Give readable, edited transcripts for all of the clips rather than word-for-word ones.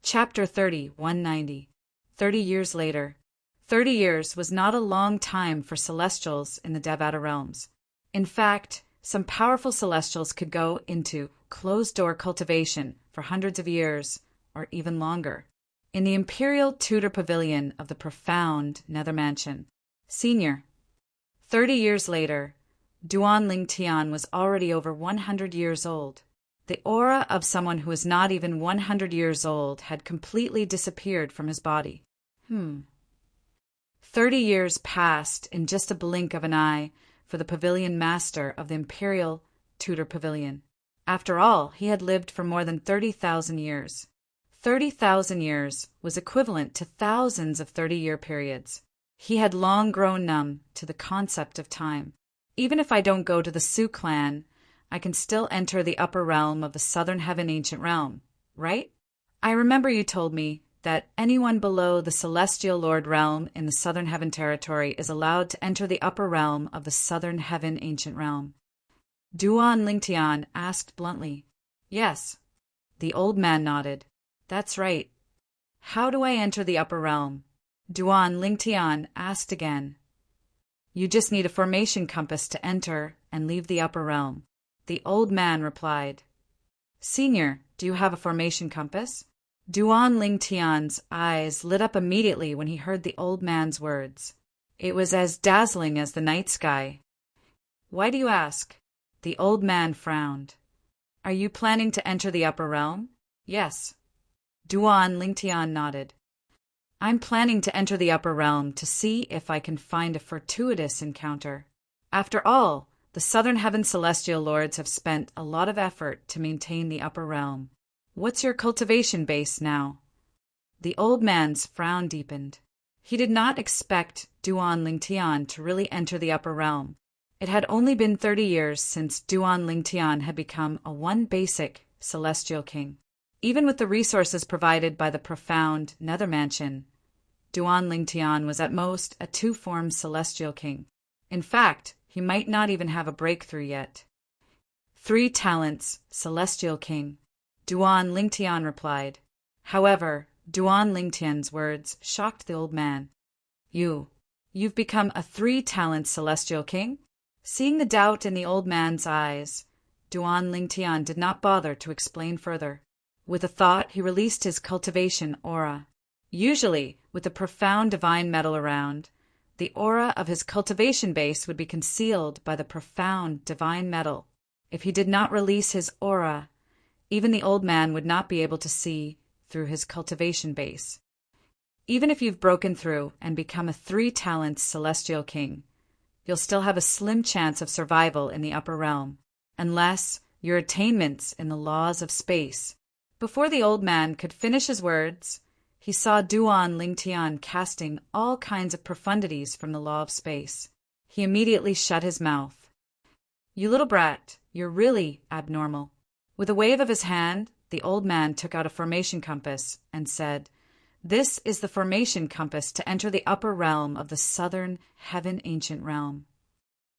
Chapter 30, 190. 30 years later. 30 years was not a long time for celestials in the Devata realms. In fact, some powerful celestials could go into closed-door cultivation for hundreds of years, or even longer. In the imperial Tudor pavilion of the profound Nether Mansion, Senior. 30 years later, Duan Ling Tian was already over 100 years old. The aura of someone who was not even 100 years old had completely disappeared from his body. 30 years passed in just a blink of an eye for the pavilion master of the imperial Tudor pavilion. After all, he had lived for more than 30,000 years. 30,000 years was equivalent to thousands of 30-year periods. He had long grown numb to the concept of time. Even if I don't go to the Sioux clan, I can still enter the upper realm of the Southern Heaven Ancient Realm, right? I remember you told me that anyone below the Celestial Lord realm in the Southern Heaven territory is allowed to enter the upper realm of the Southern Heaven Ancient Realm. Duan Lingtian asked bluntly. Yes. The old man nodded. That's right. How do I enter the upper realm? Duan Lingtian asked again. You just need a formation compass to enter and leave the upper realm. The old man replied. Senior, do you have a formation compass? Duan Lingtian's eyes lit up immediately when he heard the old man's words. It was as dazzling as the night sky. Why do you ask? The old man frowned. Are you planning to enter the upper realm? Yes. Duan Lingtian nodded. I'm planning to enter the upper realm to see if I can find a fortuitous encounter. After all, the Southern Heaven Celestial Lords have spent a lot of effort to maintain the upper realm. What's your cultivation base now? The old man's frown deepened. He did not expect Duan Lingtian to really enter the upper realm. It had only been 30 years since Duan Lingtian had become a one basic celestial king. Even with the resources provided by the profound Nether Mansion, Duan Lingtian was at most a two-form celestial king. In fact, he might not even have a breakthrough yet. 3 talents, celestial king, Duan Lingtian replied. However, Duan Lingtian's words shocked the old man. You've become a 3-talent celestial king? Seeing the doubt in the old man's eyes, Duan Lingtian did not bother to explain further. With a thought, he released his cultivation aura. Usually, with the profound divine metal around, the aura of his cultivation base would be concealed by the profound divine metal. If he did not release his aura, even the old man would not be able to see through his cultivation base. Even if you've broken through and become a 3-talent celestial king, you'll still have a slim chance of survival in the upper realm, unless your attainments in the laws of space. Before the old man could finish his words, he saw Duan Lingtian casting all kinds of profundities from the law of space. He immediately shut his mouth. You little brat, you're really abnormal. With a wave of his hand, the old man took out a formation compass and said, This is the formation compass to enter the upper realm of the Southern Heaven Ancient Realm.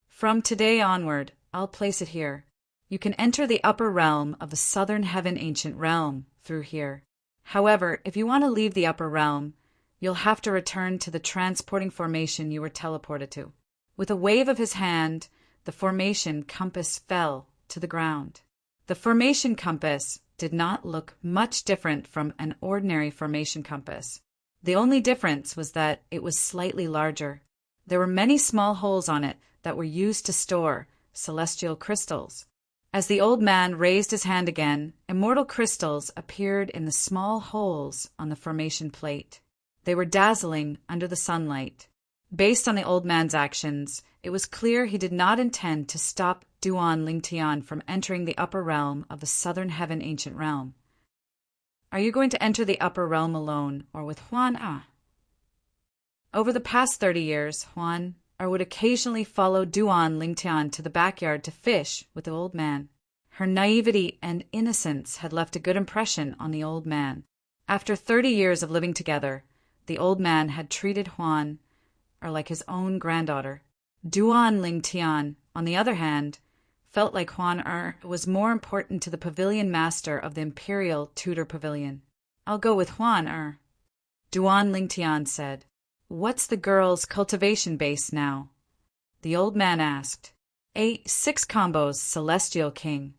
From today onward, I'll place it here. You can enter the upper realm of the Southern Heaven Ancient Realm through here. However, if you want to leave the upper realm, you'll have to return to the transporting formation you were teleported to. With a wave of his hand, the formation compass fell to the ground. The formation compass did not look much different from an ordinary formation compass. The only difference was that it was slightly larger. There were many small holes on it that were used to store celestial crystals. As the old man raised his hand again, immortal crystals appeared in the small holes on the formation plate. They were dazzling under the sunlight. Based on the old man's actions, it was clear he did not intend to stop Duan Lingtian from entering the upper realm of the Southern Heaven Ancient Realm. Are you going to enter the upper realm alone or with Huan? Over the past 30 years, Huan would occasionally follow Duan Lingtian to the backyard to fish with the old man. Her naivety and innocence had left a good impression on the old man. After 30 years of living together, the old man had treated Huan like his own granddaughter. Duan Lingtian, on the other hand, felt like Huan was more important to the pavilion master of the imperial Tudor pavilion. I'll go with Huan. Duan Lingtian said. What's the girl's cultivation base now? The old man asked. 6 combos, Celestial King.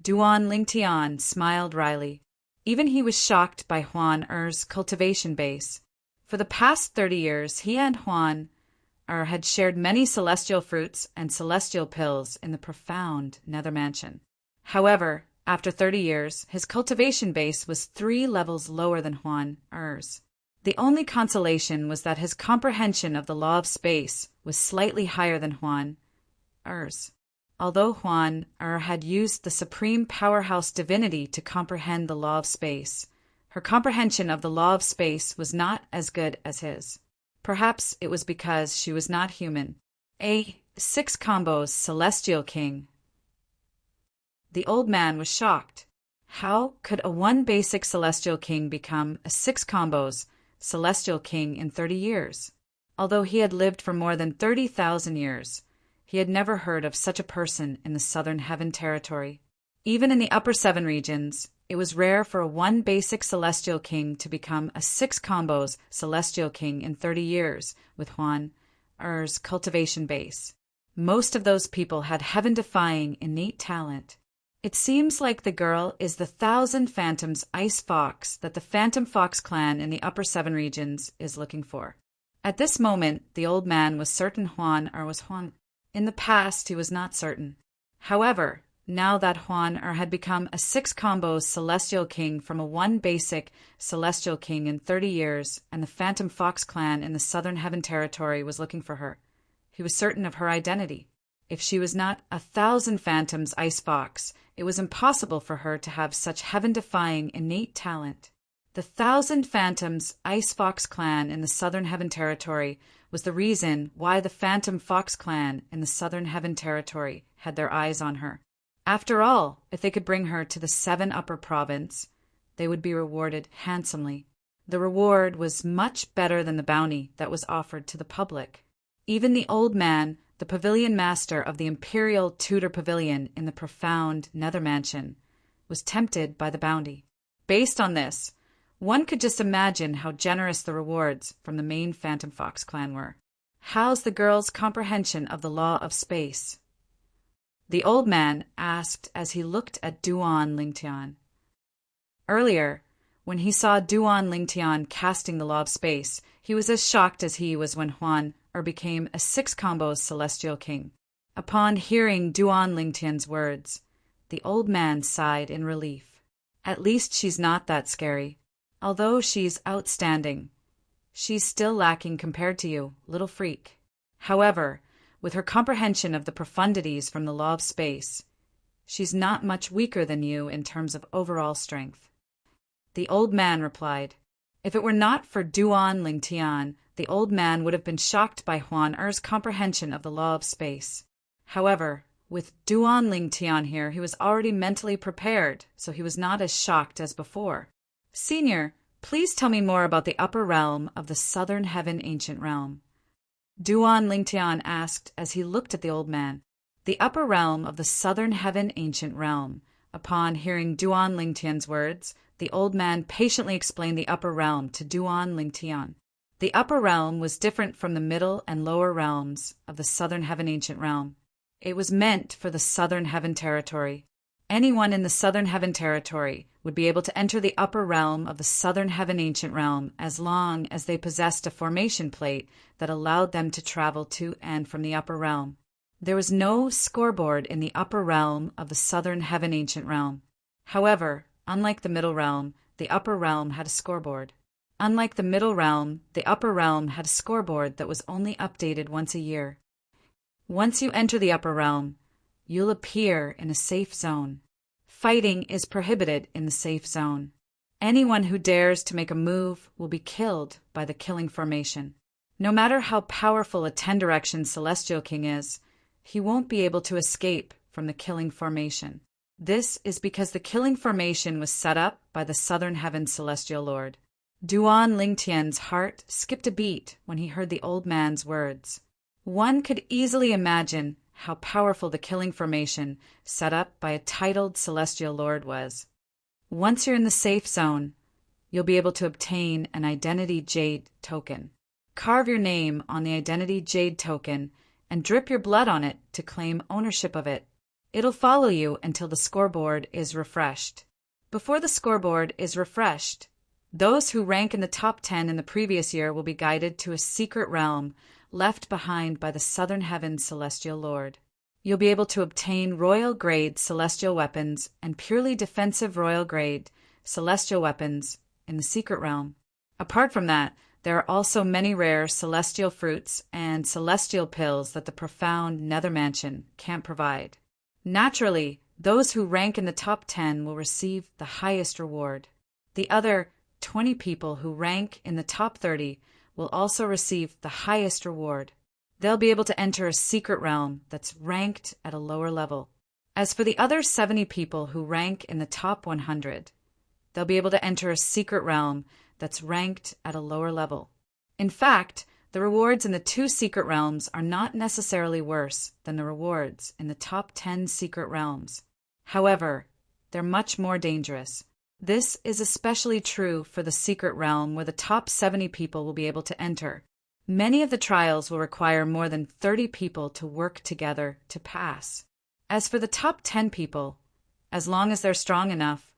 Duan Lingtian smiled wryly. Even he was shocked by Huan-Er's cultivation base. For the past 30 years, he and Huan-Er had shared many celestial fruits and celestial pills in the profound nether mansion. However, after 30 years, his cultivation base was 3 levels lower than Huan-Er's. The only consolation was that his comprehension of the law of space was slightly higher than Huan-Er's. Although Huan-Er had used the supreme powerhouse divinity to comprehend the law of space, her comprehension of the law of space was not as good as his. Perhaps it was because she was not human. 6 combos, Celestial King. The old man was shocked. How could a 1 basic Celestial King become a 6 combos Celestial King in 30 years? Although he had lived for more than 30,000 years, he had never heard of such a person in the Southern Heaven Territory. Even in the Upper 7 regions, it was rare for a 1 basic Celestial King to become a 6 combos Celestial King in 30 years with Huan-Er's cultivation base. Most of those people had heaven-defying innate talent. It seems like the girl is the 1,000 Phantoms Ice Fox that the Phantom Fox clan in the Upper 7 regions is looking for. At this moment, the old man was certain Huan-Er was Huan. In the past, he was not certain. However, now that Huan-Er had become a 6 combos Celestial King from a 1 basic Celestial King in 30 years, and the Phantom Fox clan in the Southern Heaven Territory was looking for her, he was certain of her identity. If she was not 1,000 Phantoms Ice Fox, it was impossible for her to have such heaven-defying innate talent. The 1,000 Phantoms Ice Fox clan in the Southern Heaven Territory was the reason why the Phantom Fox clan in the Southern Heaven Territory had their eyes on her. After all, if they could bring her to the 7 Upper Province, they would be rewarded handsomely. The reward was much better than the bounty that was offered to the public. Even the old man, the pavilion master of the Imperial Tudor Pavilion in the profound Nether Mansion, was tempted by the bounty. Based on this, one could just imagine how generous the rewards from the main Phantom Fox clan were. How's the girl's comprehension of the law of space? The old man asked as he looked at Duan Lingtian. Earlier, when he saw Duan Lingtian casting the law of space, he was as shocked as he was when Huan-Er became a 6 combos Celestial King. Upon hearing Duan Lingtian's words, the old man sighed in relief. At least she's not that scary. Although she's outstanding, she's still lacking compared to you, little freak. However, with her comprehension of the profundities from the law of space, she's not much weaker than you in terms of overall strength. The old man replied. If it were not for Duan Lingtian, the old man would have been shocked by Huan-Er's comprehension of the law of space. However, with Duan Lingtian here, he was already mentally prepared, so he was not as shocked as before. Senior, please tell me more about the upper realm of the Southern Heaven Ancient Realm. Duan Lingtian asked as he looked at the old man. The upper realm of the Southern Heaven Ancient Realm. Upon hearing Duan Lingtian's words, the old man patiently explained the upper realm to Duan Lingtian. The upper realm was different from the middle and lower realms of the Southern Heaven Ancient Realm. It was meant for the Southern Heaven Territory. Anyone in the Southern Heaven Territory would be able to enter the upper realm of the Southern Heaven Ancient Realm as long as they possessed a formation plate that allowed them to travel to and from the upper realm. There was no scoreboard in the upper realm of the Southern Heaven Ancient Realm. However, unlike the middle realm, the upper realm had a scoreboard. Unlike the middle realm, the upper realm had a scoreboard that was only updated once a year. Once you enter the upper realm, you'll appear in a safe zone. Fighting is prohibited in the safe zone. Anyone who dares to make a move will be killed by the killing formation. No matter how powerful a 10-direction Celestial King is, he won't be able to escape from the killing formation. This is because the killing formation was set up by the Southern Heaven Celestial Lord. Duan Lingtian's heart skipped a beat when he heard the old man's words. One could easily imagine how powerful the killing formation set up by a titled Celestial Lord was. Once you're in the safe zone, you'll be able to obtain an Identity Jade token. Carve your name on the Identity Jade token and drip your blood on it to claim ownership of it. It'll follow you until the scoreboard is refreshed. Before the scoreboard is refreshed, those who rank in the top 10 in the previous year will be guided to a secret realm left behind by the Southern Heaven's Celestial Lord. You'll be able to obtain royal-grade celestial weapons and purely defensive royal-grade celestial weapons in the secret realm. Apart from that, there are also many rare celestial fruits and celestial pills that the profound Nether Mansion can't provide. Naturally, those who rank in the top 10 will receive the highest reward. The other 20 people who rank in the top 30 will also receive the highest reward. They'll be able to enter a secret realm that's ranked at a lower level. As for the other 70 people who rank in the top 100, they'll be able to enter a secret realm that's ranked at a lower level. In fact, the rewards in the 2 secret realms are not necessarily worse than the rewards in the top 10 secret realms. However, they're much more dangerous. This is especially true for the secret realm where the top 70 people will be able to enter. Many of the trials will require more than 30 people to work together to pass. As for the top 10 people, as long as they're strong enough,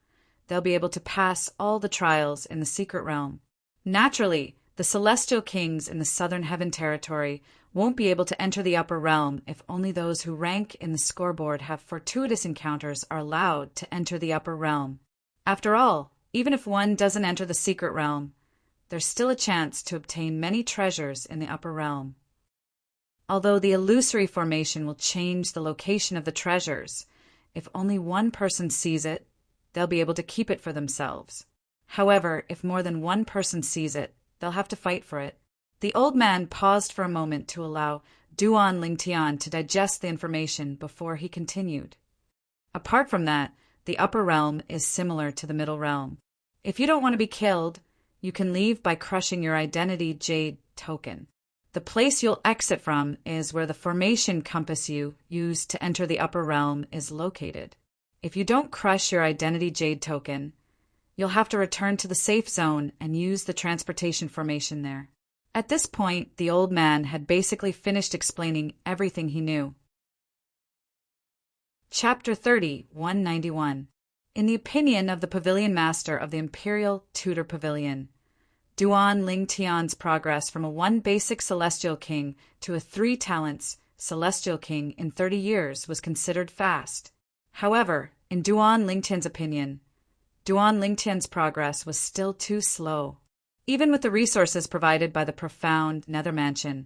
they'll be able to pass all the trials in the secret realm. Naturally, the celestial kings in the Southern Heaven territory won't be able to enter the upper realm if only those who rank in the scoreboard have fortuitous encounters are allowed to enter the upper realm. After all, even if one doesn't enter the secret realm, there's still a chance to obtain many treasures in the upper realm. Although the illusory formation will change the location of the treasures, if only one person sees it, they'll be able to keep it for themselves. However, if more than one person sees it, they'll have to fight for it. The old man paused for a moment to allow Duan Lingtian to digest the information before he continued. Apart from that, the upper realm is similar to the middle realm. If you don't want to be killed, you can leave by crushing your Identity Jade token. The place you'll exit from is where the formation compass you used to enter the upper realm is located. If you don't crush your Identity Jade token, you'll have to return to the safe zone and use the transportation formation there. At this point, the old man had basically finished explaining everything he knew. Chapter 30, 191. In the opinion of the Pavilion Master of the Imperial Tudor Pavilion, Duan Lingtian's progress from a 1 basic Celestial King to a 3 talents Celestial King in 30 years was considered fast. However, in Duan Lingtian's opinion, Duan Lingtian's progress was still too slow. Even with the resources provided by the profound Nether Mansion,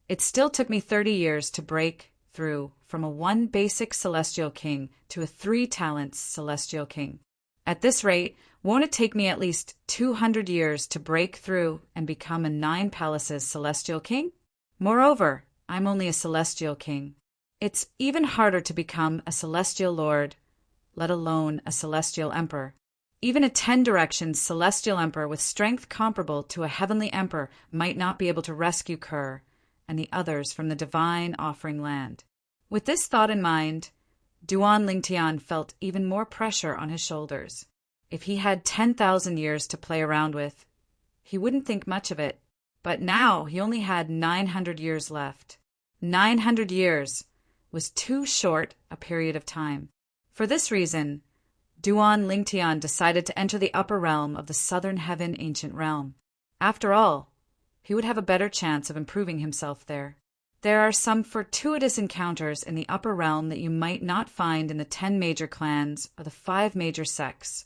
it still took me 30 years to break through from a 1 basic Celestial King to a 3 talents Celestial King. At this rate, won't it take me at least 200 years to break through and become a 9 palaces Celestial King? Moreover, I'm only a Celestial King. It's even harder to become a Celestial Lord, let alone a Celestial Emperor. Even a 10 directions Celestial Emperor with strength comparable to a Heavenly Emperor might not be able to rescue Kerr and the others from the Divine Offering Land. With this thought in mind, Duan Lingtian felt even more pressure on his shoulders. If he had 10,000 years to play around with, he wouldn't think much of it. But now he only had 900 years left. 900 years was too short a period of time. For this reason, Duan Lingtian decided to enter the upper realm of the Southern Heaven Ancient Realm. After all, he would have a better chance of improving himself there. There are some fortuitous encounters in the upper realm that you might not find in the 10 major clans or the 5 major sects,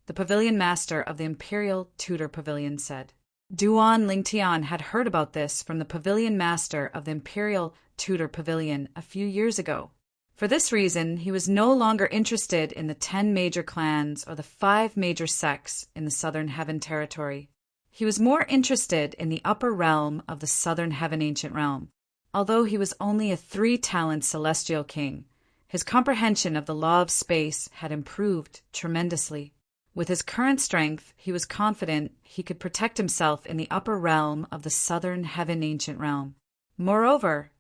the Pavilion Master of the Imperial Tudor Pavilion said. Duan Lingtian had heard about this from the Pavilion Master of the Imperial Tudor Pavilion a few years ago. For this reason, he was no longer interested in the 10 major clans or the 5 major sects in the Southern Heaven territory. He was more interested in the upper realm of the Southern Heaven Ancient Realm. Although he was only a 3 talent Celestial King, his comprehension of the law of space had improved tremendously. With his current strength, he was confident he could protect himself in the upper realm of the Southern Heaven Ancient Realm. Moreover,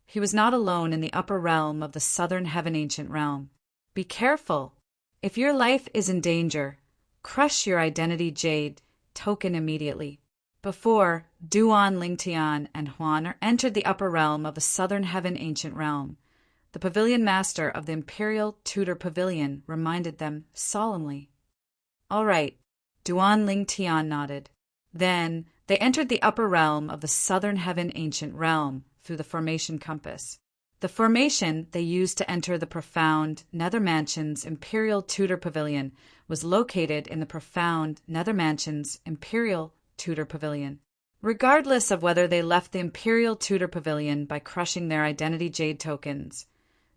he was not alone in the upper realm of the Southern Heaven Ancient Realm. Be careful. If your life is in danger, Crush your identity jade token immediately. Before Duan Lingtian and Huan entered the upper realm of the southern heaven ancient realm, the pavilion master of the Imperial Tudor Pavilion reminded them solemnly. All right, Duan Lingtian nodded. Then they entered the upper realm of the southern heaven ancient realm through the formation compass. The formation they used to enter the profound Nether Mansion's Imperial Tudor Pavilion was located in the profound Nether Mansion's Imperial Tudor Pavilion. Regardless of whether they left the Imperial Tudor Pavilion by crushing their identity jade tokens,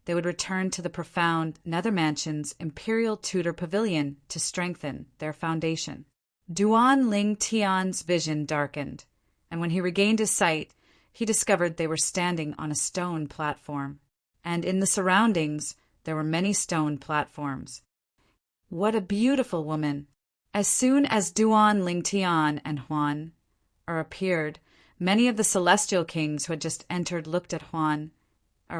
they would return to the profound Nether Mansion's Imperial Tudor Pavilion to strengthen their foundation. Duan Ling Tian's vision darkened, and when he regained his sight, he discovered they were standing on a stone platform, and in the surroundings there were many stone platforms. What a beautiful woman! As soon as Duan Lingtian and Huan appeared, many of the celestial kings who had just entered looked at Huan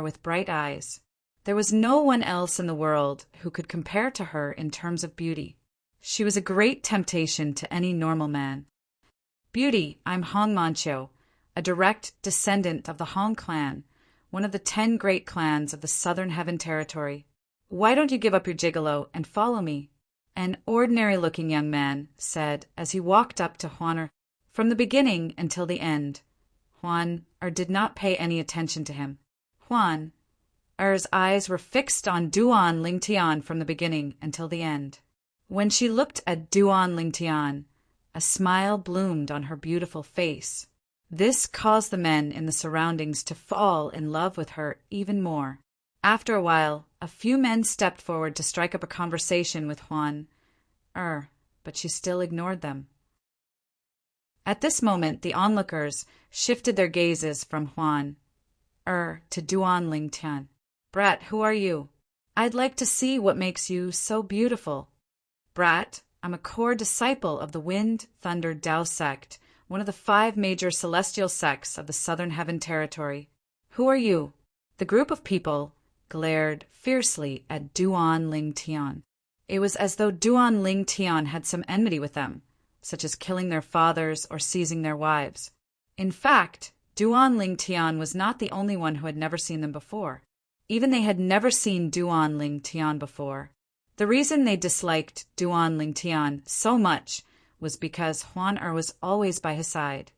with bright eyes. There was no one else in the world who could compare to her in terms of beauty. She was a great temptation to any normal man. Beauty, I'm Hong Mancho, a direct descendant of the Hong clan, one of the 10 great clans of the Southern Heaven Territory. Why don't you give up your gigolo and follow me? An ordinary-looking young man said as he walked up to Huan. From the beginning until the end, Huan did not pay any attention to him. Huan eyes were fixed on Duan Lingtian from the beginning until the end. When she looked at Duan Lingtian, a smile bloomed on her beautiful face. This caused the men in the surroundings to fall in love with her even more. After a while, a few men stepped forward to strike up a conversation with Huan, but she still ignored them. At this moment, the onlookers shifted their gazes from Huan to Duan Lingtian. Brat, who are you? I'd like to see what makes you so beautiful. Brat, I'm a core disciple of the Wind, Thunder, Tao sect, one of the 5 major celestial sects of the Southern Heaven Territory. Who are you? The group of people glared fiercely at Duan Lingtian. It was as though Duan Lingtian had some enmity with them, such as killing their fathers or seizing their wives. In fact, Duan Lingtian was not the only one who had never seen them before. Even they had never seen Duan Lingtian before. The reason they disliked Duan Lingtian so much was because Huan was always by his side.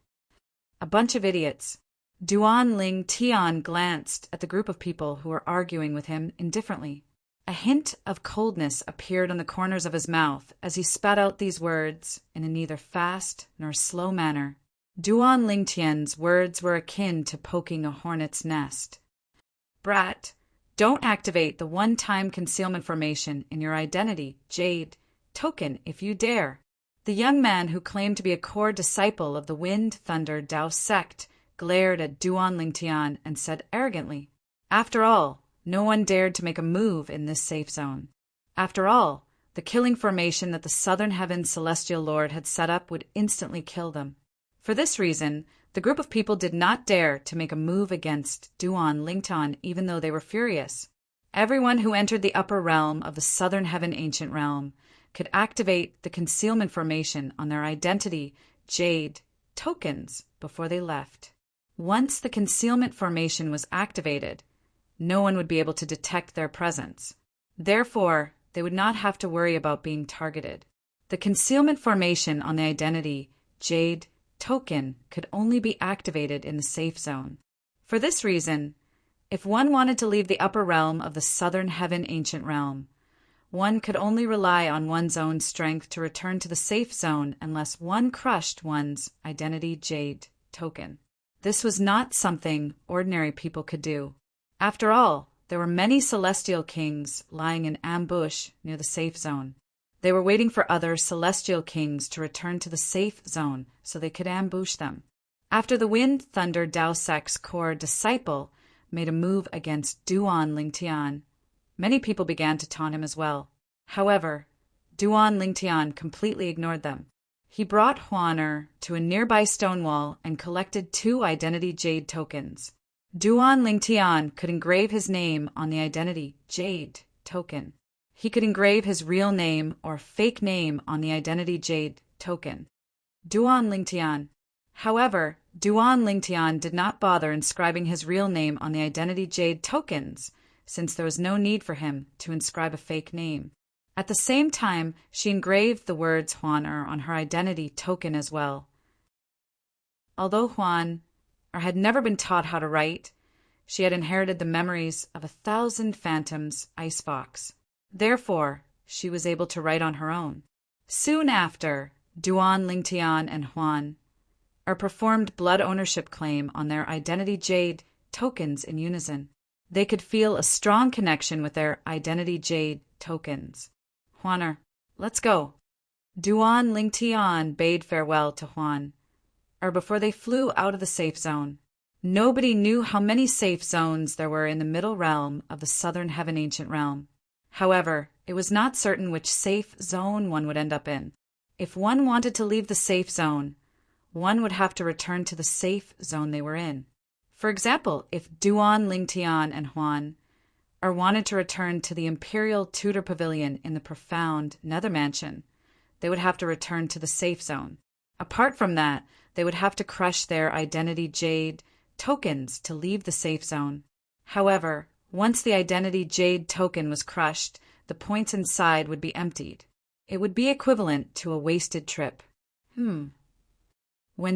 A bunch of idiots. Duan Lingtian glanced at the group of people who were arguing with him indifferently. A hint of coldness appeared on the corners of his mouth as he spat out these words in a neither fast nor slow manner. Duan Lingtian's words were akin to poking a hornet's nest. Brat, don't activate the one-time concealment formation in your identity, Jade, token if you dare. The young man who claimed to be a core disciple of the Wind, Thunder, Tao sect glared at Duan Lingtian and said arrogantly, After all, no one dared to make a move in this safe zone. After all, the killing formation that the Southern Heaven Celestial Lord had set up would instantly kill them. For this reason, the group of people did not dare to make a move against Duan Lingtian even though they were furious. Everyone who entered the upper realm of the Southern Heaven Ancient Realm could activate the concealment formation on their identity, Jade, tokens before they left. Once the concealment formation was activated, no one would be able to detect their presence. Therefore, they would not have to worry about being targeted. The concealment formation on the identity, Jade, token could only be activated in the safe zone. For this reason, if one wanted to leave the upper realm of the Southern Heaven Ancient Realm, one could only rely on one's own strength to return to the safe zone unless one crushed one's identity Jade token. This was not something ordinary people could do. After all, there were many celestial kings lying in ambush near the safe zone. They were waiting for other celestial kings to return to the safe zone so they could ambush them. After the Wind, Thunder, Tao sect's core disciple made a move against Duan Lingtian, many people began to taunt him as well. However, Duan Lingtian completely ignored them. He brought Huan to a nearby stone wall and collected 2 identity Jade tokens. Duan Lingtian could engrave his name on the identity Jade token. he could engrave his real name or fake name on the identity jade token. Duan Lingtian. However, Duan Lingtian did not bother inscribing his real name on the identity jade tokens, since there was no need for him to inscribe a fake name. At the same time, she engraved the words Huan on her identity token as well. Although Huan had never been taught how to write, she had inherited the memories of 1,000 phantoms icebox. Therefore, she was able to write on her own. Soon after, Duan Lingtian and Huan performed blood ownership claim on their identity jade tokens in unison. They could feel a strong connection with their identity jade tokens. Huaner, let's go. Duan Lingtian bade farewell to Huan, before they flew out of the safe zone. Nobody knew how many safe zones there were in the middle realm of the Southern Heaven Ancient Realm. However, it was not certain which safe zone one would end up in. If one wanted to leave the safe zone, one would have to return to the safe zone they were in. For example, if Duan Lingtian and Huan wanted to return to the Imperial Tudor Pavilion in the profound Nether Mansion, they would have to return to the safe zone. Apart from that, they would have to crush their identity jade tokens to leave the safe zone. However, once the identity jade token was crushed, the points inside would be emptied. It would be equivalent to a wasted trip. When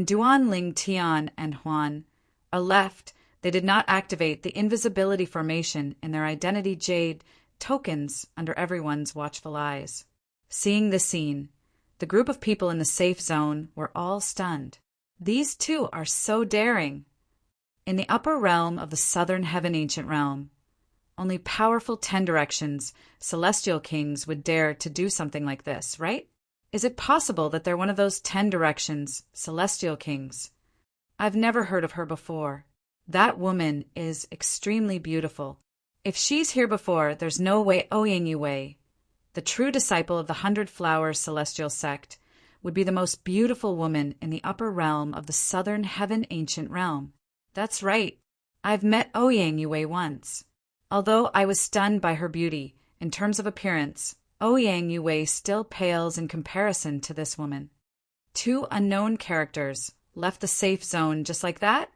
Duan Lingtian and Huan left, they did not activate the invisibility formation in their identity jade tokens under everyone's watchful eyes. Seeing this scene, the group of people in the safe zone were all stunned. These two are so daring. In the upper realm of the Southern Heaven Ancient Realm, only powerful 10 directions, celestial kings would dare to do something like this, right? Is it possible that they're one of those 10 directions, celestial kings? I've never heard of her before. That woman is extremely beautiful. If she's here before, there's no way Ouyang Yue, the true disciple of the 100 Flowers celestial sect, would be the most beautiful woman in the upper realm of the Southern Heaven Ancient Realm. That's right. I've met Ouyang Yue once. Although I was stunned by her beauty, in terms of appearance, Ouyang Yue still pales in comparison to this woman. 2 unknown characters left the safe zone just like that?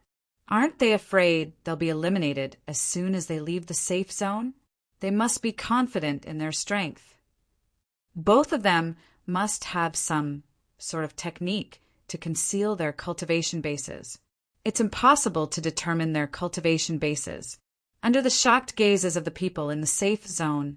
Aren't they afraid they'll be eliminated as soon as they leave the safe zone? They must be confident in their strength. Both of them must have some sort of technique to conceal their cultivation bases. It's impossible to determine their cultivation bases. Under the shocked gazes of the people in the safe zone,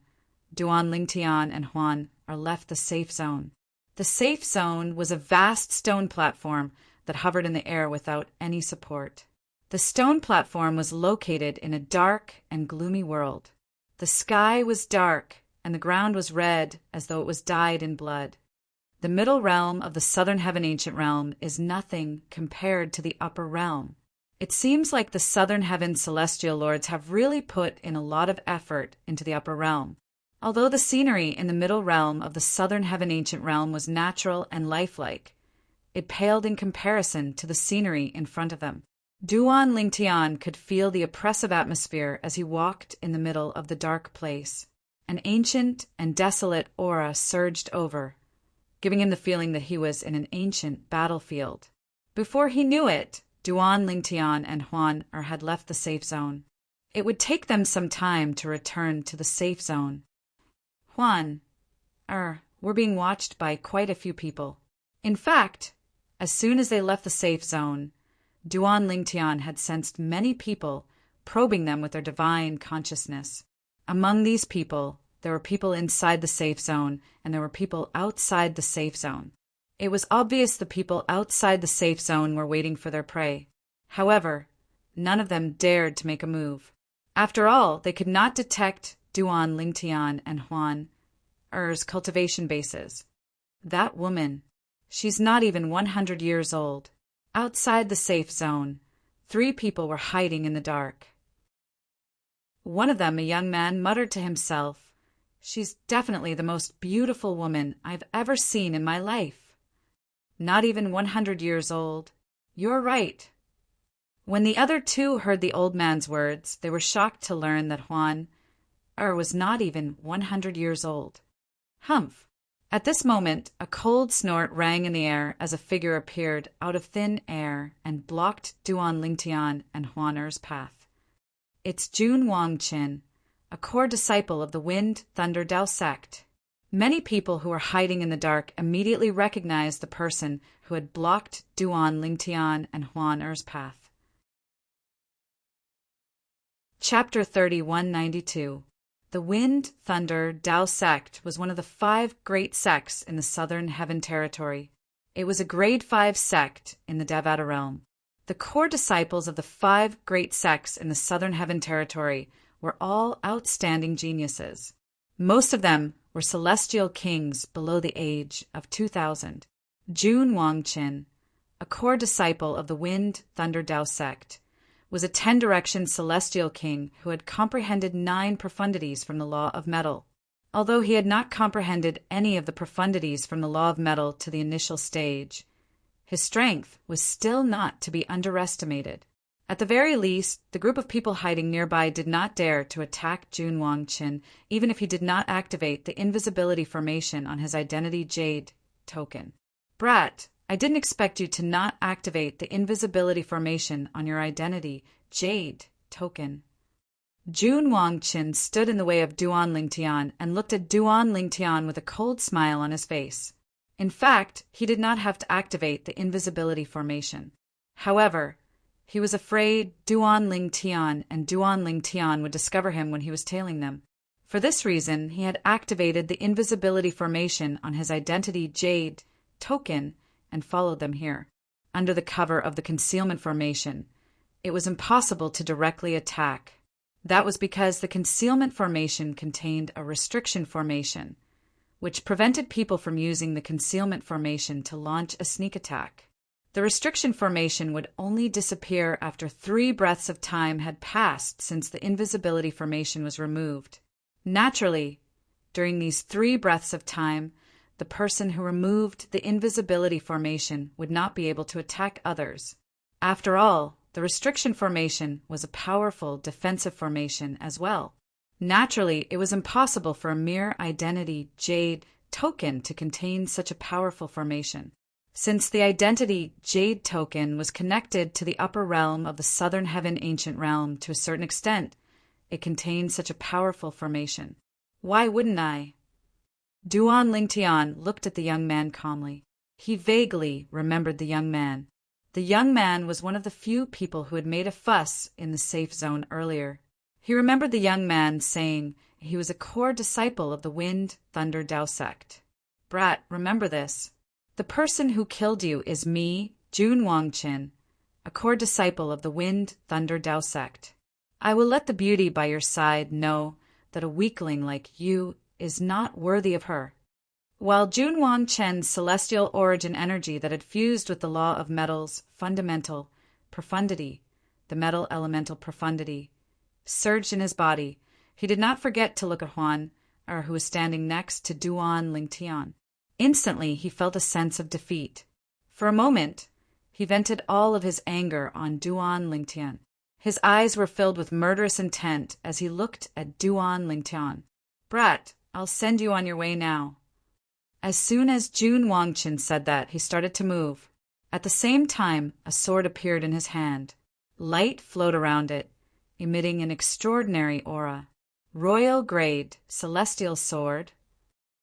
Duan Lingtian and Huan left the safe zone. The safe zone was a vast stone platform that hovered in the air without any support. The stone platform was located in a dark and gloomy world. The sky was dark, and the ground was red as though it was dyed in blood. The middle realm of the Southern Heaven Ancient Realm is nothing compared to the upper realm. It seems like the Southern Heaven Celestial Lords have really put in a lot of effort into the upper realm. Although the scenery in the middle realm of the Southern Heaven Ancient Realm was natural and lifelike, it paled in comparison to the scenery in front of them. Duan Lingtian could feel the oppressive atmosphere as he walked in the middle of the dark place. An ancient and desolate aura surged over, giving him the feeling that he was in an ancient battlefield. Before he knew it, Duan Lingtian and Huan had left the safe zone. It would take them some time to return to the safe zone. Huan, were being watched by quite a few people. In fact, as soon as they left the safe zone, Duan Lingtian had sensed many people probing them with their divine consciousness. Among these people, there were people inside the safe zone, and there were people outside the safe zone. It was obvious the people outside the safe zone were waiting for their prey. However, none of them dared to make a move. After all, they could not detect Duan Lingtian and Huan cultivation bases. That woman, she's not even 100 years old. Outside the safe zone, 3 people were hiding in the dark. One of them, a young man, muttered to himself, "She's definitely the most beautiful woman I've ever seen in my life. Not even 100 years old. You're right." When the other 2 heard the old man's words, they were shocked to learn that Huan was not even 100 years old. Humph! At this moment, a cold snort rang in the air as a figure appeared out of thin air and blocked Duan Lingtian and Huan Er's path. It's Jun Wang Qin, a core disciple of the Wind Thunder Dao sect. Many people who were hiding in the dark immediately recognized the person who had blocked Duan Lingtian and Huan Er's path. Chapter 3192. The Wind Thunder Dao sect was one of the 5 great sects in the Southern Heaven Territory. It was a grade 5 sect in the Devata realm. The core disciples of the 5 great sects in the Southern Heaven Territory were all outstanding geniuses. Most of them were celestial kings below the age of 2,000. Jun Wangqin, a core disciple of the Wind Thunder Dao sect, was a 10-direction celestial king who had comprehended 9 profundities from the law of metal. Although he had not comprehended any of the profundities from the law of metal to the initial stage, his strength was still not to be underestimated. At the very least, the group of people hiding nearby did not dare to attack Jun Wangqin, even if he did not activate the invisibility formation on his identity jade token. Brat, I didn't expect you to not activate the invisibility formation on your identity jade token. Jun Wangqin stood in the way of Duan Lingtian and looked at Duan Lingtian with a cold smile on his face. In fact, he did not have to activate the invisibility formation. However, he was afraid Duan Lingtian and Duan Lingtian would discover him when he was tailing them. For this reason, he had activated the invisibility formation on his identity jade token and followed them here. Under the cover of the concealment formation, it was impossible to directly attack. That was because the concealment formation contained a restriction formation, which prevented people from using the concealment formation to launch a sneak attack. The restriction formation would only disappear after 3 breaths of time had passed since the invisibility formation was removed. Naturally, during these 3 breaths of time, the person who removed the invisibility formation would not be able to attack others. After all, the restriction formation was a powerful defensive formation as well. Naturally, it was impossible for a mere identity jade token to contain such a powerful formation. Since the identity jade token was connected to the upper realm of the Southern Heaven Ancient Realm to a certain extent, it contained such a powerful formation. Why wouldn't I? Duan Lingtian looked at the young man calmly. He vaguely remembered the young man. The young man was one of the few people who had made a fuss in the safe zone earlier. He remembered the young man saying he was a core disciple of the Wind Thunder Dao sect. Brat, remember this. The person who killed you is me, Jun Wangqin, a core disciple of the Wind Thunder Dao sect. I will let the beauty by your side know that a weakling like you is not worthy of her. While Jun Wangqin's celestial origin energy that had fused with the law of metals fundamental profundity, the metal elemental profundity, surged in his body, he did not forget to look at Huan, who was standing next to Duan Lingtian. Instantly, he felt a sense of defeat. For a moment, he vented all of his anger on Duan Lingtian. His eyes were filled with murderous intent as he looked at Duan Lingtian. Brat, I'll send you on your way now. As soon as Jun Wangqin said that, he started to move. At the same time, a sword appeared in his hand. Light flowed around it, emitting an extraordinary aura. Royal grade, celestial sword.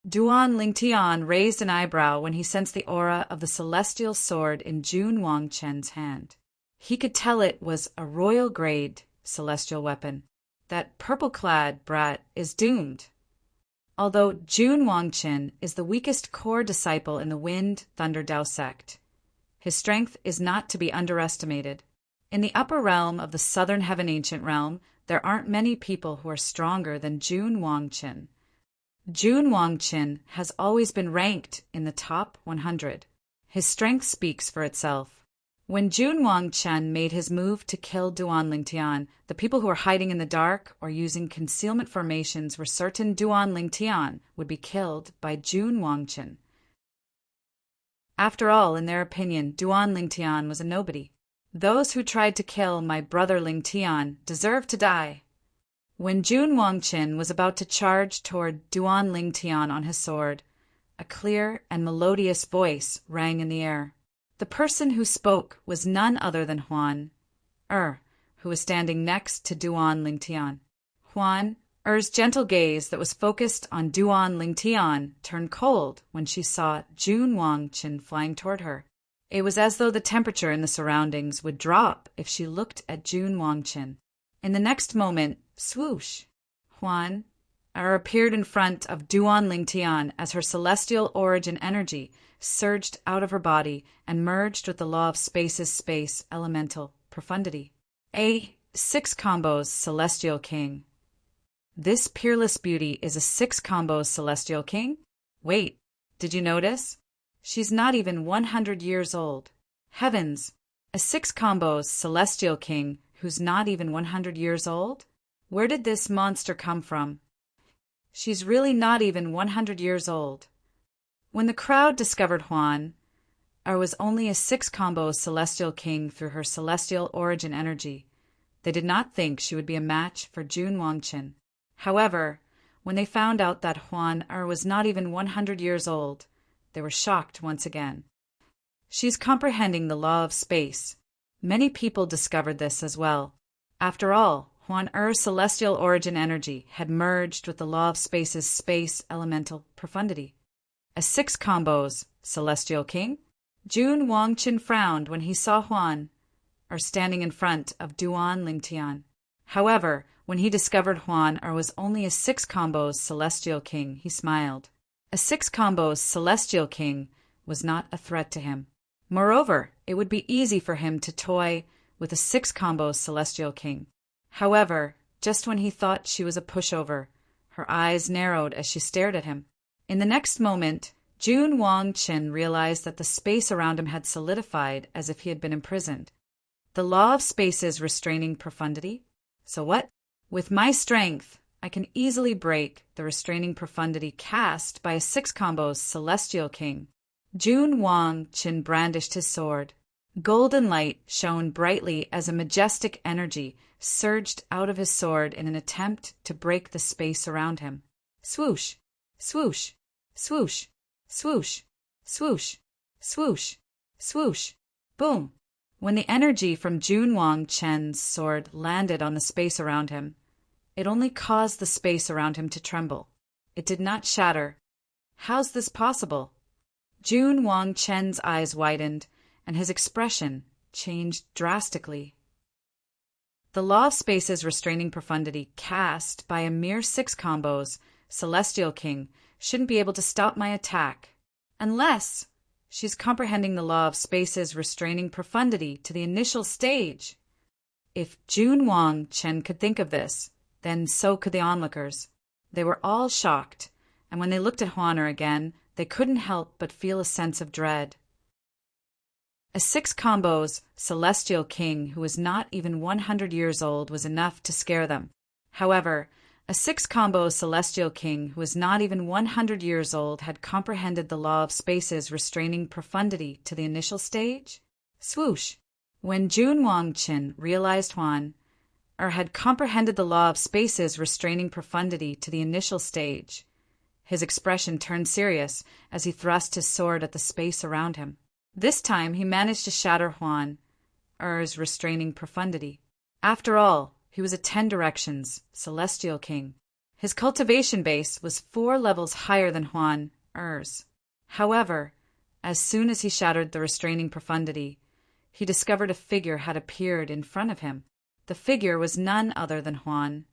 Duan Lingtian raised an eyebrow when he sensed the aura of the celestial sword in Jun Wangqin's hand. He could tell it was a royal grade celestial weapon. That purple-clad brat is doomed. Although Jun Wangqin is the weakest core disciple in the Wind Thunder Dao sect, his strength is not to be underestimated. In the upper realm of the Southern Heaven Ancient Realm, there aren't many people who are stronger than Jun Wangqin. Jun Wangqin has always been ranked in the top 100. His strength speaks for itself. When Jun Wangqin made his move to kill Duan Lingtian, the people who were hiding in the dark or using concealment formations were certain Duan Lingtian would be killed by Jun Wangqin. After all, in their opinion, Duan Lingtian was a nobody. Those who tried to kill my brother Lingtian deserve to die. When Jun Wangqin was about to charge toward Duan Lingtian on his sword, a clear and melodious voice rang in the air. The person who spoke was none other than Huan who was standing next to Duan Lingtian. Huan Er's gentle gaze that was focused on Duan Lingtian turned cold when she saw Jun Wangqin flying toward her. It was as though the temperature in the surroundings would drop if she looked at Jun Wangqin. In the next moment, swoosh! Huan appeared in front of Duan Lingtian as her celestial origin energy surged out of her body and merged with the law of space's space elemental profundity. A 6 combos celestial king. This peerless beauty is a 6 combos celestial king? Wait, did you notice? She's not even 100 years old. Heavens, a 6 combos celestial king who's not even 100 years old? Where did this monster come from? She's really not even 100 years old. When the crowd discovered Huan was only a 6 combos celestial king through her celestial origin energy, they did not think she would be a match for Jun Wangqin. However, when they found out that Huan was not even 100 years old, they were shocked once again. She's comprehending the law of space. Many people discovered this as well. After all, Huan celestial origin energy had merged with the law of space's space elemental profundity. A 6 combos celestial king? Jun Wangqin frowned when he saw Huan standing in front of Duan Lingtian. However, when he discovered Huan was only a 6 combos celestial king, he smiled. A 6 combos celestial king was not a threat to him. Moreover, it would be easy for him to toy with a 6 combos celestial king. However, just when he thought she was a pushover, her eyes narrowed as she stared at him. In the next moment, Jun Wangqin realized that the space around him had solidified as if he had been imprisoned. The law of space's restraining profundity? So what? With my strength, I can easily break the restraining profundity cast by a 6 combos celestial king. Jun Wangqin brandished his sword. Golden light shone brightly as a majestic energy surged out of his sword in an attempt to break the space around him. Swoosh! Swoosh! Swoosh! Swoosh! Swoosh! Swoosh! Swoosh! Boom! When the energy from Jun Wangqin's sword landed on the space around him, it only caused the space around him to tremble. It did not shatter. How's this possible? Jun Wangqin's eyes widened, and his expression changed drastically. The law of space's restraining profundity cast by a mere 6 combos celestial king shouldn't be able to stop my attack, unless she's comprehending the law of space's restraining profundity to the initial stage. If Jun Wangqin could think of this, then so could the onlookers. They were all shocked, and when they looked at Huan again, they couldn't help but feel a sense of dread. A 6 combos celestial king who was not even 100 years old was enough to scare them. However, a 6 combos celestial king who was not even 100 years old had comprehended the law of space's restraining profundity to the initial stage? Swoosh! When Jun Wangqin realized Huan had comprehended the law of space's restraining profundity to the initial stage, his expression turned serious as he thrust his sword at the space around him. This time he managed to shatter Huan's restraining profundity. After all, he was a 10 directions celestial king. His cultivation base was 4 levels higher than Huan's. However, as soon as he shattered the restraining profundity, he discovered a figure had appeared in front of him. The figure was none other than Huan.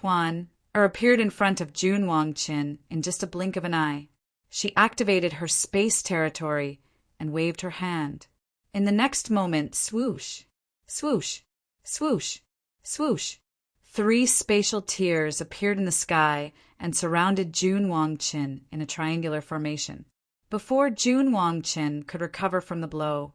Huan appeared in front of Jun Wangqin in just a blink of an eye. She activated her space territory and waved her hand. In the next moment, swoosh, swoosh, swoosh, swoosh, 3 spatial tiers appeared in the sky and surrounded Jun Wangqin in a triangular formation. Before Jun Wangqin could recover from the blow,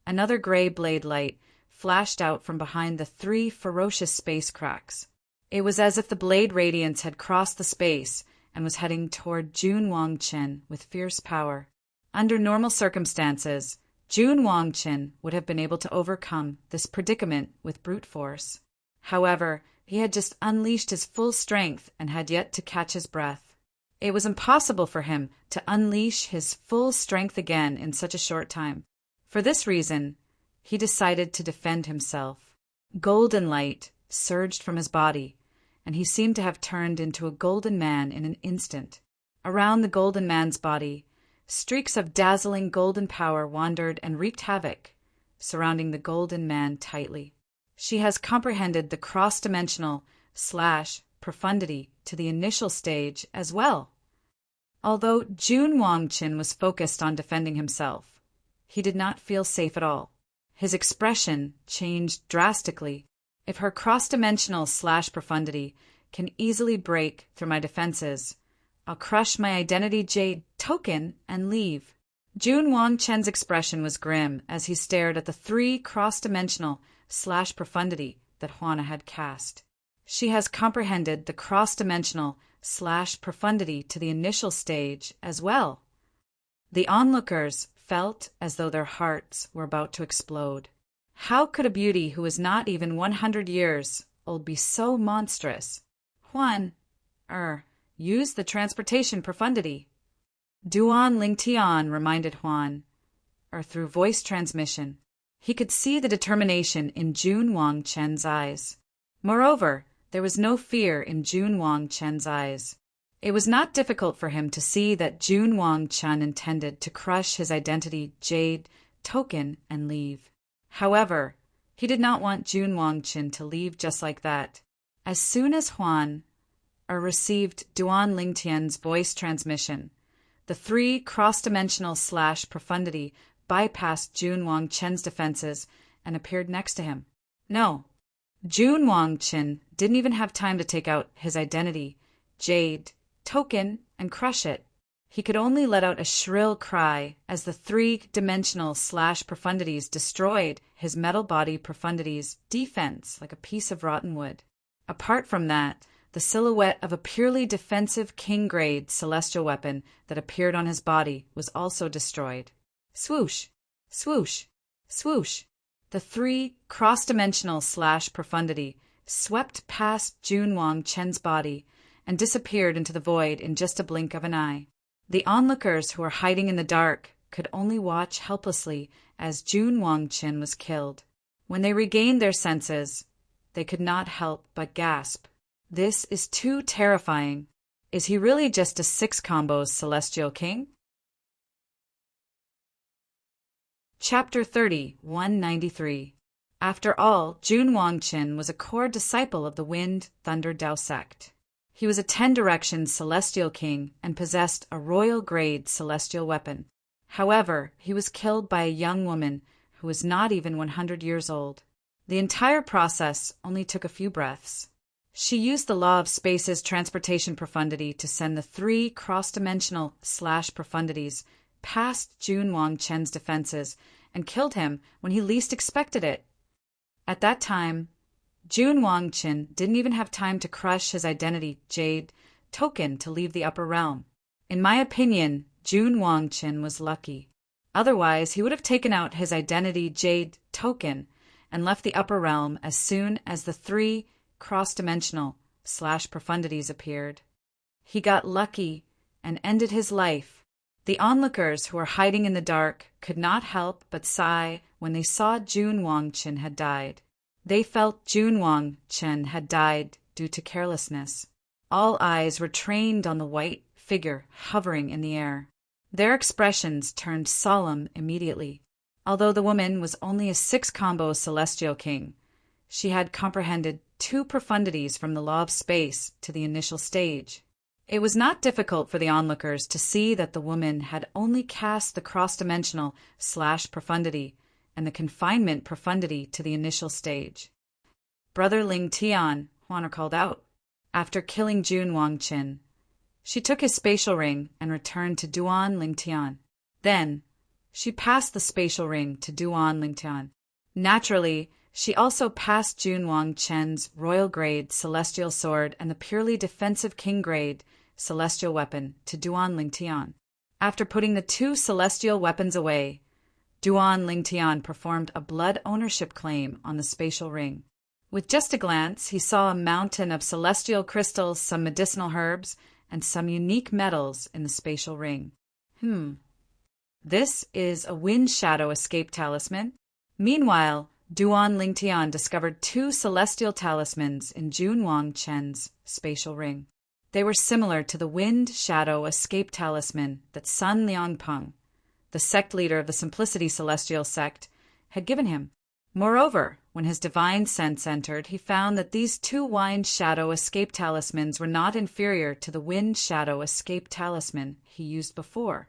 another gray blade light flashed out from behind the 3 ferocious space cracks. It was as if the blade radiance had crossed the space and was heading toward Jun Wangqin with fierce power. Under normal circumstances, Jun Wangqin would have been able to overcome this predicament with brute force. However, He had just unleashed his full strength and had yet to catch his breath. It was impossible for him to unleash his full strength again in such a short time. For this reason, he decided to defend himself. Golden light surged from his body, and he seemed to have turned into a golden man in an instant. Around the golden man's body, streaks of dazzling golden power wandered and wreaked havoc, surrounding the golden man tightly. She has comprehended the cross-dimensional / profundity to the initial stage as well. Although Jun Wangqin was focused on defending himself, he did not feel safe at all. His expression changed drastically. If her cross-dimensional / profundity can easily break through my defenses, I'll crush my identity jade token and leave. Jun Wangqin's expression was grim as he stared at the 3 cross-dimensional / profundity that Juana had cast. She has comprehended the cross-dimensional / profundity to the initial stage as well. The onlookers felt as though their hearts were about to explode. How could a beauty who was not even 100 years old be so monstrous? Juan, use the transportation profundity. Duan Lingtian reminded Juan, through voice transmission. He could see the determination in Jun Wangqin's eyes. Moreover, there was no fear in Jun Wangqin's eyes. It was not difficult for him to see that Jun Wangqin intended to crush his identity jade token and leave. However, he did not want Jun Wangqin to leave just like that. As soon as Juan received Duan Lingtian's voice transmission, the 3 cross-dimensional / profundity bypassed Jun Wangqin's defenses and appeared next to him. No, Jun Wangqin didn't even have time to take out his identity jade token and crush it. He could only let out a shrill cry as the 3-dimensional / profundities destroyed his metal body profundity's defense like a piece of rotten wood. Apart from that, the silhouette of a purely defensive king-grade celestial weapon that appeared on his body was also destroyed. Swoosh, swoosh, swoosh. The 3 cross-dimensional / profundity swept past Jun Wangqin's body and disappeared into the void in just a blink of an eye. The onlookers who were hiding in the dark could only watch helplessly as Jun Wangqin was killed. When they regained their senses, they could not help but gasp. This is too terrifying. Is he really just a 6-combos celestial king? Chapter 30, 193. After all, Jun Wangqin was a core disciple of the Wind Thunder Dao sect. He was a 10-direction celestial king and possessed a royal-grade celestial weapon. However, he was killed by a young woman who was not even 100 years old. The entire process only took a few breaths. She used the law of space's transportation profundity to send the 3 cross-dimensional / profundities past Jun Wangqin's defenses and killed him when he least expected it. At that time, Jun Wangqin didn't even have time to crush his identity jade token to leave the upper realm. In my opinion, Jun Wangqin was lucky. Otherwise, he would have taken out his identity jade token and left the upper realm as soon as the 3 cross-dimensional / profundities appeared. He got lucky and ended his life. The onlookers who were hiding in the dark could not help but sigh when they saw Jun Wangqin had died. They felt Jun Wangqin had died due to carelessness. All eyes were trained on the white figure hovering in the air. Their expressions turned solemn immediately. Although the woman was only a 6-combo celestial king, she had comprehended 2 profundities from the law of space to the initial stage. It was not difficult for the onlookers to see that the woman had only cast the cross-dimensional / profundity and the confinement profundity to the initial stage. Brother Ling Tian, Juana called out. After killing Jun Wangqin, she took his spatial ring and returned to Duan Lingtian. Then, she passed the spatial ring to Duan Lingtian. Naturally, she also passed Jun Wangqin's royal-grade celestial sword and the purely defensive king-grade celestial weapon to Duan Lingtian. After putting the 2 celestial weapons away, Duan Lingtian performed a blood ownership claim on the spatial ring. With just a glance, he saw a mountain of celestial crystals, some medicinal herbs, and some unique metals in the spatial ring. This is a wind shadow escape talisman. Meanwhile, Duan Lingtian discovered 2 celestial talismans in Jun Wang Chen's spatial ring. They were similar to the wind shadow escape talisman that Sun Liangpeng, the sect leader of the Simplicity Celestial sect, had given him. Moreover, when his divine sense entered, he found that these 2 wind shadow escape talismans were not inferior to the wind shadow escape talisman he used before.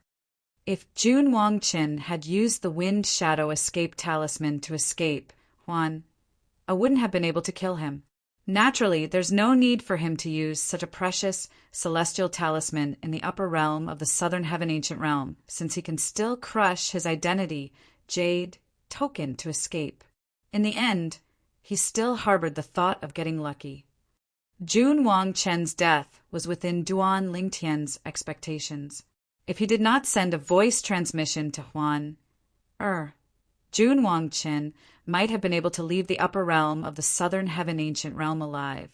If Jun Wangqin had used the wind shadow escape talisman to escape, Huan wouldn't have been able to kill him. Naturally, there's no need for him to use such a precious celestial talisman in the upper realm of the Southern Heaven Ancient Realm, since he can still crush his identity, Jade, token to escape. In the end, he still harbored the thought of getting lucky. Jun Wangchen's death was within Duan Lingtian's expectations. If he did not send a voice transmission to Huan, Jun Wangchen might have been able to leave the upper realm of the Southern Heaven Ancient Realm alive.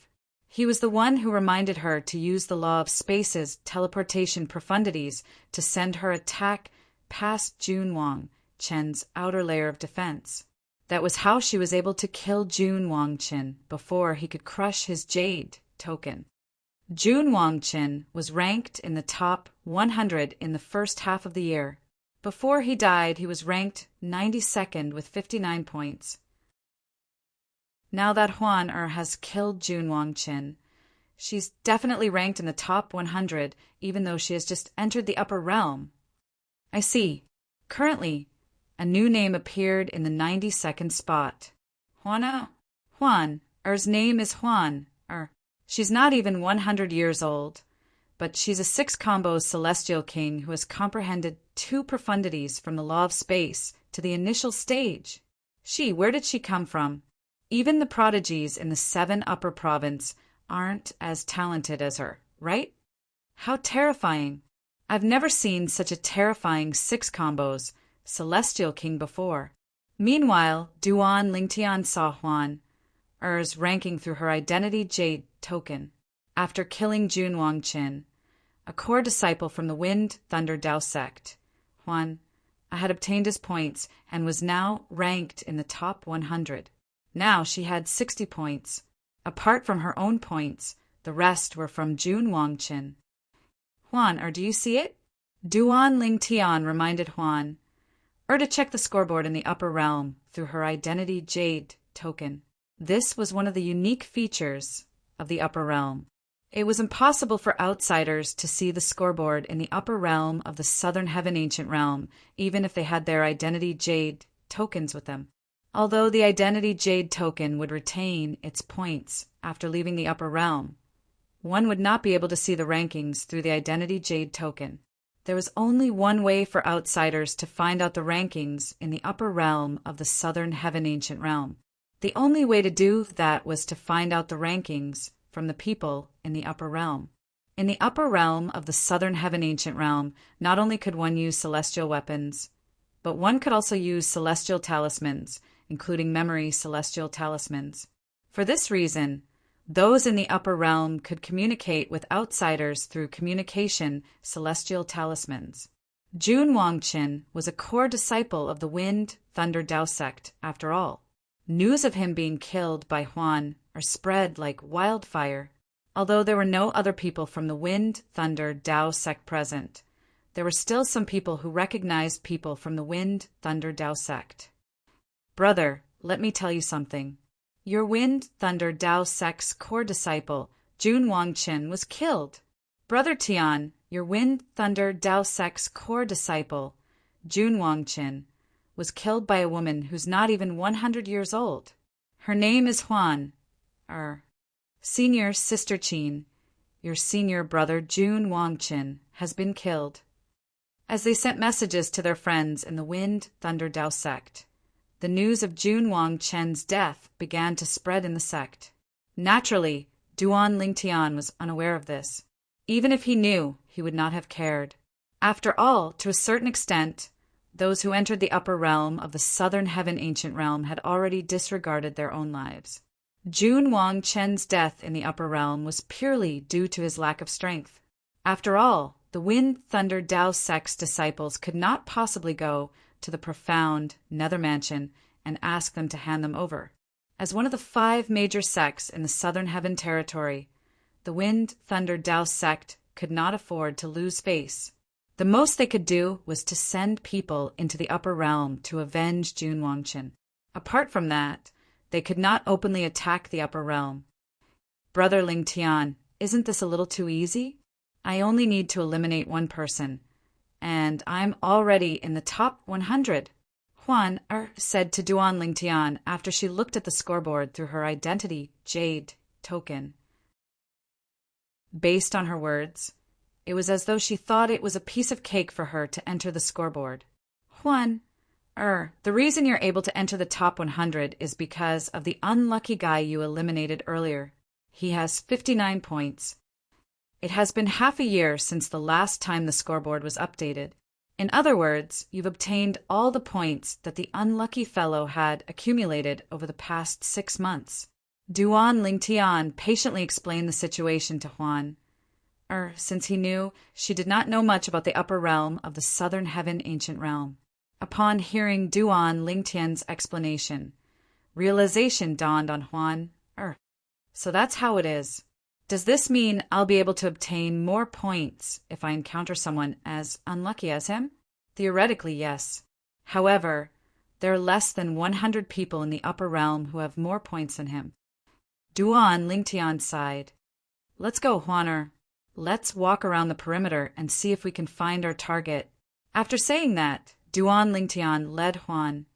He was the one who reminded her to use the law of space's teleportation profundities to send her attack past Jun Wangchen's outer layer of defense. That was how she was able to kill Jun Wangchen before he could crush his Jade token. Jun Wangchen was ranked in the top 100 in the first half of the year. Before he died, he was ranked 92nd with 59 points. Now that Huan has killed Jun Wangchen, she's definitely ranked in the top 100, even though she has just entered the upper realm. I see. Currently, a new name appeared in the 92nd spot. Huan's name is Huan. She's not even 100 years old, but she's a 6-combo celestial king who has comprehended 2 profundities from the law of space to the initial stage. Where did she come from? Even the prodigies in the 7 upper province aren't as talented as her, right? How terrifying. I've never seen such a terrifying 6 combos celestial king before. Meanwhile, Duan Lingtian saw Huan ranking through her identity Jade token. After killing Jun Wangchen, a core disciple from the Wind Thunder Dao sect, Huan had obtained his points and was now ranked in the top 100. Now she had 60 points. Apart from her own points, the rest were from Jun Wangchen. Huan, do you see it? Duan Lingtian reminded Huan to check the scoreboard in the upper realm through her identity Jade token. This was one of the unique features of the upper realm. It was impossible for outsiders to see the scoreboard in the upper realm of the Southern Heaven Ancient Realm, even if they had their identity Jade tokens with them. Although the identity Jade token would retain its points after leaving the upper realm, one would not be able to see the rankings through the identity Jade token. There was only one way for outsiders to find out the rankings in the upper realm of the Southern Heaven Ancient Realm. The only way to do that was to find out the rankings from the people in the upper realm. In the upper realm of the Southern Heaven Ancient Realm, not only could one use celestial weapons, but one could also use celestial talismans, including memory celestial talismans. For this reason, those in the upper realm could communicate with outsiders through communication celestial talismans. Jun Wangchen was a core disciple of the Wind Thunder Dao sect, after all. News of him being killed by Huan spread like wildfire. Although there were no other people from the Wind Thunder Dao sect present, there were still some people who recognized people from the Wind Thunder Dao sect. Brother, let me tell you something. Your Wind Thunder Dao sect's core disciple, Jun Wangchen, was killed. Brother Tian, your Wind Thunder Dao sect's core disciple, Jun Wangchen, was killed by a woman who's not even 100 years old. Her name is Huan. Senior Sister Qin, your senior brother Jun Wangchen, has been killed. As they sent messages to their friends in the Wind Thunder Dao sect, the news of Jun Wangchen's death began to spread in the sect. Naturally, Duan Lingtian was unaware of this. Even if he knew, he would not have cared. After all, to a certain extent, those who entered the upper realm of the Southern Heaven Ancient Realm had already disregarded their own lives. Jun Wang Chen's death in the upper realm was purely due to his lack of strength. After all, the Wind Thunder Dao sect's disciples could not possibly go to the profound Nether Mansion and ask them to hand them over. As one of the 5 major sects in the Southern Heaven territory, the Wind Thunder Dao sect could not afford to lose face. The most they could do was to send people into the upper realm to avenge Jun Wangchen. Apart from that, they could not openly attack the upper realm. Brother Ling Tian, isn't this a little too easy? I only need to eliminate one person, and I'm already in the top 100. Huan said to Duan Ling Tian after she looked at the scoreboard through her identity jade token. Based on her words, it was as though she thought it was a piece of cake for her to enter the scoreboard. Huan, the reason you're able to enter the top 100 is because of the unlucky guy you eliminated earlier. He has 59 points. It has been half a year since the last time the scoreboard was updated. In other words, you've obtained all the points that the unlucky fellow had accumulated over the past 6 months. Duan Lingtian patiently explained the situation to Huan. Since he knew she did not know much about the upper realm of the Southern Heaven Ancient Realm. Upon hearing Duan Lingtian's explanation, realization dawned on Huan. So that's how it is. Does this mean I'll be able to obtain more points if I encounter someone as unlucky as him? Theoretically, yes. However, there are less than 100 people in the upper realm who have more points than him. Duan Lingtian sighed. Let's go, Huaner. Let's walk around the perimeter and see if we can find our target. After saying that, Duan Lingtian led Huan,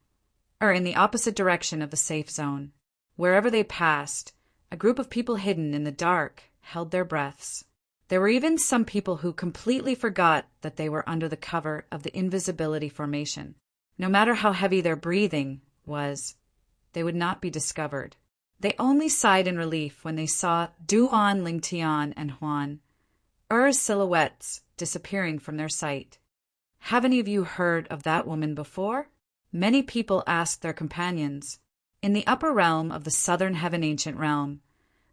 in the opposite direction of the safe zone. Wherever they passed, a group of people hidden in the dark held their breaths. There were even some people who completely forgot that they were under the cover of the invisibility formation. No matter how heavy their breathing was, they would not be discovered. They only sighed in relief when they saw Duan Lingtian and Huan, silhouettes disappearing from their sight. Have any of you heard of that woman before? Many people asked their companions. In the upper realm of the Southern Heaven Ancient Realm,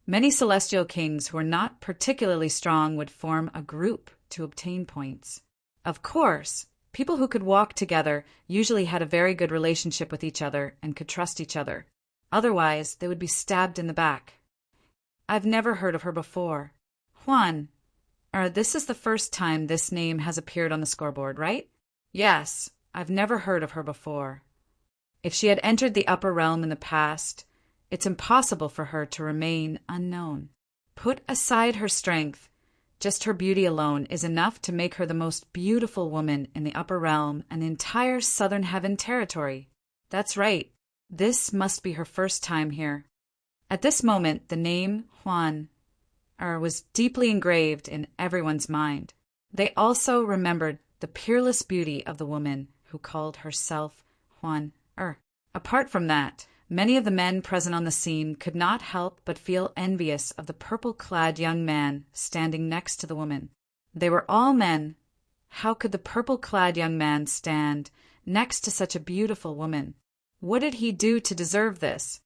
many celestial kings who were not particularly strong would form a group to obtain points. Of course, people who could walk together usually had a very good relationship with each other and could trust each other. Otherwise, they would be stabbed in the back. I've never heard of her before. Huan, this is the first time this name has appeared on the scoreboard, right? Yes, I've never heard of her before. If she had entered the upper realm in the past, it's impossible for her to remain unknown. Put aside her strength, just her beauty alone is enough to make her the most beautiful woman in the upper realm and the entire Southern Heaven territory. That's right, this must be her first time here. At this moment, the name Huan was deeply engraved in everyone's mind. They also remembered the peerless beauty of the woman who called herself Huan. Apart from that, many of the men present on the scene could not help but feel envious of the purple-clad young man standing next to the woman. They were all men. How could the purple-clad young man stand next to such a beautiful woman? What did he do to deserve this?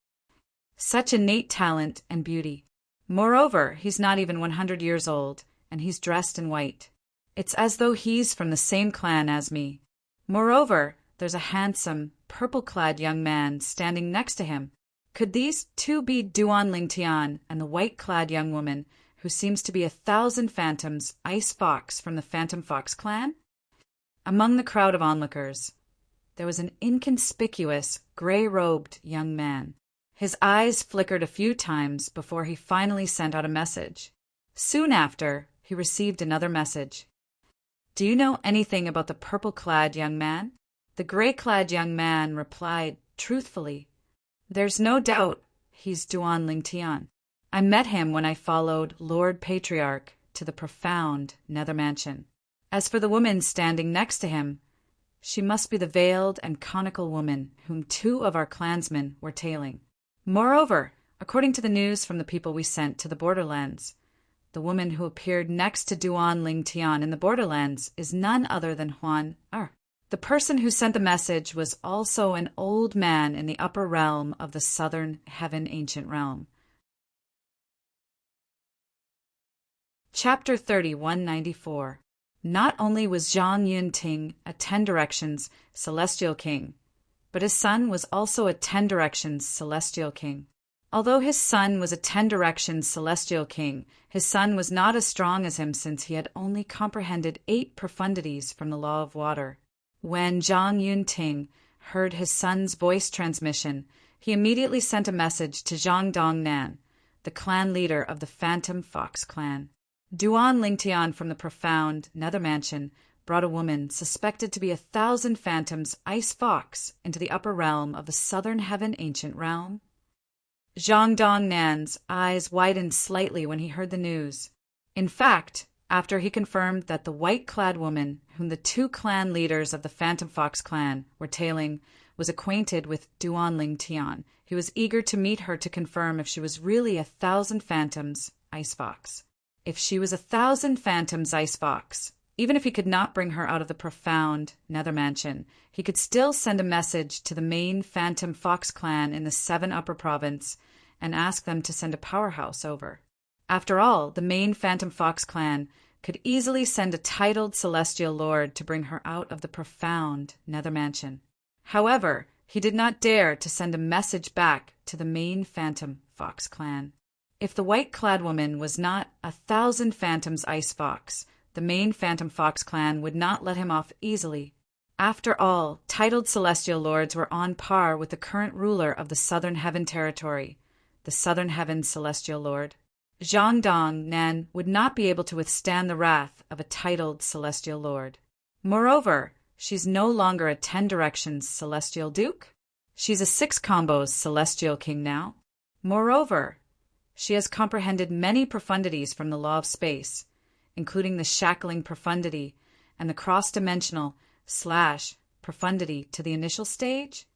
Such innate talent and beauty. Moreover, he's not even 100 years old, and he's dressed in white. It's as though he's from the same clan as me. Moreover, there's a handsome, purple-clad young man standing next to him. Could these two be Duan Lingtian and the white-clad young woman who seems to be 1,000 phantoms Ice Fox from the Phantom Fox clan? Among the crowd of onlookers, there was an inconspicuous, gray-robed young man. His eyes flickered a few times before he finally sent out a message. Soon after, he received another message. Do you know anything about the purple-clad young man? The gray-clad young man replied truthfully. There's no doubt he's Duan Lingtian. I met him when I followed Lord Patriarch to the profound Nether Mansion. As for the woman standing next to him, she must be the veiled and conical woman whom 2 of our clansmen were tailing. Moreover, according to the news from the people we sent to the Borderlands, the woman who appeared next to Duan Lingtian in the Borderlands is none other than Huan. The person who sent the message was also an old man in the upper realm of the Southern Heaven Ancient Realm. Chapter 3194. Not only was Zhang Yunting a 10 Directions celestial king, but his son was also a 10 Directions celestial king. Although his son was a 10 Directions celestial king, his son was not as strong as him since he had only comprehended 8 profundities from the law of water. When Zhang Yunting heard his son's voice transmission, he immediately sent a message to Zhang Dongnan, the clan leader of the Phantom Fox clan. Duan Lingtian from the profound Nether Mansion brought a woman suspected to be 1,000 phantoms ice fox into the upper realm of the southern heaven ancient realm. Zhang Dongnan's eyes widened slightly when he heard the news. In fact, after he confirmed that the white-clad woman whom the 2 clan leaders of the Phantom Fox clan were tailing was acquainted with Duan Lingtian, he was eager to meet her to confirm if she was really 1,000 phantoms ice fox. If she was 1,000 phantoms ice fox, even if he could not bring her out of the profound Nether Mansion, he could still send a message to the main Phantom Fox clan in the 7 Upper Province and ask them to send a powerhouse over. After all, the main Phantom Fox clan could easily send a titled celestial lord to bring her out of the profound Nether Mansion. However, he did not dare to send a message back to the main Phantom Fox clan. If the white-clad woman was not 1,000 phantoms ice fox, the main Phantom Fox clan would not let him off easily. After all, titled celestial lords were on par with the current ruler of the Southern Heaven territory, the Southern Heaven celestial lord. Zhang Dongnan would not be able to withstand the wrath of a titled celestial lord. Moreover, she's no longer a 10 Directions celestial duke. She's a 6 combos celestial king now. Moreover, she has comprehended many profundities from the law of space, including the shackling profundity and the cross-dimensional / profundity to the initial stage.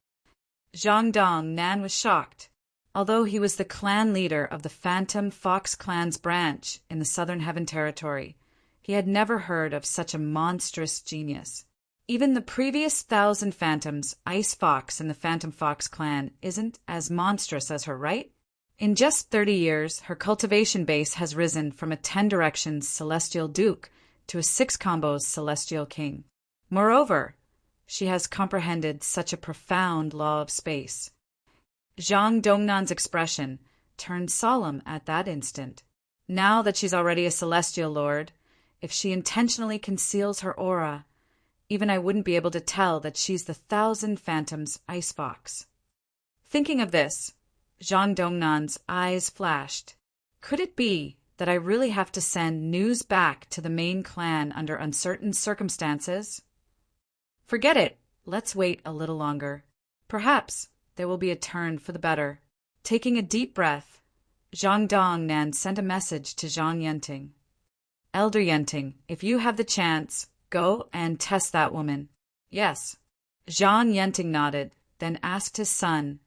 Zhang Dongnan was shocked. Although he was the clan leader of the Phantom Fox clan's branch in the Southern Heaven territory, he had never heard of such a monstrous genius. Even the previous 1,000 phantoms ice fox in the Phantom Fox clan isn't as monstrous as her, right? In just 30 years, her cultivation base has risen from a 10 Directions celestial duke to a 6 combos celestial king. Moreover, she has comprehended such a profound law of space. Zhang Dongnan's expression turned solemn at that instant. Now that she's already a celestial lord, if she intentionally conceals her aura, even I wouldn't be able to tell that she's the 1,000 phantoms ice fox. Thinking of this, Zhang Dongnan's eyes flashed. Could it be that I really have to send news back to the main clan under uncertain circumstances? Forget it. Let's wait a little longer. Perhaps there will be a turn for the better. Taking a deep breath, Zhang Dongnan sent a message to Zhang Yunting. Elder Yunting, if you have the chance, go and test that woman. Yes. Zhang Yunting nodded, then asked his son,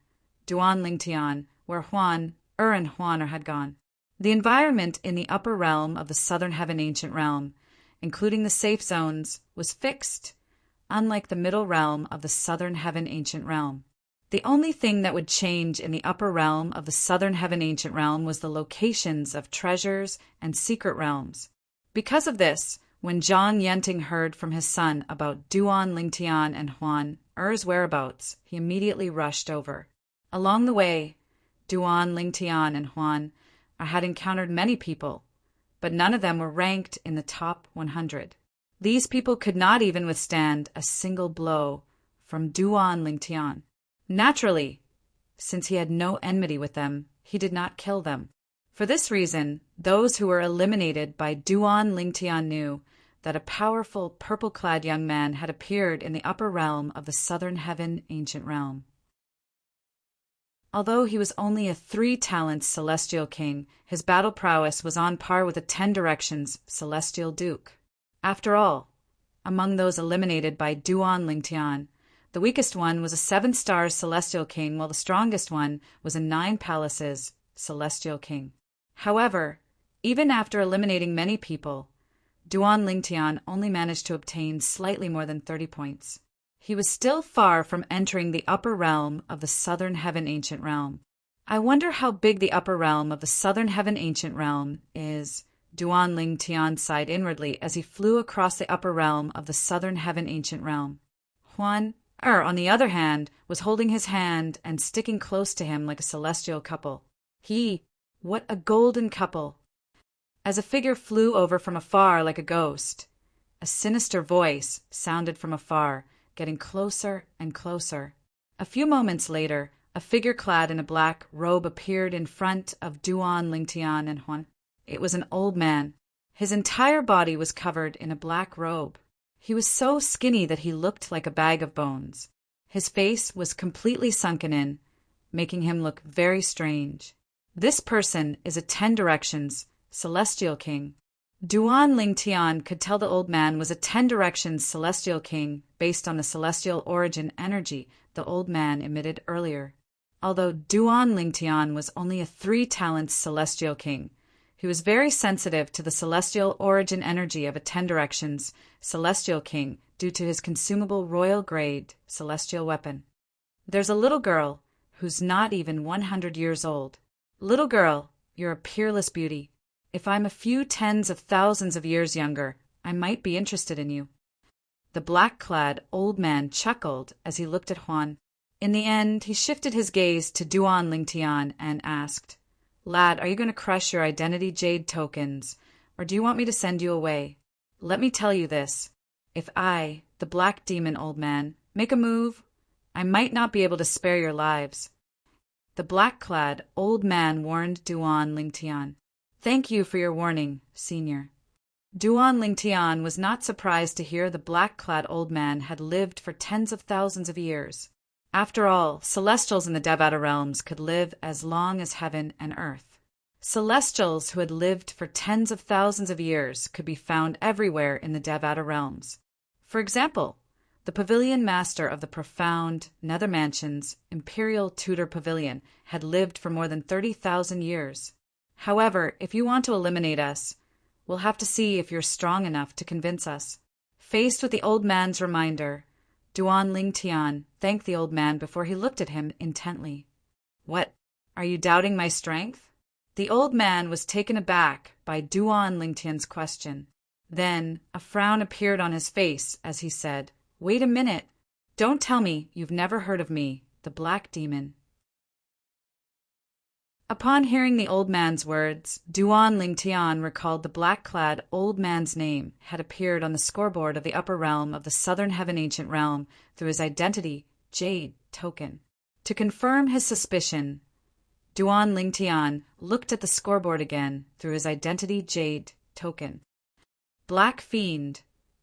Duan Lingtian, where Huan and Huan had gone. The environment in the upper realm of the Southern Heaven ancient realm, including the safe zones, was fixed, unlike the middle realm of the Southern Heaven ancient realm. The only thing that would change in the upper realm of the Southern Heaven ancient realm was the locations of treasures and secret realms. Because of this, when Zhang Yunting heard from his son about Duan Lingtian and Huan whereabouts, he immediately rushed over. Along the way, Duan Lingtian and Huan had encountered many people, but none of them were ranked in the top 100. These people could not even withstand a single blow from Duan Lingtian. Naturally, since he had no enmity with them, he did not kill them. For this reason, those who were eliminated by Duan Lingtian knew that a powerful purple-clad young man had appeared in the upper realm of the Southern Heaven ancient realm. Although he was only a 3-talent celestial king, his battle prowess was on par with a 10 Directions celestial duke. After all, among those eliminated by Duan Lingtian, the weakest one was a 7-star celestial king, while the strongest one was a 9 palaces celestial king. However, even after eliminating many people, Duan Lingtian only managed to obtain slightly more than 30 points. He was still far from entering the upper realm of the Southern Heaven ancient realm. I wonder how big the upper realm of the Southern Heaven ancient realm is Duan Ling Tian sighed inwardly as he flew across the upper realm of the southern heaven ancient realm. Huan, on the other hand, was holding his hand and sticking close to him like a celestial couple. What a golden couple! As a figure flew over from afar like a ghost, a sinister voice sounded from afar, getting closer and closer. A few moments later, a figure clad in a black robe appeared in front of Duan Lingtian and Huan. It was an old man. His entire body was covered in a black robe. He was so skinny that he looked like a bag of bones. His face was completely sunken in, making him look very strange. This person is a 10 Directions Celestial King. Duan Lingtian could tell the old man was a 10 Directions Celestial King based on the celestial origin energy the old man emitted earlier. Although Duan Lingtian was only a 3 Talents Celestial King, he was very sensitive to the celestial origin energy of a 10 Directions Celestial King due to his consumable royal grade celestial weapon. There's a little girl who's not even 100 years old. Little girl, you're a peerless beauty. If I'm a few tens of thousands of years younger, I might be interested in you. The black-clad old man chuckled as he looked at Huan. In the end, he shifted his gaze to Duan Lingtian and asked, "Lad, are you going to crush your identity jade tokens, or do you want me to send you away? Let me tell you this. If I, the black demon old man, make a move, I might not be able to spare your lives." The black-clad old man warned Duan Lingtian. "Thank you for your warning, Senior." Duan Lingtian was not surprised to hear the black-clad old man had lived for tens of thousands of years. After all, Celestials in the Devata realms could live as long as heaven and earth. Celestials who had lived for tens of thousands of years could be found everywhere in the Devata realms. For example, the Pavilion Master of the profound Nether Mansion's Imperial Tudor Pavilion had lived for more than 30,000 years. However, if you want to eliminate us, we'll have to see if you're strong enough to convince us. Faced with the old man's reminder, Duan Lingtian thanked the old man before he looked at him intently. "What? Are you doubting my strength?" The old man was taken aback by Duan Lingtian's question. Then a frown appeared on his face as he said, "Wait a minute. Don't tell me you've never heard of me, the Black Demon." Upon hearing the old man's words, Duan Lingtian recalled the black-clad old man's name had appeared on the scoreboard of the upper realm of the southern heaven ancient realm through his identity jade token. To confirm his suspicion, Duan Lingtian looked at the scoreboard again through his identity jade token. Black Fiend,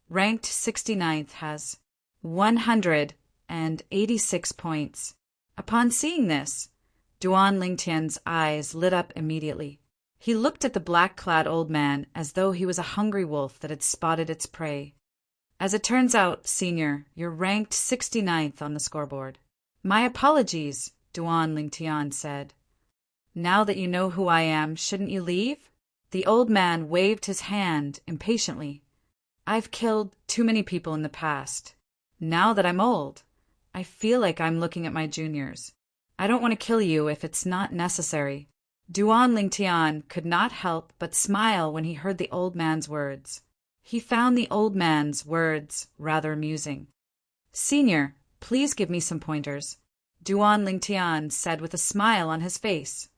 ranked 69th, has 186 points. Upon seeing this, Duan Lingtian's eyes lit up immediately. He looked at the black-clad old man as though he was a hungry wolf that had spotted its prey. "As it turns out, Senior, you're ranked 69th on the scoreboard." "My apologies," Duan Lingtian said. "Now that you know who I am, shouldn't you leave?" The old man waved his hand impatiently. "I've killed too many people in the past. Now that I'm old, I feel like I'm looking at my juniors. I don't want to kill you if it's not necessary." Duan Lingtian could not help but smile when he heard the old man's words. He found the old man's words rather amusing. "Senior, please give me some pointers," Duan Lingtian said with a smile on his face.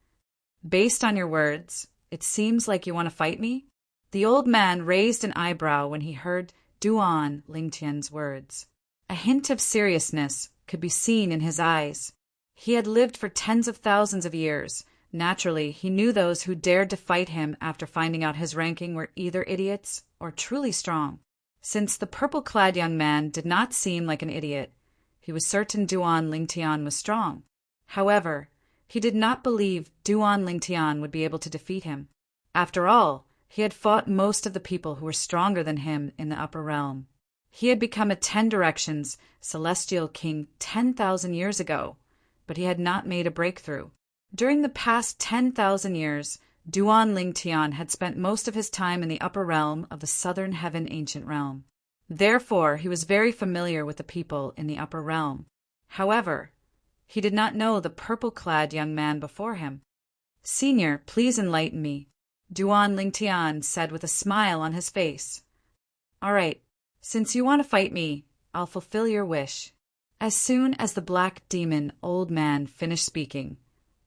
"Based on your words, it seems like you want to fight me?" The old man raised an eyebrow when he heard Duan Lingtian's words. A hint of seriousness could be seen in his eyes. He had lived for tens of thousands of years. Naturally, he knew those who dared to fight him after finding out his ranking were either idiots or truly strong. Since the purple-clad young man did not seem like an idiot, he was certain Duan Lingtian was strong. However, he did not believe Duan Lingtian would be able to defeat him. After all, he had fought most of the people who were stronger than him in the upper realm. He had become a 10 Directions Celestial King 10,000 years ago, but he had not made a breakthrough. During the past 10,000 years, Duan Lingtian had spent most of his time in the upper realm of the southern heaven ancient realm. Therefore, he was very familiar with the people in the upper realm. However, he did not know the purple-clad young man before him. "Senior, please enlighten me. Duan Lingtian said with a smile on his face. All right, since you want to fight me, I'll fulfill your wish. As soon as the black demon old man finished speaking,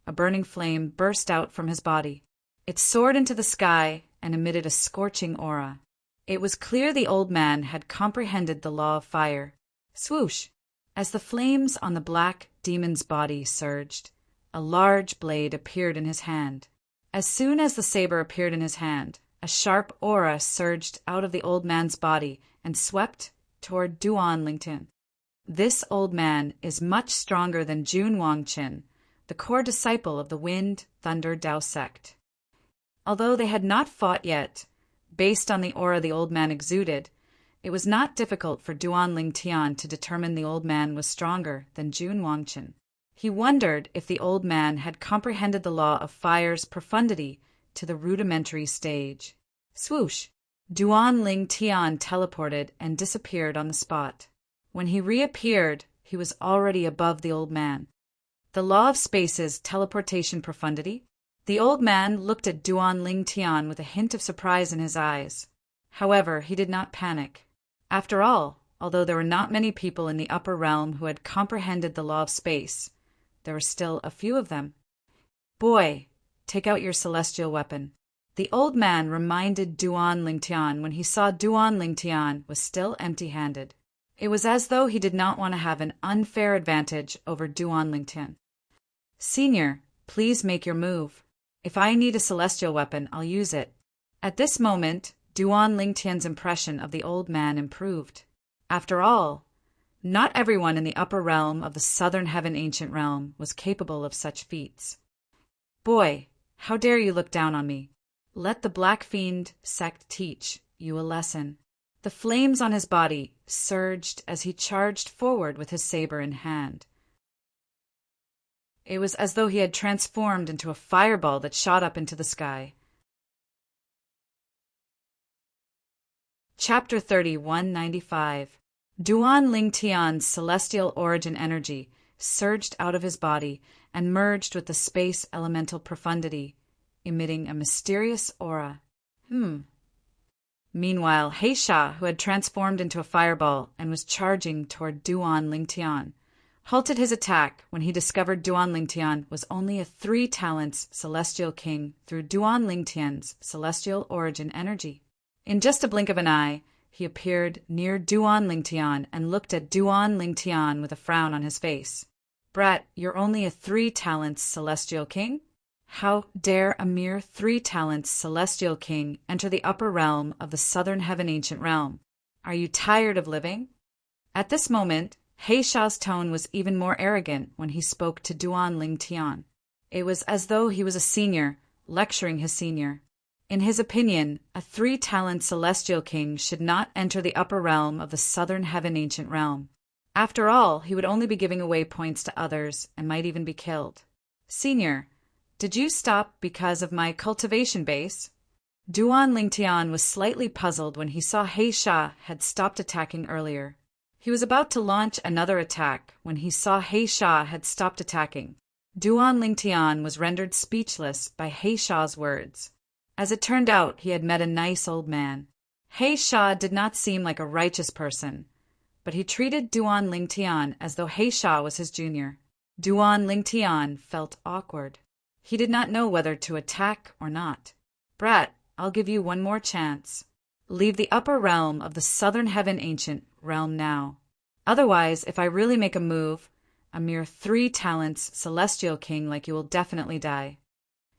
a burning flame burst out from his body. It soared into the sky and emitted a scorching aura. It was clear the old man had comprehended the law of fire. Swoosh! As the flames on the black demon's body surged, a large blade appeared in his hand. As soon as the saber appeared in his hand, a sharp aura surged out of the old man's body and swept toward Duan Lingtian. This old man is much stronger than Jun Wangqin, the core disciple of the Wind Thunder Dao sect. Although they had not fought yet, based on the aura the old man exuded, it was not difficult for Duan Lingtian to determine the old man was stronger than Jun Wangqin. He wondered if the old man had comprehended the law of fire's profundity to the rudimentary stage. Swoosh! Duan Lingtian teleported and disappeared on the spot. When he reappeared, he was already above the old man. The law of space's teleportation profundity? The old man looked at Duan Lingtian with a hint of surprise in his eyes. However, he did not panic. After all, although there were not many people in the upper realm who had comprehended the law of space, there were still a few of them. Boy, take out your celestial weapon. The old man reminded Duan Lingtian when he saw Duan Lingtian was still empty-handed. It was as though he did not want to have an unfair advantage over Duan Lingtian. Senior, please make your move. If I need a celestial weapon, I'll use it. At this moment, Duan Lingtian's impression of the old man improved. After all, not everyone in the upper realm of the Southern Heaven Ancient Realm was capable of such feats. Boy, how dare you look down on me? Let the Black Fiend sect teach you a lesson. The flames on his body surged as he charged forward with his saber in hand. It was as though he had transformed into a fireball that shot up into the sky. Chapter 3195. Duan Lingtian's celestial origin energy surged out of his body and merged with the space elemental profundity, emitting a mysterious aura. Meanwhile, Heisha, who had transformed into a fireball and was charging toward Duan Lingtian, halted his attack when he discovered Duan Lingtian was only a 3 talents celestial king through Duan Lingtian's celestial origin energy. In just a blink of an eye, he appeared near Duan Lingtian and looked at Duan Lingtian with a frown on his face. Brat, you're only a 3 talents celestial king? How dare a mere 3 talents celestial king enter the upper realm of the Southern Heaven Ancient Realm? Are you tired of living? At this moment, Heisha's tone was even more arrogant when he spoke to Duan Lingtian. It was as though he was a senior, lecturing his senior. In his opinion, a 3 talent celestial king should not enter the upper realm of the Southern Heaven Ancient Realm. After all, he would only be giving away points to others and might even be killed. Senior, did you stop because of my cultivation base? Duan Lingtian was slightly puzzled when he saw Heisha had stopped attacking earlier. He was about to launch another attack when he saw Heisha had stopped attacking. Duan Lingtian was rendered speechless by Heisha's words. As it turned out, he had met a nice old man. Heisha did not seem like a righteous person, but he treated Duan Lingtian as though Heisha was his junior. Duan Lingtian felt awkward. He did not know whether to attack or not. Brat, I'll give you one more chance. Leave the upper realm of the Southern Heaven Ancient Realm now. Otherwise, if I really make a move, a mere 3 talents celestial king like you will definitely die.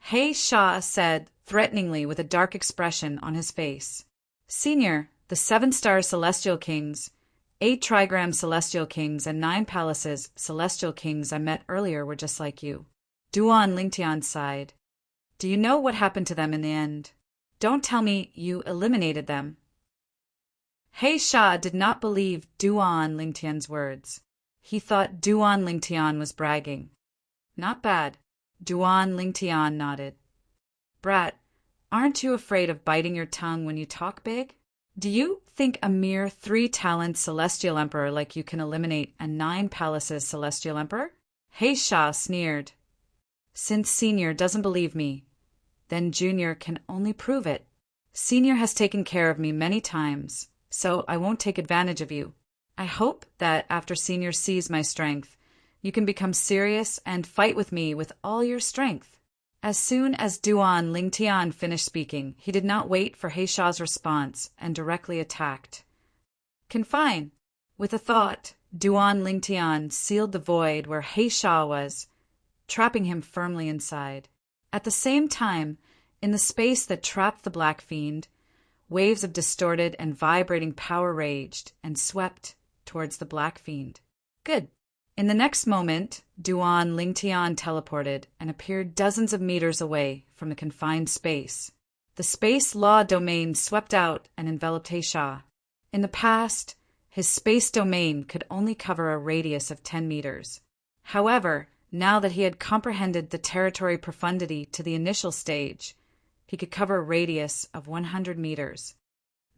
Heisha said threateningly with a dark expression on his face. Senior, the 7-star celestial kings, 8 trigram celestial kings, and 9 palaces celestial kings I met earlier were just like you. Duan Lingtian sighed. Do you know what happened to them in the end? Don't tell me you eliminated them. Heisha did not believe Duan Lingtian's words. He thought Duan Lingtian was bragging. Not bad. Duan Lingtian nodded. Brat, aren't you afraid of biting your tongue when you talk big? Do you think a mere 3 talents celestial emperor like you can eliminate a 9 palaces celestial emperor? Heisha sneered. Since Senior doesn't believe me, then Junior can only prove it. Senior has taken care of me many times, so I won't take advantage of you. I hope that after Senior sees my strength, you can become serious and fight with me with all your strength." As soon as Duan Lingtian finished speaking, he did not wait for He Sha's response and directly attacked. Confine. With a thought, Duan Lingtian sealed the void where He Sha was, trapping him firmly inside. At the same time, in the space that trapped the Black Fiend, waves of distorted and vibrating power raged and swept towards the Black Fiend. Good. In the next moment, Duan Lingtian teleported and appeared dozens of meters away from the confined space. The space law domain swept out and enveloped He Sha. In the past, his space domain could only cover a radius of 10 meters. However, now that he had comprehended the territory profundity to the initial stage, he could cover a radius of 100 meters.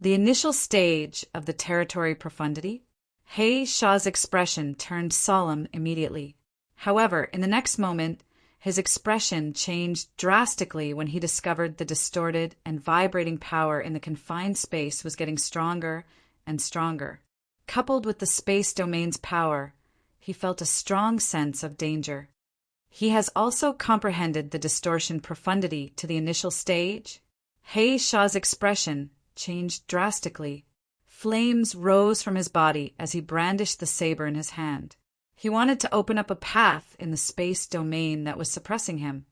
The initial stage of the territory profundity? He Sha's expression turned solemn immediately. However, in the next moment, his expression changed drastically when he discovered the distorted and vibrating power in the confined space was getting stronger and stronger. Coupled with the space domain's power, he felt a strong sense of danger. He has also comprehended the distortion profundity to the initial stage. He Sha's expression changed drastically. Flames rose from his body as he brandished the saber in his hand. He wanted to open up a path in the space domain that was suppressing him.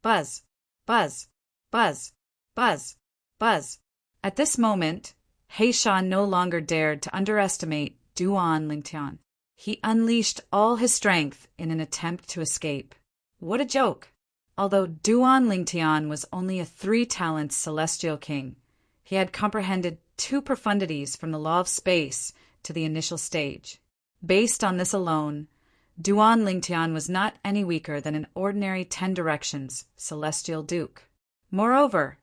Buzz, buzz, buzz, buzz, buzz. At this moment, He Sha no longer dared to underestimate Duan Lingtian. He unleashed all his strength in an attempt to escape. What a joke! Although Duan Lingtian was only a 3-talent celestial king, he had comprehended 2 profundities from the law of space to the initial stage. Based on this alone, Duan Lingtian was not any weaker than an ordinary 10 directions celestial duke. Moreover,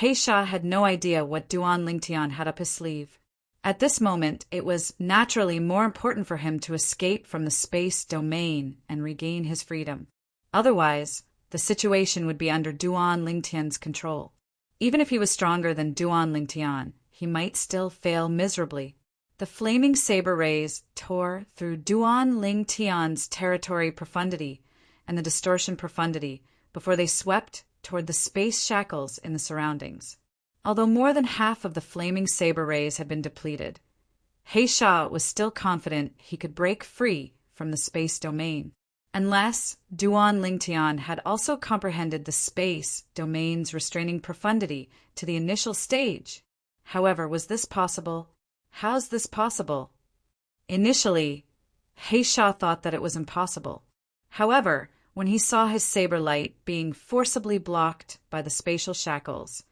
He Sha had no idea what Duan Lingtian had up his sleeve. At this moment, it was naturally more important for him to escape from the space domain and regain his freedom. Otherwise, the situation would be under Duan Lingtian's control. Even if he was stronger than Duan Lingtian, he might still fail miserably. The flaming saber rays tore through Duan Lingtian's territory profundity and the distortion profundity before they swept toward the space shackles in the surroundings. Although more than half of the flaming saber rays had been depleted, He Sha was still confident he could break free from the space domain. Unless Duan Lingtian had also comprehended the space domain's restraining profundity to the initial stage. However, was this possible? How's this possible? Initially, He Sha thought that it was impossible. However, when he saw his saber light being forcibly blocked by the spatial shackles,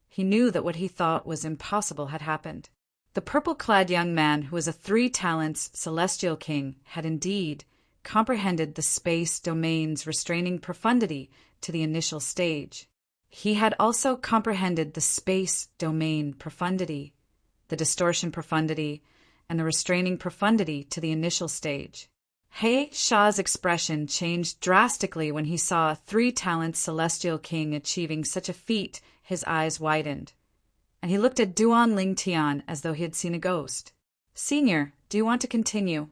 he knew that what he thought was impossible had happened. The purple-clad young man who was a 3-talents celestial king had indeed comprehended the space domain's restraining profundity to the initial stage. He had also comprehended the space domain profundity, the distortion profundity, and the restraining profundity to the initial stage. He Sha's expression changed drastically when he saw a 3-talent celestial king achieving such a feat. His eyes widened, and he looked at Duan Lingtian as though he had seen a ghost. "Senior, do you want to continue?"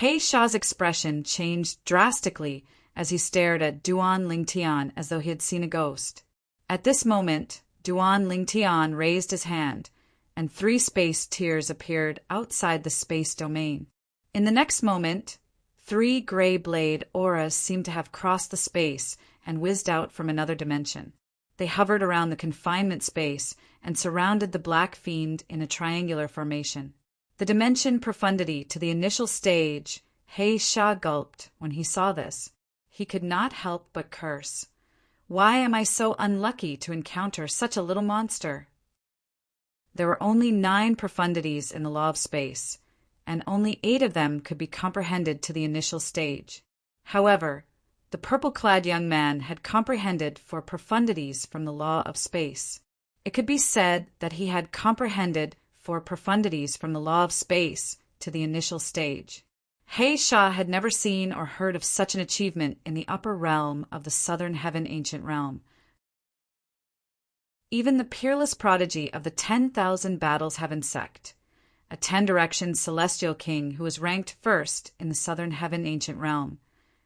He Sha's expression changed drastically as he stared at Duan Lingtian as though he had seen a ghost. At this moment, Duan Lingtian raised his hand, and 3 space tiers appeared outside the space domain. In the next moment, 3 gray blade auras seemed to have crossed the space and whizzed out from another dimension. They hovered around the confinement space and surrounded the Black Fiend in a triangular formation. The dimension profundity to the initial stage, He Sha gulped when he saw this. He could not help but curse. Why am I so unlucky to encounter such a little monster? There were only 9 profundities in the law of space, and only 8 of them could be comprehended to the initial stage. However, the purple-clad young man had comprehended 4 profundities from the law of space. It could be said that he had comprehended 4 profundities from the law of space to the initial stage. He Sha had never seen or heard of such an achievement in the upper realm of the southern heaven ancient realm. Even the peerless prodigy of the 10,000 battles heaven sect, a 10-direction celestial king who was ranked first in the southern heaven ancient realm,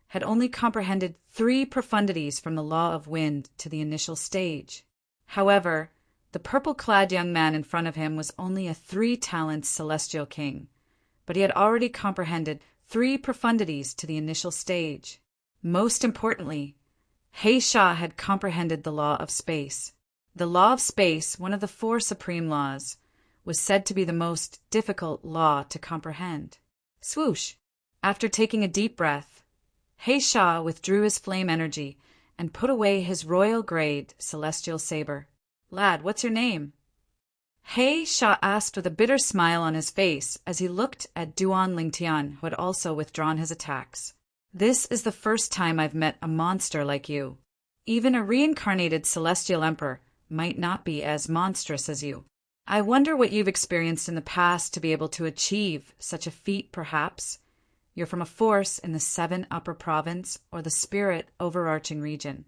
had only comprehended 3 profundities from the law of wind to the initial stage. However, the purple-clad young man in front of him was only a 3-talent celestial king, but he had already comprehended 3 profundities to the initial stage. Most importantly, He Sha had comprehended the law of space. The law of space, one of the 4 supreme laws, was said to be the most difficult law to comprehend. Swoosh! After taking a deep breath, He Sha withdrew his flame energy and put away his royal-grade celestial saber. Lad, what's your name? He Sha asked with a bitter smile on his face as he looked at Duan Lingtian, who had also withdrawn his attacks. This is the first time I've met a monster like you. Even a reincarnated celestial emperor might not be as monstrous as you. I wonder what you've experienced in the past to be able to achieve such a feat, perhaps. You're from a force in the 7 upper province or the spirit overarching region.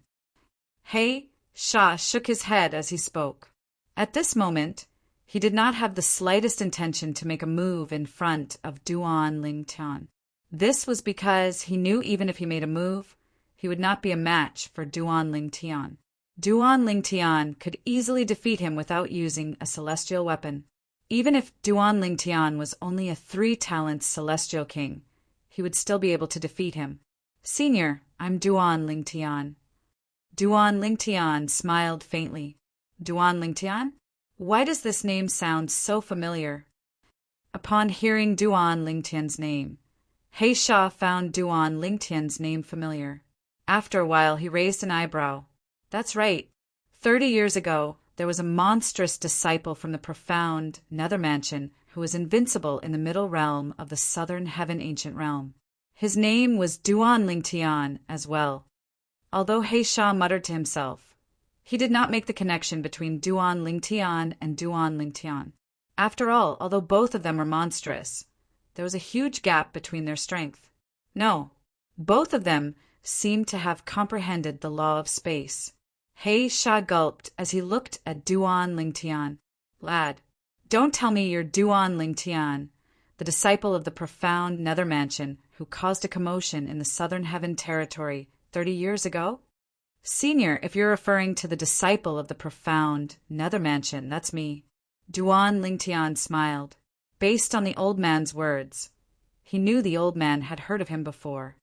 He Sha shook his head as he spoke. At this moment, he did not have the slightest intention to make a move in front of Duan Lingtian. This was because he knew even if he made a move, he would not be a match for Duan Lingtian. Duan Lingtian could easily defeat him without using a celestial weapon. Even if Duan Lingtian was only a 3-talent celestial king, he would still be able to defeat him. Senior, I'm Duan Lingtian. Duan Lingtian smiled faintly. Duan Lingtian? Why does this name sound so familiar? Upon hearing Duan Lingtian's name, He Sha found Duan Lingtian's name familiar. After a while, he raised an eyebrow. That's right. 30 years ago, there was a monstrous disciple from the profound nether mansion who was invincible in the middle realm of the southern heaven ancient realm. His name was Duan Lingtian as well. Although He Sha muttered to himself, he did not make the connection between Duan Lingtian and Duan Lingtian. After all, although both of them were monstrous, there was a huge gap between their strength. No, both of them seemed to have comprehended the law of space. He Sha gulped as he looked at Duan Lingtian. Lad, don't tell me you're Duan Lingtian, the disciple of the profound nether mansion who caused a commotion in the southern heaven territory 30 years ago? Senior, if you're referring to the disciple of the profound nether mansion, that's me. Duan Lingtian smiled. Based on the old man's words, he knew the old man had heard of him before.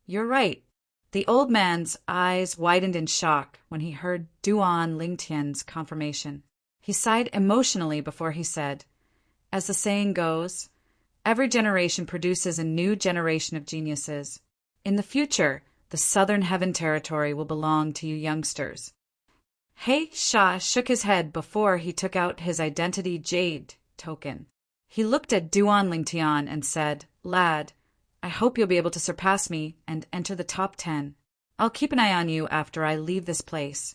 You're right. The old man's eyes widened in shock when he heard Duan Lingtian's confirmation. He sighed emotionally before he said, as the saying goes, every generation produces a new generation of geniuses. In the future, the southern heaven territory will belong to you youngsters. He Sha shook his head before he took out his identity jade token. He looked at Duan Lingtian and said, Lad, I hope you'll be able to surpass me and enter the top 10. I'll keep an eye on you after I leave this place.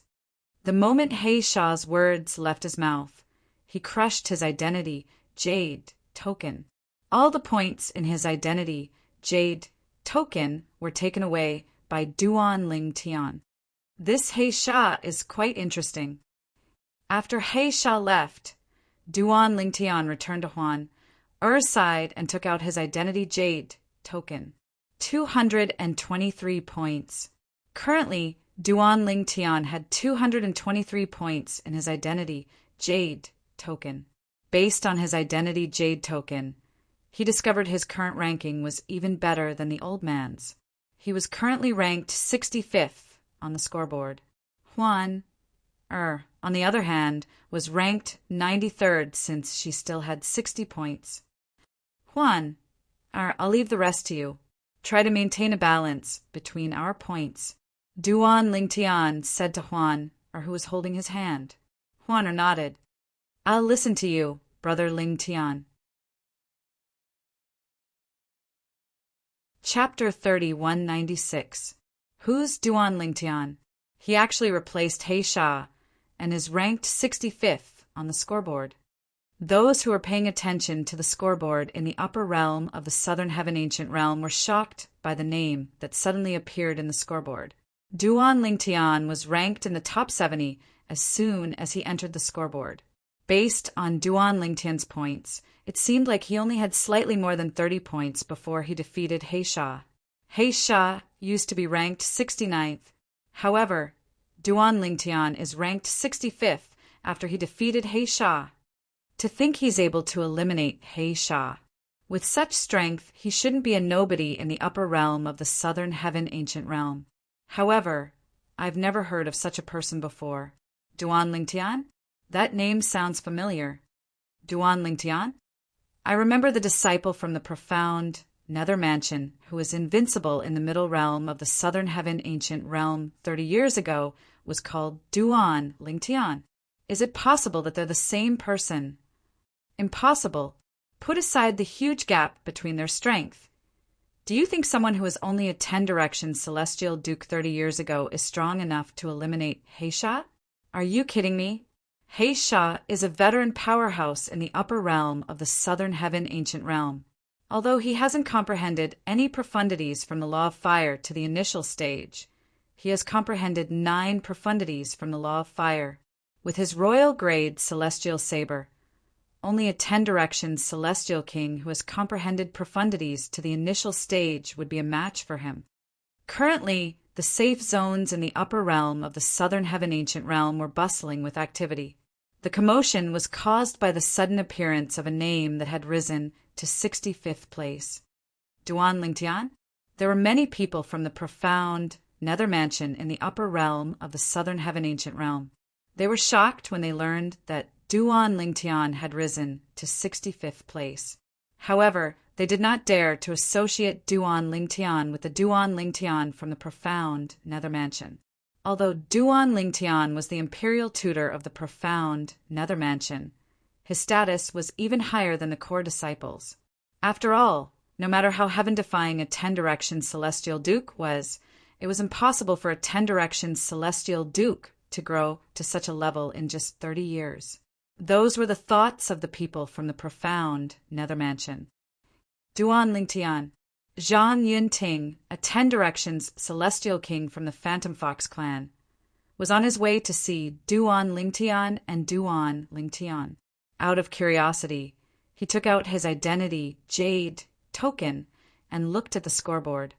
The moment He Sha's words left his mouth, he crushed his identity jade token. All the points in his identity jade token were taken away by Duan Lingtian. This He Sha is quite interesting. After He Sha left, Duan Lingtian returned to Huan, side and took out his identity jade token. 223 points. Currently, Duan Lingtian had 223 points in his identity jade token. Based on his identity jade token, he discovered his current ranking was even better than the old man's. He was currently ranked 65th on the scoreboard. Huan, on the other hand, was ranked 93rd since she still had 60 points. Huan, I'll leave the rest to you. Try to maintain a balance between our points. Duan Lingtian said to Huan, who was holding his hand. Huan nodded. I'll listen to you, brother Lingtian. Chapter 3196. Who's Duan Lingtian? He actually replaced He Sha and is ranked 65th on the scoreboard. Those who were paying attention to the scoreboard in the upper realm of the Southern Heaven Ancient Realm were shocked by the name that suddenly appeared in the scoreboard. Duan Lingtian was ranked in the top 70 as soon as he entered the scoreboard. Based on Duan Lingtian's points, it seemed like he only had slightly more than 30 points before he defeated He Sha. He Sha used to be ranked 69th. However, Duan Lingtian is ranked 65th after he defeated He Sha. To think he's able to eliminate He Sha. With such strength, he shouldn't be a nobody in the upper realm of the Southern Heaven Ancient Realm. However, I've never heard of such a person before. Duan Lingtian? That name sounds familiar. Duan Lingtian? I remember the disciple from the profound Nether Mansion who was invincible in the middle realm of the Southern Heaven Ancient Realm 30 years ago was called Duan Lingtian. Is it possible that they're the same person? Impossible. Put aside the huge gap between their strength. Do you think someone who was only a 10 Directions Celestial Duke 30 years ago is strong enough to eliminate He Sha? Are you kidding me? He Sha is a veteran powerhouse in the upper realm of the Southern Heaven Ancient Realm. Although he hasn't comprehended any profundities from the Law of Fire to the initial stage, he has comprehended 9 profundities from the Law of Fire. With his royal grade Celestial Saber, only a 10 Directions Celestial King who has comprehended profundities to the initial stage would be a match for him. Currently, the safe zones in the upper realm of the Southern Heaven Ancient Realm were bustling with activity. The commotion was caused by the sudden appearance of a name that had risen to 65th place. Duan Lingtian? There were many people from the profound Nether Mansion in the upper realm of the Southern Heaven Ancient Realm. They were shocked when they learned that Duan Lingtian had risen to 65th place. However, they did not dare to associate Duan Lingtian with the Duan Lingtian from the profound Nether Mansion. Although Duan Lingtian was the imperial tutor of the profound Nether Mansion, his status was even higher than the core disciples. After all, no matter how heaven-defying a 10 Directions Celestial Duke was, it was impossible for a 10 Directions Celestial Duke to grow to such a level in just 30 years. Those were the thoughts of the people from the profound Nether Mansion. Duan Lingtian. Zhang Yunting, a 10 Directions Celestial King from the Phantom Fox clan, was on his way to see Duan Lingtian and Duan Lingtian. Out of curiosity, he took out his identity Jade token and looked at the scoreboard.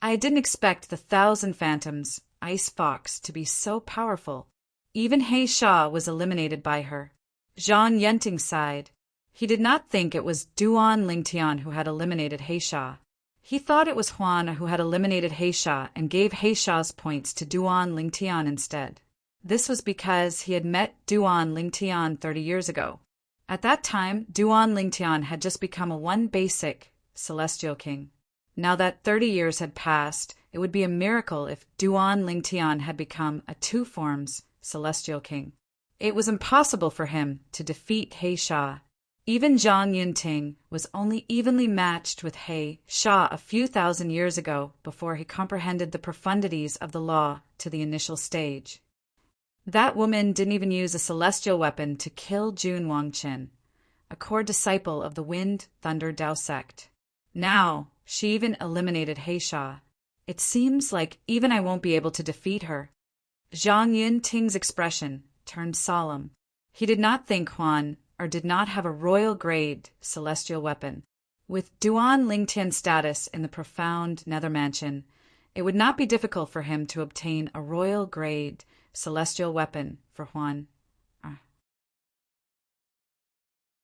I didn't expect the 1,000 Phantoms, Ice Fox, to be so powerful. Even He Sha was eliminated by her. Zhang Yunting sighed. He did not think it was Duan Lingtian who had eliminated He Sha. He thought it was Huan who had eliminated He Sha and gave He Sha's points to Duan Lingtian instead. This was because he had met Duan Lingtian 30 years ago. At that time, Duan Lingtian had just become a 1 basic Celestial King. Now that 30 years had passed, it would be a miracle if Duan Lingtian had become a 2 forms Celestial King. It was impossible for him to defeat He Sha. Even Zhang Yunting was only evenly matched with He Sha a few thousand years ago before he comprehended the profundities of the law to the initial stage. That woman didn't even use a celestial weapon to kill Jun Wangqin, a core disciple of the Wind Thunder Dao sect. Now, she even eliminated He Sha. It seems like even I won't be able to defeat her. Zhang Yunting's expression turned solemn. He did not think Huan or did not have a royal grade celestial weapon. With Duan Lingtian's status in the profound Nether Mansion, it would not be difficult for him to obtain a royal grade celestial weapon for Huan.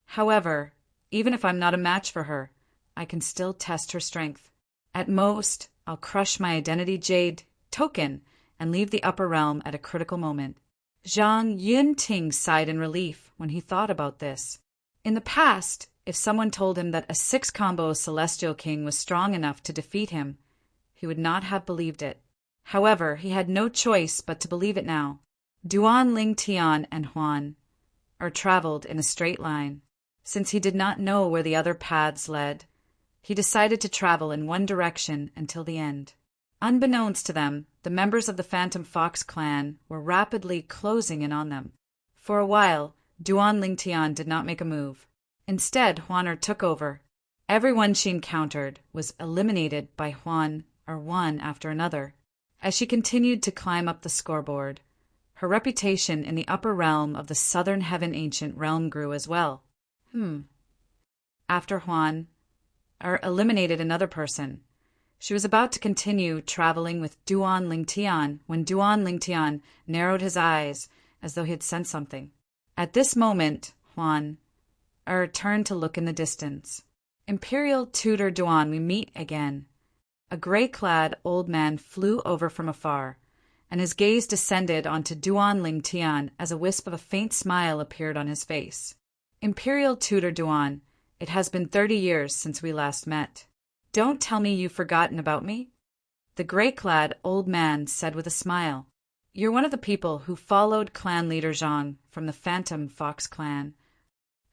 However, even if I'm not a match for her, I can still test her strength. At most, I'll crush my Identity Jade token and leave the upper realm at a critical moment. Zhang Yunting sighed in relief when he thought about this. In the past, if someone told him that a 6-combo Celestial King was strong enough to defeat him, he would not have believed it. However, he had no choice but to believe it now. Duan Lingtian and Huan traveled in a straight line. Since he did not know where the other paths led, he decided to travel in one direction until the end. Unbeknownst to them, the members of the Phantom Fox clan were rapidly closing in on them. For a while, Duan Lingtian did not make a move. Instead, Huan took over. Everyone she encountered was eliminated by one after another. As she continued to climb up the scoreboard, her reputation in the upper realm of the Southern Heaven Ancient Realm grew as well. After Huan eliminated another person, she was about to continue traveling with Duan Lingtian when Duan Lingtian narrowed his eyes as though he had sensed something. At this moment, Huan turned to look in the distance. Imperial Tutor Duan, we meet again. A gray-clad old man flew over from afar, and his gaze descended onto Duan Lingtian as a wisp of a faint smile appeared on his face. Imperial Tutor Duan, it has been 30 years since we last met. Don't tell me you've forgotten about me? The gray-clad old man said with a smile. You're one of the people who followed clan leader Zhang from the Phantom Fox clan.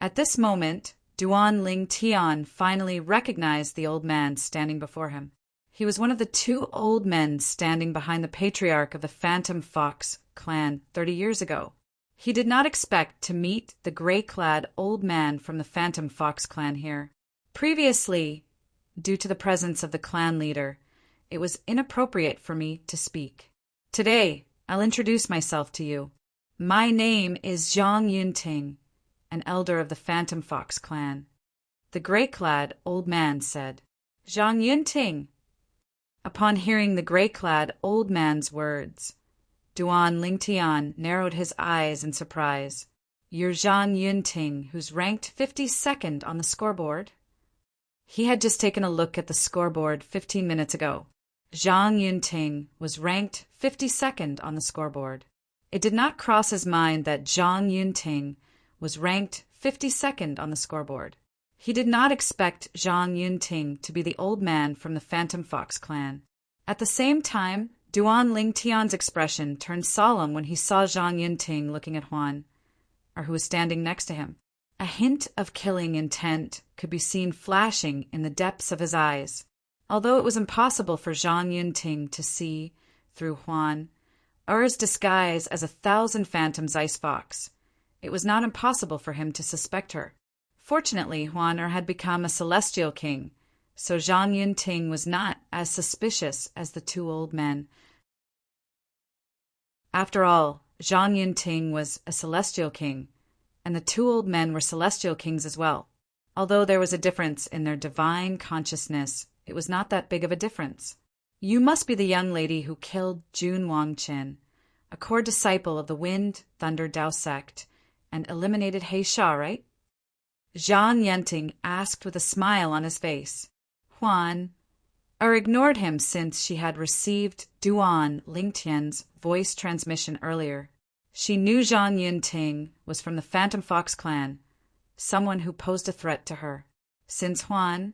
At this moment, Duan Lingtian finally recognized the old man standing before him. He was one of the 2 old men standing behind the patriarch of the Phantom Fox clan 30 years ago. He did not expect to meet the gray-clad old man from the Phantom Fox clan here. Previously, due to the presence of the clan leader, it was inappropriate for me to speak. Today, I'll introduce myself to you. My name is Zhang Yunting, an elder of the Phantom Fox clan. The gray-clad old man said, Zhang Yunting. Upon hearing the gray-clad old man's words, Duan Lingtian narrowed his eyes in surprise. You're Zhang Yunting, who's ranked 52nd on the scoreboard? He had just taken a look at the scoreboard 15 minutes ago. Zhang Yunting was ranked 52nd on the scoreboard. It did not cross his mind that Zhang Yunting was ranked 52nd on the scoreboard. He did not expect Zhang Yunting to be the old man from the Phantom Fox clan. At the same time, Duan Lingtian's expression turned solemn when he saw Zhang Yunting looking at Huan, who was standing next to him. A hint of killing intent could be seen flashing in the depths of his eyes. Although it was impossible for Zhang Yunting to see through Huan disguise as 1,000 phantoms ice fox, it was not impossible for him to suspect her. Fortunately, Huan had become a celestial king, so Zhang Yunting was not as suspicious as the 2 old men. After all, Zhang Yunting was a celestial king, and the 2 old men were celestial kings as well. Although there was a difference in their divine consciousness, it was not that big of a difference. You must be the young lady who killed Jun Wangqin, a core disciple of the Wind Thunder Dao sect, and eliminated He Sha, right? Zhang Yunting asked with a smile on his face. Huan ignored him since she had received Duan Lingtian's voice transmission earlier. She knew Zhang Yunting was from the Phantom Fox clan, someone who posed a threat to her. Since Huan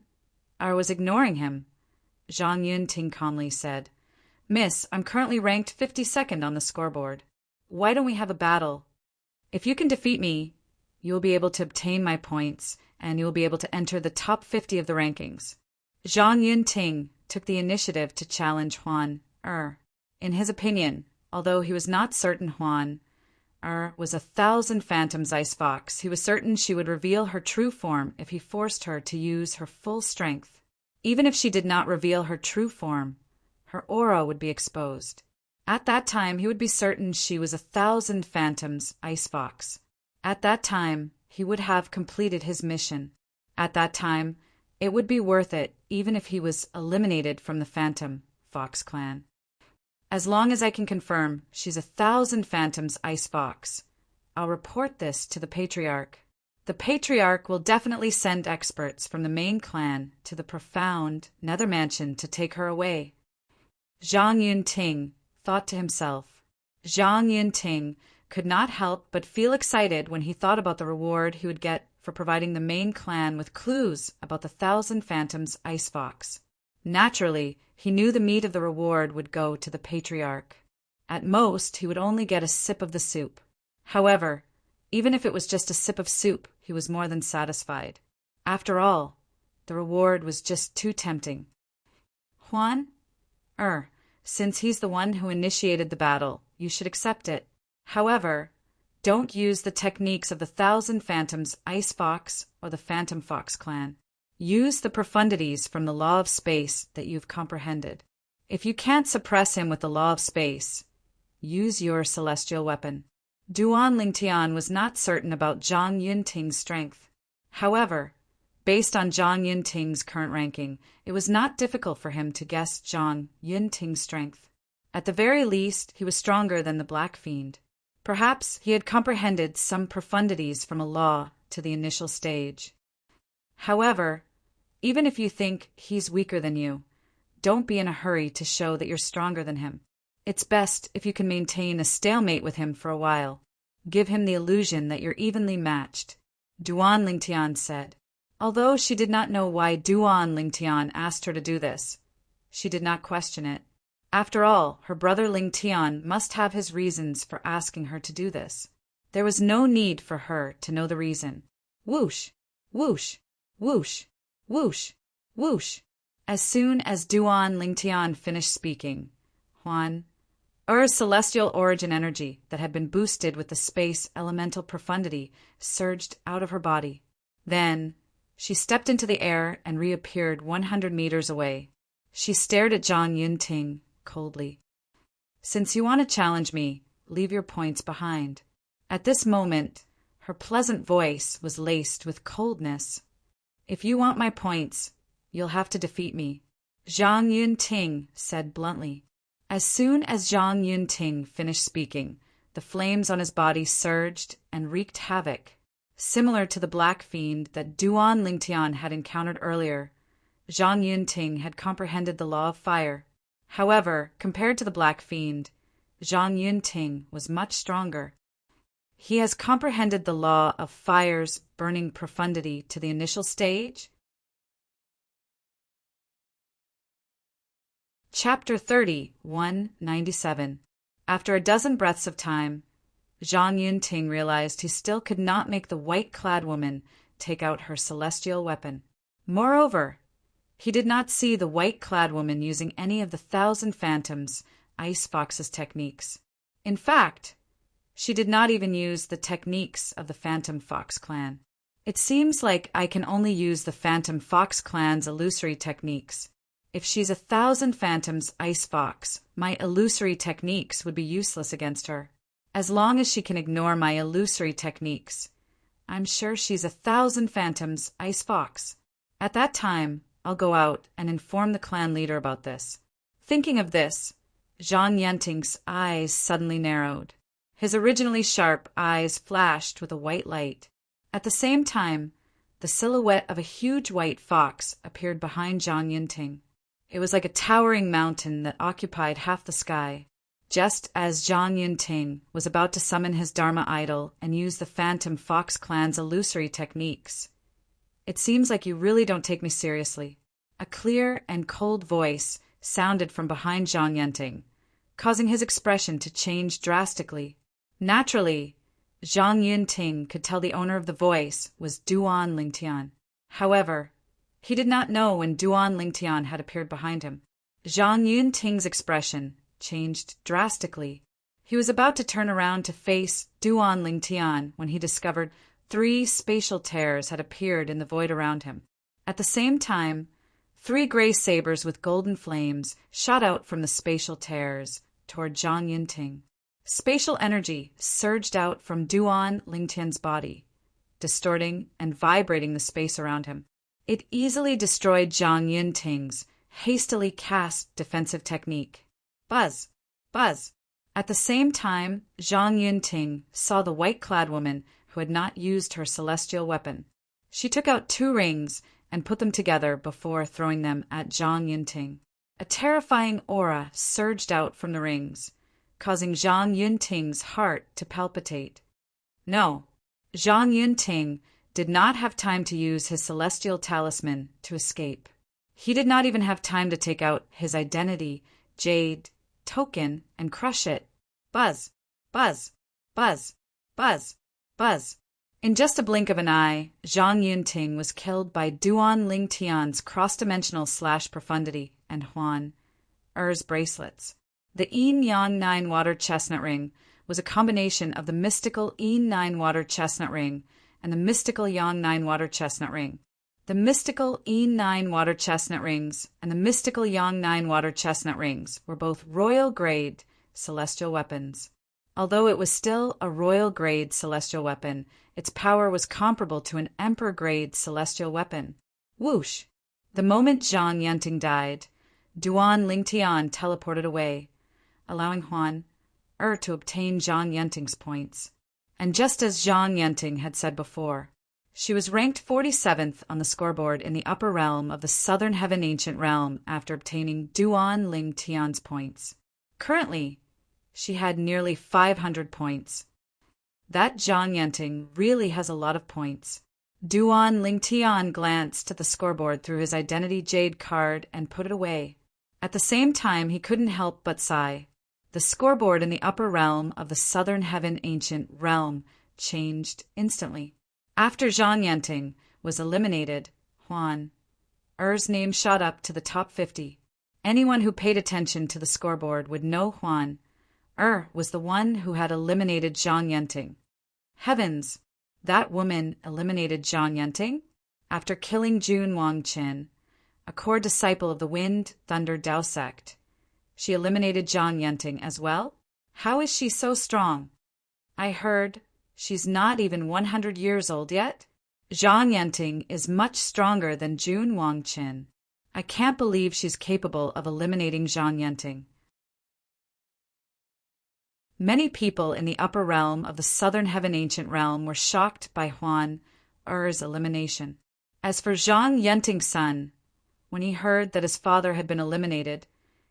was ignoring him, Zhang Yunting calmly said, Miss, I'm currently ranked 52nd on the scoreboard. Why don't we have a battle? If you can defeat me, you will be able to obtain my points, and you will be able to enter the top 50 of the rankings. Zhang Yunting took the initiative to challenge Huan. In his opinion, although he was not certain Huan was 1,000 phantoms ice fox, he was certain she would reveal her true form if he forced her to use her full strength. Even if she did not reveal her true form, her aura would be exposed. At that time, he would be certain she was 1,000 phantoms ice fox. At that time, he would have completed his mission. At that time, it would be worth it even if he was eliminated from the Phantom Fox clan. As long as I can confirm she's 1,000 phantoms ice fox, I'll report this to the Patriarch. The Patriarch will definitely send experts from the main clan to the profound Nether Mansion to take her away. Zhang Yunting thought to himself. Zhang Yunting could not help but feel excited when he thought about the reward he would get for providing the main clan with clues about the 1,000 phantoms ice fox. Naturally, he knew the meat of the reward would go to the Patriarch. At most, he would only get a sip of the soup. However, even if it was just a sip of soup, he was more than satisfied. After all, the reward was just too tempting. Huan? Since he's the one who initiated the battle, you should accept it. However, Don't use the techniques of the Thousand Phantoms Ice Fox or the Phantom Fox clan. Use the profundities from the law of space that you've comprehended. If you can't suppress him with the law of space, use your celestial weapon. Duan Lingtian was not certain about Zhang Yunting's strength. However, based on Zhang Yunting's current ranking, it was not difficult for him to guess Zhang Yunting's strength. At the very least, he was stronger than the Black Fiend. Perhaps he had comprehended some profundities from a law to the initial stage. However, even if you think he's weaker than you, don't be in a hurry to show that you're stronger than him. It's best if you can maintain a stalemate with him for a while. Give him the illusion that you're evenly matched, Duan Lingtian said. Although she did not know why Duan Lingtian asked her to do this, she did not question it. After all, her brother Lingtian must have his reasons for asking her to do this. There was no need for her to know the reason. Whoosh, whoosh, whoosh, whoosh, whoosh. As soon as Duan Lingtian finished speaking, Er's celestial origin energy that had been boosted with the space elemental profundity surged out of her body. Then, she stepped into the air and reappeared 100 meters away. She stared at Zhang Yunting coldly. Since you want to challenge me, leave your points behind. At this moment, her pleasant voice was laced with coldness. If you want my points, you'll have to defeat me, Zhang Yunting said bluntly. As soon as Zhang Yunting finished speaking, the flames on his body surged and wreaked havoc. Similar to the Black Fiend that Duan Lingtian had encountered earlier, Zhang Yunting had comprehended the law of fire. However, compared to the Black Fiend, Zhang Yunting was much stronger. He has comprehended the law of fire's burning profundity to the initial stage. Chapter 30, 197. After a dozen breaths of time, Zhang Yunting realized he still could not make the white-clad woman take out her celestial weapon. Moreover, he did not see the white-clad woman using any of the Thousand Phantoms Ice Fox's techniques. In fact, she did not even use the techniques of the Phantom Fox clan. It seems like I can only use the Phantom Fox clan's illusory techniques. If she's 1,000 Phantoms Ice Fox, my illusory techniques would be useless against her. As long as she can ignore my illusory techniques, I'm sure she's 1,000 Phantoms Ice Fox. At that time, I'll go out and inform the clan leader about this. Thinking of this, Zhang Yunting's eyes suddenly narrowed. His originally sharp eyes flashed with a white light. At the same time, the silhouette of a huge white fox appeared behind Zhang Yunting. It was like a towering mountain that occupied half the sky. Just as Zhang Yunting was about to summon his Dharma idol and use the Phantom Fox clan's illusory techniques. It seems like you really don't take me seriously. A clear and cold voice sounded from behind Zhang Yunting, causing his expression to change drastically. Naturally, Zhang Yunting could tell the owner of the voice was Duan Lingtian. However, he did not know when Duan Lingtian had appeared behind him. Zhang Yunting's expression changed drastically. He was about to turn around to face Duan Lingtian when he discovered 3 spatial tears had appeared in the void around him. At the same time, 3 gray sabers with golden flames shot out from the spatial tears toward Zhang Yunting. Spatial energy surged out from Duan Lingtian's body, distorting and vibrating the space around him. It easily destroyed Zhang Yunting's hastily cast defensive technique. Buzz! Buzz! At the same time, Zhang Yunting saw the white-clad woman who had not used her celestial weapon. She took out 2 rings and put them together before throwing them at Zhang Yunting. A terrifying aura surged out from the rings, causing Zhang Yunting's heart to palpitate. No, Zhang Yunting did not have time to use his celestial talisman to escape. He did not even have time to take out his identity, jade, token, and crush it. Buzz, buzz, buzz, buzz, buzz. In just a blink of an eye, Zhang Yunting was killed by Duan Lingtian's cross-dimensional /profundity and Er's bracelets. The Yin Yang 9 water chestnut ring was a combination of the mystical Yin 9-water chestnut ring and the mystical Yang 9-water chestnut ring. The mystical Yin 9-water chestnut rings and the mystical Yang 9-water chestnut rings were both royal-grade celestial weapons. Although it was still a royal-grade celestial weapon, its power was comparable to an emperor-grade celestial weapon. Whoosh! The moment Zhang Yanting died, Duan Lingtian teleported away, allowing Huan to obtain Zhang Yanting's points. And just as Zhang Yanting had said before, she was ranked 47th on the scoreboard in the upper realm of the Southern Heaven Ancient Realm after obtaining Duan Lingtian's points. Currently, she had nearly 500 points. That Zhang Yanting really has a lot of points. Duan Lingtian glanced at the scoreboard through his identity jade card and put it away. At the same time, he couldn't help but sigh. The scoreboard in the upper realm of the Southern Heaven Ancient Realm changed instantly. After Zhang Yanting was eliminated, Huan Er's name shot up to the top 50. Anyone who paid attention to the scoreboard would know Huan was the one who had eliminated Zhang Yanting. Heavens! That woman eliminated Zhang Yanting? After killing Jun Wangqin, a core disciple of the Wind Thunder Dao sect, she eliminated Zhang Yanting as well? How is she so strong? I heard she's not even 100 years old yet? Zhang Yanting is much stronger than Jun Wangqin. I can't believe she's capable of eliminating Zhang Yanting. Many people in the upper realm of the Southern Heaven Ancient Realm were shocked by Huan Er's elimination. As for Zhang Yanting's son, when he heard that his father had been eliminated,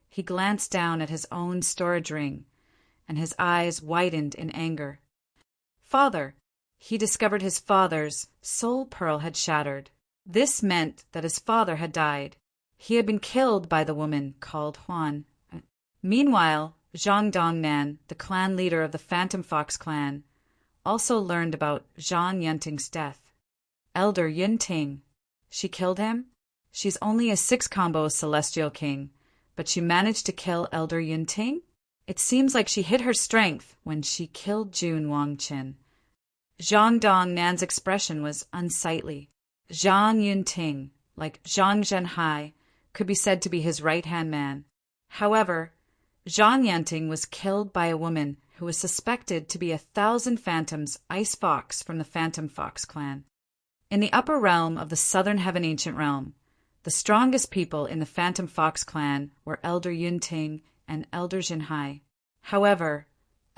he glanced down at his own storage ring, and his eyes widened in anger. Father! He discovered his father's soul pearl had shattered. This meant that his father had died. He had been killed by the woman called Huan. Meanwhile, Zhang Dongnan, the clan leader of the Phantom Fox clan, also learned about Zhang Yanting's death. Elder Yunting. She killed him? She's only a 6-combo Celestial King, but she managed to kill Elder Yunting? It seems like she hid her strength when she killed Jun Wangqin. Zhang Dongnan's expression was unsightly. Zhang Yunting, like Zhang Zhenhai, could be said to be his right-hand man. However, Zhang Yanting was killed by a woman who was suspected to be 1,000 Phantoms Ice Fox from the Phantom Fox clan. In the upper realm of the Southern Heaven Ancient Realm, the strongest people in the Phantom Fox clan were Elder Yunting and Elder Zhenhai. However,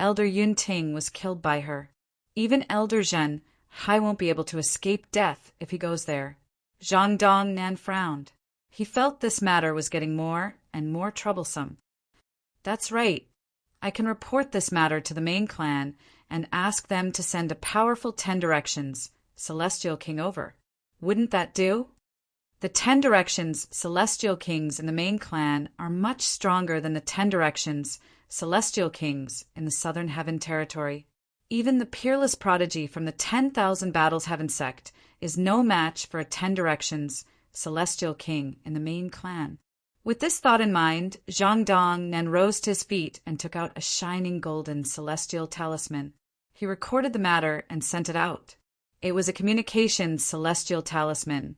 Elder Yunting was killed by her. Even Elder Zhenhai won't be able to escape death if he goes there. Zhang Dongnan frowned. He felt this matter was getting more and more troublesome. That's right. I can report this matter to the main clan and ask them to send a powerful 10 Directions Celestial King over. Wouldn't that do? The 10 Directions Celestial Kings in the main clan are much stronger than the 10 Directions Celestial Kings in the Southern Heaven Territory. Even the peerless prodigy from the 10,000 Battles Heaven sect is no match for a 10 Directions Celestial King in the main clan. With this thought in mind, Zhang Dongnan rose to his feet and took out a shining golden celestial talisman. He recorded the matter and sent it out. It was a communication celestial talisman,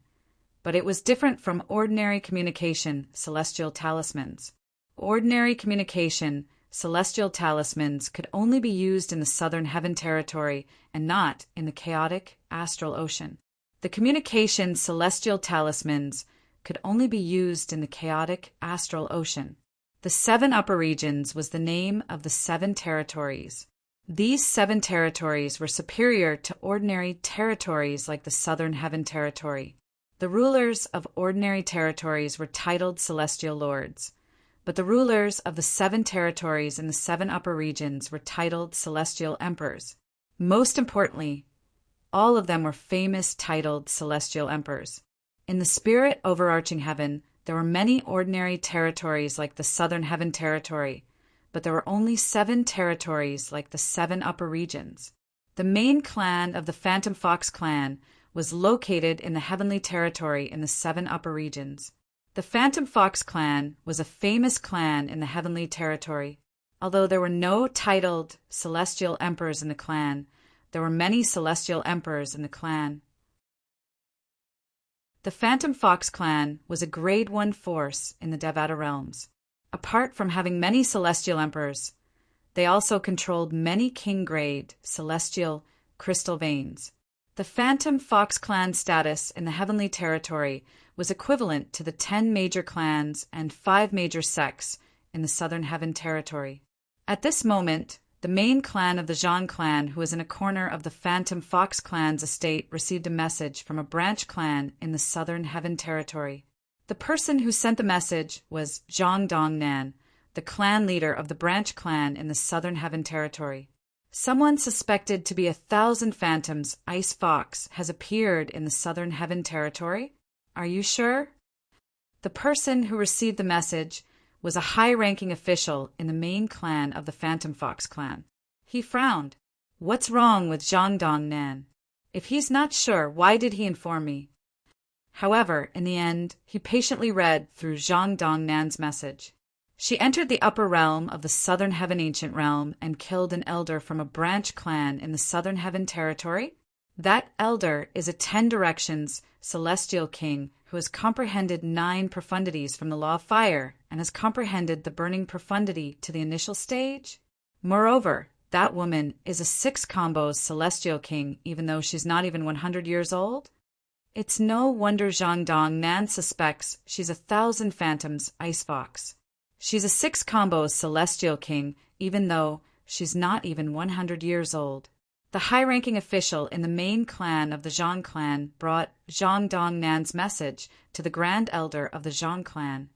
but it was different from ordinary communication celestial talismans. Ordinary communication celestial talismans could only be used in the Southern Heaven Territory and not in the chaotic astral ocean. The communication celestial talismans could only be used in the chaotic astral ocean. The 7 upper regions was the name of the 7 territories. These 7 territories were superior to ordinary territories like the Southern Heaven Territory. The rulers of ordinary territories were titled Celestial Lords, but the rulers of the 7 territories in the 7 upper regions were titled Celestial Emperors. Most importantly, all of them were famous titled Celestial Emperors. In the spirit overarching heaven, there were many ordinary territories like the Southern Heaven Territory, but there were only 7 territories like the 7 upper regions. The main clan of the Phantom Fox clan was located in the Heavenly Territory in the 7 upper regions. The Phantom Fox clan was a famous clan in the Heavenly Territory. Although there were no titled celestial emperors in the clan, there were many celestial emperors in the clan. The Phantom Fox clan was a Grade 1 force in the Devata realms. Apart from having many celestial emperors, they also controlled many king-grade celestial crystal veins. The Phantom Fox clan status in the Heavenly Territory was equivalent to the 10 major clans and 5 major sects in the Southern Heaven Territory. At this moment, the main clan of the Zhang clan, who was in a corner of the Phantom Fox clan's estate, received a message from a branch clan in the Southern Heaven Territory. The person who sent the message was Zhang Dongnan, the clan leader of the branch clan in the Southern Heaven Territory. Someone suspected to be 1,000 phantoms, Ice Fox, has appeared in the Southern Heaven Territory. Are you sure? The person who received the message was a high-ranking official in the main clan of the Phantom Fox clan. He frowned. What's wrong with Zhang Dongnan? If he's not sure, why did he inform me? However, in the end, he patiently read through Zhang Dongnan's message. She entered the upper realm of the Southern Heaven Ancient Realm and killed an elder from a branch clan in the Southern Heaven Territory. That elder is a 10 Directions celestial king who has comprehended 9 profundities from the law of fire and has comprehended the burning profundity to the initial stage. Moreover, that woman is a 6 combos celestial king even though she's not even 100 years old. It's no wonder Zhang Dongnan suspects she's 1,000 phantoms Ice Fox. She's a 6 combos celestial king even though she's not even 100 years old. The high-ranking official in the main clan of the Zhang clan brought Zhang Dongnan's message to the Grand Elder of the Zhang clan.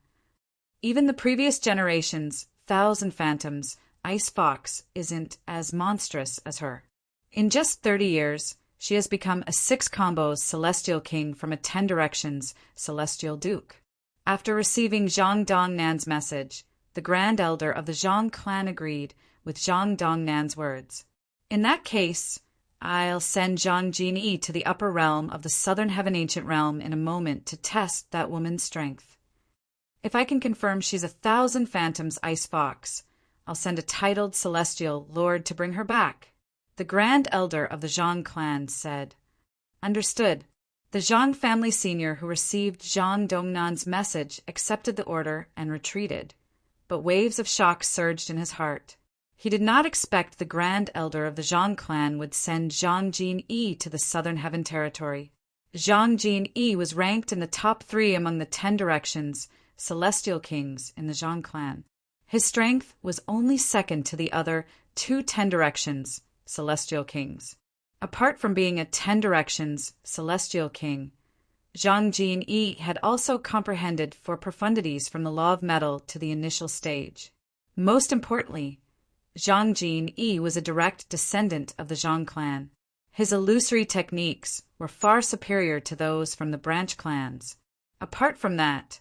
Even the previous generation's 1,000 phantoms, Ice Fox, isn't as monstrous as her. In just 30 years, she has become a 6 combos celestial king from a 10 Directions celestial duke. After receiving Zhang Dongnan's message, the Grand Elder of the Zhang clan agreed with Zhang Dongnan's words. In that case, I'll send Zhang Jinyi to the upper realm of the Southern Heaven Ancient Realm in a moment to test that woman's strength. If I can confirm she's 1,000 phantoms Ice Fox, I'll send a titled celestial lord to bring her back. The Grand Elder of the Zhang clan said. Understood. The Zhang family senior who received Zhang Dongnan's message accepted the order and retreated, but waves of shock surged in his heart. He did not expect the Grand Elder of the Zhang clan would send Zhang Jinyi to the Southern Heaven Territory. Zhang Jinyi was ranked in the top 3 among the 10 Directions celestial kings in the Zhang clan. His strength was only second to the other 2 10 Directions celestial kings. Apart from being a 10 Directions celestial king, Zhang Jinyi had also comprehended 4 profundities from the law of metal to the initial stage. Most importantly, Zhang Jinyi was a direct descendant of the Zhang clan. His illusory techniques were far superior to those from the branch clans. Apart from that,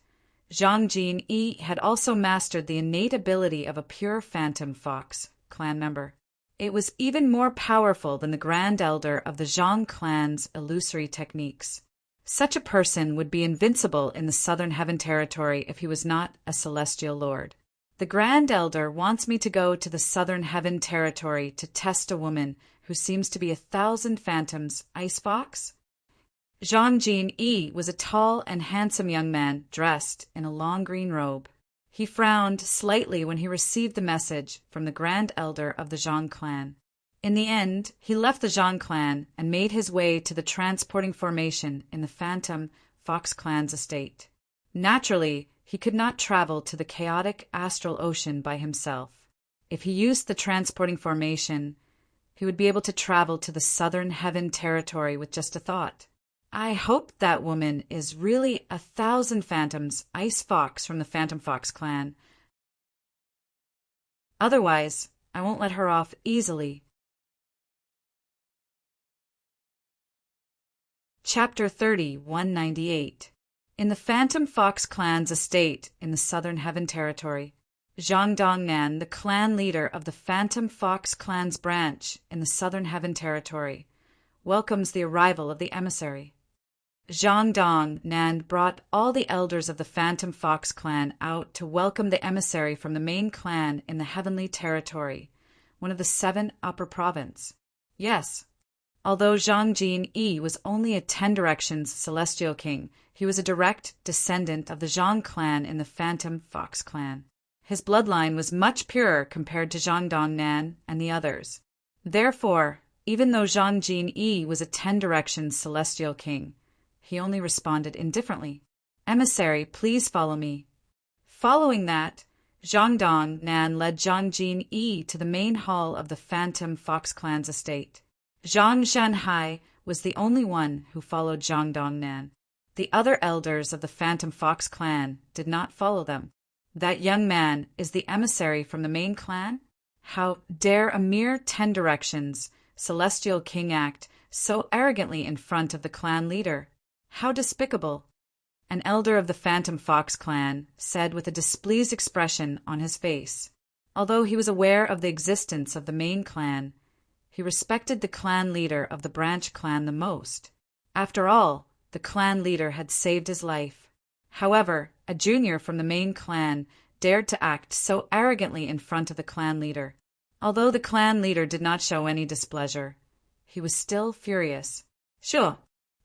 Zhang Jinyi had also mastered the innate ability of a pure Phantom Fox clan member. It was even more powerful than the Grand Elder of the Zhang clan's illusory techniques. Such a person would be invincible in the Southern Heaven Territory if he was not a celestial lord. The Grand Elder wants me to go to the Southern Heaven Territory to test a woman who seems to be 1,000 phantoms Ice Fox? Zhang Jinyi was a tall and handsome young man dressed in a long green robe. He frowned slightly when he received the message from the Grand Elder of the Zhang clan. In the end, he left the Zhang clan and made his way to the transporting formation in the Phantom Fox clan's estate. Naturally, he could not travel to the chaotic astral ocean by himself. If he used the transporting formation, he would be able to travel to the Southern Heaven Territory with just a thought. I hope that woman is really 1,000 phantoms Ice Fox from the Phantom Fox clan. Otherwise, I won't let her off easily. Chapter 30, 198. In the Phantom Fox clan's estate in the Southern Heaven Territory, Zhang Dongnan, the clan leader of the Phantom Fox clan's branch in the Southern Heaven Territory, welcomes the arrival of the emissary. Zhang Dong Nan brought all the elders of the Phantom Fox clan out to welcome the emissary from the main clan in the Heavenly Territory, one of the 7 Upper Province. Yes, although Zhang Jin-yi was only a 10 Directions celestial king, he was a direct descendant of the Zhang clan in the Phantom Fox clan. His bloodline was much purer compared to Zhang Dong Nan and the others. Therefore, even though Zhang Jin-yi was a 10 Directions celestial king, he only responded indifferently. Emissary, please follow me. Following that, Zhang Dong Nan led Zhang Jin-yi to the main hall of the Phantom Fox clan's estate. Zhang Zhenhai was the only one who followed Zhang Dong Nan. The other elders of the Phantom Fox clan did not follow them. That young man is the emissary from the main clan? How dare a mere 10 Directions celestial king act so arrogantly in front of the clan leader? How despicable! An elder of the Phantom Fox clan said with a displeased expression on his face. Although he was aware of the existence of the main clan, he respected the clan leader of the branch clan the most. After all, the clan leader had saved his life. However, a junior from the main clan dared to act so arrogantly in front of the clan leader. Although the clan leader did not show any displeasure, he was still furious. Sure,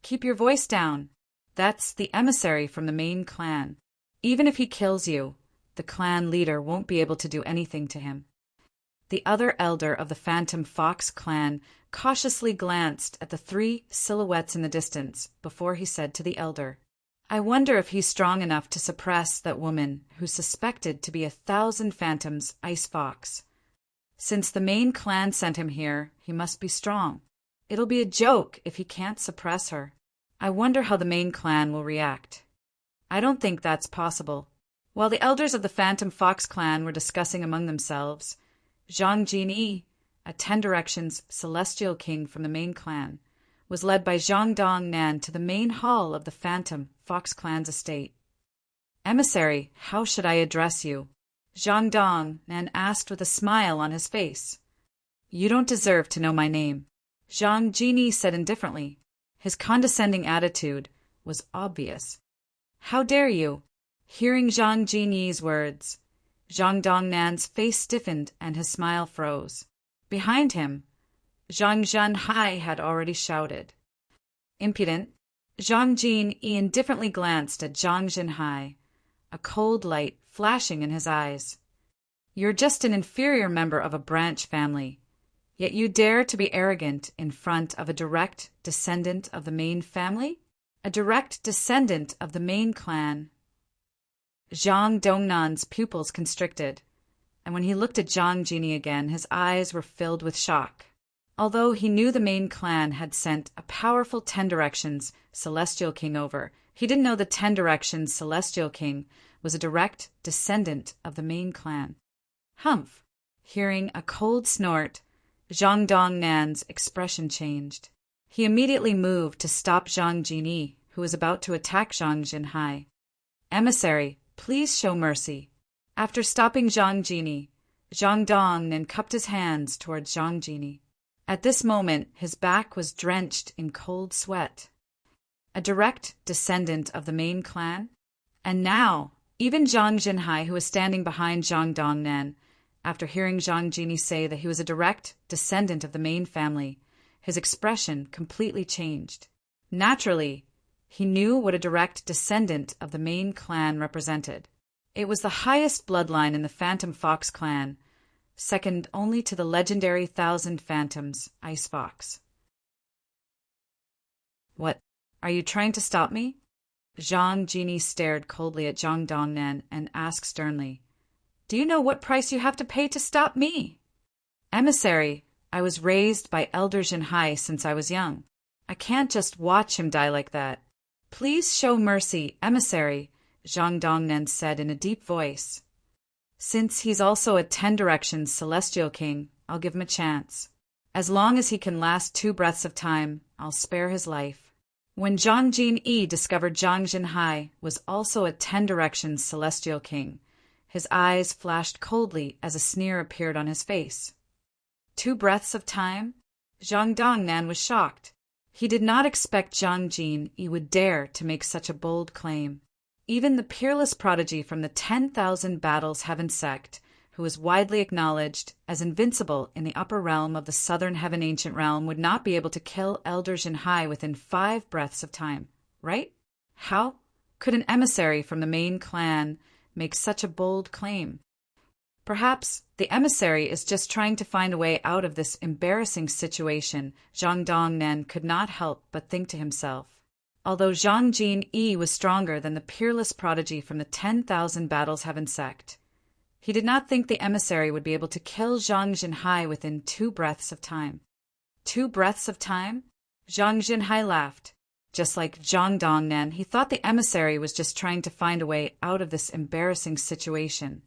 keep your voice down. That's the emissary from the main clan. Even if he kills you, the clan leader won't be able to do anything to him. The other elder of the Phantom Fox clan cautiously glanced at the 3 silhouettes in the distance before he said to the elder, I wonder if he's strong enough to suppress that woman who's suspected to be 1,000 Phantoms' Ice Fox. Since the main clan sent him here, he must be strong. It'll be a joke if he can't suppress her. I wonder how the main clan will react. I don't think that's possible. While the elders of the Phantom Fox clan were discussing among themselves, Zhang Jin-yi, a 10 Directions celestial king from the main clan, was led by Zhang Dong Nan to the main hall of the Phantom Fox clan's estate. Emissary, how should I address you? Zhang Dong Nan asked with a smile on his face. You don't deserve to know my name, Zhang Jin-yi said indifferently. His condescending attitude was obvious. How dare you? Hearing Zhang Jin-yi's words, Zhang Dong Nan's face stiffened and his smile froze. Behind him, Zhang Zhenhai had already shouted. Impudent, Zhang Jin-yi indifferently glanced at Zhang Zhenhai, a cold light flashing in his eyes. You're just an inferior member of a branch family, yet you dare to be arrogant in front of a direct descendant of the main family? A direct descendant of the main clan. Zhang Dongnan's pupils constricted, and when he looked at Zhang Jin-yi again, his eyes were filled with shock. Although he knew the main clan had sent a powerful 10 Directions celestial king over, he didn't know the 10 Directions celestial king was a direct descendant of the main clan. Humph! Hearing a cold snort, Zhang Dongnan's expression changed. He immediately moved to stop Zhang Jin-yi, who was about to attack Zhang Zhenhai. Emissary, please show mercy. After stopping Zhang Jin-yi, Zhang Dongnan cupped his hands towards Zhang Jin-yi. At this moment, his back was drenched in cold sweat. A direct descendant of the main clan? And now, even Zhang Zhenhai, who was standing behind Zhang Dongnan, after hearing Zhang Jin-yi say that he was a direct descendant of the main family, his expression completely changed. Naturally, he knew what a direct descendant of the main clan represented. It was the highest bloodline in the Phantom Fox clan, second only to the legendary 1,000 Phantoms Ice Fox. What? Are you trying to stop me? Zhang Jin-yi stared coldly at Zhang Dongnan and asked sternly, Do you know what price you have to pay to stop me? Emissary, I was raised by Elder Zhenhai since I was young. I can't just watch him die like that. Please show mercy, emissary, Zhang Dongnan said in a deep voice. Since he's also a 10 Directions celestial king, I'll give him a chance. As long as he can last 2 breaths of time, I'll spare his life. When Zhang Jin-yi discovered Zhang Zhenhai was also a 10 Directions celestial king, his eyes flashed coldly as a sneer appeared on his face. 2 breaths of time? Zhang Dongnan was shocked. He did not expect Zhang Jin would dare to make such a bold claim. Even the peerless prodigy from the 10,000 Battles Heaven sect, who was widely acknowledged as invincible in the upper realm of the Southern Heaven Ancient Realm, would not be able to kill Elder Jinhai within 5 breaths of time, right? How could an emissary from the main clan make such a bold claim? Perhaps the emissary is just trying to find a way out of this embarrassing situation, Zhang Dongnan could not help but think to himself. Although Zhang Jin was stronger than the peerless prodigy from the 10,000 Battles Heaven sect, he did not think the emissary would be able to kill Zhang Jinhai within 2 breaths of time. 2 breaths of time? Zhang Jinhai laughed. Just like Zhang Dongnan, he thought the emissary was just trying to find a way out of this embarrassing situation.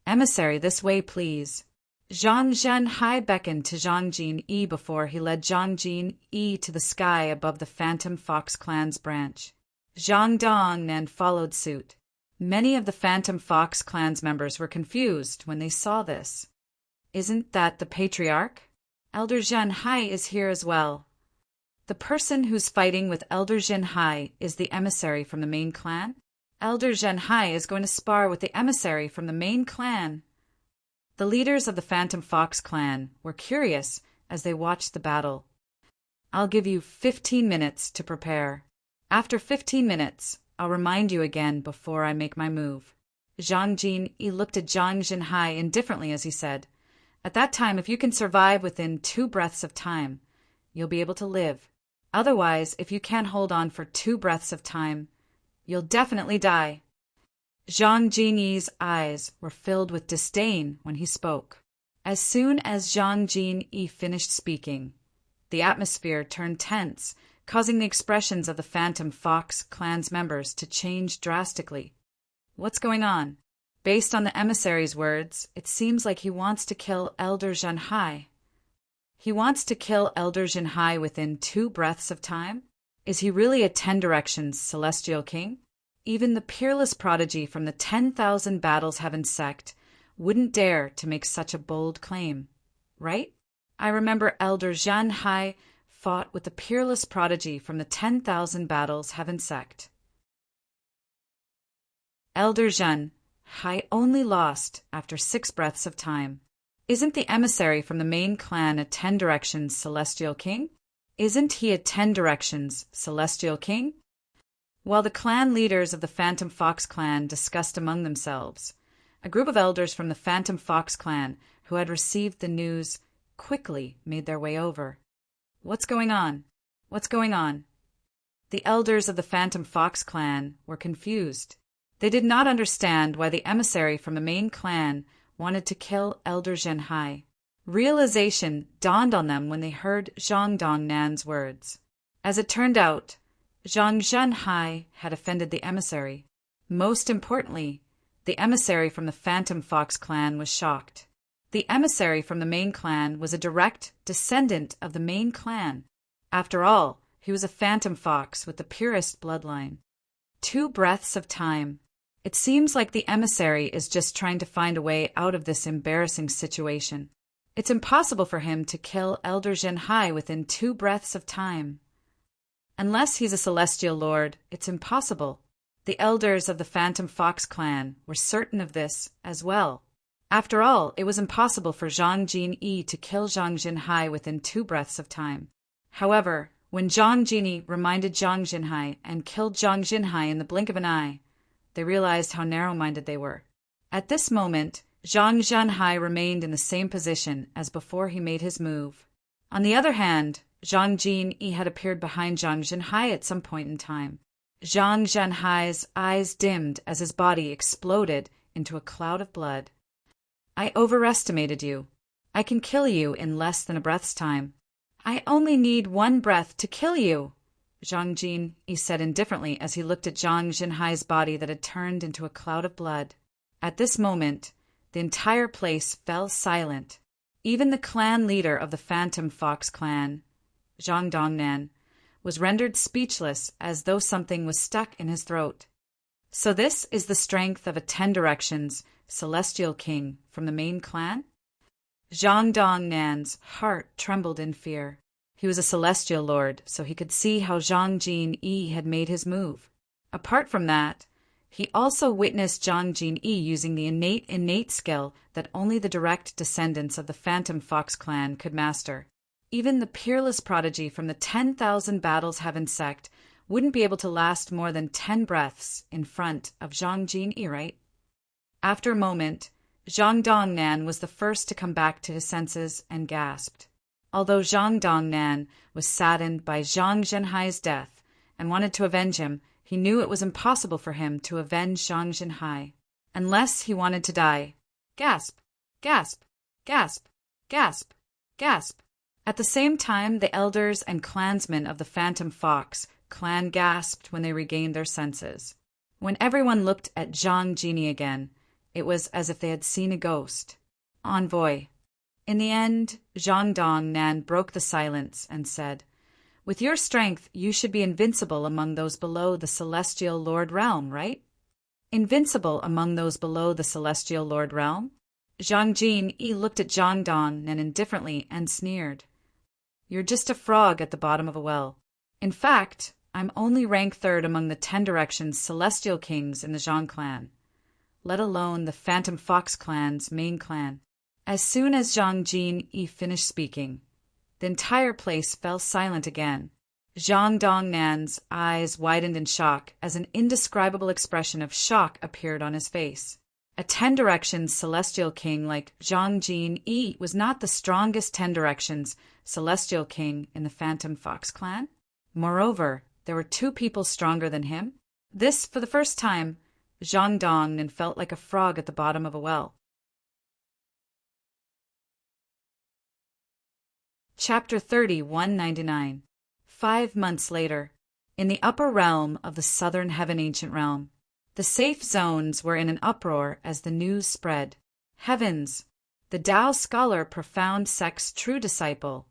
Emissary, this way, please. Zhang Jinhai beckoned to Zhang Jin before he led Zhang Jin to the sky above the Phantom Fox clan's branch. Zhang Dongnan followed suit. Many of the Phantom Fox clan's members were confused when they saw this. Isn't that the patriarch? Elder Jinhai is here as well. The person who's fighting with Elder Jinhai is the emissary from the main clan? Elder Jinhai is going to spar with the emissary from the main clan. The leaders of the Phantom Fox clan were curious as they watched the battle. I'll give you 15 minutes to prepare. After 15 minutes, I'll remind you again before I make my move. Zhang Jin looked at Zhang Jinhai indifferently as he said, at that time, if you can survive within 2 breaths of time, you'll be able to live. Otherwise, if you can't hold on for 2 breaths of time, you'll definitely die. Zhang Jin's eyes were filled with disdain when he spoke. As soon as Zhang Jin finished speaking, the atmosphere turned tense, causing the expressions of the Phantom Fox clan's members to change drastically. What's going on? Based on the emissary's words, it seems like he wants to kill Elder Jinhai. He wants to kill Elder Jinhai within 2 breaths of time? Is he really a 10 Directions celestial king? Even the peerless prodigy from the 10,000 Battles Heaven sect wouldn't dare to make such a bold claim, right? I remember Elder Jinhai fought with the peerless prodigy from the 10,000 Battles Heaven sect. Elder Jinhai only lost after 6 breaths of time. Isn't the emissary from the main clan a 10 Directions celestial king? Isn't he a 10 Directions celestial king? While the clan leaders of the Phantom Fox clan discussed among themselves, a group of elders from the Phantom Fox clan who had received the news quickly made their way over. What's going on? What's going on? The elders of the Phantom Fox clan were confused. They did not understand why the emissary from the main clan wanted to kill Elder Jinhai. Realization dawned on them when they heard Zhang Dongnan's words. As it turned out, Zhang Jinhai had offended the emissary. Most importantly, the emissary from the Phantom Fox clan was shocked. The emissary from the main clan was a direct descendant of the main clan. After all, he was a Phantom Fox with the purest bloodline. 2 breaths of time. It seems like the emissary is just trying to find a way out of this embarrassing situation. It's impossible for him to kill Elder Jinhai within 2 breaths of time. Unless he's a celestial lord, it's impossible. The elders of the Phantom Fox clan were certain of this as well. After all, it was impossible for Zhang Jin to kill Zhang Jinhai within 2 breaths of time. However, when Zhang Jin reminded Zhang Jinhai and killed Zhang Jinhai in the blink of an eye, they realized how narrow-minded they were. At this moment, Zhang Jinhai remained in the same position as before he made his move. On the other hand, Zhang Jin had appeared behind Zhang Jinhai at some point in time. Zhang Jinhai's eyes dimmed as his body exploded into a cloud of blood. I overestimated you. I can kill you in less than a breath's time. I only need 1 breath to kill you, Zhang Jin said indifferently as he looked at Zhang Jinhai's body that had turned into a cloud of blood. At this moment, the entire place fell silent. Even the clan leader of the Phantom Fox clan, Zhang Dongnan, was rendered speechless as though something was stuck in his throat. So this is the strength of a 10 Directions celestial king from the main clan? Zhang Dongnan's heart trembled in fear. He was a celestial lord, so he could see how Zhang Jin-yi had made his move. Apart from that, he also witnessed Zhang Jin-yi using the innate skill that only the direct descendants of the Phantom Fox clan could master. Even the peerless prodigy from the 10,000 Battles Heaven sect wouldn't be able to last more than 10 breaths in front of Zhang Jin-yi, right? After a moment, Zhang Dongnan was the first to come back to his senses and gasped. Although Zhang Dongnan was saddened by Zhang Zhenhai's death and wanted to avenge him, he knew it was impossible for him to avenge Zhang Zhenhai unless he wanted to die. Gasp! Gasp! Gasp! Gasp! Gasp! At the same time, the elders and clansmen of the Phantom Fox clan gasped when they regained their senses. When everyone looked at Zhang Jini again, it was as if they had seen a ghost. Envoy. In the end, Zhang Dongnan broke the silence and said, "With your strength, you should be invincible among those below the Celestial Lord Realm, right?" Invincible among those below the Celestial Lord Realm? Zhang Jin-yi looked at Zhang Dongnan indifferently and sneered. "You're just a frog at the bottom of a well. In fact, I'm only rank 3rd among the 10 Directions Celestial Kings in the Zhang clan, let alone the Phantom Fox clan's main clan." As soon as Zhang Jin-yi finished speaking, the entire place fell silent again. Zhang Dongnan's eyes widened in shock as an indescribable expression of shock appeared on his face. A 10 Directions Celestial King like Zhang Jin-yi was not the strongest 10 Directions Celestial King in the Phantom Fox clan. Moreover, there were 2 people stronger than him. This, for the first time, Zhang Dongnan felt like a frog at the bottom of a well. Chapter 30-199. 5 months later, in the upper realm of the Southern Heaven Ancient Realm, the safe zones were in an uproar as the news spread. Heavens! The Tao scholar Profound Sect's true disciple,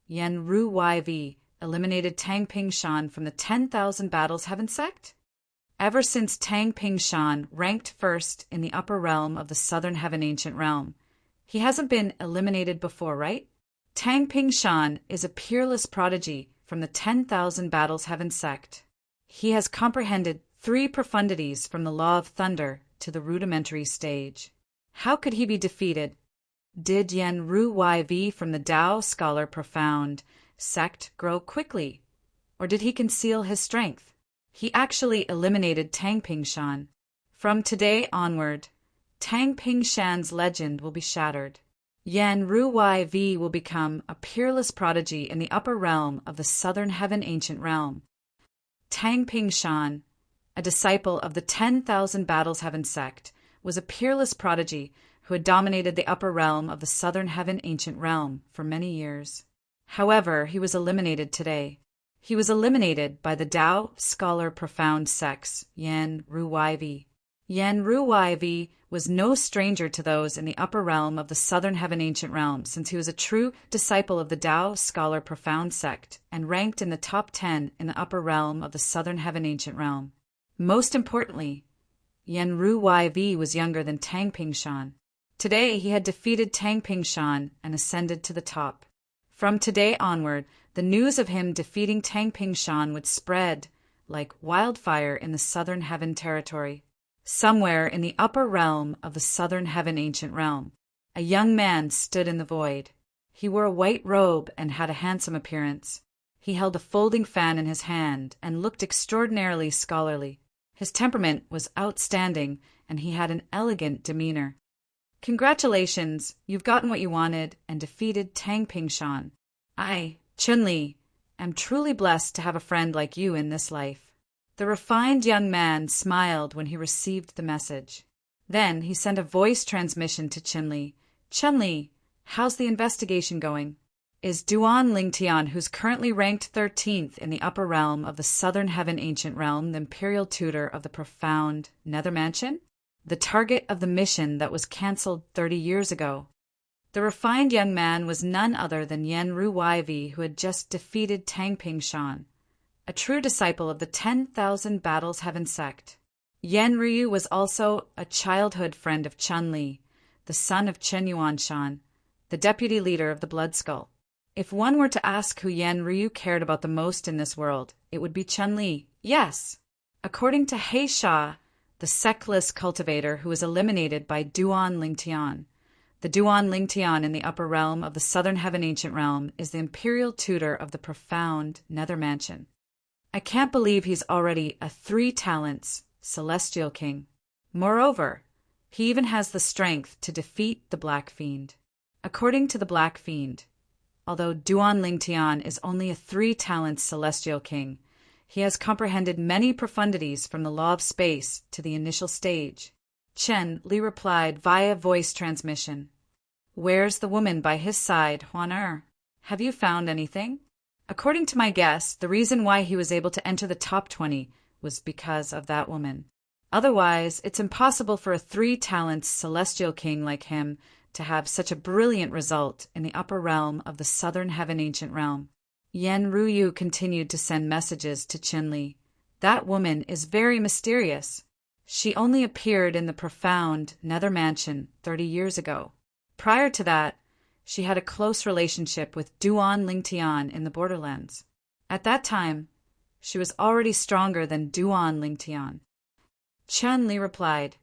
Yen Ru YV, eliminated Tang Ping Shan from the 10,000 Battles Heaven sect? Ever since Tang Ping Shan ranked first in the upper realm of the Southern Heaven Ancient Realm, he hasn't been eliminated before, right? Tang Ping Shan is a peerless prodigy from the 10,000 Battles Heaven sect. He has comprehended 3 profundities from the Law of Thunder to the rudimentary stage. How could he be defeated? Did Yen Ru YV from the Tao Scholar Profound Sect grow quickly, or did he conceal his strength? He actually eliminated Tang Ping Shan. From today onward, Tang Ping Shan's legend will be shattered. Yen Ru YV will become a peerless prodigy in the upper realm of the Southern Heaven Ancient Realm. Tang Ping Shan, a disciple of the 10,000 Battles Heaven sect, was a peerless prodigy who had dominated the upper realm of the Southern Heaven Ancient Realm for many years. However, he was eliminated today. He was eliminated by the Tao Scholar Profound Sect's Yen Ru YV. Yen Ru YV was no stranger to those in the upper realm of the Southern Heaven Ancient Realm, since he was a true disciple of the Tao Scholar Profound Sect and ranked in the top 10 in the upper realm of the Southern Heaven Ancient Realm. Most importantly, Yen Ru YV was younger than Tang Ping Shan. Today he had defeated Tang Ping Shan and ascended to the top. From today onward, the news of him defeating Tang Ping Shan would spread like wildfire in the Southern Heaven territory. Somewhere in the upper realm of the Southern Heaven Ancient Realm, a young man stood in the void. He wore a white robe and had a handsome appearance. He held a folding fan in his hand and looked extraordinarily scholarly. His temperament was outstanding, and he had an elegant demeanor. "Congratulations, you've gotten what you wanted and defeated Tang Ping Shan. I, Chun-Li, am truly blessed to have a friend like you in this life." The refined young man smiled when he received the message. Then he sent a voice transmission to Chun-Li. "Chun-Li, how's the investigation going? Is Duan Lingtian, who's currently ranked 13th in the upper realm of the Southern Heaven Ancient Realm, the imperial tutor of the Profound Nether Mansion, the target of the mission that was cancelled 30 years ago?" The refined young man was none other than Yen Ru YV, who had just defeated Tang Ping Shan, a true disciple of the 10,000 Battles Heaven sect. Yen Ryu was also a childhood friend of Chun-Li, the son of Chen Yuanshan, the deputy leader of the Blood Skull. If one were to ask who Yan Ryu cared about the most in this world, it would be Chun-Li. Yes. According to He Sha, the Seckless cultivator who was eliminated by Duan Lingtian. The Duan Lingtian in the upper realm of the Southern Heaven Ancient Realm is the imperial tutor of the profound Nether Mansion. I can't believe he's already a 3 talents celestial king. Moreover, he even has the strength to defeat the Black Fiend. According to the Black Fiend, although Duan Lingtian is only a 3 talents celestial king, he has comprehended many profundities from the law of space to the initial stage. Chen Li replied via voice transmission. Where's the woman by his side, Huan? Have you found anything? According to my guess, the reason why he was able to enter the top 20 was because of that woman. Otherwise, it's impossible for a 3 talents celestial king like him to have such a brilliant result in the upper realm of the Southern Heaven Ancient Realm. Yan Ryu continued to send messages to Chun-Li. That woman is very mysterious. She only appeared in the profound Nether Mansion 30 years ago. Prior to that, she had a close relationship with Duan Lingtian in the Borderlands. At that time, she was already stronger than Duan Lingtian. Chun-Li replied,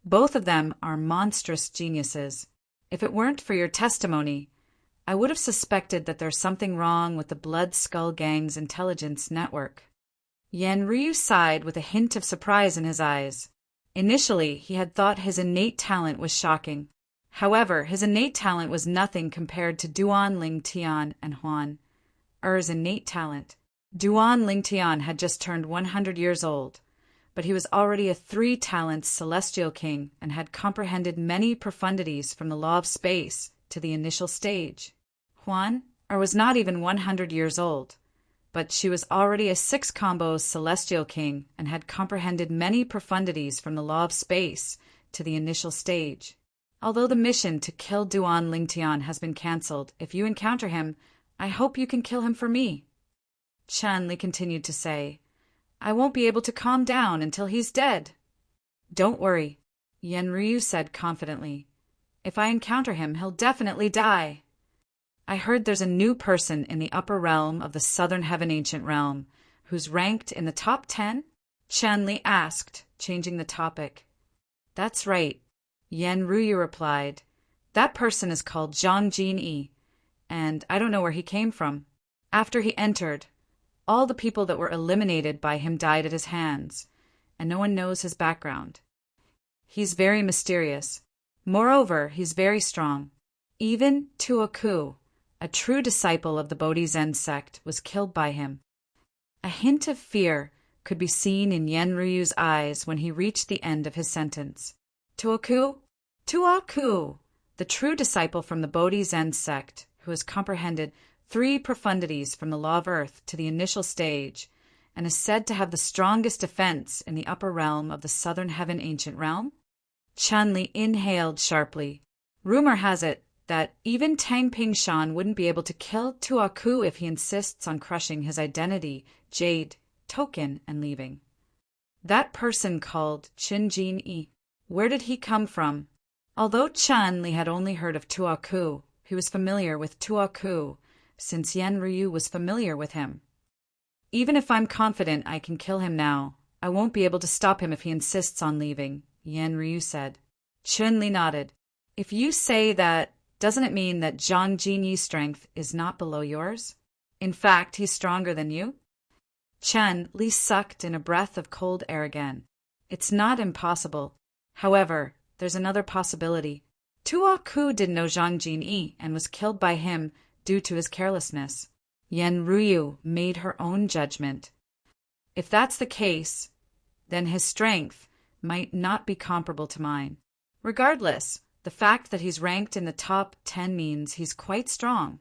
both of them are monstrous geniuses. If it weren't for your testimony, I would have suspected that there's something wrong with the Blood Skull Gang's intelligence network. Yan Ryu sighed with a hint of surprise in his eyes. Initially, he had thought his innate talent was shocking. However, his innate talent was nothing compared to Duan Lingtian and Huan Er's innate talent. Duan Lingtian had just turned 100 years old, but he was already a 3 talents celestial king and had comprehended many profundities from the law of space to the initial stage. Huan was not even 100 years old, but she was already a 6 combos celestial king and had comprehended many profundities from the law of space to the initial stage. Although the mission to kill Duan Lingtian has been cancelled, if you encounter him, I hope you can kill him for me. Chun-Li continued to say, I won't be able to calm down until he's dead. Don't worry, Yan Ryu said confidently. If I encounter him, he'll definitely die. I heard there's a new person in the upper realm of the Southern Heaven Ancient Realm who's ranked in the top 10? Chun-Li asked, changing the topic. That's right, Yan Ryu replied. That person is called Zhang Jinyi, and I don't know where he came from. After he entered, all the people that were eliminated by him died at his hands, and no one knows his background. He's very mysterious. Moreover, he's very strong. Even Tuoku, a true disciple of the Bodhi Zen sect, was killed by him. A hint of fear could be seen in Yan Ryu's eyes when he reached the end of his sentence. Tuoku, the true disciple from the Bodhi Zen sect, who has comprehended 3 profundities from the law of earth to the initial stage, and is said to have the strongest defense in the upper realm of the Southern Heaven Ancient Realm? Chun-Li inhaled sharply. Rumor has it that even Tang Pingshan wouldn't be able to kill Tuoku if he insists on crushing his identity, jade, token, and leaving. That person called Qin Jin-yi. Where did he come from? Although Chun-Li had only heard of Tuoku, he was familiar with Tuoku, since Yan Ryu was familiar with him. Even if I'm confident I can kill him now, I won't be able to stop him if he insists on leaving, Yan Ryu said. Chun-Li nodded. If you say that, doesn't it mean that Zhang Jinyi's strength is not below yours? In fact, he's stronger than you? Chun-Li sucked in a breath of cold air again. It's not impossible. However, there's another possibility. Tuoku didn't know Zhang Jinyi and was killed by him due to his carelessness. Yan Ryu made her own judgment. If that's the case, then his strength might not be comparable to mine. Regardless, the fact that he's ranked in the top 10 means he's quite strong.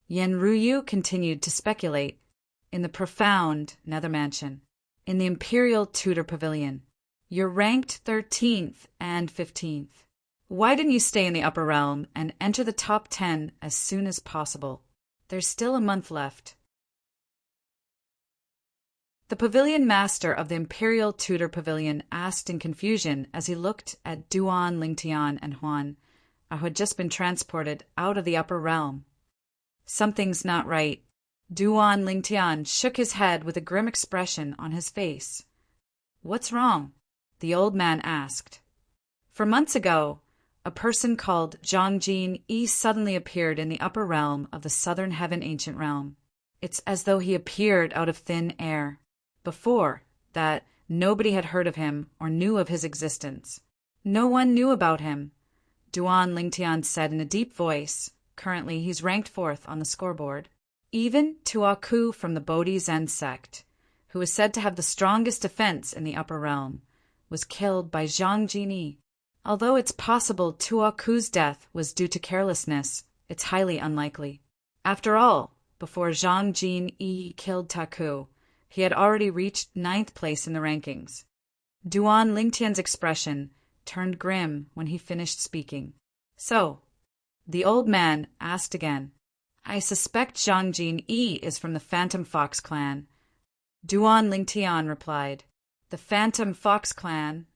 Yan Ryu continued to speculate. In the profound Nether Mansion, in the Imperial Tudor Pavilion, you're ranked 13th and 15th. Why didn't you stay in the upper realm and enter the top 10 as soon as possible? There's still a month left. The pavilion master of the Imperial Tudor Pavilion asked in confusion as he looked at Duan Lingtian and Huan who had just been transported out of the upper realm. Something's not right. Duan Lingtian shook his head with a grim expression on his face. What's wrong? The old man asked. For months ago, a person called Zhang Jin Yi suddenly appeared in the upper realm of the southern heaven ancient realm. It's as though he appeared out of thin air. Before that, nobody had heard of him or knew of his existence. No one knew about him, Duan Lingtian said in a deep voice. Currently, he's ranked 4th on the scoreboard. Even Tuaku from the Bodhi Zen sect, who is said to have the strongest defense in the upper realm, was killed by Zhang Jin. Although it's possible Tuaku's death was due to carelessness, it's highly unlikely. After all, before Zhang Jin killed Taku, he had already reached 9th place in the rankings. Duan Lingtian's expression turned grim when he finished speaking. So, the old man asked again, I suspect Zhang Jin is from the Phantom Fox clan. Duan Lingtian replied, The Phantom Fox clan?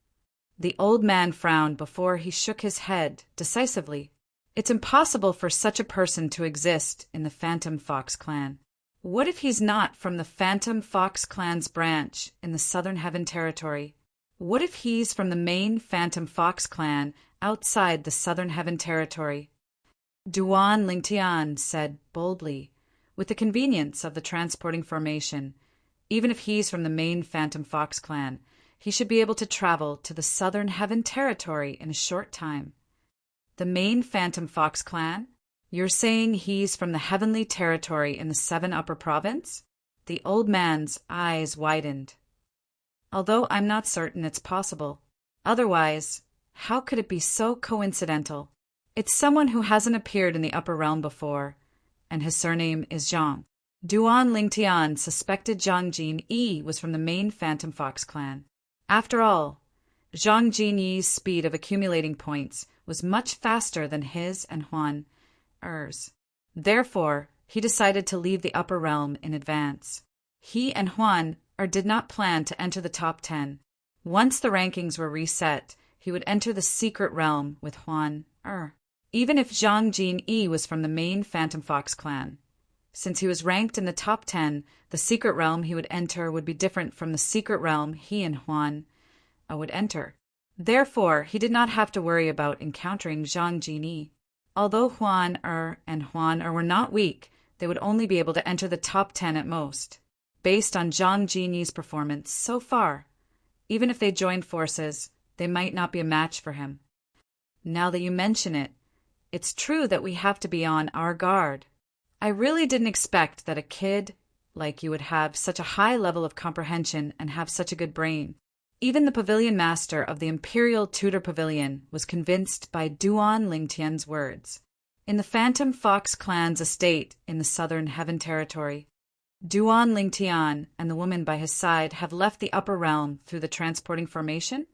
The old man frowned before he shook his head decisively. It's impossible for such a person to exist in the Phantom Fox clan. What if he's not from the Phantom Fox clan's branch in the Southern Heaven Territory? What if he's from the main Phantom Fox clan outside the Southern Heaven Territory? Duan Lingtian said boldly, with the convenience of the transporting formation, even if he's from the main Phantom Fox clan, he should be able to travel to the Southern Heaven Territory in a short time. The main Phantom Fox clan? You're saying he's from the Heavenly Territory in the 7 Upper Province? The old man's eyes widened. Although I'm not certain it's possible. Otherwise, how could it be so coincidental? It's someone who hasn't appeared in the upper realm before, and his surname is Zhang. Duan Lingtian suspected Zhang Jin was from the main Phantom Fox clan. After all, Zhang Jinyi's speed of accumulating points was much faster than his and Huan Er's. Therefore, he decided to leave the upper realm in advance. He and Huan did not plan to enter the top 10. Once the rankings were reset, he would enter the secret realm with Huan even if Zhang Jin was from the main Phantom Fox clan. Since he was ranked in the top 10, the secret realm he would enter would be different from the secret realm he and Huan would enter. Therefore, he did not have to worry about encountering Zhang Jin. Although Huan and Huan were not weak, they would only be able to enter the top 10 at most, based on Zhang Jinyi's performance so far. Even if they joined forces, they might not be a match for him. Now that you mention it, it's true that we have to be on our guard. I really didn't expect that a kid like you would have such a high level of comprehension and have such a good brain. Even the pavilion master of the Imperial Tudor Pavilion was convinced by Duan Lingtian's words. In the Phantom Fox clan's estate in the Southern Heaven Territory, Duan Lingtian and the woman by his side have left the upper realm through the transporting formation?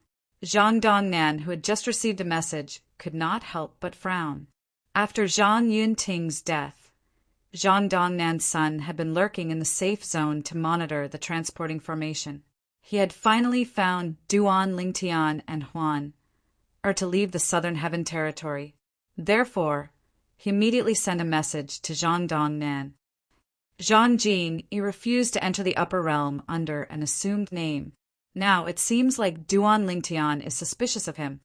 Zhang Dongnan, who had just received a message, could not help but frown. After Zhang Yunting's death, Zhang Dongnan's son had been lurking in the safe zone to monitor the transporting formation. He had finally found Duan Lingtian and Huan to leave the Southern Heaven Territory. Therefore, he immediately sent a message to Zhang Dongnan. Zhang Jin refused to enter the upper realm under an assumed name. Now it seems like Duan Lingtian is suspicious of him.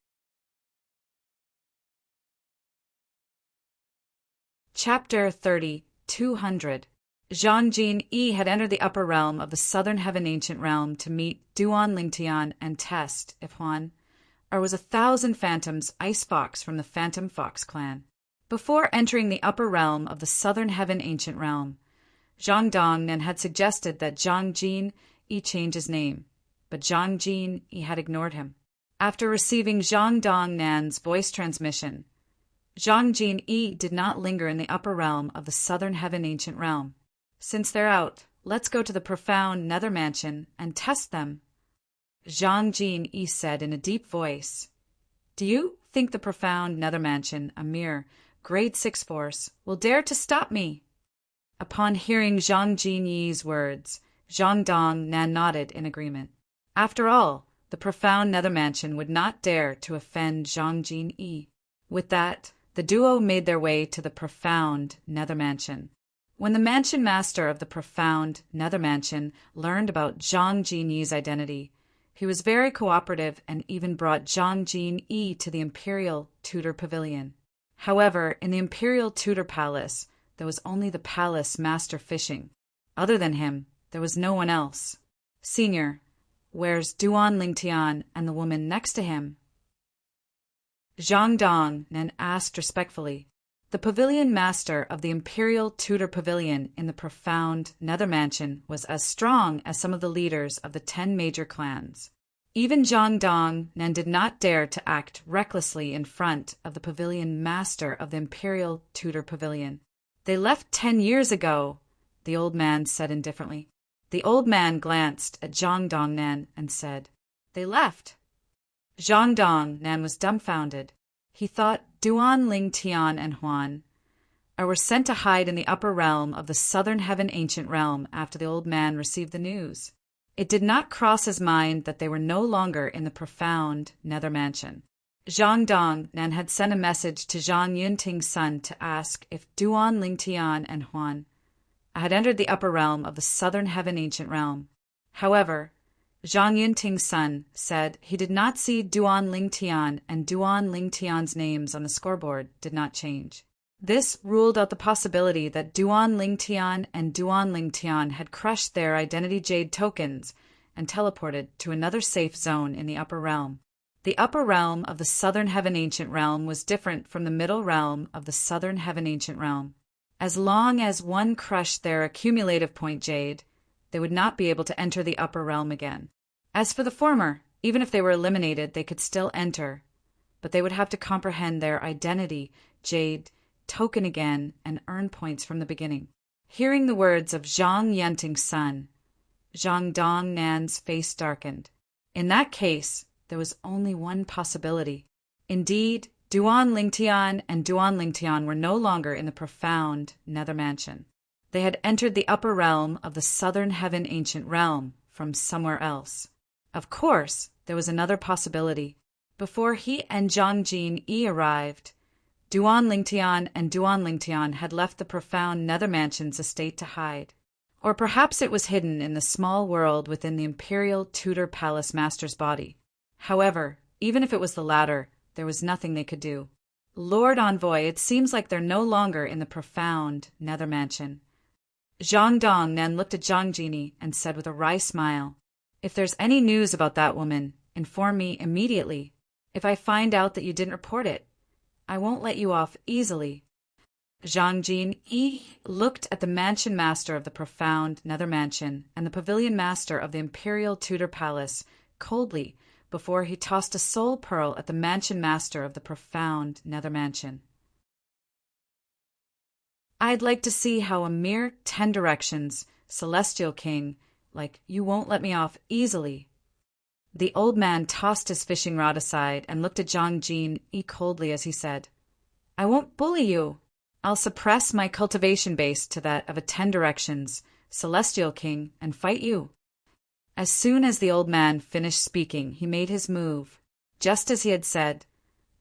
Chapter 30:200. Zhang Jin had entered the upper realm of the Southern Heaven Ancient Realm to meet Duan Lingtian and test if Huan was 1,000 phantoms ice fox from the Phantom Fox clan. Before entering the upper realm of the Southern Heaven Ancient Realm, Zhang Dongnan had suggested that Zhang Jin change his name, but Zhang Jin had ignored him. After receiving Zhang Dongnan's voice transmission, Zhang Jin did not linger in the upper realm of the Southern Heaven Ancient Realm. Since they're out, let's go to the profound Nether Mansion and test them, Zhang Jin said in a deep voice. Do you think the profound Nether Mansion, a mere grade 6 force, will dare to stop me? Upon hearing Zhang Jinyi's words, Zhang Dongnan nodded in agreement. After all, the profound Nether Mansion would not dare to offend Zhang Jin. With that, The duo made their way to the profound nether mansion. When the mansion master of the profound nether mansion learned about Zhang Jinyi's identity, he was very cooperative and even brought Zhang Jinyi to the Imperial Tudor Pavilion. However, in the Imperial Tudor Palace, there was only the palace master fishing. Other than him, there was no one else. Senior, where's Duan Lingtian and the woman next to him? Zhang Dong then asked respectfully. The pavilion master of the Imperial Tudor Pavilion in the profound nether mansion was as strong as some of the leaders of the 10 major clans. Even Zhang Dong then did not dare to act recklessly in front of the pavilion master of the Imperial Tudor Pavilion. They left 10 years ago, the old man said indifferently. The old man glanced at Zhang Dong Nan and said, They left. Zhang Dong Nan was dumbfounded. He thought Duan Ling Tian and Huan were sent to hide in the upper realm of the southern heaven ancient realm after the old man received the news. It did not cross his mind that they were no longer in the profound nether mansion. Zhang Dong Nan had sent a message to Zhang Yunting's son to ask if Duan Ling Tian and Huan had entered the upper realm of the southern heaven ancient realm. However, Zhang Yunting's son said he did not see Duan Lingtian, and Duan Lingtian's names on the scoreboard did not change. This ruled out the possibility that Duan Lingtian and Duan Lingtian had crushed their identity jade tokens and teleported to another safe zone in the upper realm. The upper realm of the southern heaven ancient realm was different from the middle realm of the southern heaven ancient realm. As long as one crushed their accumulative point jade, they would not be able to enter the upper realm again. As for the former, even if they were eliminated, they could still enter, but they would have to comprehend their identity jade token again and earn points from the beginning. Hearing the words of Zhang Yunting's son, Zhang Dong Nan's face darkened. In that case, there was only one possibility. Indeed, Duan Lingtian and Duan Lingtian were no longer in the profound nether mansion. They had entered the upper realm of the southern heaven ancient realm from somewhere else. Of course, there was another possibility. Before he and Zhang Jinyi arrived, Duan Lingtian and Duan Lingtian had left the profound nether mansion's estate to hide. Or perhaps it was hidden in the small world within the Imperial Tudor Palace master's body. However, even if it was the latter, there was nothing they could do. Lord Envoy, it seems like they're no longer in the profound nether mansion. Zhang Dong then looked at Zhang Jinyi and said with a wry smile, If there's any news about that woman, inform me immediately. If I find out that you didn't report it, I won't let you off easily. Zhang Jinyi looked at the mansion master of the profound nether mansion and the pavilion master of the Imperial Tudor Palace coldly before he tossed a soul pearl at the mansion master of the profound nether mansion. I'd like to see how a mere 10 directions, celestial king, like you won't let me off easily. The old man tossed his fishing rod aside and looked at Zhang Jinyi coldly as he said, I won't bully you. I'll suppress my cultivation base to that of a 10 directions, celestial king, and fight you. As soon as the old man finished speaking, he made his move. Just as he had said,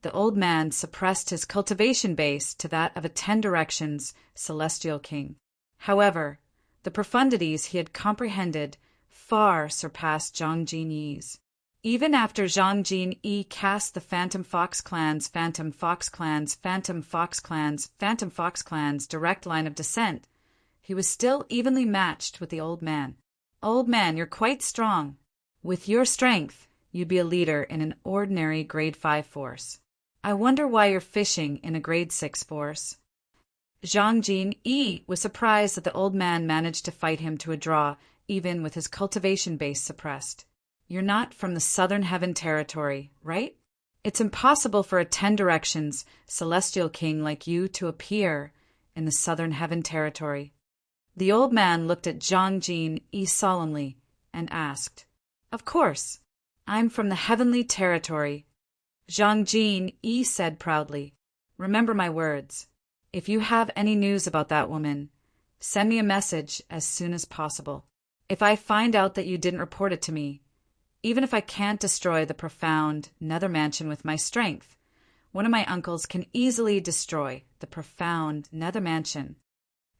the old man suppressed his cultivation base to that of a 10 directions, celestial king. However, the profundities he had comprehended far surpassed Zhang Jinyi's. Even after Zhang Jinyi cast the Phantom Fox Clan's Phantom Fox Clan's Phantom Fox Clan's Phantom Fox Clan's direct line of descent, he was still evenly matched with the old man. Old man, you're quite strong. With your strength, you'd be a leader in an ordinary grade 5 force. I wonder why you're fishing in a grade 6 force. Zhang Jinyi was surprised that the old man managed to fight him to a draw, even with his cultivation base suppressed. You're not from the Southern Heaven territory, right? It's impossible for a 10 directions, celestial king like you to appear in the Southern Heaven territory. The old man looked at Zhang Jinyi solemnly and asked, Of course, I'm from the heavenly territory. Zhang Jinyi said proudly, Remember my words. If you have any news about that woman, send me a message as soon as possible. If I find out that you didn't report it to me, even if I can't destroy the profound nether mansion with my strength, one of my uncles can easily destroy the profound nether mansion.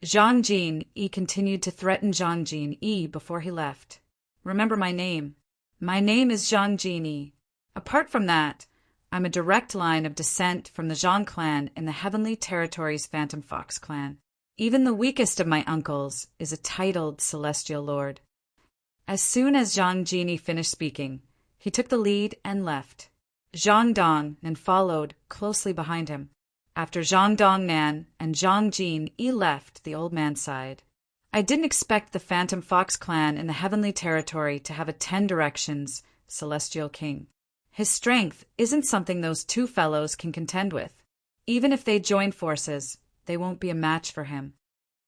Zhang Jin Yi continued to threaten Zhang Jin Yi before he left. Remember my name. My name is Zhang Jin Yi. Apart from that, I'm a direct line of descent from the Zhang clan in the Heavenly Territories Phantom Fox clan. Even the weakest of my uncles is a titled Celestial Lord. As soon as Zhang Jin Yi finished speaking, he took the lead and left. Zhang Dongnan followed closely behind him. After Zhang Dongnan and Zhang Jin Yi left the old man's side, I didn't expect the Phantom Fox clan in the Heavenly Territory to have a 10 Directions Celestial King. His strength isn't something those two fellows can contend with. Even if they join forces, they won't be a match for him.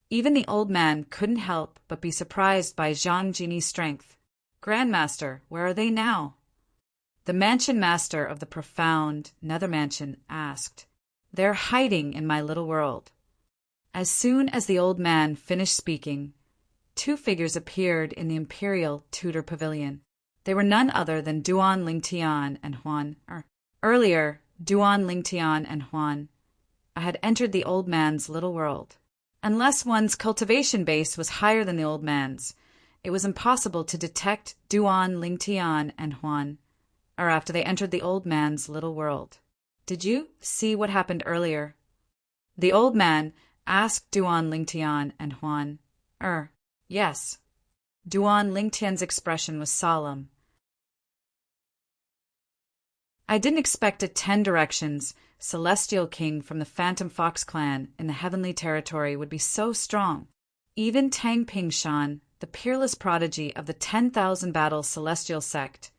Even the old man couldn't help but be surprised by Zhang Jinyi's strength. Grandmaster, where are they now? The mansion master of the profound nether mansion asked. They're hiding in my little world. As soon as the old man finished speaking, 2 figures appeared in the Imperial Tudor Pavilion. They were none other than Duan Lingtian and Huan. Earlier, Duan Lingtian and Huan had entered the old man's little world. Unless one's cultivation base was higher than the old man's, it was impossible to detect Duan Lingtian and Huan, or after they entered the old man's little world. Did you see what happened earlier? The old man asked Duan Lingtian and Huan. Yes. Duan Lingtian's expression was solemn. I didn't expect a 10 Directions Celestial King from the Phantom Fox clan in the Heavenly Territory would be so strong. Even Tang Pingshan, the peerless prodigy of the 10,000 battle Celestial Sect,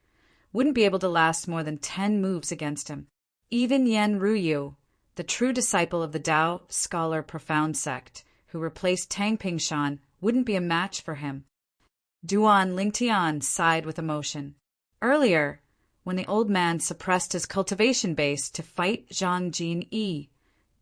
wouldn't be able to last more than 10 moves against him. Even Yan Ruyu, the true disciple of the Tao Scholar Profound Sect, who replaced Tang Pingshan, wouldn't be a match for him. Duan Lingtian sighed with emotion. Earlier, when the old man suppressed his cultivation base to fight Zhang Jin Yi,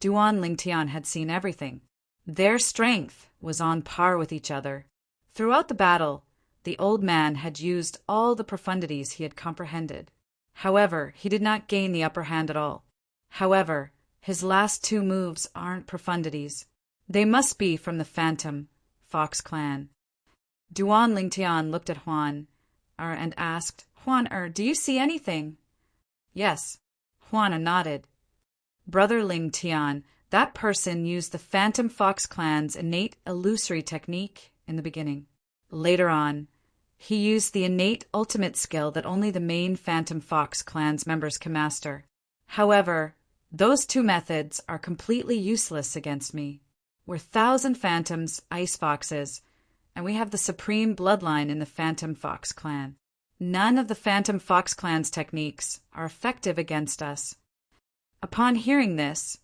Duan Lingtian had seen everything. Their strength was on par with each other. Throughout the battle, the old man had used all the profundities he had comprehended. However, he did not gain the upper hand at all. However, his last 2 moves aren't profundities. They must be from the Phantom Fox clan. Duan Lingtian looked at Huan and asked, Huan, do you see anything? Yes. Huan nodded. Brother Lingtian, that person used the Phantom Fox clan's innate illusory technique in the beginning. Later on, he used the innate ultimate skill that only the main Phantom Fox clan's members can master. However, those 2 methods are completely useless against me. We're 1,000 Phantoms, Ice Foxes, and we have the supreme bloodline in the Phantom Fox clan. None of the Phantom Fox clan's techniques are effective against us. Upon hearing this,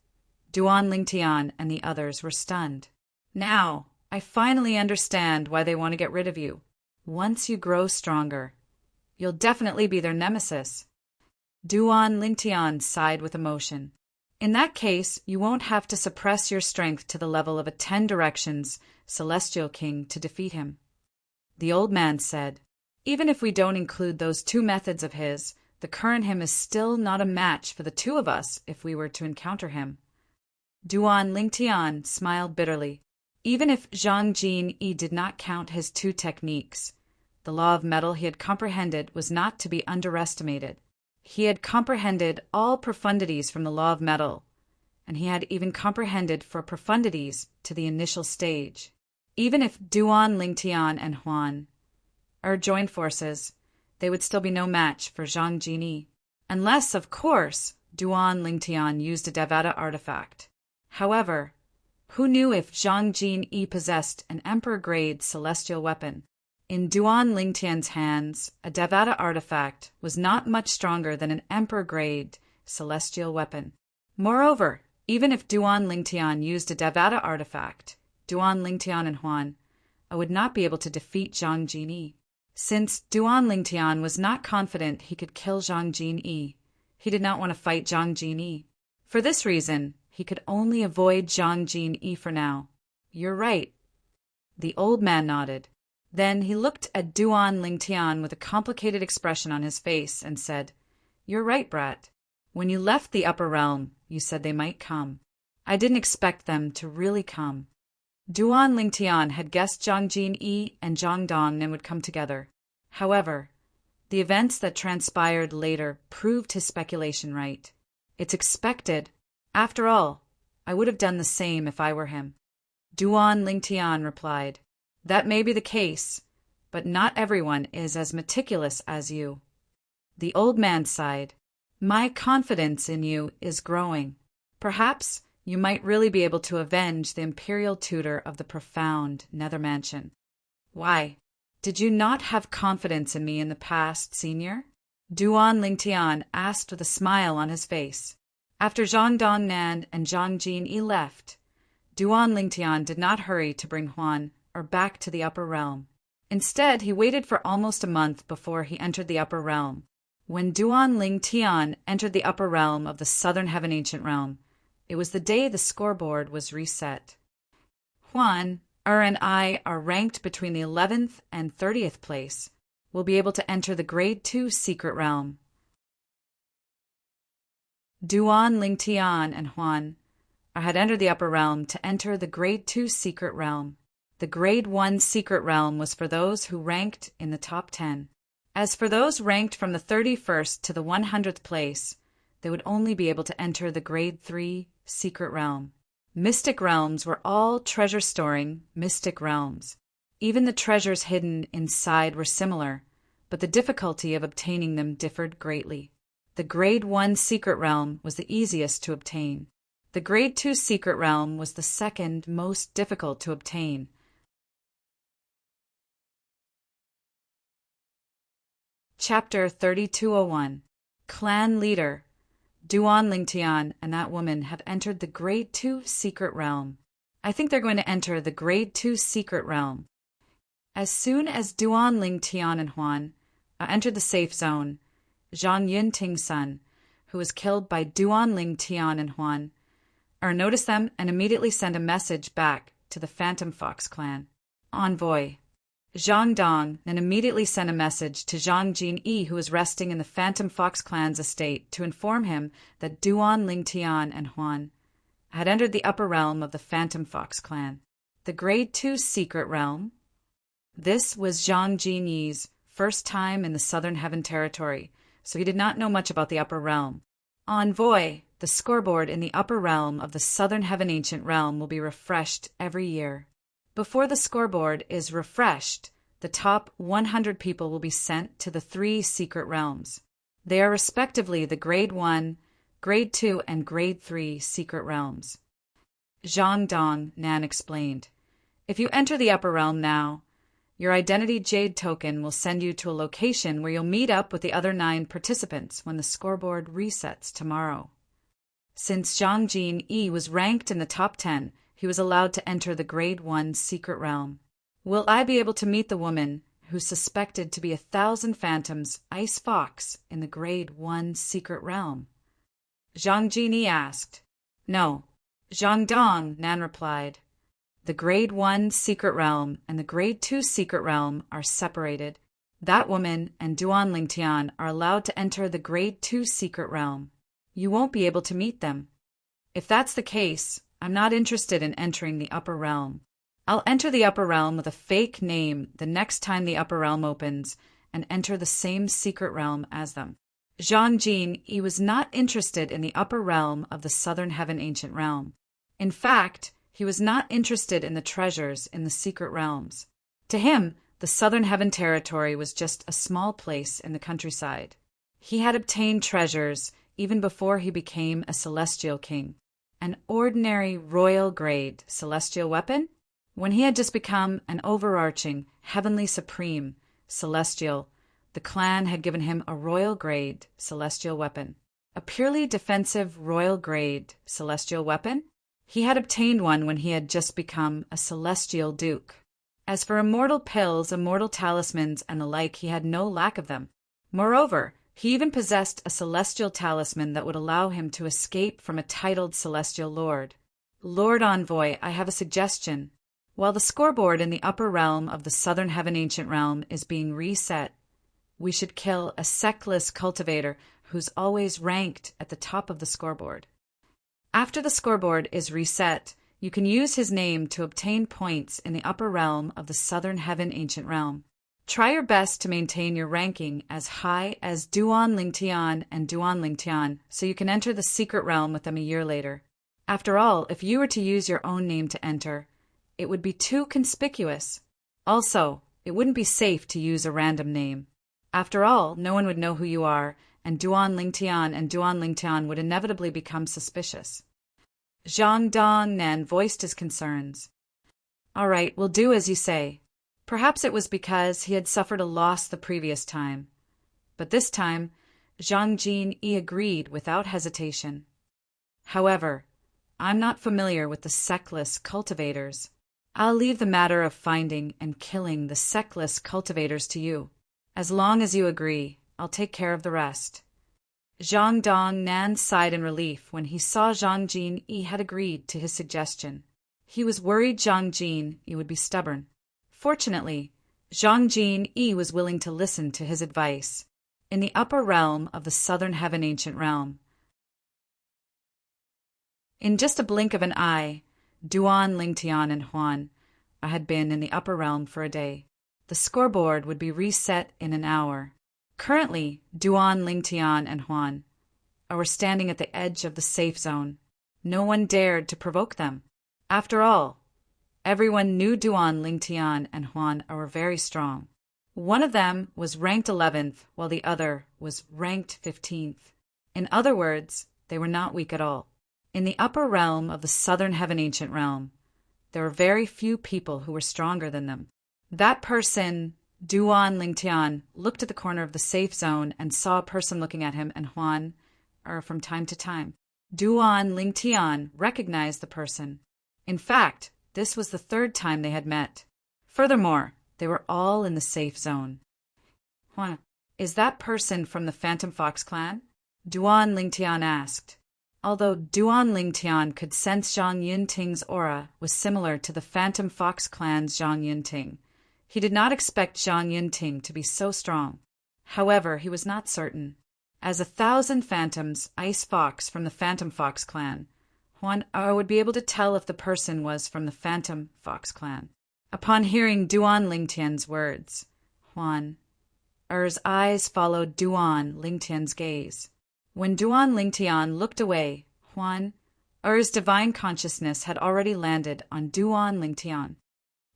Duan Lingtian and the others were stunned. Now, I finally understand why they want to get rid of you. Once you grow stronger, you'll definitely be their nemesis. Duan Lingtian sighed with emotion. In that case, you won't have to suppress your strength to the level of a 10 Directions Celestial King to defeat him. The old man said, Even if we don't include those 2 methods of his, the current him is still not a match for the 2 of us if we were to encounter him. Duan Lingtian smiled bitterly. Even if Zhang Jin Yi did not count his 2 techniques, the law of metal he had comprehended was not to be underestimated. He had comprehended all profundities from the law of metal, and he had even comprehended for profundities to the initial stage. Even if Duan Lingtian and Huan joined forces, they would still be no match for Zhang Jin Yi, unless, of course, Duan Lingtian used a Devata artifact. However, who knew if Zhang Jin Yi possessed an Emperor-grade celestial weapon? In Duan Lingtian's hands, a Devata artifact was not much stronger than an Emperor-grade celestial weapon. Moreover, even if Duan Lingtian used a Devata artifact, Duan Lingtian and Huan would not be able to defeat Zhang Jin Yi. Since Duan Lingtian was not confident he could kill Zhang Jin Yi, he did not want to fight Zhang Jin Yi. For this reason, he could only avoid Zhang Jin Yi for now. You're right. The old man nodded. Then he looked at Duan Lingtian with a complicated expression on his face and said, You're right, brat. When you left the upper realm, you said they might come. I didn't expect them to really come. Duan Lingtian had guessed Zhang Jinyi and Zhang Dongnan would come together. However, the events that transpired later proved his speculation right. It's expected. After all, I would have done the same if I were him. Duan Lingtian replied, That may be the case, but not everyone is as meticulous as you. The old man sighed. My confidence in you is growing. Perhaps you might really be able to avenge the imperial tutor of the profound Nether Mansion. Why? Did you not have confidence in me in the past, senior? Duan Lingtian asked with a smile on his face. After Zhang Dongnan and Zhang Jinyi left, Duan Lingtian did not hurry to bring Huan or back to the upper realm. Instead, he waited for almost a month before he entered the upper realm. When Duan Lingtian entered the upper realm of the Southern Heaven Ancient Realm, it was the day the scoreboard was reset. Huan, and I are ranked between the 11th and 30th place. We'll be able to enter the Grade 2 Secret Realm. Duan Lingtian and Huan had entered the upper realm to enter the Grade 2 Secret Realm. The Grade 1 Secret Realm was for those who ranked in the top 10. As for those ranked from the 31st to the 100th place, they would only be able to enter the Grade 3 Secret Realm. Mystic realms were all treasure-storing mystic realms. Even the treasures hidden inside were similar, but the difficulty of obtaining them differed greatly. The Grade 1 Secret Realm was the easiest to obtain. The Grade 2 Secret Realm was the second most difficult to obtain. Chapter 3201. Clan Leader. Duan Lingtian and that woman have entered the Grade 2 Secret Realm. I think they're going to enter the Grade 2 Secret Realm. As soon as Duan Lingtian and Huan entered the safe zone, Zhang Yunting's son, who was killed by Duan Lingtian and Huan, noticed them and immediately sent a message back to the Phantom Fox clan. Envoy. Zhang Dong then immediately sent a message to Zhang Jinyi, who was resting in the Phantom Fox clan's estate, to inform him that Duan Lingtian and Huan had entered the upper realm of the Phantom Fox clan, the Grade 2 Secret Realm. This was Zhang Jinyi's first time in the Southern Heaven Territory, so he did not know much about the upper realm. Envoy, the scoreboard in the upper realm of the Southern Heaven Ancient Realm will be refreshed every year. Before the scoreboard is refreshed, the top 100 people will be sent to the 3 secret realms. They are respectively the Grade 1, Grade 2, and Grade 3 secret realms. Zhang Dongnan explained, If you enter the upper realm now, your identity jade token will send you to a location where you'll meet up with the other 9 participants when the scoreboard resets tomorrow. Since Zhang Jinyi was ranked in the top 10, he was allowed to enter the Grade 1 Secret Realm. Will I be able to meet the woman who's suspected to be 1,000 Phantoms Ice Fox in the Grade 1 Secret Realm? Zhang Jinyi asked. No. Zhang Dongnan replied. The Grade 1 Secret Realm and the Grade 2 Secret Realm are separated. That woman and Duan Lingtian are allowed to enter the Grade 2 Secret Realm. You won't be able to meet them. If that's the case, I'm not interested in entering the upper realm. I'll enter the upper realm with a fake name the next time the upper realm opens and enter the same secret realm as them. Zhang Jinyi was not interested in the upper realm of the Southern Heaven Ancient Realm. In fact, he was not interested in the treasures in the secret realms. To him, the Southern Heaven Territory was just a small place in the countryside. He had obtained treasures even before he became a celestial king. An ordinary royal grade celestial weapon? When he had just become an overarching, heavenly supreme celestial, the clan had given him a royal grade celestial weapon. A purely defensive royal grade celestial weapon? He had obtained one when he had just become a celestial duke. As for immortal pills, immortal talismans, and the like, he had no lack of them. Moreover, he even possessed a celestial talisman that would allow him to escape from a titled celestial lord. Lord Envoy, I have a suggestion. While the scoreboard in the upper realm of the Southern Heaven Ancient Realm is being reset, we should kill a sectless cultivator who's always ranked at the top of the scoreboard. After the scoreboard is reset, you can use his name to obtain points in the upper realm of the Southern Heaven Ancient Realm. Try your best to maintain your ranking as high as Duan Lingtian and Duan Lingtian so you can enter the secret realm with them a year later. After all, if you were to use your own name to enter, it would be too conspicuous. Also, it wouldn't be safe to use a random name. After all, no one would know who you are, and Duan Lingtian and Duan Lingtian would inevitably become suspicious. Zhang Dongnan voiced his concerns. All right, we'll do as you say. Perhaps it was because he had suffered a loss the previous time. But this time, Zhang Jinyi agreed without hesitation. However, I'm not familiar with the sectless cultivators. I'll leave the matter of finding and killing the sectless cultivators to you. As long as you agree, I'll take care of the rest. Zhang Dongnan sighed in relief when he saw Zhang Jinyi had agreed to his suggestion. He was worried Zhang Jinyi would be stubborn. Fortunately, Zhang Jinyi was willing to listen to his advice. In the upper realm of the Southern Heaven Ancient Realm, in just a blink of an eye, Duan Lingtian and Huan had been in the upper realm for a day. The scoreboard would be reset in an hour. Currently, Duan Lingtian and Huan were standing at the edge of the safe zone. No one dared to provoke them. After all, everyone knew Duan Lingtian and Huan were very strong. One of them was ranked 11th, while the other was ranked 15th. In other words, they were not weak at all. In the upper realm of the Southern Heaven Ancient Realm, there were very few people who were stronger than them. That person, Duan Lingtian, looked at the corner of the safe zone and saw a person looking at him and Huan from time to time. Duan Lingtian recognized the person. In fact, this was the third time they had met. Furthermore, they were all in the safe zone. Huan, is that person from the Phantom Fox clan? Duan Lingtian asked. Although Duan Lingtian could sense Zhang Yunting's aura was similar to the Phantom Fox clan's Zhang Yunting, he did not expect Zhang Yunting to be so strong. However, he was not certain. As 1,000 phantoms, Ice Fox from the Phantom Fox clan, Huan would be able to tell if the person was from the Phantom Fox clan. Upon hearing Duan Lingtian's words, Huan's eyes followed Duan Lingtian's gaze. When Duan Lingtian looked away, Huan's divine consciousness had already landed on Duan Lingtian.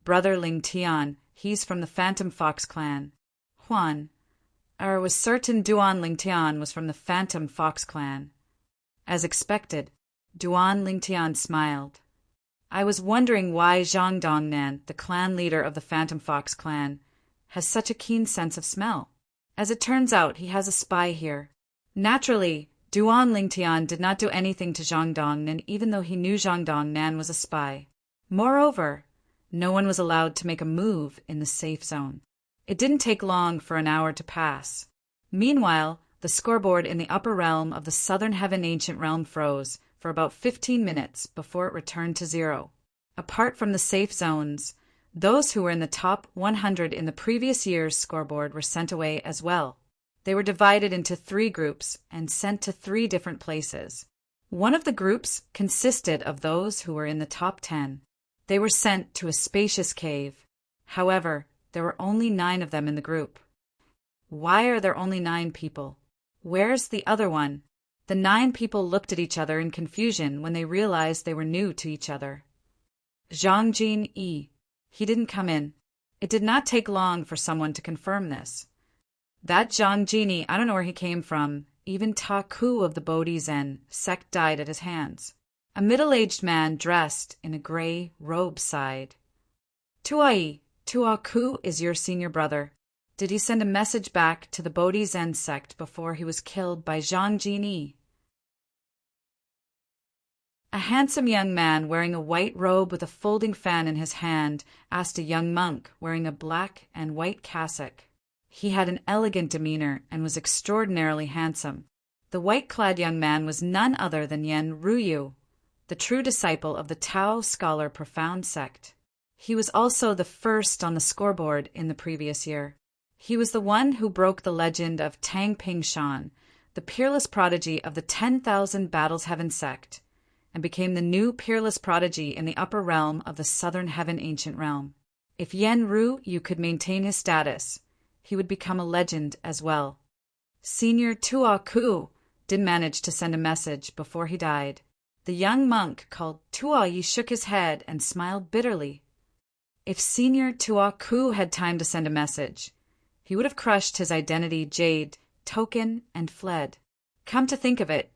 Brother Lingtian, he's from the Phantom Fox clan. Huan was certain Duan Lingtian was from the Phantom Fox clan. As expected, Duan Lingtian smiled. I was wondering why Zhang Dongnan, the clan leader of the Phantom Fox clan, has such a keen sense of smell. As it turns out, he has a spy here. Naturally, Duan Lingtian did not do anything to Zhang Dongnan even though he knew Zhang Dongnan was a spy. Moreover, no one was allowed to make a move in the safe zone. It didn't take long for an hour to pass. Meanwhile, the scoreboard in the upper realm of the Southern Heaven Ancient Realm froze for about 15 minutes before it returned to 0. Apart from the safe zones, those who were in the top 100 in the previous year's scoreboard were sent away as well. They were divided into 3 groups and sent to 3 different places. One of the groups consisted of those who were in the top 10. They were sent to a spacious cave. However, there were only 9 of them in the group. Why are there only 9 people? Where's the other one? The 9 people looked at each other in confusion when they realized they were new to each other. Zhang Jinyi. He didn't come in. It did not take long for someone to confirm this. That Zhang Jinyi, I don't know where he came from. Even Ta Ku of the Bodhi Zen sect died at his hands. A middle-aged man dressed in a gray robe sighed. Tuai, Tua Ku is your senior brother. Did he send a message back to the Bodhi Zen sect before he was killed by Zhang Jinyi? A handsome young man wearing a white robe with a folding fan in his hand asked a young monk wearing a black and white cassock. He had an elegant demeanor and was extraordinarily handsome. The white-clad young man was none other than Yen Ruyu, the true disciple of the Tao scholar Profound sect. He was also the first on the scoreboard in the previous year. He was the one who broke the legend of Tang Pingshan, the peerless prodigy of the 10,000 Battles Heaven sect, and became the new peerless prodigy in the upper realm of the Southern Heaven Ancient Realm. If Yen Ryu could maintain his status, he would become a legend as well. Senior Tua Ku did manage to send a message before he died. The young monk called Tua Yi shook his head and smiled bitterly. If Senior Tua Ku had time to send a message, he would have crushed his identity jade token and fled. Come to think of it,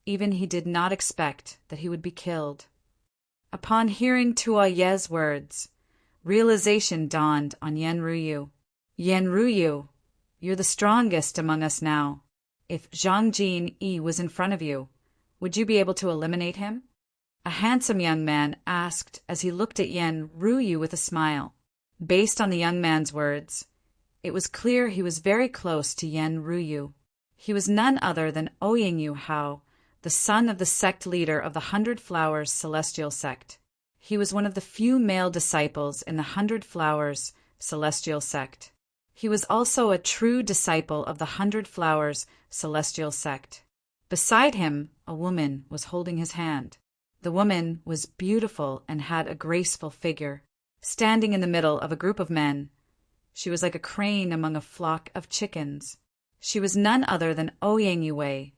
even he did not expect that he would be killed. Upon hearing Tua Ye's words, realization dawned on Yen Ryu. Yen Ryu, you're the strongest among us now. If Zhang Jin Yi was in front of you, would you be able to eliminate him? A handsome young man asked as he looked at Yen Ryu with a smile. Based on the young man's words, it was clear he was very close to Yen Ryu. He was none other than Ouyang Hao, the son of the sect leader of the 100 Flowers Celestial Sect. He was one of the few male disciples in the 100 Flowers Celestial Sect. He was also a true disciple of the 100 Flowers Celestial Sect. Beside him, a woman was holding his hand. The woman was beautiful and had a graceful figure. Standing in the middle of a group of men, she was like a crane among a flock of chickens. She was none other than Ouyang Yue,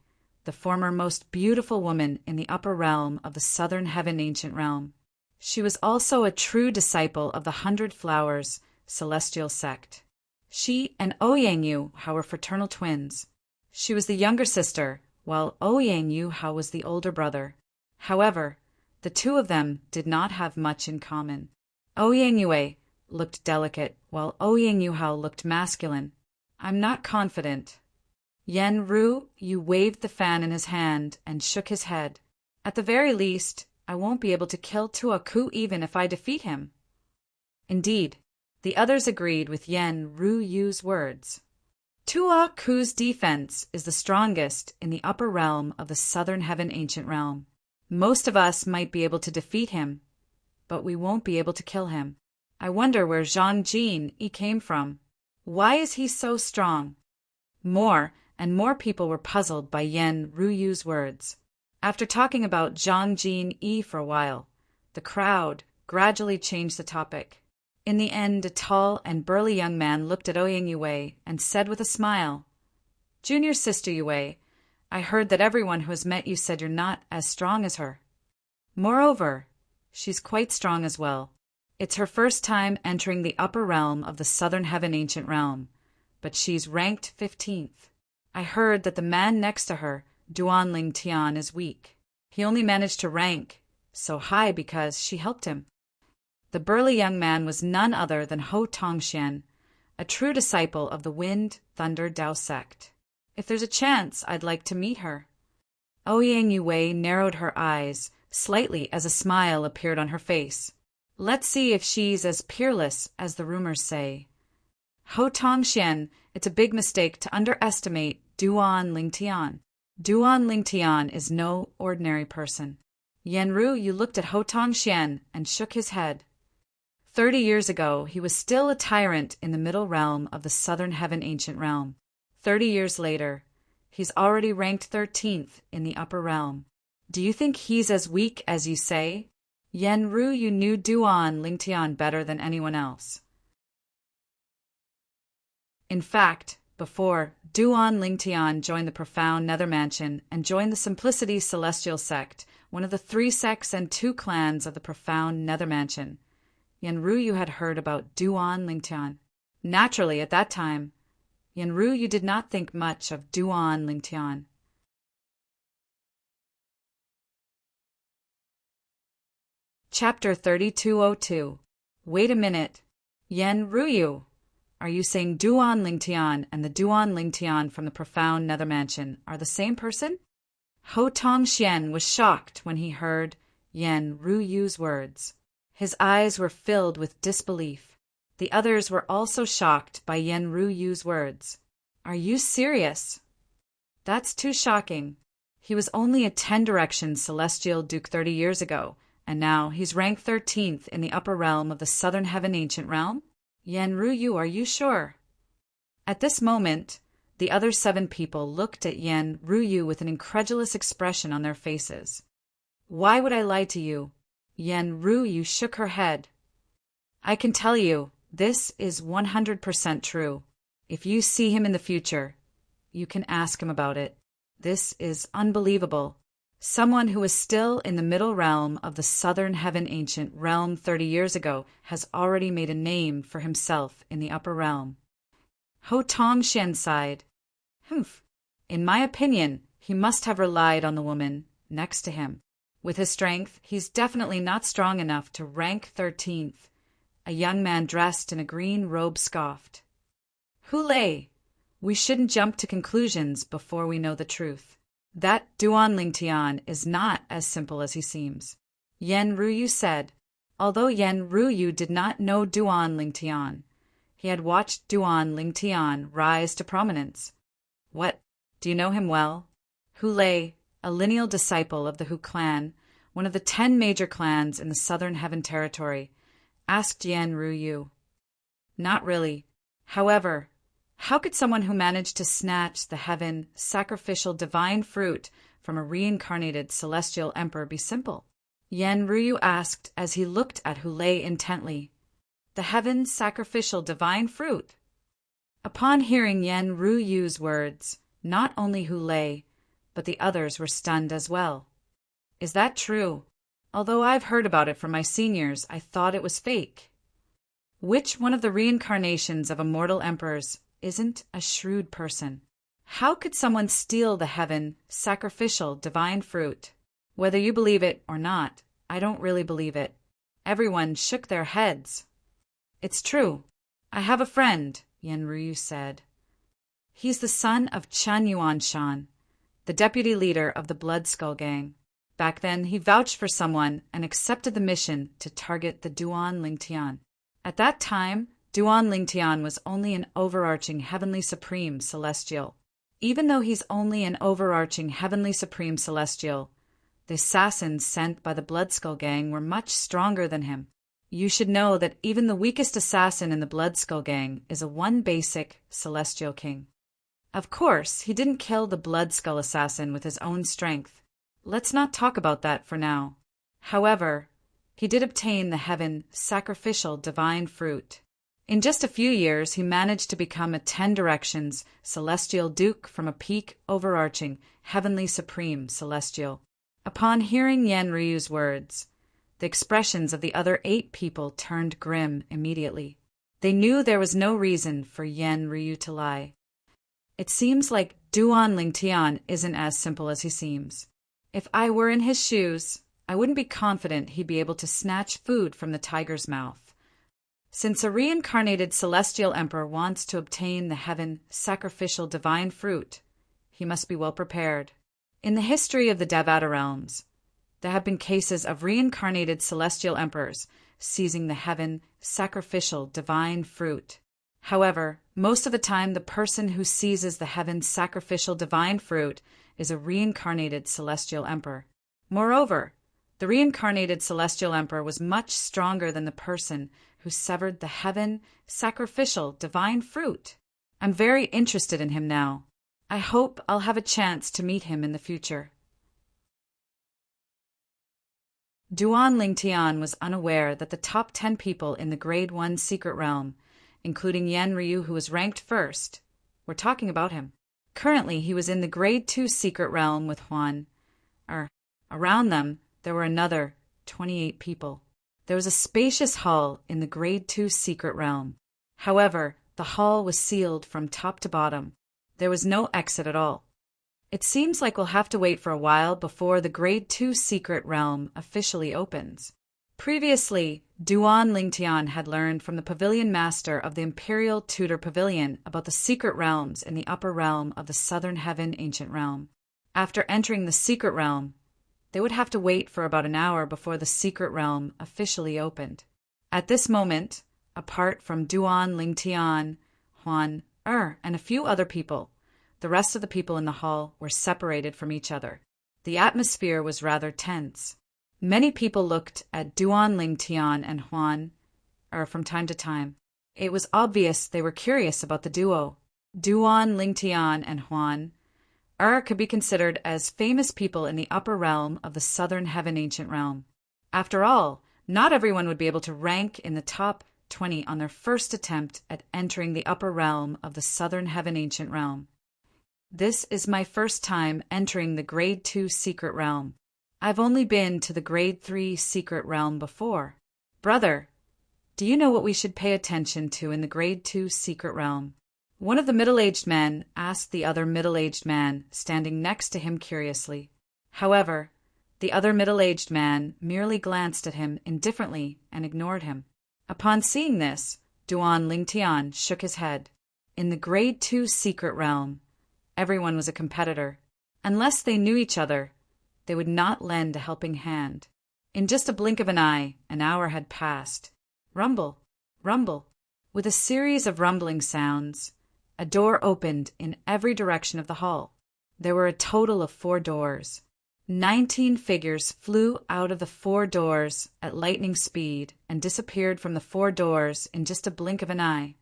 the former most beautiful woman in the upper realm of the Southern Heaven Ancient Realm. She was also a true disciple of the 100 Flowers Celestial Sect. She and Ouyang Yu were fraternal twins. She was the younger sister, while Ouyang Yu was the older brother. However, the two of them did not have much in common. Ouyang Yue looked delicate, while Ouyang Yu looked masculine. I'm not confident. Yen Ryu waved the fan in his hand and shook his head. At the very least, I won't be able to kill Tua Ku even if I defeat him. Indeed, the others agreed with Yen Ryu's words. Tua Ku's defense is the strongest in the upper realm of the Southern Heaven Ancient Realm. Most of us might be able to defeat him, but we won't be able to kill him. I wonder where Zhang Jin Yi came from. Why is he so strong? More and more people were puzzled by Yen Ryu's words. After talking about Zhang Jin Yi for a while, the crowd gradually changed the topic. In the end, a tall and burly young man looked at Ouyang Yue and said with a smile, Junior Sister Yue, I heard that everyone who has met you said you're not as strong as her. Moreover, she's quite strong as well. It's her first time entering the upper realm of the Southern Heaven Ancient Realm, but she's ranked 15th. I heard that the man next to her, Duanling Tian, is weak. He only managed to rank so high because she helped him. The burly young man was none other than Ho Tongxian, a true disciple of the Wind Thunder Dao sect. If there's a chance, I'd like to meet her. Ouyang Yue narrowed her eyes slightly as a smile appeared on her face. Let's see if she's as peerless as the rumors say. Ho Tongxian, it's a big mistake to underestimate Duan Lingtian. Duan Lingtian is no ordinary person. Yen Ryu looked at Ho Tongxian and shook his head. 30 years ago, he was still a tyrant in the middle realm of the Southern Heaven Ancient Realm. 30 years later, he's already ranked 13th in the upper realm. Do you think he's as weak as you say? Yen Ryu knew Duan Lingtian better than anyone else. In fact, before Duan Lingtian joined the Profound Nether Mansion and joined the Simplicity Celestial Sect, one of the 3 sects and 2 clans of the Profound Nether Mansion, Yen Ryu had heard about Duan Lingtian. Naturally, at that time, Yen Ryu did not think much of Duan Lingtian. Chapter 3202. Wait a minute. Yen Ryu, are you saying Duan Lingtian and the Duan Lingtian from the Profound Nether Mansion are the same person? Ho Tongxian was shocked when he heard Yen Ryu's words. His eyes were filled with disbelief. The others were also shocked by Yen Ryu's words. Are you serious? That's too shocking. He was only a 10 Direction Celestial Duke 30 years ago, and now he's ranked 13th in the upper realm of the Southern Heaven Ancient Realm? Yen Ryu, are you sure? At this moment, The other 7 people looked at Yan Ruyu with an incredulous expression on their faces. Why would I lie to you? Yan Ruyu shook her head. I can tell you, this is 100% true. If you see him in the future, you can ask him about it. This is unbelievable. Someone who is still in the middle realm of the southern heaven ancient realm 30 years ago has already made a name for himself in the upper realm. Ho Tongshan sighed. Humph. In my opinion, he must have relied on the woman next to him. With his strength, he's definitely not strong enough to rank 13th. A young man dressed in a green robe scoffed. Hule! We shouldn't jump to conclusions before we know the truth. That Duan Lingtian is not as simple as he seems. Yan Ruyu said, although Yan Ruyu did not know Duan Lingtian. He had watched Duan Lingtian rise to prominence. What? Do you know him well? Hule, a lineal disciple of the Hu clan, one of the 10 major clans in the Southern Heaven Territory, asked Yan Ruyu. Not really. However, how could someone who managed to snatch the heaven sacrificial divine fruit from a reincarnated celestial emperor be simple? Yan Ruyu asked as he looked at Hule intently. The heaven sacrificial divine fruit? Upon hearing Yan Ruyu's words, not only Hule, but the others were stunned as well. Is that true? Although I've heard about it from my seniors, I thought it was fake. Which one of the reincarnations of immortal emperors isn't a shrewd person? How could someone steal the heaven sacrificial divine fruit? Whether you believe it or not, I don't really believe it. Everyone shook their heads. It's true. I have a friend, Yan Ruyu said. He's the son of Chen Yuanshan, the deputy leader of the Blood Skull Gang. Back then, he vouched for someone and accepted the mission to target the Duan Lingtian. At that time, Duan Lingtian was only an overarching heavenly supreme celestial. Even though he's only an overarching heavenly supreme celestial, the assassins sent by the Blood Skull Gang were much stronger than him. You should know that even the weakest assassin in the Blood Skull Gang is a one basic celestial king. Of course, he didn't kill the Blood Skull assassin with his own strength. Let's not talk about that for now. However, he did obtain the heaven sacrificial divine fruit. In just a few years, he managed to become a 10 directions celestial duke from a peak overarching heavenly supreme celestial. Upon hearing Yan Ruyu's words, the expressions of the other 8 people turned grim immediately. They knew there was no reason for Yan Ruyu to lie. It seems like Duan Lingtian isn't as simple as he seems. If I were in his shoes, I wouldn't be confident he'd be able to snatch food from the tiger's mouth. Since a reincarnated celestial emperor wants to obtain the heaven sacrificial divine fruit, he must be well prepared. In the history of the Devata realms, there have been cases of reincarnated celestial emperors seizing the heaven sacrificial divine fruit. However, most of the time the person who seizes the heaven sacrificial divine fruit is a reincarnated celestial emperor. Moreover, the reincarnated celestial emperor was much stronger than the person who severed the heaven sacrificial divine fruit. I'm very interested in him now. I hope I'll have a chance to meet him in the future. Duan Lingtian was unaware that the top 10 people in the Grade 1 Secret Realm, including Yan Ryu, who was ranked first, were talking about him. Currently, he was in the Grade 2 Secret Realm with Huan. Around them, there were another 28 people. There was a spacious hall in the Grade 2 Secret Realm. However, the hall was sealed from top to bottom. There was no exit at all. It seems like we'll have to wait for a while before the Grade 2 Secret Realm officially opens. Previously, Duan Lingtian had learned from the Pavilion Master of the Imperial Tutor Pavilion about the secret realms in the upper realm of the Southern Heaven Ancient Realm. After entering the Secret Realm, they would have to wait for about an hour before the Secret Realm officially opened. At this moment, apart from Duan Lingtian, Huan, and a few other people, the rest of the people in the hall were separated from each other. The atmosphere was rather tense. Many people looked at Duan Lingtian and Huan, from time to time. It was obvious they were curious about the duo. Duan, Lingtian, and Huan could be considered as famous people in the upper realm of the Southern Heaven Ancient Realm. After all, not everyone would be able to rank in the top 20 on their first attempt at entering the upper realm of the Southern Heaven Ancient Realm. This is my first time entering the Grade 2 Secret Realm. I've only been to the Grade 3 Secret Realm before. Brother, do you know what we should pay attention to in the Grade 2 Secret Realm? One of the middle-aged men asked the other middle-aged man standing next to him curiously. However, the other middle-aged man merely glanced at him indifferently and ignored him. Upon seeing this, Duan Lingtian shook his head. In the Grade 2 Secret Realm, everyone was a competitor. Unless they knew each other, they would not lend a helping hand. In just a blink of an eye, an hour had passed. Rumble, rumble. With a series of rumbling sounds, a door opened in every direction of the hall. There were a total of 4 doors. 19 figures flew out of the 4 doors at lightning speed and disappeared from the 4 doors in just a blink of an eye.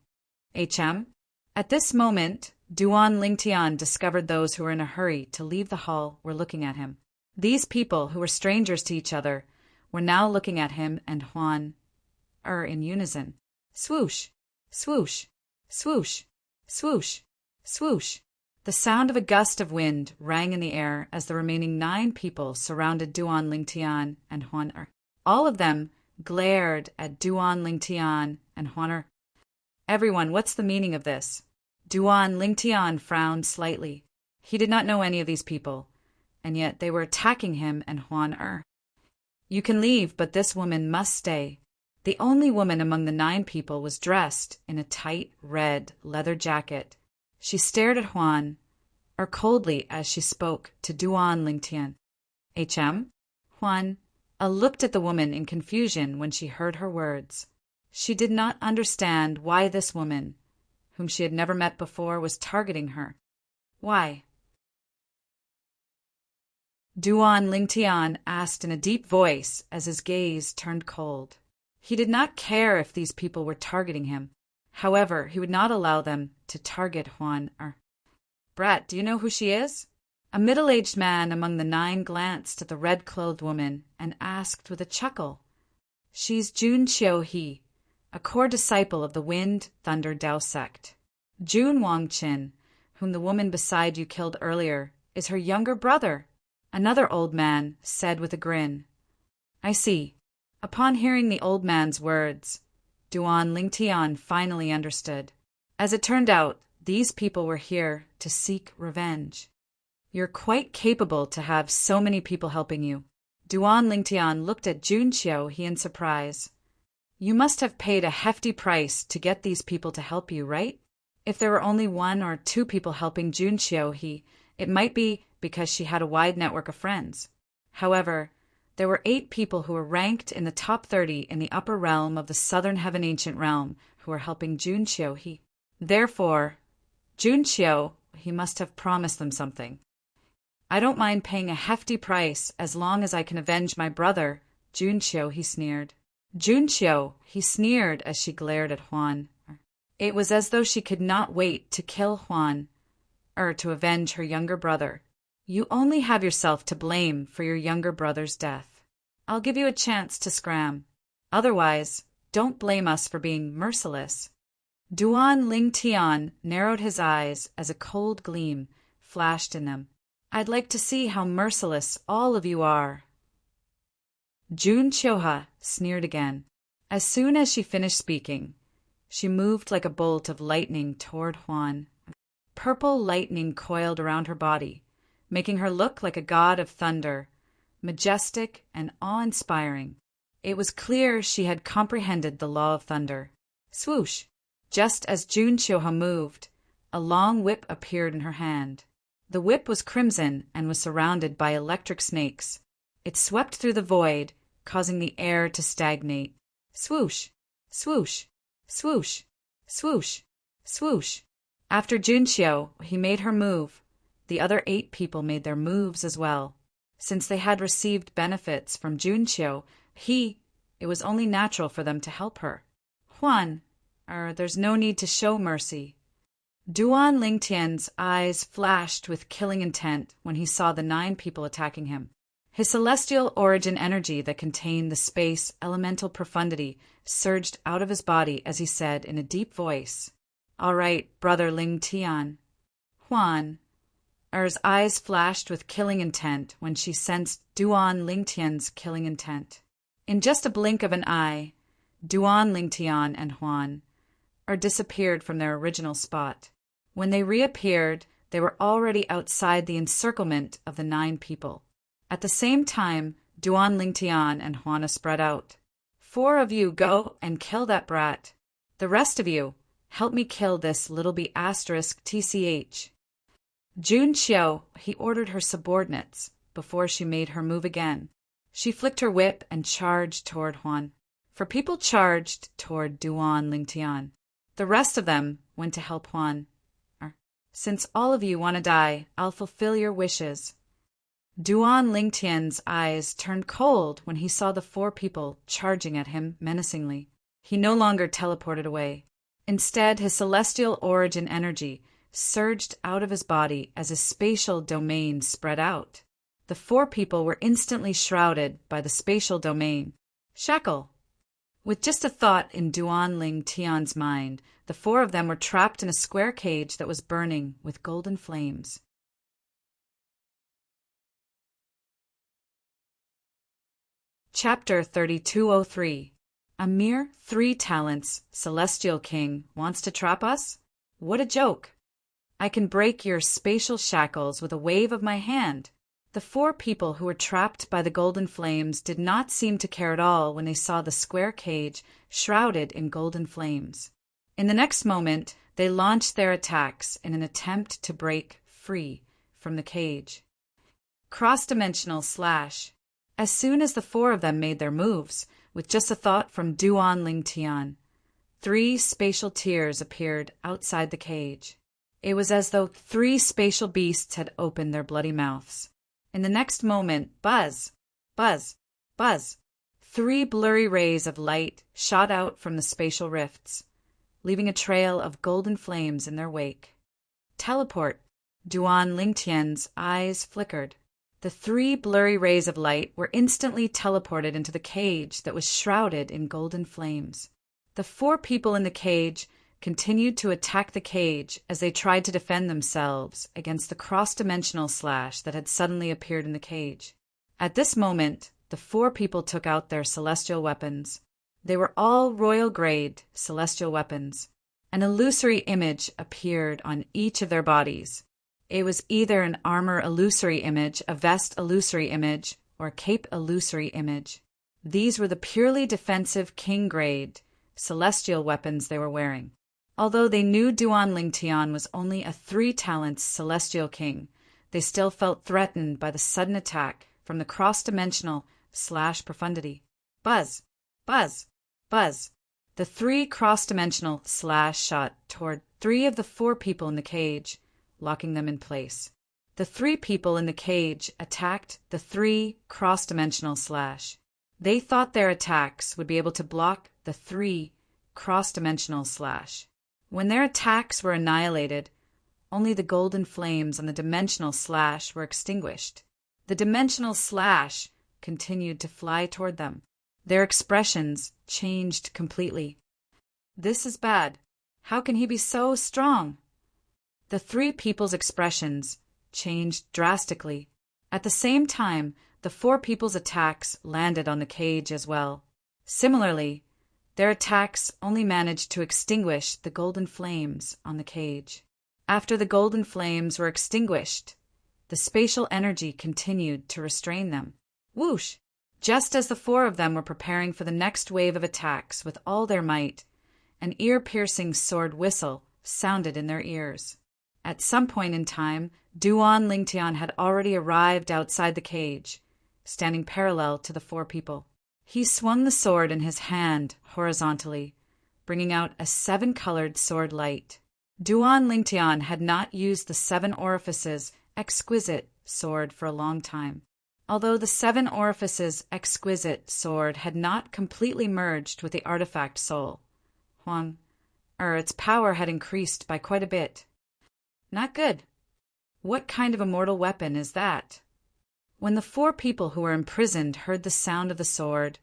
HM? At this moment, Duan Lingtian discovered those who were in a hurry to leave the hall were looking at him. These people, who were strangers to each other, were now looking at him and Huan in unison. Swoosh, swoosh, swoosh, swoosh, swoosh. The sound of a gust of wind rang in the air as the remaining 9 people surrounded Duan Lingtian and Huan. All of them glared at Duan Lingtian and Huan. Everyone, what's the meaning of this? Duan Lingtian frowned slightly. He did not know any of these people, and yet they were attacking him and Huan. You can leave, but this woman must stay. The only woman among the 9 people was dressed in a tight red leather jacket. She stared at Huan coldly as she spoke to Duan Lingtian. HM? Huan looked at the woman in confusion when she heard her words. She did not understand why this woman, whom she had never met before, was targeting her. Why? Duan Lingtian asked in a deep voice as his gaze turned cold. He did not care if these people were targeting him. However, he would not allow them to target Huan. Brat, do you know who she is? A middle-aged man among the 9 glanced at the red-clothed woman and asked with a chuckle. She's Jun Xiu-He, a core disciple of the Wind Thunder Dao sect. Jun Wangqin, whom the woman beside you killed earlier, is her younger brother, another old man said with a grin. I see. Upon hearing the old man's words, Duan Lingtian finally understood. As it turned out, these people were here to seek revenge. You're quite capable to have so many people helping you. Duan Lingtian looked at Jun Xiu-He in surprise. You must have paid a hefty price to get these people to help you, right? If there were only 1 or 2 people helping Jun Xiu-He, it might be because she had a wide network of friends. However, there were 8 people who were ranked in the top 30 in the upper realm of the Southern Heaven Ancient Realm who were helping Jun Xiu-He. Therefore, Jun Xiu-He must have promised them something. I don't mind paying a hefty price as long as I can avenge my brother, Jun Xiu-He sneered. Jun Xiu-He sneered as she glared at Huan. It was as though she could not wait to kill Huan, to avenge her younger brother. You only have yourself to blame for your younger brother's death. I'll give you a chance to scram. Otherwise, don't blame us for being merciless. Duan Lingtian narrowed his eyes as a cold gleam flashed in them. I'd like to see how merciless all of you are. Jun Xiu-He sneered again. As soon as she finished speaking, she moved like a bolt of lightning toward Huan. Purple lightning coiled around her body, making her look like a god of thunder, majestic and awe-inspiring. It was clear she had comprehended the law of thunder. Swoosh! Just as Jun Xiu-He moved, a long whip appeared in her hand. The whip was crimson and was surrounded by electric snakes. It swept through the void, causing the air to stagnate. Swoosh! Swoosh! Swoosh! Swoosh! Swoosh! After Jun Xiu-He made her move, the other 8 people made their moves as well. Since they had received benefits from Jun Xiu-He, it was only natural for them to help her. Huan, there's no need to show mercy. Duan Lingtian's eyes flashed with killing intent when he saw the 9 people attacking him. His celestial origin energy that contained the space elemental profundity surged out of his body as he said in a deep voice, "All right, brother Lingtian." Huan. Er's eyes flashed with killing intent when she sensed Duan Lingtian's killing intent. In just a blink of an eye, Duan Lingtian and Huan disappeared from their original spot. When they reappeared, they were already outside the encirclement of the 9 people. At the same time, Duan Lingtian and Huana spread out. 4 of you go and kill that brat. The rest of you, help me kill this little b******. Jun Xiao, he ordered her subordinates before she made her move again. She flicked her whip and charged toward Huan. 4 people charged toward Duan Lingtian. The rest of them went to help Huan. Since all of you want to die, I'll fulfill your wishes. Duan Lingtian's eyes turned cold when he saw the 4 people charging at him menacingly. He no longer teleported away. Instead, his celestial origin energy surged out of his body as his spatial domain spread out. The 4 people were instantly shrouded by the spatial domain. Shackle. With just a thought in Duan Lingtian's mind, the 4 of them were trapped in a square cage that was burning with golden flames. Chapter 3203. A mere 3 talents, Celestial King, wants to trap us? What a joke! I can break your spatial shackles with a wave of my hand. The 4 people who were trapped by the golden flames did not seem to care at all when they saw the square cage shrouded in golden flames. In the next moment, they launched their attacks in an attempt to break free from the cage. Cross-dimensional slash. As soon as the 4 of them made their moves, with just a thought from Duan Lingtian, 3 spatial tears appeared outside the cage. It was as though 3 spatial beasts had opened their bloody mouths. In the next moment, buzz, buzz, buzz, 3 blurry rays of light shot out from the spatial rifts, leaving a trail of golden flames in their wake. Teleport. Duan Lingtian's eyes flickered. The 3 blurry rays of light were instantly teleported into the cage that was shrouded in golden flames. The 4 people in the cage continued to attack the cage as they tried to defend themselves against the cross-dimensional slash that had suddenly appeared in the cage. At this moment, the 4 people took out their celestial weapons. They were all royal-grade celestial weapons. An illusory image appeared on each of their bodies. It was either an armor illusory image, a vest illusory image, or a cape illusory image. These were the purely defensive king-grade celestial weapons they were wearing. Although they knew Duan Lingtian was only a 3 talents celestial king, they still felt threatened by the sudden attack from the cross-dimensional slash profundity. Buzz, buzz, buzz. The 3 cross-dimensional slash shot toward 3 of the 4 people in the cage, locking them in place. The 3 people in the cage attacked the 3 cross-dimensional slash. They thought their attacks would be able to block the 3 cross-dimensional slash. When their attacks were annihilated, only the golden flames on the dimensional slash were extinguished. The dimensional slash continued to fly toward them. Their expressions changed completely. This is bad. How can he be so strong? The 3 people's expressions changed drastically. At the same time, the 4 people's attacks landed on the cage as well. Similarly, their attacks only managed to extinguish the golden flames on the cage. After the golden flames were extinguished, the spatial energy continued to restrain them. Whoosh! Just as the 4 of them were preparing for the next wave of attacks with all their might, an ear-piercing sword whistle sounded in their ears. At some point in time, Duan Lingtian had already arrived outside the cage, standing parallel to the 4 people. He swung the sword in his hand horizontally, bringing out a 7-colored sword light. Duan Lingtian had not used the 7 orifices exquisite sword for a long time. Although the 7 orifices exquisite sword had not completely merged with the artifact soul, its power had increased by quite a bit. Not good. What kind of immortal weapon is that? When the 4 people who were imprisoned heard the sound of the sword,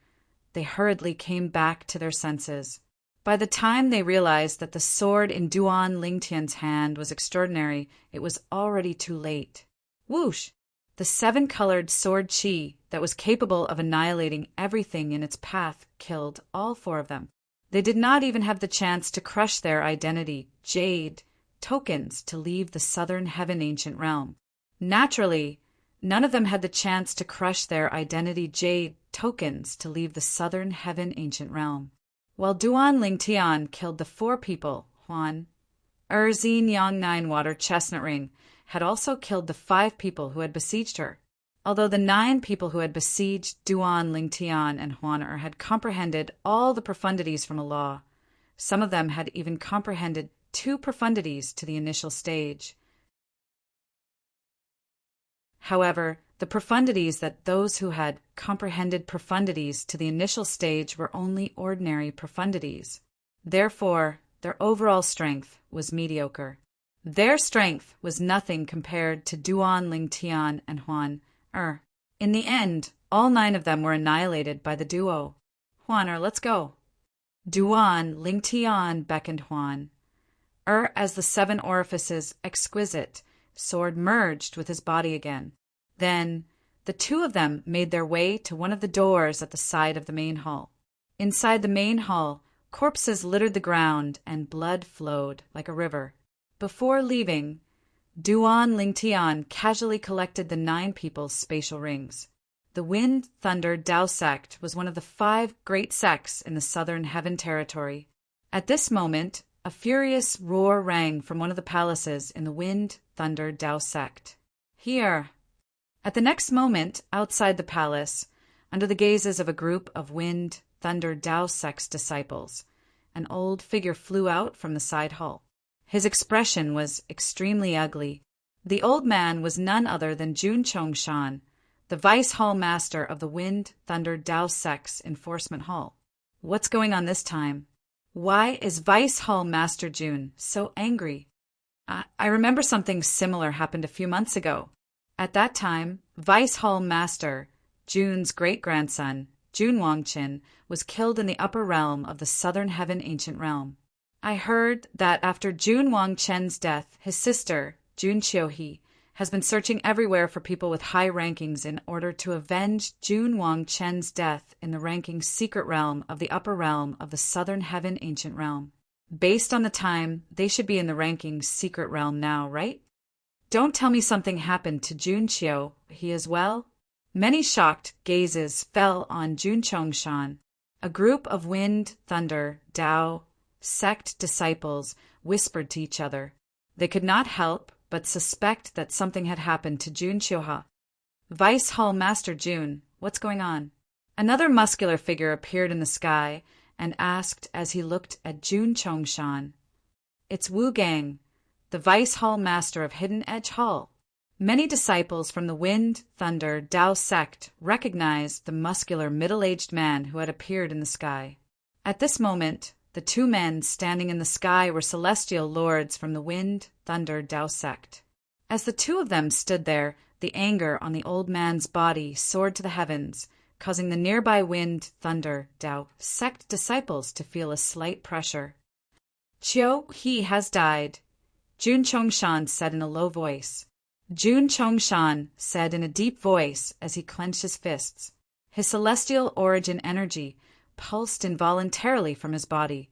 they hurriedly came back to their senses. By the time they realized that the sword in Duan Lingtian's hand was extraordinary, it was already too late. Whoosh! The 7-colored sword chi that was capable of annihilating everything in its path killed all 4 of them. They did not even have the chance to crush their identity, jade, tokens to leave the southern heaven ancient realm. Naturally, none of them had the chance to crush their identity jade tokens to leave the southern heaven ancient realm. While Duan Lingtian killed the 4 people, Huan, Xin Yang 9 Water Chestnut Ring had also killed the 5 people who had besieged her. Although the 9 people who had besieged Duan Lingtian and Huan had comprehended all the profundities from a law, some of them had even comprehended 2 profundities to the initial stage. However, the profundities that those who had comprehended profundities to the initial stage were only ordinary profundities. Therefore, their overall strength was mediocre. Their strength was nothing compared to Duan Lingtian and Huan. In the end, all 9 of them were annihilated by the duo. Huan, let's go. Duan Lingtian beckoned Huan. As the 7 orifices exquisite sword merged with his body again. Then, the 2 of them made their way to one of the doors at the side of the main hall. Inside the main hall, corpses littered the ground and blood flowed like a river. Before leaving, Duan Lingtian casually collected the 9 people's spatial rings. The Wind, Thunder, Tao sect was one of the 5 great sects in the southern heaven territory. At this moment, a furious roar rang from one of the palaces in the Wind, Thunder, Tao sect. Here! At the next moment, outside the palace, under the gazes of a group of Wind, Thunder, Tao sect's disciples, an old figure flew out from the side hall. His expression was extremely ugly. The old man was none other than Jun Chongshan, the vice hall master of the Wind, Thunder, Tao sect's enforcement hall. What's going on this time? Why is Vice Hall Master Jun so angry? I remember something similar happened a few months ago. At that time, Vice Hall Master Jun's great-grandson, Jun Wangqin, was killed in the upper realm of the southern heaven ancient realm. I heard that after Jun Wangqin's death, his sister, Jun Qiuhe, has been searching everywhere for people with high rankings in order to avenge Jun Wangqin's death in the ranking secret realm of the upper realm of the southern heaven ancient realm. Based on the time, they should be in the ranking secret realm now, right? Don't tell me something happened to Jun Qiuhe as well. Many shocked gazes fell on Jun Chongshan. A group of Wind, Thunder, Tao sect disciples whispered to each other. They could not help but suspect that something had happened to Jun Qiuhe. Vice Hall Master Jun, what's going on? Another muscular figure appeared in the sky and asked as he looked at Jun Chongshan. It's Wu Gang, the Vice Hall Master of Hidden Edge Hall. Many disciples from the Wind, Thunder, Tao sect recognized the muscular middle-aged man who had appeared in the sky. At this moment, the 2 men standing in the sky were celestial lords from the Wind, Thunder, Tao sect. As the 2 of them stood there, the anger on the old man's body soared to the heavens, causing the nearby Wind, Thunder, Tao sect disciples to feel a slight pressure. Qiuhe has died, Jun Chongshan said in a low voice. Jun Chongshan said in a deep voice as he clenched his fists. His celestial origin energy pulsed involuntarily from his body,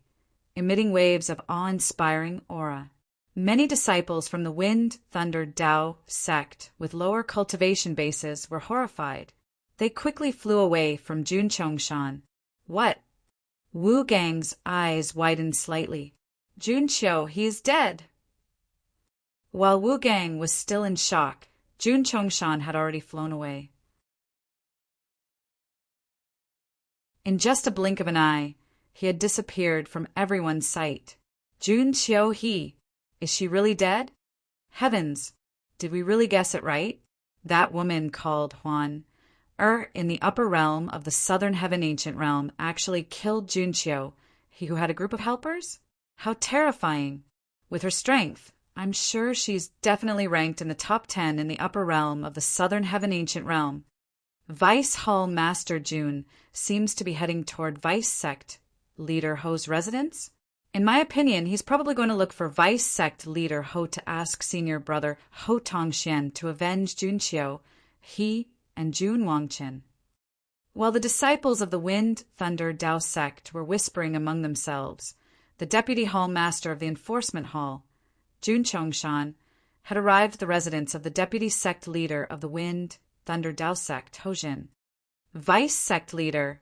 emitting waves of awe-inspiring aura. Many disciples from the Wind, Thunder, Tao sect with lower cultivation bases were horrified. They quickly flew away from Jun Chongshan. What? Wu Gang's eyes widened slightly. Jun Qiuhe is dead. While Wu Gang was still in shock, Jun Chongshan had already flown away. In just a blink of an eye, he had disappeared from everyone's sight. Jun Qiuhe, is she really dead? Heavens, did we really guess it right? That woman called Huan, in the upper realm of the southern heaven ancient realm, actually killed Jun Qiuhe, he who had a group of helpers? How terrifying! With her strength, I'm sure she's definitely ranked in the top 10 in the upper realm of the Southern Heaven Ancient Realm. Vice Hall Master June seems to be heading toward Vice Sect Leader Ho's residence. In my opinion, he's probably going to look for Vice Sect Leader Ho to ask Senior Brother Ho Tongxian to avenge Jun Qiu, he, and Jun Wangqin. While the disciples of the Wind, Thunder, Dao sect were whispering among themselves, the Deputy Hall Master of the Enforcement Hall, Jun Chongshan, had arrived at the residence of the Deputy Sect Leader of the Wind, Thunder, Dao sect, Ho Jin. Vice Sect Leader,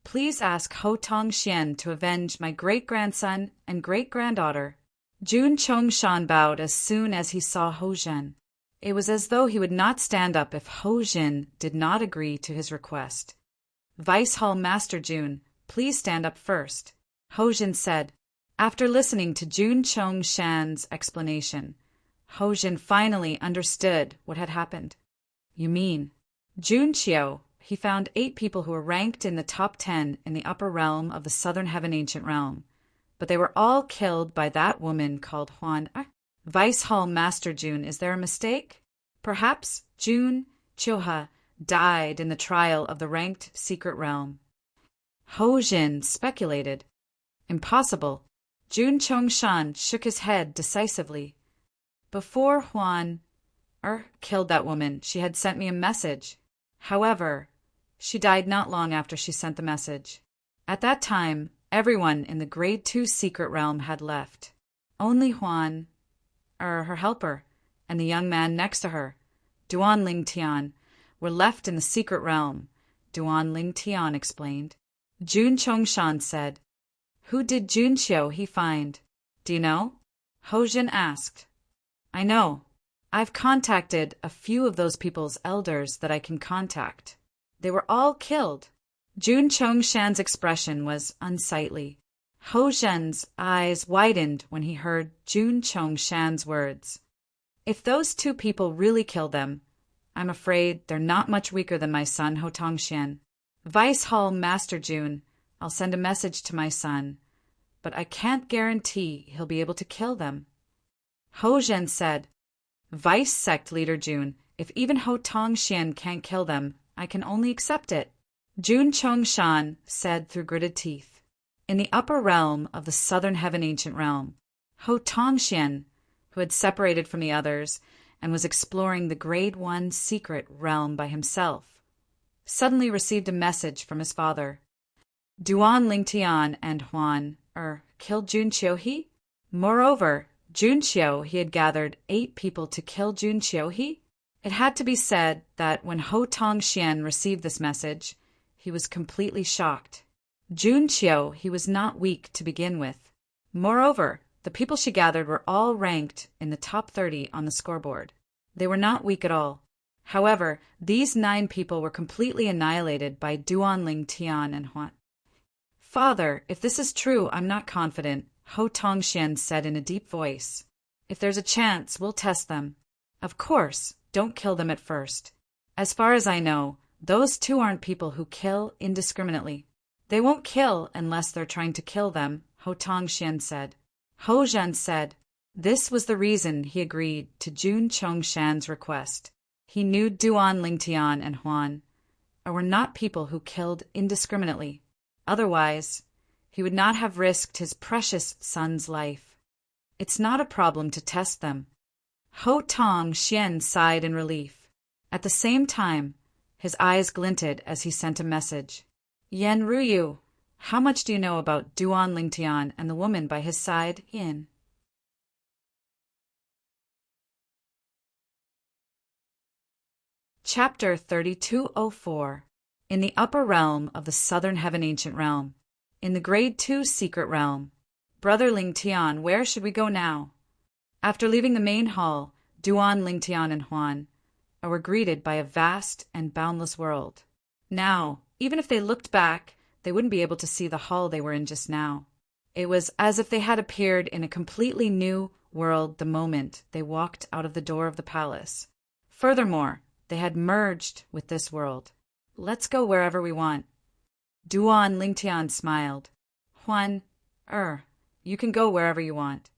please ask Ho Tongxian to avenge my great-grandson and great-granddaughter. Jun Chongshan bowed as soon as he saw Ho Jin. It was as though he would not stand up if Ho Jin did not agree to his request. Vice Hall Master Jun, please stand up first, Ho Jin said. After listening to Jun Chongshan's explanation, Ho Jin finally understood what had happened. You mean, Jun Qiu, he found 8 people who were ranked in the top 10 in the upper realm of the Southern Heaven Ancient Realm, but they were all killed by that woman called Huan. Vice Hall Master Jun, is there a mistake? Perhaps Jun Qiuha died in the trial of the ranked secret realm. Ho Jin speculated. Impossible. Jun Chongshan shook his head decisively. Before Huan killed that woman, she had sent me a message. However, she died not long after she sent the message. At that time, everyone in the Grade 2 secret realm had left. Only Huan, her helper, and the young man next to her, Duan Ling Tian, were left in the secret realm, Duan Ling Tian explained. Jun Chongshan said, Who did Jun Qiu he find? Do you know? Ho Jin asked. I know. I've contacted a few of those people's elders that I can contact. They were all killed. Jun Chongshan's expression was unsightly. Ho Jin's eyes widened when he heard Jun Chongshan's words. If those 2 people really killed them, I'm afraid they're not much weaker than my son Ho Tongxian. Vice Hall Master Jun, I'll send a message to my son, but I can't guarantee he'll be able to kill them. Ho Jin said, Vice Sect Leader Jun, if even Ho Tongxian can't kill them, I can only accept it. Jun Chongshan said through gritted teeth. In the upper realm of the Southern Heaven Ancient Realm, Ho Tongxian, who had separated from the others and was exploring the Grade 1 secret realm by himself, suddenly received a message from his father. Duan Lingtian and Huan killed Jun Qiu he? Moreover, Jun Qiu he had gathered 8 people to kill Jun Qiu he? It had to be said that when Ho Tongxian received this message, he was completely shocked. Jun Qiu he was not weak to begin with. Moreover, the people she gathered were all ranked in the top 30 on the scoreboard. They were not weak at all. However, these 9 people were completely annihilated by Duan Ling Tian and Huan. Father, if this is true, I'm not confident, Ho Tongxian said in a deep voice. If there's a chance, we'll test them. Of course, don't kill them at first. As far as I know, those 2 aren't people who kill indiscriminately. They won't kill unless they're trying to kill them, Ho Tongxian said. Ho Jin said. This was the reason he agreed to Jun Chongshan's request. He knew Duan Lingtian and Huan were not people who killed indiscriminately. Otherwise, he would not have risked his precious son's life. It's not a problem to test them. Ho Tongxian sighed in relief. At the same time, his eyes glinted as he sent a message. Yan Ruyu, how much do you know about Duan Lingtian and the woman by his side, Yin? Chapter 3204. In the upper realm of the Southern Heaven Ancient Realm. In the Grade 2 Secret Realm. Brother Lingtian, where should we go now? After leaving the main hall, Duan Lingtian and Huan were greeted by a vast and boundless world. Now, even if they looked back, they wouldn't be able to see the hall they were in just now. It was as if they had appeared in a completely new world the moment they walked out of the door of the palace. Furthermore, they had merged with this world. Let's go wherever we want. Duan Lingtian smiled. Huan, you can go wherever you want.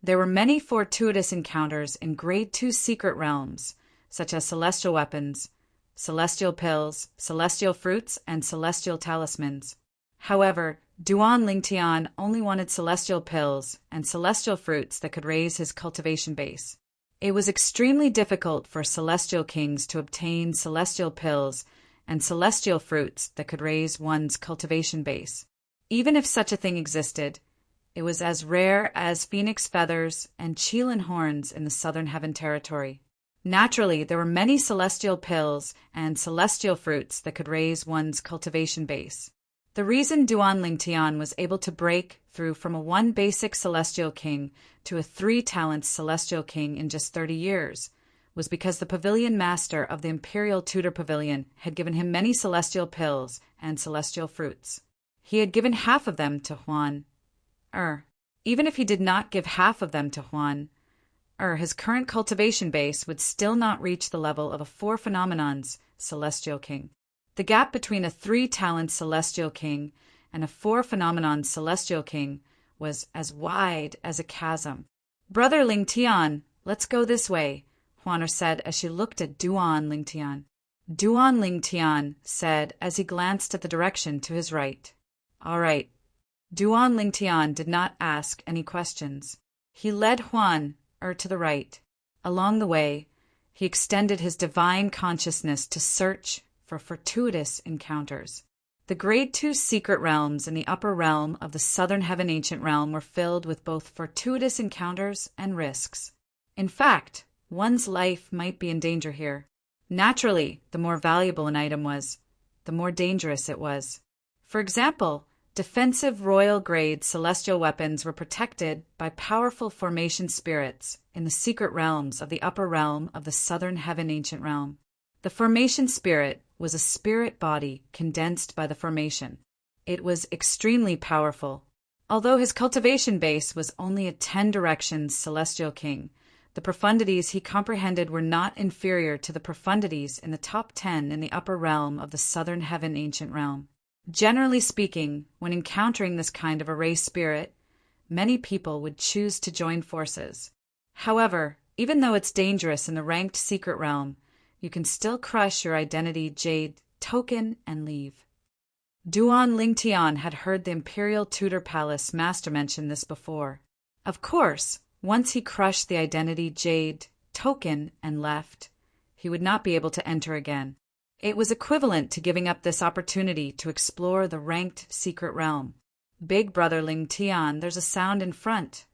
There were many fortuitous encounters in Grade 2 secret realms, such as celestial weapons, celestial pills, celestial fruits, and celestial talismans. However, Duan Lingtian only wanted celestial pills and celestial fruits that could raise his cultivation base. It was extremely difficult for celestial kings to obtain celestial pills and celestial fruits that could raise one's cultivation base. Even if such a thing existed, it was as rare as phoenix feathers and Qilin horns in the Southern Heaven territory. Naturally, there were many celestial pills and celestial fruits that could raise one's cultivation base. The reason Duan Lingtian was able to break through from a 1 basic celestial king to a 3 talents celestial king in just 30 years was because the pavilion master of the Imperial Tudor Pavilion had given him many celestial pills and celestial fruits. He had given half of them to Huan. Even if he did not give half of them to Huan, his current cultivation base would still not reach the level of a 4 phenomenons celestial king. The gap between a 3 talents celestial king and a 4 phenomenon celestial king was as wide as a chasm. "Brother Lingtian, let's go this way," Huaner said as she looked at Duan Lingtian. Duan Lingtian said as he glanced at the direction to his right. "All right." Duan Lingtian did not ask any questions. He led Huan to the right. Along the way, he extended his divine consciousness to search for fortuitous encounters. The Grade 2 secret realms in the upper realm of the Southern Heaven Ancient Realm were filled with both fortuitous encounters and risks. In fact, one's life might be in danger here. Naturally, the more valuable an item was, the more dangerous it was. For example, defensive royal grade celestial weapons were protected by powerful formation spirits in the secret realms of the upper realm of the Southern Heaven Ancient Realm. The formation spirit was a spirit body condensed by the formation. It was extremely powerful. Although his cultivation base was only a 10 directions celestial king, the profundities he comprehended were not inferior to the profundities in the top 10 in the upper realm of the Southern Heaven Ancient Realm. Generally speaking, when encountering this kind of array spirit, many people would choose to join forces. However, even though it's dangerous in the ranked secret realm, you can still crush your identity jade token and leave. Duan Lingtian had heard the Imperial Tudor Palace master mention this before. Of course, once he crushed the identity jade token and left, he would not be able to enter again. It was equivalent to giving up this opportunity to explore the ranked secret realm. "Big brother Lingtian, there's a sound in front."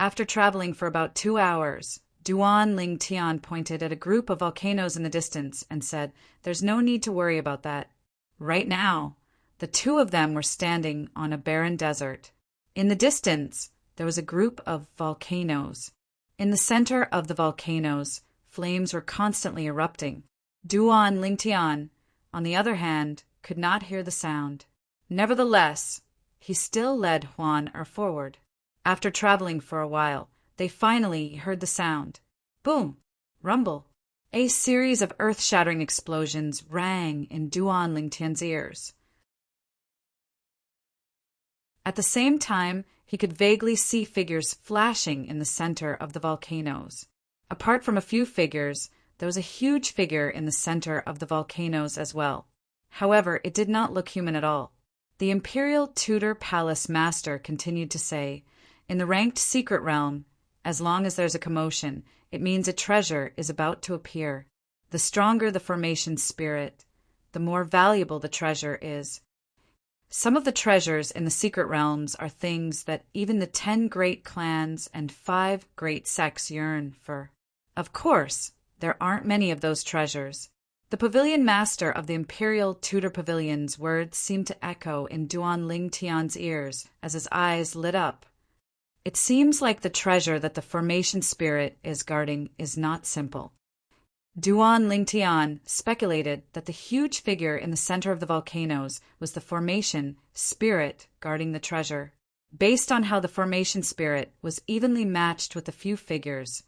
After traveling for about 2 hours, Duan Lingtian pointed at a group of volcanoes in the distance and said, "There's no need to worry about that." Right now, the 2 of them were standing on a barren desert. In the distance, there was a group of volcanoes. In the center of the volcanoes, flames were constantly erupting. Duan Lingtian, on the other hand, could not hear the sound. Nevertheless, he still led Huan forward. After traveling for a while, they finally heard the sound. Boom! Rumble! A series of earth-shattering explosions rang in Duan Lingtian's ears. At the same time, he could vaguely see figures flashing in the center of the volcanoes. Apart from a few figures, there was a huge figure in the center of the volcanoes as well. However, it did not look human at all. The Imperial Tudor Palace master continued to say, "In the ranked secret realm, as long as there's a commotion, it means a treasure is about to appear. The stronger the formation spirit, the more valuable the treasure is. Some of the treasures in the secret realms are things that even the 10 great clans and 5 great sects yearn for. Of course, there aren't many of those treasures." The pavilion master of the Imperial Tudor Pavilion's words seemed to echo in Duan Lingtian's ears as his eyes lit up. It seems like the treasure that the formation spirit is guarding is not simple. Duan Lingtian speculated that the huge figure in the center of the volcanoes was the formation spirit guarding the treasure. Based on how the formation spirit was evenly matched with the few figures,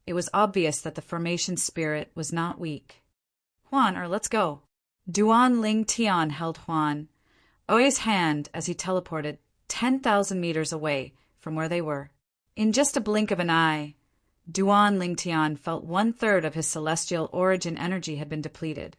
it was obvious that the formation spirit was not weak. "Huan, let's go." Duan Lingtian held Huan's hand as he teleported 10,000 meters away from where they were. In just a blink of an eye, Duan Lingtian felt 1/3 of his celestial origin energy had been depleted.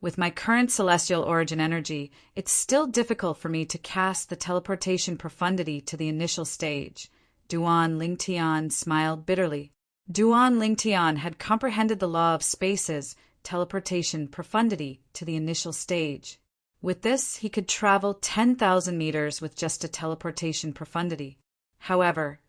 With my current celestial origin energy, it's still difficult for me to cast the teleportation profundity to the initial stage. Duan Lingtian smiled bitterly. Duan Lingtian had comprehended the law of space's teleportation profundity to the initial stage. With this, he could travel 10,000 meters with just a teleportation profundity. However,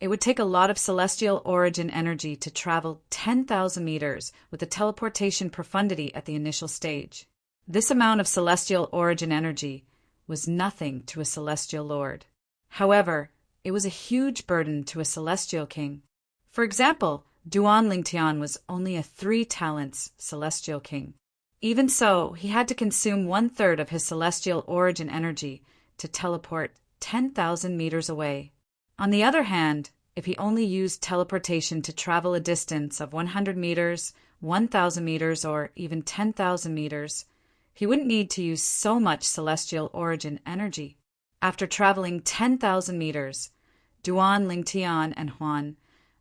it would take a lot of celestial origin energy to travel 10,000 meters with a teleportation profundity at the initial stage. This amount of celestial origin energy was nothing to a celestial lord. However, it was a huge burden to a celestial king. For example, Duan Lingtian was only a 3 talents celestial king. Even so, he had to consume 1/3 of his celestial origin energy to teleport 10,000 meters away. On the other hand, if he only used teleportation to travel a distance of 100 meters, 1,000 meters, or even 10,000 meters, he wouldn't need to use so much celestial origin energy. After traveling 10,000 meters, Duan Lingtian and Huan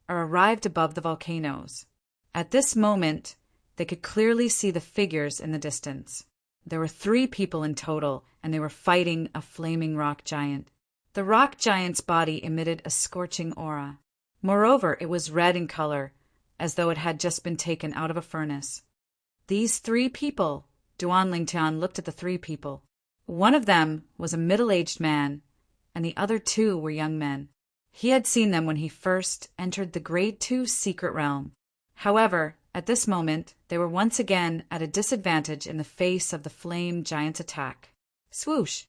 arrived above the volcanoes. At this moment, they could clearly see the figures in the distance. There were 3 people in total, and they were fighting a flaming rock giant. The rock giant's body emitted a scorching aura. Moreover, it was red in color, as though it had just been taken out of a furnace. These 3 people, Duan Lingtian looked at the 3 people. One of them was a middle-aged man, and the other 2 were young men. He had seen them when he first entered the Grade 2 secret realm. However, at this moment, they were once again at a disadvantage in the face of the flame giant's attack. Swoosh!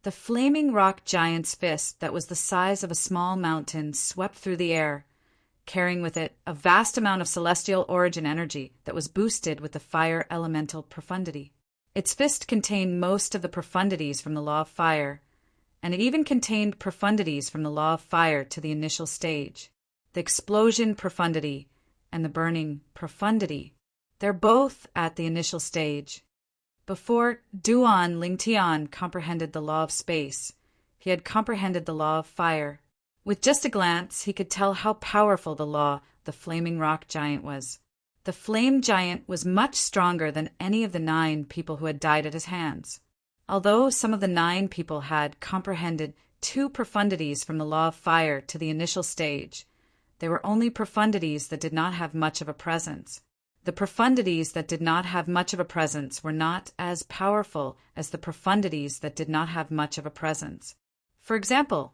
The flaming rock giant's fist that was the size of a small mountain swept through the air, carrying with it a vast amount of celestial origin energy that was boosted with the fire elemental profundity. Its fist contained most of the profundities from the law of fire, and it even contained profundities from the law of fire to the initial stage. The explosion profundity and the burning profundity. They're both at the initial stage. Before Duan Lingtian comprehended the law of space, he had comprehended the law of fire. With just a glance, he could tell how powerful the law, the flaming rock giant, was. The flame giant was much stronger than any of the 9 people who had died at his hands. Although some of the 9 people had comprehended 2 profundities from the law of fire to the initial stage, they were only profundities that did not have much of a presence. The profundities that did not have much of a presence were not as powerful as the profundities that did not have much of a presence. For example,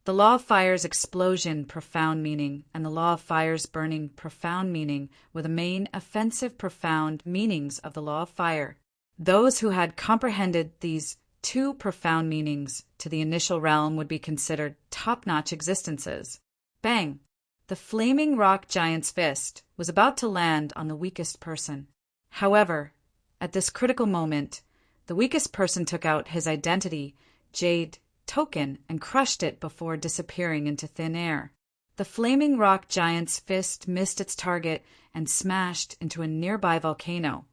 the law of fire's explosion profound meaning and the law of fire's burning profound meaning were the main offensive profound meanings of the law of fire. Those who had comprehended these 2 profound meanings to the initial realm would be considered top-notch existences. Bang! The flaming rock giant's fist was about to land on the weakest person. However, at this critical moment, the weakest person took out his identity, jade, token and crushed it before disappearing into thin air. The flaming rock giant's fist missed its target and smashed into a nearby volcano,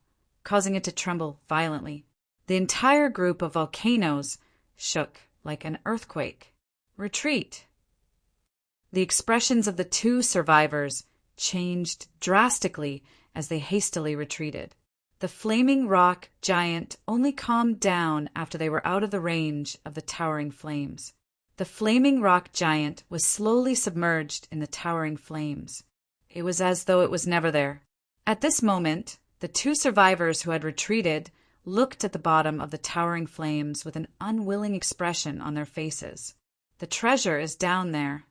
causing it to tremble violently. The entire group of volcanoes shook like an earthquake. Retreat! The expressions of the 2 survivors changed drastically as they hastily retreated. The flaming rock giant only calmed down after they were out of the range of the towering flames. The flaming rock giant was slowly submerged in the towering flames. It was as though it was never there. At this moment, the 2 survivors who had retreated looked at the bottom of the towering flames with an unwilling expression on their faces. The treasure is down there.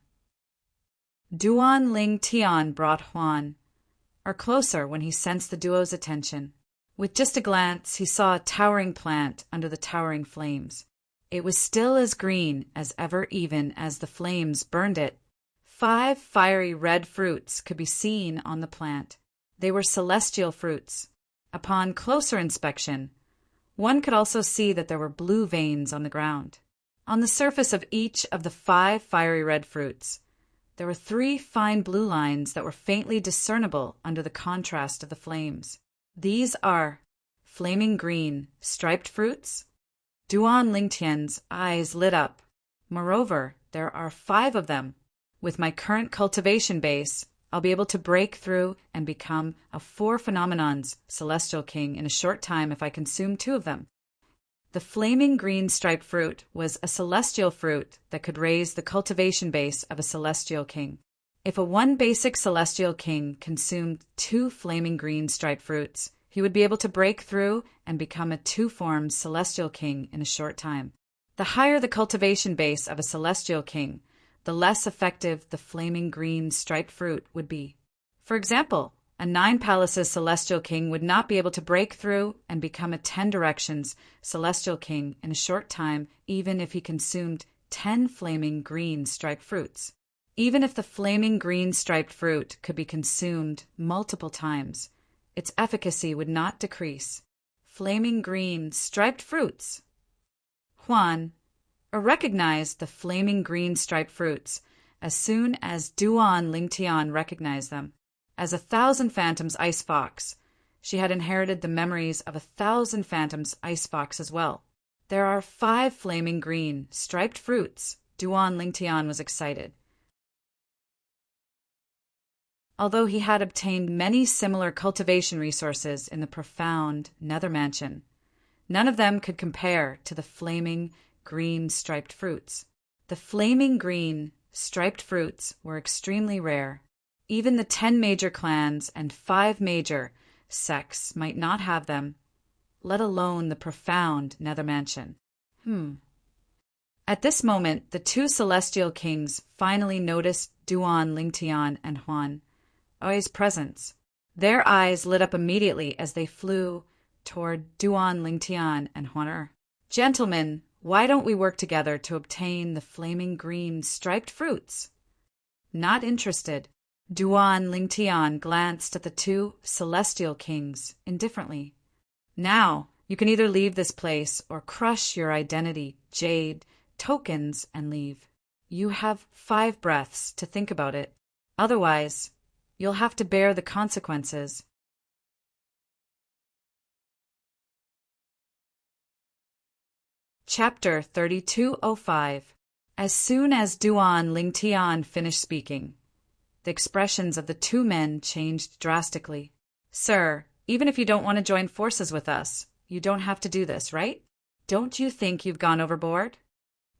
Duan Lingtian brought Huan, or closer when he sensed the duo's attention. With just a glance, he saw a towering plant under the towering flames. It was still as green as ever even as the flames burned it. 5 fiery red fruits could be seen on the plant. They were celestial fruits. Upon closer inspection, one could also see that there were blue veins on the ground. On the surface of each of the 5 fiery red fruits, there were 3 fine blue lines that were faintly discernible under the contrast of the flames. These are flaming green, striped fruits. Duan Lingtian's eyes lit up. Moreover, there are 5 of them. With my current cultivation base, I'll be able to break through and become a 4 phenomenons celestial king in a short time if I consume 2 of them. The flaming green striped fruit was a celestial fruit that could raise the cultivation base of a celestial king. If a 1 basic celestial king consumed 2 flaming green striped fruits, he would be able to break through and become a 2-form celestial king in a short time. The higher the cultivation base of a celestial king, the less effective the flaming green striped fruit would be. For example, a 9 palaces celestial king would not be able to break through and become a 10 directions celestial king in a short time, even if he consumed 10 flaming green striped fruits. Even if the flaming green striped fruit could be consumed multiple times, its efficacy would not decrease. Flaming green striped fruits. Huan recognized the flaming green striped fruits as soon as Duan Lingtian recognized them. As 1,000 Phantoms Ice Fox, she had inherited the memories of 1,000 Phantoms Ice Fox as well. There are 5 flaming green striped fruits. Duan Lingtian was excited. Although he had obtained many similar cultivation resources in the profound Nether Mansion, none of them could compare to the flaming green striped fruits. The flaming green striped fruits were extremely rare. Even the 10 major clans and 5 major sects might not have them, let alone the profound Nether Mansion. At this moment, the 2 celestial kings finally noticed Duan Lingtian and Huan Oi's presence. Their eyes lit up immediately as they flew toward Duan Lingtian and Huan. Gentlemen, why don't we work together to obtain the flaming green striped fruits? Not interested. Duan Lingtian glanced at the 2 celestial kings indifferently. Now, you can either leave this place or crush your identity, jade, tokens, and leave. You have 5 breaths to think about it. Otherwise, you'll have to bear the consequences. Chapter 3205. As soon as Duan Lingtian finished speaking, the expressions of the 2 men changed drastically. Sir, even if you don't want to join forces with us, you don't have to do this, right? Don't you think you've gone overboard?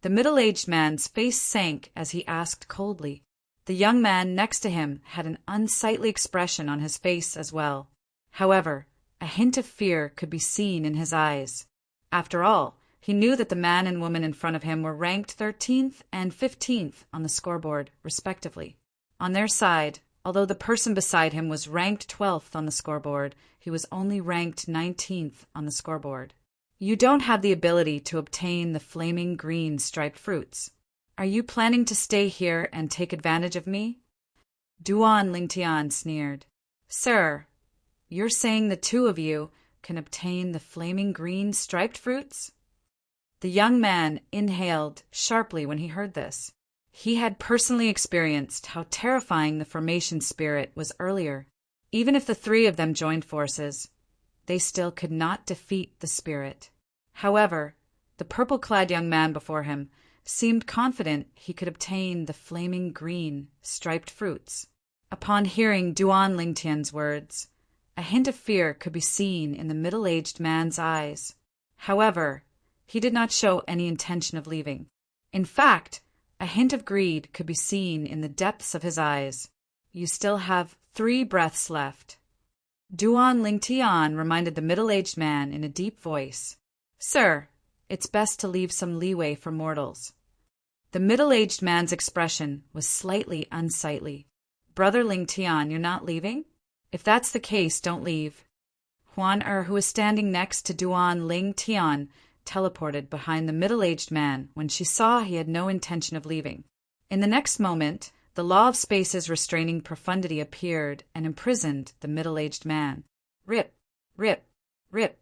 The middle-aged man's face sank as he asked coldly. The young man next to him had an unsightly expression on his face as well. However, a hint of fear could be seen in his eyes. After all, he knew that the man and woman in front of him were ranked 13th and 15th on the scoreboard, respectively. On their side, although the person beside him was ranked 12th on the scoreboard, he was only ranked 19th on the scoreboard. You don't have the ability to obtain the flaming green striped fruits. Are you planning to stay here and take advantage of me? Duan Lingtian sneered. Sir, you're saying the 2 of you can obtain the flaming green striped fruits? The young man inhaled sharply when he heard this. He had personally experienced how terrifying the formation spirit was earlier. Even if the 3 of them joined forces, they still could not defeat the spirit. However, the purple-clad young man before him seemed confident he could obtain the flaming green striped fruits. Upon hearing Duan Lingtian's words, a hint of fear could be seen in the middle-aged man's eyes. However, he did not show any intention of leaving. In fact, a hint of greed could be seen in the depths of his eyes. You still have 3 breaths left. Duan Lingtian reminded the middle-aged man in a deep voice. Sir, it's best to leave some leeway for mortals. The middle-aged man's expression was slightly unsightly. Brother Lingtian, you're not leaving? If that's the case, don't leave. Huan who was standing next to Duan Lingtian, teleported behind the middle-aged man when she saw he had no intention of leaving. In the next moment, the law of space's restraining profundity appeared and imprisoned the middle-aged man. Rip, rip, rip.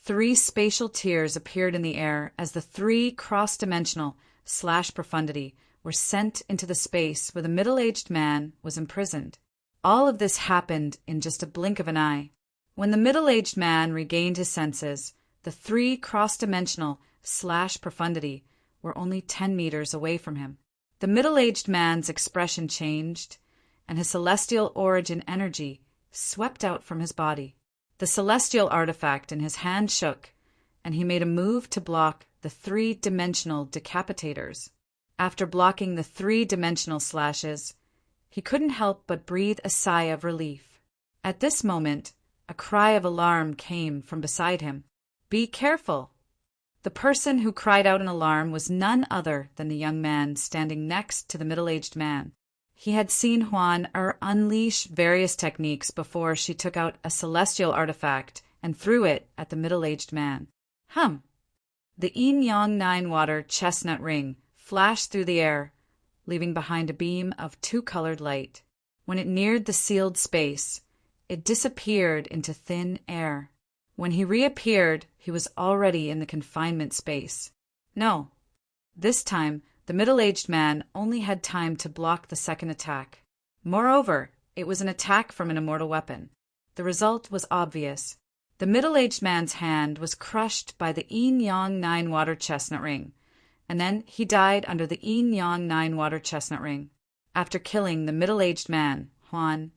3 spatial tears appeared in the air as the 3 cross-dimensional / profundity were sent into the space where the middle-aged man was imprisoned. All of this happened in just a blink of an eye. When the middle-aged man regained his senses, the 3 cross-dimensional / profundity were only 10 meters away from him. The middle-aged man's expression changed, and his celestial origin energy swept out from his body. The celestial artifact in his hand shook, and he made a move to block the three-dimensional decapitators. After blocking the three-dimensional slashes, he couldn't help but breathe a sigh of relief. At this moment, a cry of alarm came from beside him. "Be careful!" The person who cried out in alarm was none other than the young man standing next to the middle-aged man. He had seen Juan unleash various techniques before she took out a celestial artifact and threw it at the middle-aged man. The yin-yang nine-water chestnut ring flashed through the air, leaving behind a beam of two-colored light. When it neared the sealed space, it disappeared into thin air. When he reappeared, he was already in the confinement space. No. This time, the middle-aged man only had time to block the second attack. Moreover, it was an attack from an immortal weapon. The result was obvious. The middle-aged man's hand was crushed by the yin-yang nine-water chestnut ring, and then he died under the yin-yang nine-water chestnut ring. After killing the middle-aged man, Juan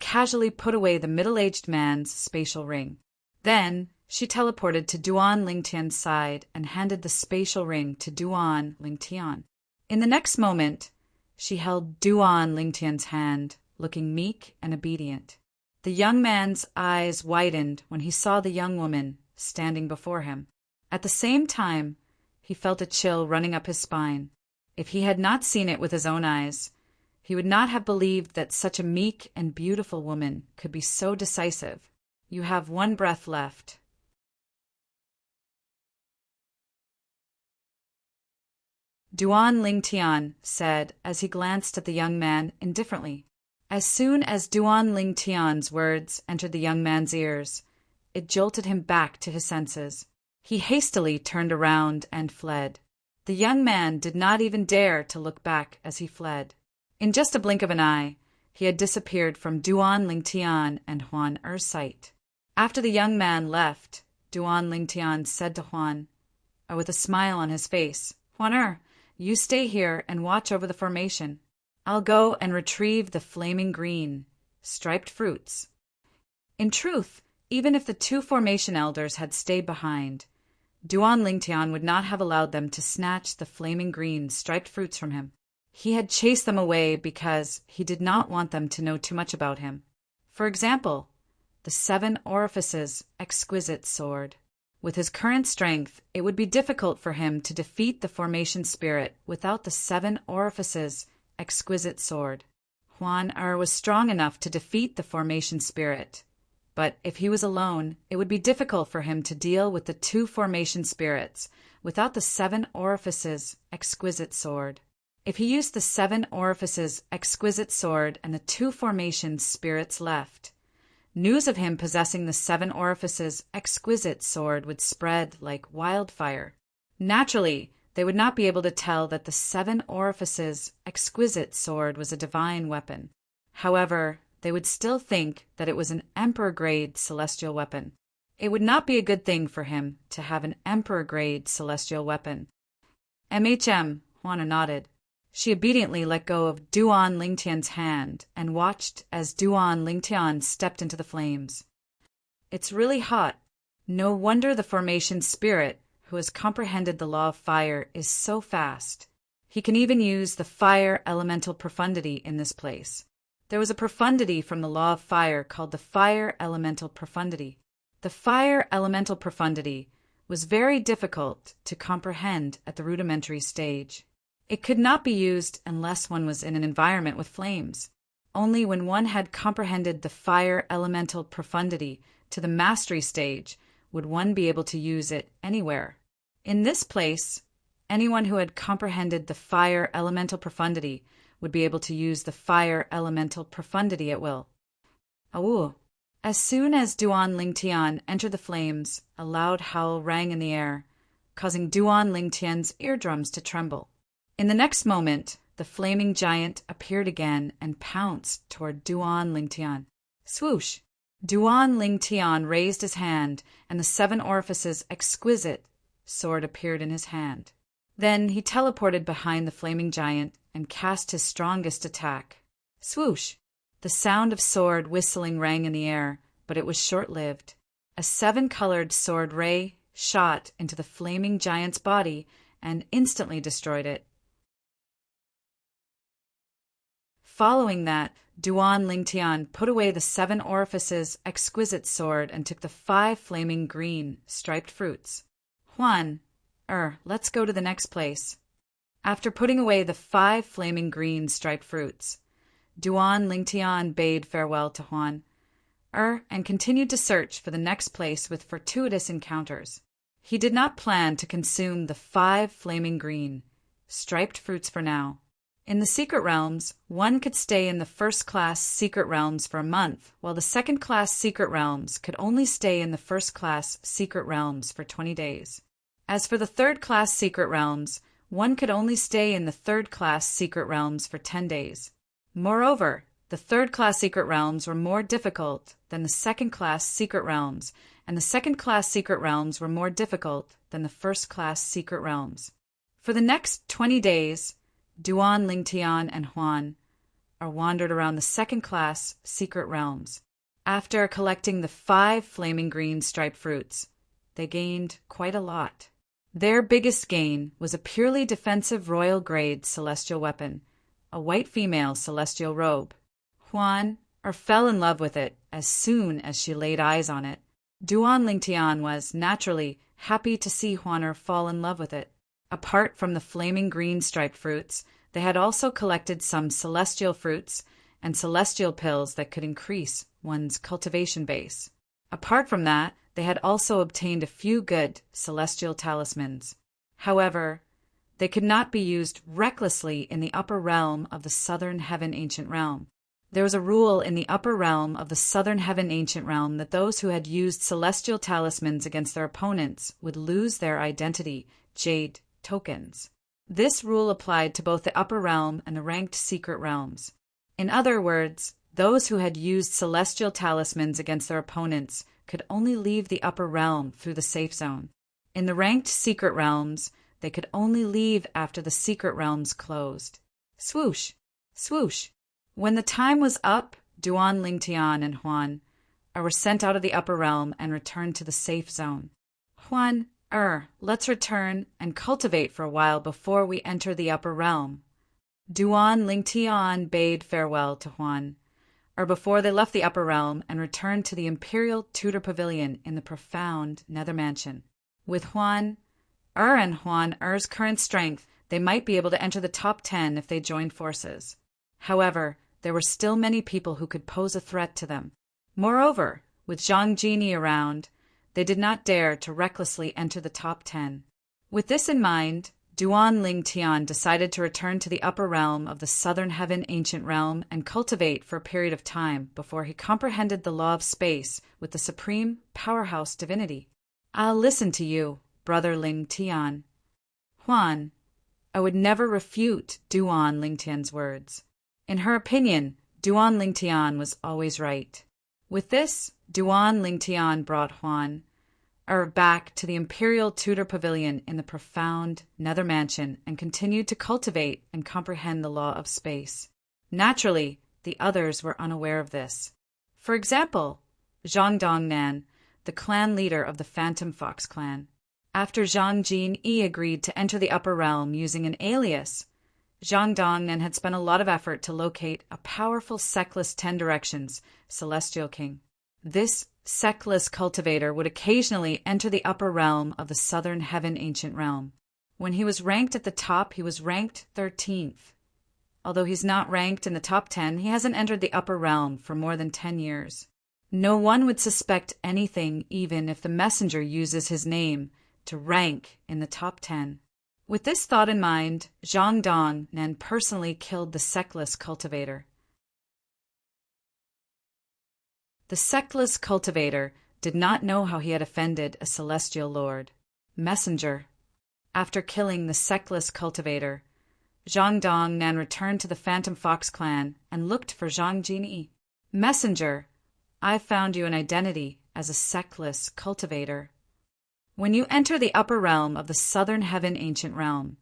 casually put away the middle-aged man's spatial ring. Then she teleported to Duan Lingtian's side and handed the spatial ring to Duan Lingtian. In the next moment, she held Duan Lingtian's hand, looking meek and obedient. The young man's eyes widened when he saw the young woman standing before him. At the same time, he felt a chill running up his spine. If he had not seen it with his own eyes, he would not have believed that such a meek and beautiful woman could be so decisive. "You have one breath left." Duan Lingtian said as he glanced at the young man indifferently. As soon as Duan Lingtian's words entered the young man's ears, it jolted him back to his senses. He hastily turned around and fled. The young man did not even dare to look back as he fled. In just a blink of an eye, he had disappeared from Duan Lingtian and Juan Er's sight. After the young man left, Duan Lingtian said to Juan, with a smile on his face, "Juan Er, you stay here and watch over the formation. I'll go and retrieve the flaming green, striped fruits." In truth, even if the two formation elders had stayed behind, Duan Lingtian would not have allowed them to snatch the flaming green, striped fruits from him. He had chased them away because he did not want them to know too much about him. For example, the seven orifices exquisite sword. With his current strength, it would be difficult for him to defeat the formation spirit without the seven orifices exquisite sword. Juan Er was strong enough to defeat the formation spirit, but if he was alone, it would be difficult for him to deal with the two formation spirits without the seven orifices exquisite sword. If he used the seven orifices exquisite sword and the two formation spirits left, news of him possessing the seven orifices exquisite sword would spread like wildfire. Naturally, they would not be able to tell that the seven orifices exquisite sword was a divine weapon. However, they would still think that it was an emperor-grade celestial weapon. It would not be a good thing for him to have an emperor-grade celestial weapon. Juana nodded. She obediently let go of Duan Lingtian's hand and watched as Duan Lingtian stepped into the flames. "It's really hot. No wonder the formation spirit, who has comprehended the law of fire, is so fast. He can even use the fire elemental profundity in this place." There was a profundity from the law of fire called the fire elemental profundity. The fire elemental profundity was very difficult to comprehend at the rudimentary stage. It could not be used unless one was in an environment with flames. Only when one had comprehended the fire elemental profundity to the mastery stage would one be able to use it anywhere. In this place, anyone who had comprehended the fire elemental profundity would be able to use the fire elemental profundity at will. Awoo! As soon as Duan Lingtian entered the flames, a loud howl rang in the air, causing Duan Lingtian's eardrums to tremble. In the next moment, the flaming giant appeared again and pounced toward Duan Lingtian. Swoosh! Duan Lingtian raised his hand, and the seven orifices exquisite sword appeared in his hand. Then he teleported behind the flaming giant and cast his strongest attack. Swoosh! The sound of sword whistling rang in the air, but it was short-lived. A 7-colored sword ray shot into the flaming giant's body and instantly destroyed it. Following that, Duan Lingtian put away the 7 orifices exquisite sword and took the 5 flaming green striped fruits. Huan, let's go to the next place. After putting away the 5 flaming green striped fruits, Duan Lingtian bade farewell to Huan, and continued to search for the next place with fortuitous encounters. He did not plan to consume the 5 flaming green striped fruits for now. In the secret realms, one could stay in the first-class secret realms for a month, while the second-class secret realms could only stay in the first-class secret realms for 20 days. As for the third-class secret realms, one could only stay in the third-class secret realms for 10 days. Moreover, the third-class secret realms were more difficult than the second-class secret realms, and the second-class secret realms were more difficult than the first-class secret realms. For the next 20 days, Duan Lingtian and Huan wandered around the second-class secret realms. After collecting the 5 flaming green striped fruits, they gained quite a lot. Their biggest gain was a purely defensive royal-grade celestial weapon, a white female celestial robe. Huan fell in love with it as soon as she laid eyes on it. Duan Lingtian was, naturally, happy to see Huan fall in love with it. Apart from the flaming green striped fruits, they had also collected some celestial fruits and celestial pills that could increase one's cultivation base. Apart from that, they had also obtained a few good celestial talismans. However, they could not be used recklessly in the upper realm of the Southern Heaven Ancient Realm. There was a rule in the upper realm of the Southern Heaven Ancient Realm that those who had used celestial talismans against their opponents would lose their identity, jade tokens. This rule applied to both the upper realm and the ranked secret realms. In other words, those who had used celestial talismans against their opponents could only leave the upper realm through the safe zone. In the ranked secret realms, they could only leave after the secret realms closed. Swoosh! Swoosh! When the time was up, Duan Lingtian and Huan were sent out of the upper realm and returned to the safe zone. Huan, let's return and cultivate for a while before we enter the upper realm. Duan Lingtian bade farewell to Huan, before they left the upper realm and returned to the Imperial Tudor Pavilion in the profound Nether Mansion. With Huan and Huan's current strength, they might be able to enter the top 10 if they joined forces. However, there were still many people who could pose a threat to them. Moreover, with Zhang Jini around, they did not dare to recklessly enter the top 10. With this in mind, Duan Lingtian decided to return to the upper realm of the Southern Heaven Ancient Realm and cultivate for a period of time before he comprehended the law of space with the supreme powerhouse divinity. I'll listen to you, Brother Lingtian. Huan, I would never refute Duan Lingtian's words. In her opinion, Duan Lingtian was always right. With this, Duan Lingtian brought Huan back to the Imperial Tudor Pavilion in the profound Nether Mansion and continued to cultivate and comprehend the law of space. Naturally, the others were unaware of this. For example, Zhang Dongnan, the clan leader of the Phantom Fox clan. After Zhang Jin-yi agreed to enter the upper realm using an alias, Zhang Dongnan had spent a lot of effort to locate a powerful Sectless 10 Directions Celestial King. This Sectless cultivator would occasionally enter the upper realm of the Southern Heaven Ancient Realm. When he was ranked at the top, he was ranked 13th. Although he's not ranked in the top 10, he hasn't entered the upper realm for more than 10 years. No one would suspect anything even if the messenger uses his name to rank in the top 10. With this thought in mind, Zhang Dongnan personally killed the Sectless cultivator. The Sectless cultivator did not know how he had offended a celestial lord. Messenger. After killing the Sectless cultivator, Zhang Dongnan returned to the Phantom Fox clan and looked for Zhang Jini. Messenger, I found you an identity as a Sectless cultivator. When you enter the upper realm of the Southern Heaven Ancient Realm,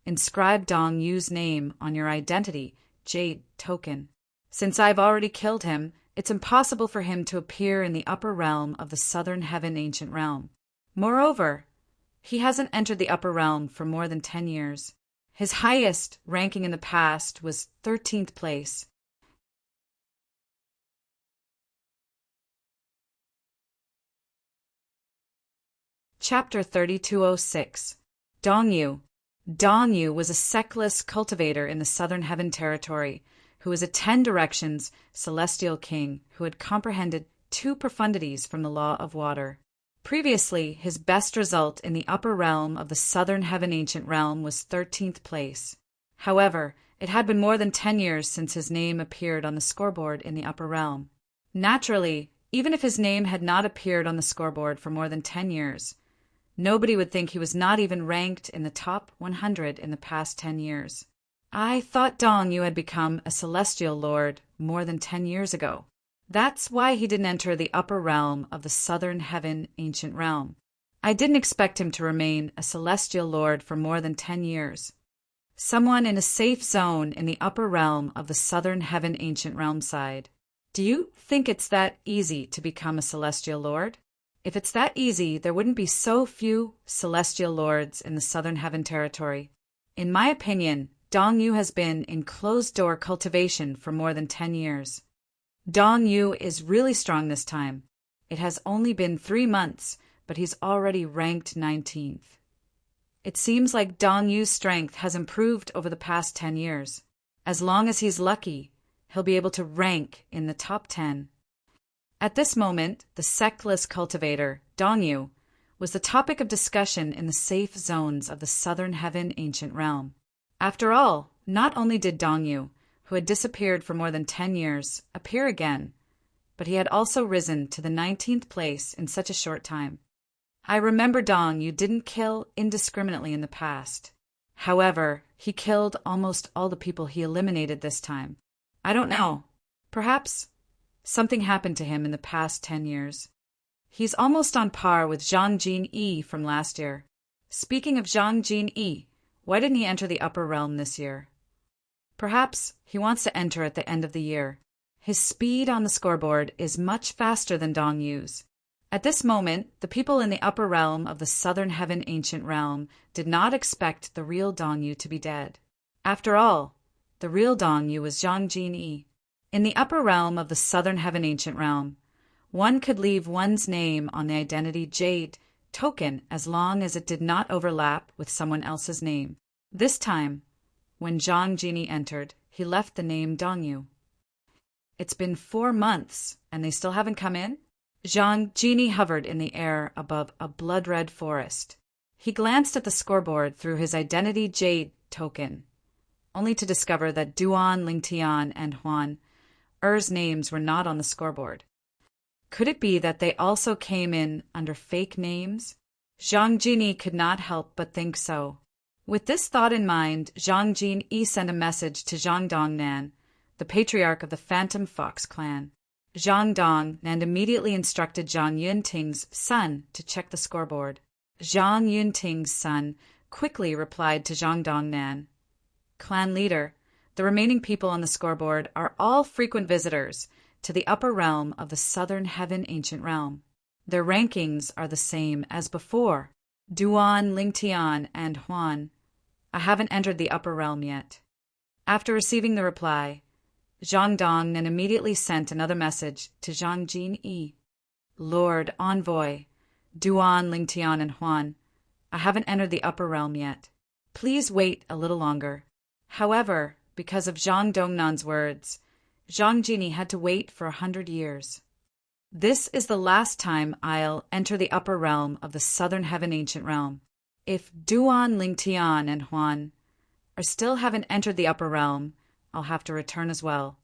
inscribe Dong Yu's name on your identity jade token. Since I've already killed him, it's impossible for him to appear in the upper realm of the southern heaven ancient realm. Moreover, he hasn't entered the upper realm for more than 10 years. His highest ranking in the past was 13th place. Chapter 3206. Dong Yu. Dong Yu was a sectless cultivator in the Southern Heaven Territory, who was a 10 directions celestial king who had comprehended 2 profundities from the law of water. Previously, his best result in the upper realm of the Southern Heaven Ancient Realm was 13th place. However, it had been more than 10 years since his name appeared on the scoreboard in the upper realm. Naturally, even if his name had not appeared on the scoreboard for more than 10 years, nobody would think he was not even ranked in the top 100 in the past 10 years. I thought Dong Yu had become a celestial lord more than 10 years ago. That's why he didn't enter the upper realm of the Southern Heaven Ancient Realm. I didn't expect him to remain a celestial lord for more than 10 years. Someone in a safe zone in the upper realm of the Southern Heaven Ancient Realm side. Do you think it's that easy to become a celestial lord? If it's that easy, there wouldn't be so few celestial lords in the Southern Heaven Territory. In my opinion, Dong Yu has been in closed-door cultivation for more than 10 years. Dong Yu is really strong this time. It has only been 3 months, but he's already ranked 19th. It seems like Dong Yu's strength has improved over the past 10 years. As long as he's lucky, he'll be able to rank in the top 10. At this moment, the sectless cultivator, Dong Yu, was the topic of discussion in the safe zones of the Southern Heaven Ancient Realm. After all, not only did Dong Yu, who had disappeared for more than 10 years, appear again, but he had also risen to the 19th place in such a short time. I remember Dong Yu didn't kill indiscriminately in the past. However, he killed almost all the people he eliminated this time. I don't know. Perhaps something happened to him in the past 10 years. He's almost on par with Zhang Jin-yi from last year. Speaking of Zhang Jin-yi, why didn't he enter the upper realm this year? Perhaps he wants to enter at the end of the year. His speed on the scoreboard is much faster than Dong Yu's. At this moment, the people in the upper realm of the Southern Heaven Ancient Realm did not expect the real Dong Yu to be dead. After all, the real Dong Yu was Zhang Jin-yi. In the upper realm of the Southern Heaven Ancient Realm, one could leave one's name on the identity jade token as long as it did not overlap with someone else's name. This time, when Zhang Jini entered, he left the name Dong Yu. It's been 4 months, and they still haven't come in? Zhang Jini hovered in the air above a blood-red forest. He glanced at the scoreboard through his identity jade token, only to discover that Duan, Lingtian, and Huan Er's names were not on the scoreboard. Could it be that they also came in under fake names? Zhang Jini could not help but think so. With this thought in mind, Zhang Jin-yi sent a message to Zhang Dongnan, the patriarch of the Phantom Fox clan. Zhang Dongnan immediately instructed Zhang Yunting's son to check the scoreboard. Zhang Yunting's son quickly replied to Zhang Dongnan, "Clan leader, the remaining people on the scoreboard are all frequent visitors to the upper realm of the Southern Heaven Ancient Realm. Their rankings are the same as before. Duan, Lingtian, and Huan. I haven't entered the upper realm yet." After receiving the reply, Zhang Dongnan immediately sent another message to Zhang Jin-yi. "Lord Envoy, Duan, Lingtian, and Huan, I haven't entered the upper realm yet. Please wait a little longer." However, because of Zhang Dongnan's words, Zhang Jini had to wait for 100 years. "This is the last time I'll enter the upper realm of the Southern Heaven Ancient Realm. If Duan, Lingtian, and Huan still haven't entered the upper realm, I'll have to return as well."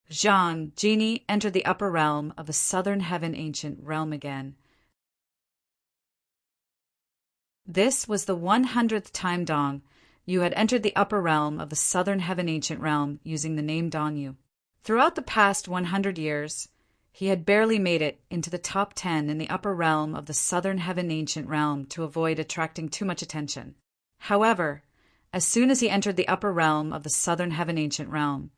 Zhang Jini entered the upper realm of the Southern Heaven Ancient Realm again. This was the 100th time Dong Yu had entered the upper realm of the Southern Heaven Ancient Realm using the name Dong Yu. Throughout the past 100 years, he had barely made it into the top 10 in the upper realm of the Southern Heaven Ancient Realm to avoid attracting too much attention. However, As soon as he entered the upper realm of the southern heaven ancient realm,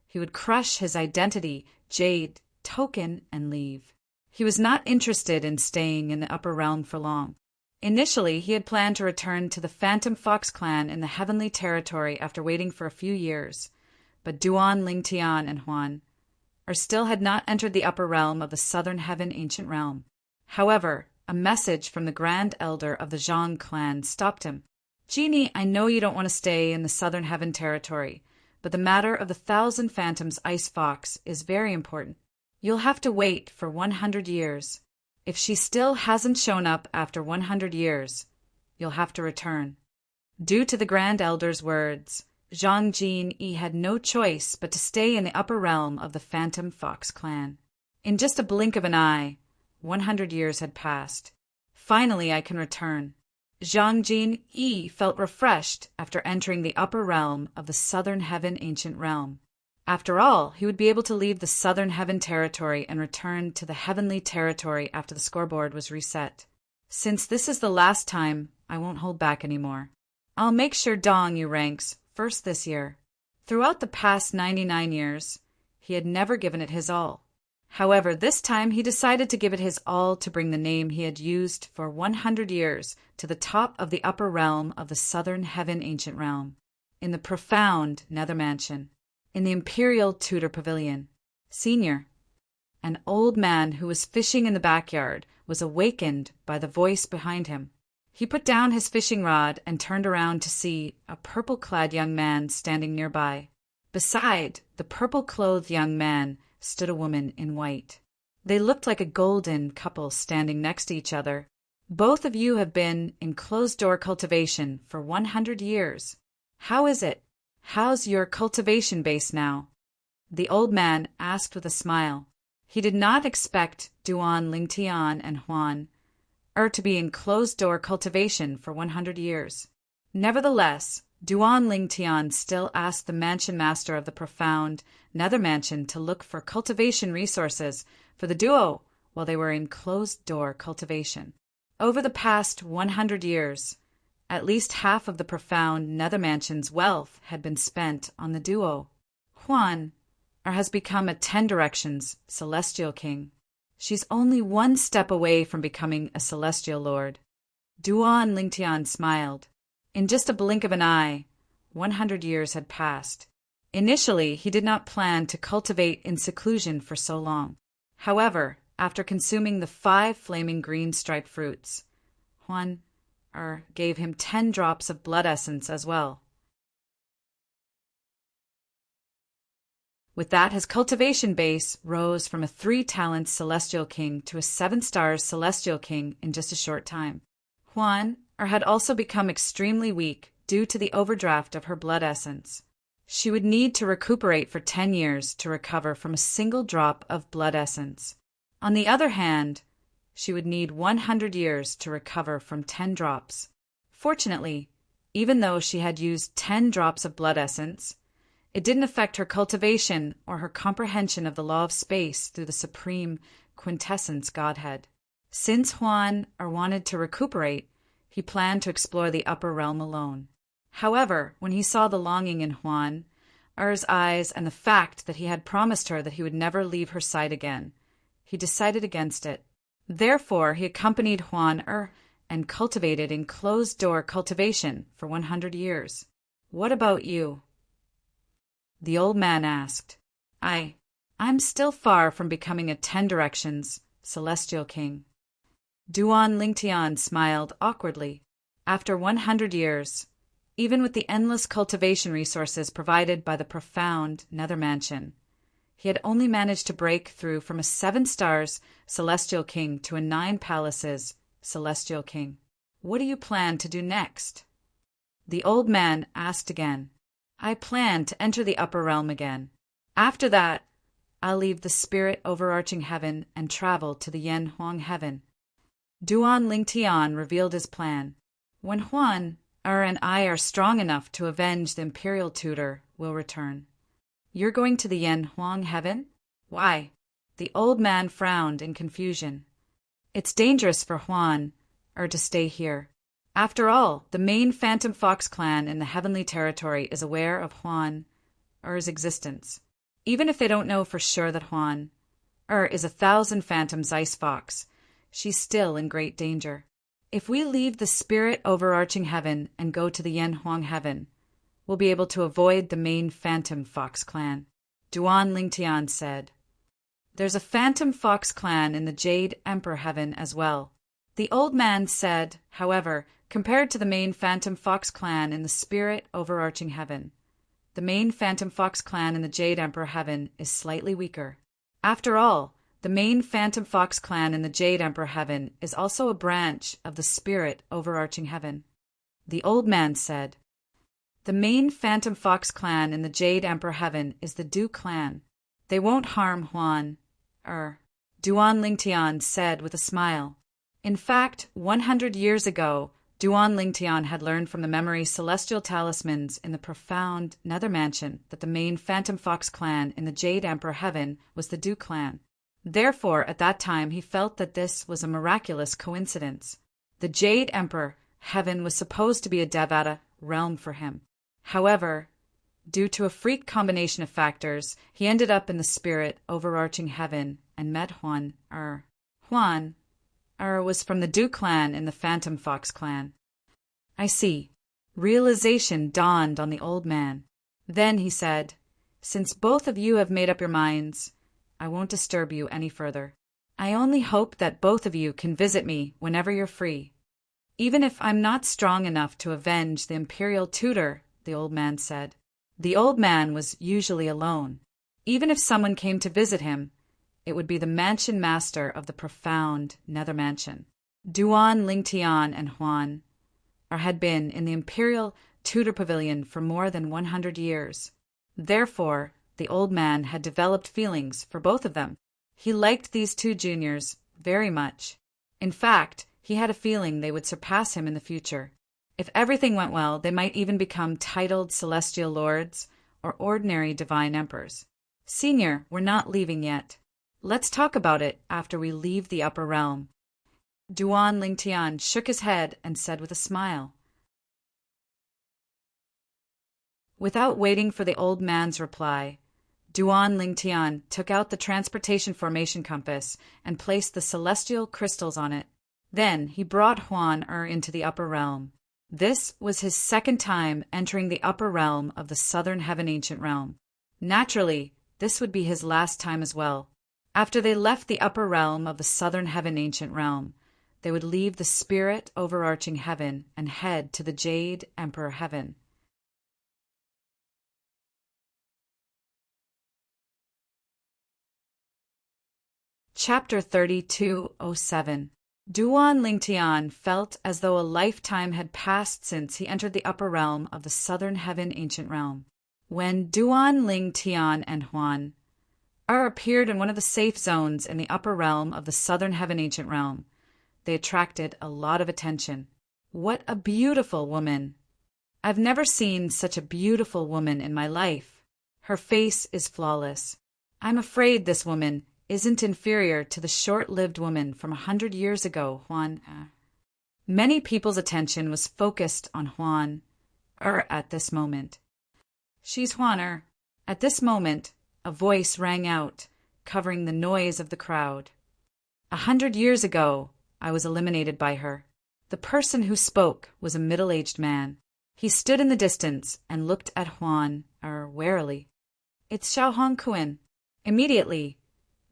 he would crush his identity, jade, token, and leave. He was not interested in staying in the upper realm for long. Initially, he had planned to return to the Phantom Fox clan in the Heavenly Territory after waiting for a few years, but Duan, Lingtian, and Huan still had not entered the upper realm of the Southern Heaven Ancient Realm. However, a message from the Grand Elder of the Zhang clan stopped him. "Genie, I know you don't want to stay in the Southern Heaven Territory, but the matter of the Thousand Phantoms Ice Fox is very important. You'll have to wait for 100 years. If she still hasn't shown up after 100 years, you'll have to return." Due to the Grand Elder's words, Zhang Jin-yi had no choice but to stay in the upper realm of the Phantom Fox clan. In just a blink of an eye, 100 years had passed. "Finally, I can return." Zhang Jin-yi felt refreshed after entering the upper realm of the Southern Heaven Ancient Realm. After all, he would be able to leave the Southern Heaven Territory and return to the Heavenly Territory after the scoreboard was reset. "Since this is the last time, I won't hold back anymore. I'll make sure Dong Yu ranks first this year." Throughout the past 99 years, he had never given it his all. However, this time he decided to give it his all to bring the name he had used for 100 years to the top of the upper realm of the Southern Heaven Ancient Realm, in the profound Nether Mansion, in the Imperial Tudor Pavilion. Senior, an old man who was fishing in the backyard, was awakened by the voice behind him. He put down his fishing rod and turned around to see a purple-clad young man standing nearby. Beside the purple-clothed young man stood a woman in white. They looked like a golden couple standing next to each other. "Both of you have been in closed-door cultivation for 100 years. How is it? How's your cultivation base now?" the old man asked with a smile. He did not expect Duan, Lingtian, and Huan to be in closed-door cultivation for 100 years. Nevertheless, Duan Lingtian still asked the mansion master of the profound Nether Mansion to look for cultivation resources for the duo while they were in closed-door cultivation. Over the past 100 years, at least half of the profound Nether Mansion's wealth had been spent on the duo. Huan has become a 10 Directions Celestial King. She's only one step away from becoming a Celestial Lord. Duan Lingtian smiled. In just a blink of an eye, 100 years had passed. Initially, he did not plan to cultivate in seclusion for so long. However, after consuming the 5 flaming green striped fruits, Huan gave him 10 drops of blood essence as well. With that, his cultivation base rose from a 3 talents Celestial King to a 7 stars Celestial King in just a short time. Huan had also become extremely weak due to the overdraft of her blood essence. She would need to recuperate for 10 years to recover from a single drop of blood essence. On the other hand, she would need 100 years to recover from 10 drops. Fortunately, even though she had used 10 drops of blood essence, it didn't affect her cultivation or her comprehension of the law of space through the supreme quintessence Godhead. Since Huan wanted to recuperate, he planned to explore the upper realm alone. However, when he saw the longing in Huan's eyes and the fact that he had promised her that he would never leave her side again, he decided against it. Therefore, he accompanied Huan and cultivated in closed-door cultivation for 100 years. "What about you?" the old man asked. I'm still far from becoming a 10 Directions Celestial King." Duan Lingtian smiled awkwardly. After 100 years, even with the endless cultivation resources provided by the profound Nether Mansion, he had only managed to break through from a 7 stars Celestial King to a 9 palaces Celestial King. "What do you plan to do next?" the old man asked again. "I plan to enter the upper realm again. After that, I'll leave the spirit overarching heaven and travel to the Yen Huang heaven." Duan Lingtian revealed his plan. "When Huan and I are strong enough to avenge the Imperial Tutor, we'll return." "You're going to the Yen Huang heaven? Why?" the old man frowned in confusion. "It's dangerous for Huan to stay here. After all, the main Phantom Fox clan in the Heavenly Territory is aware of Huan-Er's existence. Even if they don't know for sure that Huan-Er is 1,000 Phantoms Ice Fox, she's still in great danger. If we leave the spirit overarching heaven and go to the Yen Huang heaven, we'll be able to avoid the main Phantom Fox clan. Duan Lingtian said. There's a Phantom Fox clan in the Jade Emperor heaven as well. The old man said, however, compared to the main Phantom Fox clan in the spirit overarching heaven, the main Phantom Fox clan in the Jade Emperor heaven is slightly weaker. After all, the main Phantom Fox clan in the Jade Emperor heaven is also a branch of the spirit overarching heaven. The old man said, the main Phantom Fox clan in the Jade Emperor heaven is the Du clan. They won't harm Huan-Er. Duan Lingtian said with a smile. In fact, 100 years ago, Duan Lingtian had learned from the memory celestial talismans in the profound nether mansion that the main Phantom Fox clan in the Jade Emperor heaven was the Du clan. Therefore, at that time, he felt that this was a miraculous coincidence. The Jade Emperor heaven was supposed to be a Devata realm for him. However, due to a freak combination of factors, he ended up in the spirit overarching heaven and met Huan-Er. Huan-Er was from the Du clan in the Phantom Fox clan. I see. Realization dawned on the old man. Then he said, since both of you have made up your minds, I won't disturb you any further. I only hope that both of you can visit me whenever you're free. Even if I'm not strong enough to avenge the imperial tutor, the old man said. The old man was usually alone. Even if someone came to visit him, it would be the mansion master of the profound nether mansion. Duan Lingtian and Huan-Er had been in the imperial tutor pavilion for more than 100 years. Therefore, the old man had developed feelings for both of them. He liked these two juniors very much. In fact, he had a feeling they would surpass him in the future. If everything went well, they might even become titled celestial lords or ordinary divine emperors. Senior, we're not leaving yet. Let's talk about it after we leave the upper realm. Duan Lingtian shook his head and said with a smile. Without waiting for the old man's reply, Duan Lingtian took out the transportation formation compass and placed the celestial crystals on it. Then he brought Huan-Er into the upper realm. This was his second time entering the upper realm of the Southern Heaven Ancient Realm. Naturally, this would be his last time as well. After they left the upper realm of the Southern Heaven Ancient Realm, they would leave the spirit overarching heaven and head to the Jade Emperor heaven. Chapter 3207. Duan Lingtian felt as though a lifetime had passed since he entered the upper realm of the Southern Heaven Ancient Realm. When Duan Lingtian and Huan-Er appeared in one of the safe zones in the upper realm of the Southern Heaven Ancient Realm, they attracted a lot of attention. What a beautiful woman! I've never seen such a beautiful woman in my life. Her face is flawless. I'm afraid this woman isn't inferior to the short-lived woman from 100 years ago, Huan-Er. Many people's attention was focused on Huan-Er at this moment. She's Huan-Er. At this moment, a voice rang out, covering the noise of the crowd. 100 years ago, I was eliminated by her. The person who spoke was a middle-aged man. He stood in the distance and looked at Huan-Er warily. It's Xiao Hongquan. Immediately,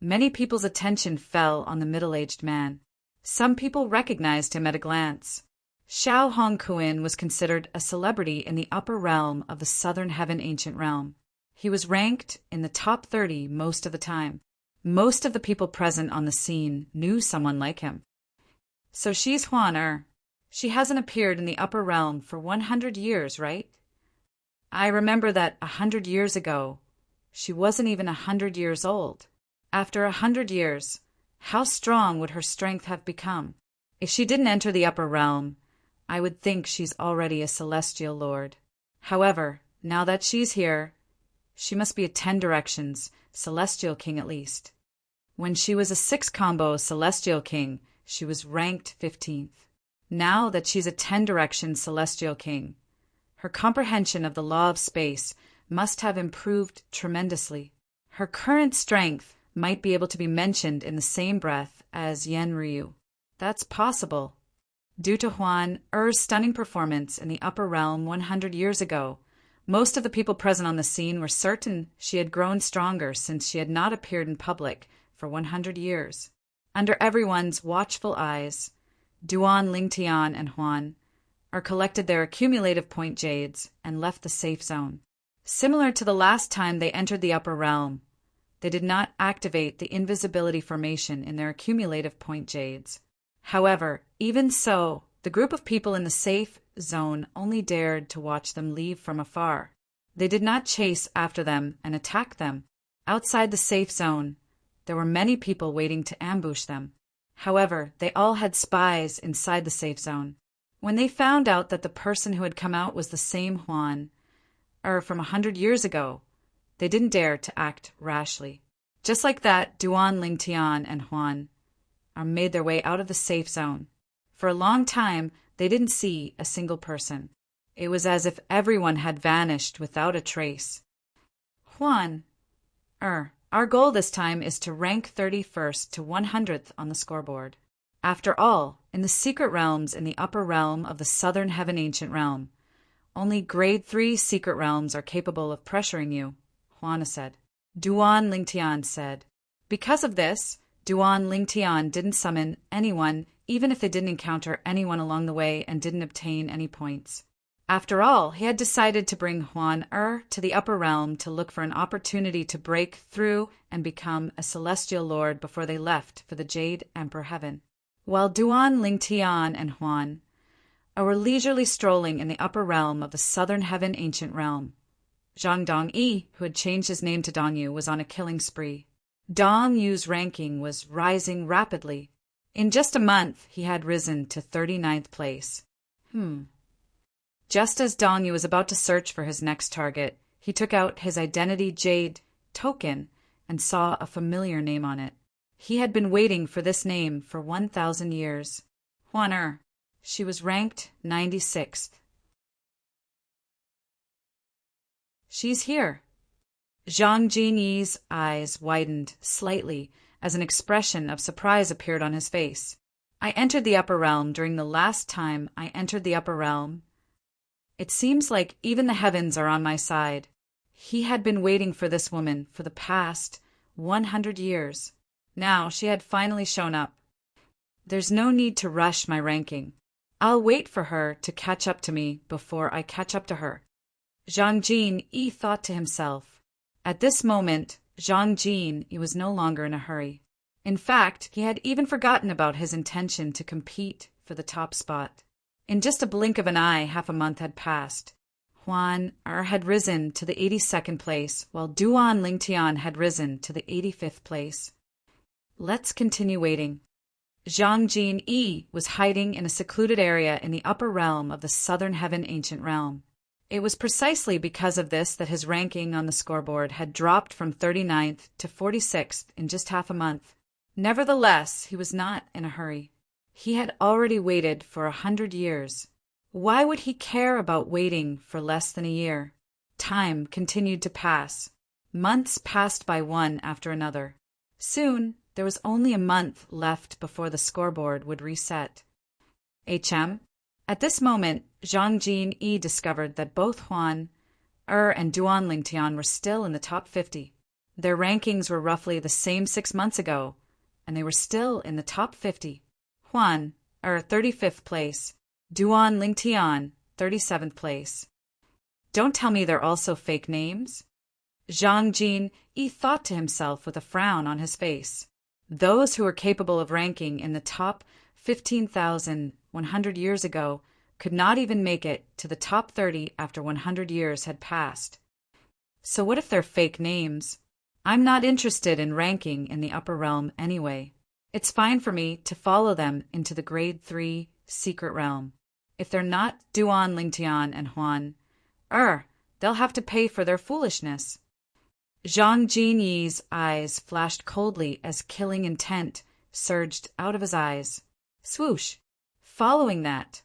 many people's attention fell on the middle-aged man. Some people recognized him at a glance. Xiao Hongquan was considered a celebrity in the upper realm of the Southern Heaven Ancient Realm. He was ranked in the top 30 most of the time. Most of the people present on the scene knew someone like him. So she's Huan-Er. She hasn't appeared in the upper realm for 100 years, right? I remember that 100 years ago, she wasn't even 100 years old. After 100 years, how strong would her strength have become? If she didn't enter the upper realm, I would think she's already a celestial lord. However, now that she's here, she must be a 10 directions celestial king at least. When she was a 6 combo celestial king, she was ranked 15th. now that she's a 10-direction celestial king. Her comprehension of the law of space must have improved tremendously. Her current strength might be able to be mentioned in the same breath as Yen Ryu. That's possible. Due to Huan Er's stunning performance in the upper realm 100 years ago, most of the people present on the scene were certain she had grown stronger since she had not appeared in public for 100 years. Under everyone's watchful eyes, Duan, Lingtian, and Huan Er collected their accumulative point jades and left the safe zone. Similar to the last time they entered the upper realm, they did not activate the invisibility formation in their accumulative point jades. However, even so, the group of people in the safe zone only dared to watch them leave from afar. They did not chase after them and attack them. Outside the safe zone, there were many people waiting to ambush them. However, they all had spies inside the safe zone. When they found out that the person who had come out was the same Huan from 100 years ago, they didn't dare to act rashly. Just like that, Duan, Lingtian, and Huan made their way out of the safe zone. For a long time, they didn't see a single person. It was as if everyone had vanished without a trace. Huan, our goal this time is to rank 31st to 100th on the scoreboard. After all, in the secret realms in the upper realm of the Southern Heaven Ancient Realm, only Grade 3 secret realms are capable of pressuring you, Huana said. Duan Lingtian said. Because of this, Duan Lingtian didn't summon anyone, even if they didn't encounter anyone along the way and didn't obtain any points. After all, he had decided to bring Huan to the upper realm to look for an opportunity to break through and become a celestial lord before they left for the Jade Emperor Heaven. While Duan, Lingtian, and Huan were leisurely strolling in the upper realm of the Southern Heaven Ancient Realm, Zhang Dongyi, who had changed his name to Dongyu, was on a killing spree. Dongyu's ranking was rising rapidly. In just a month, he had risen to 39th place. Just as Dongyu was about to search for his next target, he took out his Identity Jade token and saw a familiar name on it. He had been waiting for this name for 1,000 years. Huan She was ranked 96th. She's here. Zhang Jinyi's eyes widened slightly as an expression of surprise appeared on his face. I entered the upper realm during the last time I entered the upper realm. It seems like even the heavens are on my side. He had been waiting for this woman for the past 100 years. Now she had finally shown up. There's no need to rush my ranking. I'll wait for her to catch up to me before I catch up to her. Zhang Jinyi thought to himself. At this moment, Zhang Jinyi was no longer in a hurry. In fact, he had even forgotten about his intention to compete for the top spot. In just a blink of an eye, half a month had passed. Huan had risen to the 82nd place, while Duan Lingtian had risen to the 85th place. Let's continue waiting. Zhang Jinyi was hiding in a secluded area in the upper realm of the Southern Heaven Ancient Realm. It was precisely because of this that his ranking on the scoreboard had dropped from 39th to 46th in just half a month. Nevertheless, he was not in a hurry. He had already waited for 100 years. Why would he care about waiting for less than a year? Time continued to pass. Months passed by one after another. Soon, there was only a month left before the scoreboard would reset. At this moment, Zhang Jinyi discovered that both Huan and Duan Lingtian were still in the top 50. Their rankings were roughly the same 6 months ago, and they were still in the top 50. Huan 35th place. Duan Lingtian, 37th place. Don't tell me they're also fake names? Zhang Jinyi thought to himself with a frown on his face. Those who were capable of ranking in the top 15,100 years ago could not even make it to the top 30 after 100 years had passed. So what if they're fake names? I'm not interested in ranking in the upper realm anyway. It's fine for me to follow them into the Grade 3 secret realm. If they're not Duan Lingtian and Huan they'll have to pay for their foolishness. Zhang Jinyi's eyes flashed coldly as killing intent surged out of his eyes. Swoosh! Following that,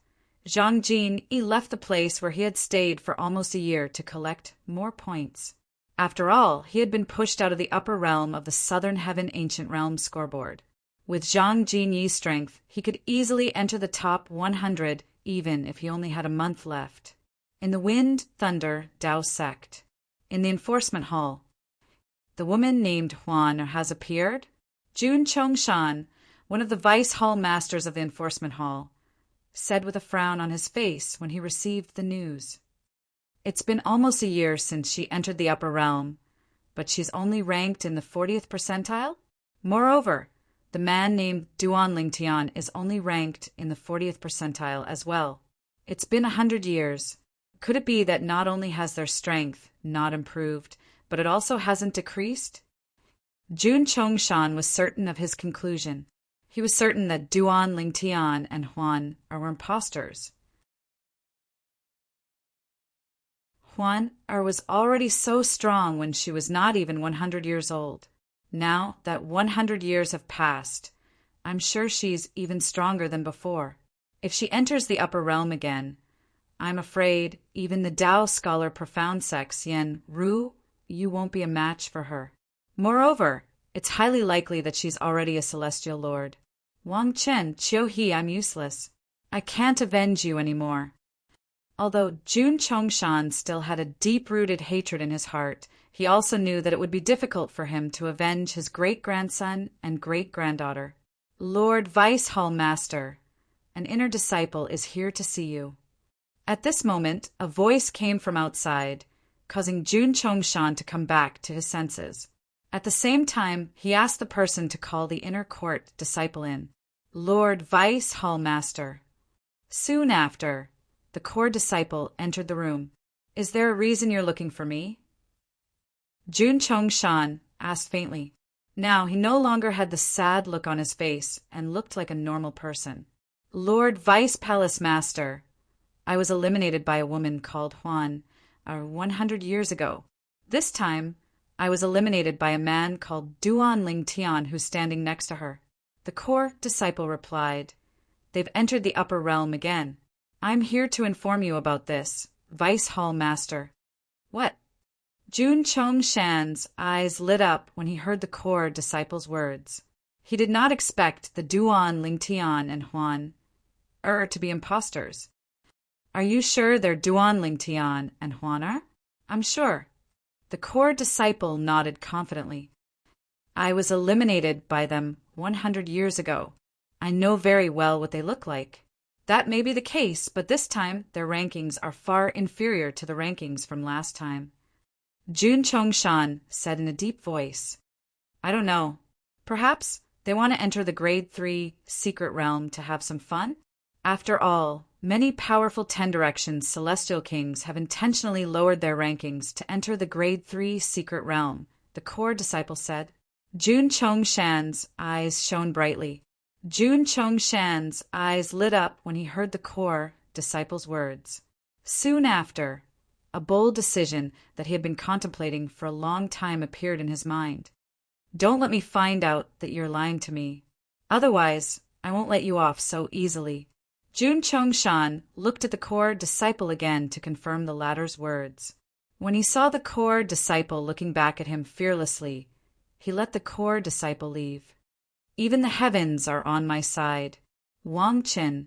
Zhang Jin left the place where he had stayed for almost a year to collect more points. After all, he had been pushed out of the upper realm of the Southern Heaven Ancient Realm scoreboard. With Zhang Jinyi's strength, he could easily enter the top 100 even if he only had a month left. In the Wind, Thunder, Dao sect. In the enforcement hall. The woman named Huan has appeared? Jun Chongshan, one of the vice hall masters of the enforcement hall, said with a frown on his face when he received the news. It's been almost a year since she entered the upper realm, but she's only ranked in the 40th percentile? Moreover, the man named Duan Lingtian is only ranked in the 40th percentile as well. It's been 100 years. Could it be that not only has their strength not improved, but it also hasn't decreased? Jun Chongshan was certain of his conclusion. He was certain that Duan Lingtian and Huan were impostors. Huan was already so strong when she was not even 100 years old. Now that 100 years have passed, I'm sure she's even stronger than before. If she enters the upper realm again, I'm afraid even the Dao scholar Profound Sex Yen Ru, you won't be a match for her. Moreover, it's highly likely that she's already a celestial lord. Wang Chen, Chiu He, I'm useless. I can't avenge you anymore. Although Jun Chongshan still had a deep-rooted hatred in his heart, he also knew that it would be difficult for him to avenge his great-grandson and great-granddaughter. Lord Vice Hall Master, an inner disciple is here to see you. At this moment, a voice came from outside, causing Jun Chongshan to come back to his senses. At the same time, he asked the person to call the inner court disciple in. Lord Vice Hall Master. Soon after, the core disciple entered the room. Is there a reason you're looking for me? Jun Chongshan asked faintly. Now he no longer had the sad look on his face and looked like a normal person. Lord Vice Palace Master, I was eliminated by a woman called Huan 100 years ago. This time, I was eliminated by a man called Duan Lingtian who's standing next to her. The core disciple replied, They've entered the upper realm again. I'm here to inform you about this, Vice Hall Master. What? Jun Chongshan's eyes lit up when he heard the core disciple's words. He did not expect the Duan Lingtian and Huan to be impostors. Are you sure they're Duan Lingtian and Huan are? I'm sure. The core disciple nodded confidently. I was eliminated by them 100 years ago. I know very well what they look like. That may be the case, but this time their rankings are far inferior to the rankings from last time. Jun Chongshan said in a deep voice, I don't know. Perhaps they want to enter the Grade 3 secret realm to have some fun? After all, many powerful 10 Directions celestial kings have intentionally lowered their rankings to enter the Grade 3 secret realm, the core disciple said. Jun Chongshan's eyes shone brightly. Jun Chongshan's eyes lit up when he heard the core disciple's words. Soon after, a bold decision that he had been contemplating for a long time appeared in his mind. Don't let me find out that you're lying to me. Otherwise, I won't let you off so easily. Jun Chongshan looked at the core disciple again to confirm the latter's words. When he saw the core disciple looking back at him fearlessly, he let the core disciple leave. Even the heavens are on my side. Wang Qin,